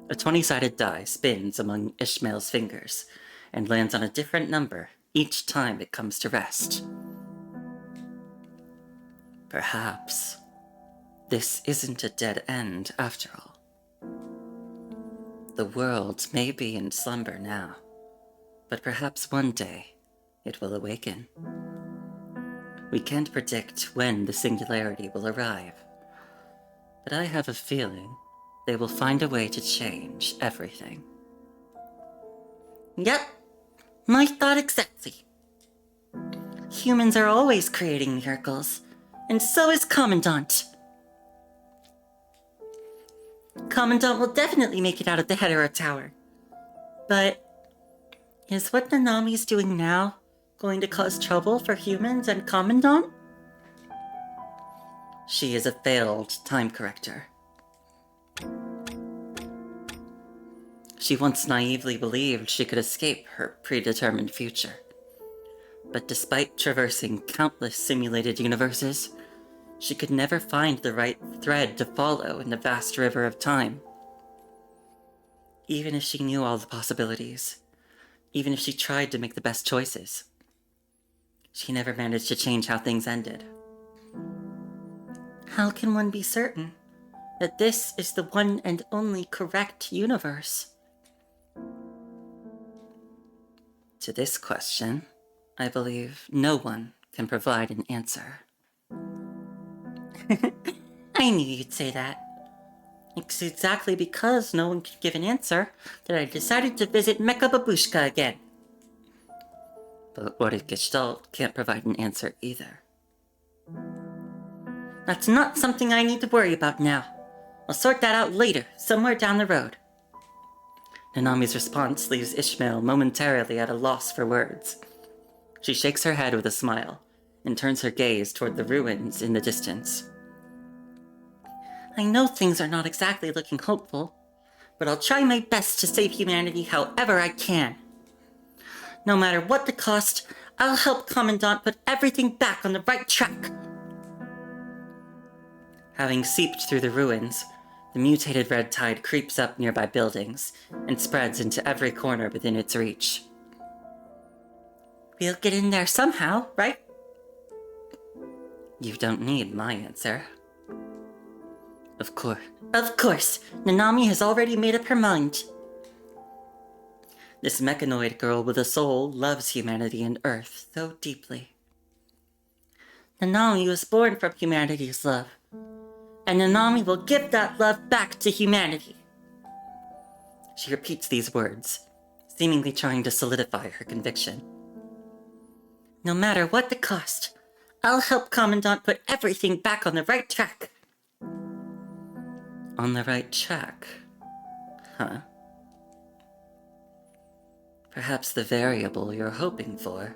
A 20-sided die spins among Ishmael's fingers and lands on a different number each time it comes to rest. Perhaps this isn't a dead end after all. The world may be in slumber now, but perhaps one day it will awaken. We can't predict when the singularity will arrive, but I have a feeling they will find a way to change everything. Yep, my thought exactly. Humans are always creating miracles, and so is Commandant. Commandant will definitely make it out of the Hetero Tower. But is what Nanami's doing now going to cause trouble for humans and Commandant? She is a failed time corrector. She once naively believed she could escape her predetermined future. But despite traversing countless simulated universes, she could never find the right thread to follow in the vast river of time. Even if she knew all the possibilities, even if she tried to make the best choices, she never managed to change how things ended. How can one be certain that this is the one and only correct universe? To this question, I believe no one can provide an answer. I knew you'd say that. It's exactly because no one could give an answer that I decided to visit Mecha Babushka again. But what if Gestalt can't provide an answer either? That's not something I need to worry about now. I'll sort that out later, somewhere down the road. Nanami's response leaves Ishmael momentarily at a loss for words. She shakes her head with a smile and turns her gaze toward the ruins in the distance. I know things are not exactly looking hopeful, but I'll try my best to save humanity however I can. No matter what the cost, I'll help Commandant put everything back on the right track. Having seeped through the ruins, the mutated red tide creeps up nearby buildings and spreads into every corner within its reach. We'll get in there somehow, right? You don't need my answer. Of course, Nanami has already made up her mind. This mechanoid girl with a soul loves humanity and Earth so deeply. Nanami was born from humanity's love, and Nanami will give that love back to humanity. She repeats these words, seemingly trying to solidify her conviction. No matter what the cost, I'll help Commandant put everything back on the right track. On the right track? Huh? Perhaps the variable you're hoping for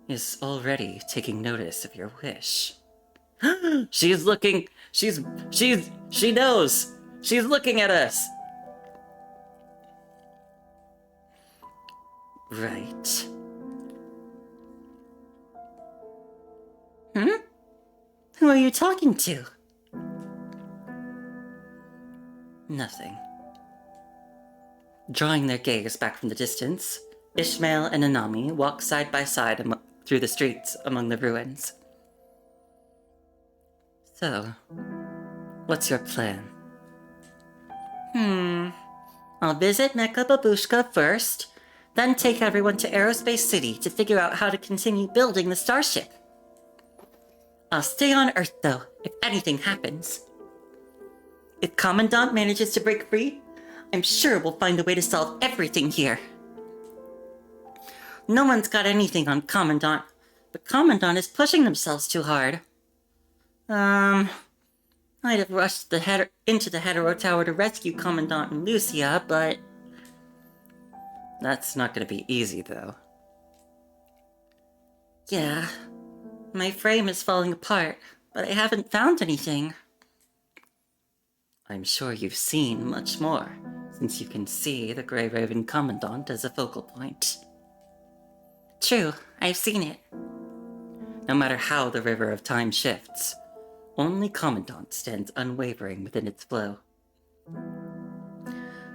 is already taking notice of your wish. She knows! She's looking at us! Right. Who are you talking to? Nothing. Drawing their gaze back from the distance, Ishmael and Nanami walk side by side through the streets among the ruins. So, what's your plan? I'll visit Mecha Babushka first, then take everyone to Aerospace City to figure out how to continue building the starship. I'll stay on Earth, though, if anything happens. If Commandant manages to break free, I'm sure we'll find a way to solve everything here. No one's got anything on Commandant, but Commandant is pushing themselves too hard. I'd have rushed into the Hetero Tower to rescue Commandant and Lucia, but that's not gonna be easy, though. Yeah, my frame is falling apart, but I haven't found anything. I'm sure you've seen much more, since you can see the Grey Raven Commandant as a focal point. True, I've seen it. No matter how the river of time shifts, only Commandant stands unwavering within its flow.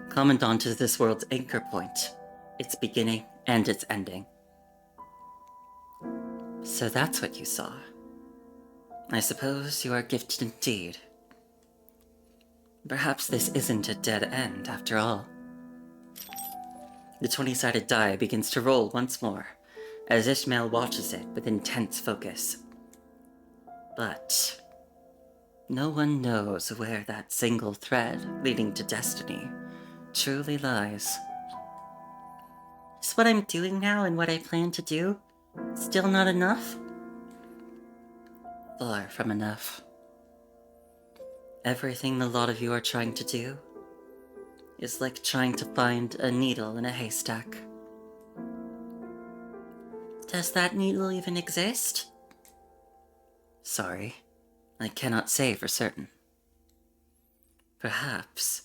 Commandant is this world's anchor point, its beginning and its ending. So that's what you saw. I suppose you are gifted indeed. Perhaps this isn't a dead end after all. The 20-sided die begins to roll once more, as Ishmael watches it with intense focus. But no one knows where that single thread leading to destiny truly lies. Is what I'm doing now and what I plan to do still not enough? Far from enough. Everything the lot of you are trying to do is like trying to find a needle in a haystack. Does that needle even exist? Sorry, I cannot say for certain. Perhaps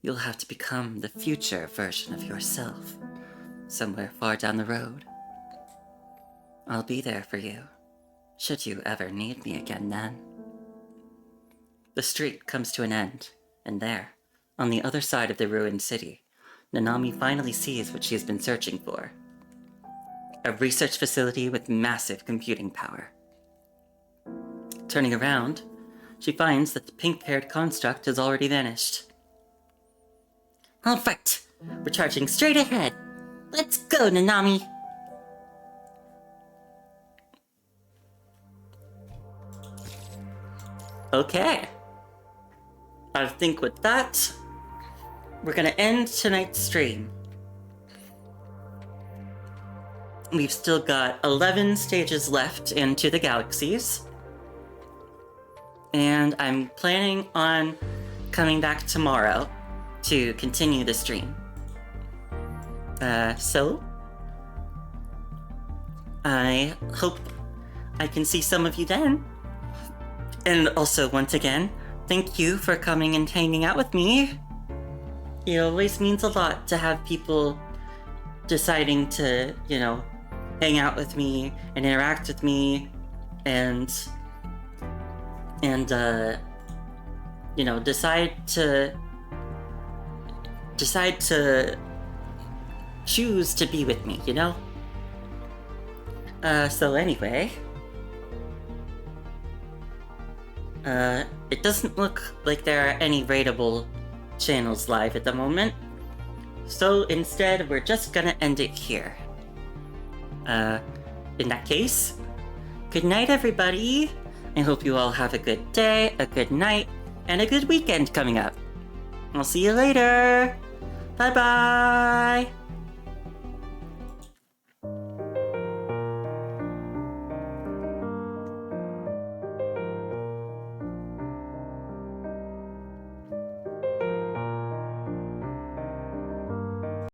you'll have to become the future version of yourself, somewhere far down the road. I'll be there for you, should you ever need me again then. The street comes to an end, and there, on the other side of the ruined city, Nanami finally sees what she has been searching for. A research facility with massive computing power. Turning around, she finds that the pink-haired construct has already vanished. Alright, we're charging straight ahead. Let's go, Nanami! Okay. I think with that, we're gonna end tonight's stream. We've still got 11 stages left into the Galaxies. And I'm planning on coming back tomorrow to continue the stream. So I hope I can see some of you then. And also, once again, thank you for coming and hanging out with me. It always means a lot to have people deciding to, hang out with me and interact with me and decide to choose to be with me, So anyway, it doesn't look like there are any raidable channels live at the moment, so instead we're just gonna end it here. In that case, good night everybody! I hope you all have a good day, a good night, and a good weekend coming up. I'll see you later! Bye bye!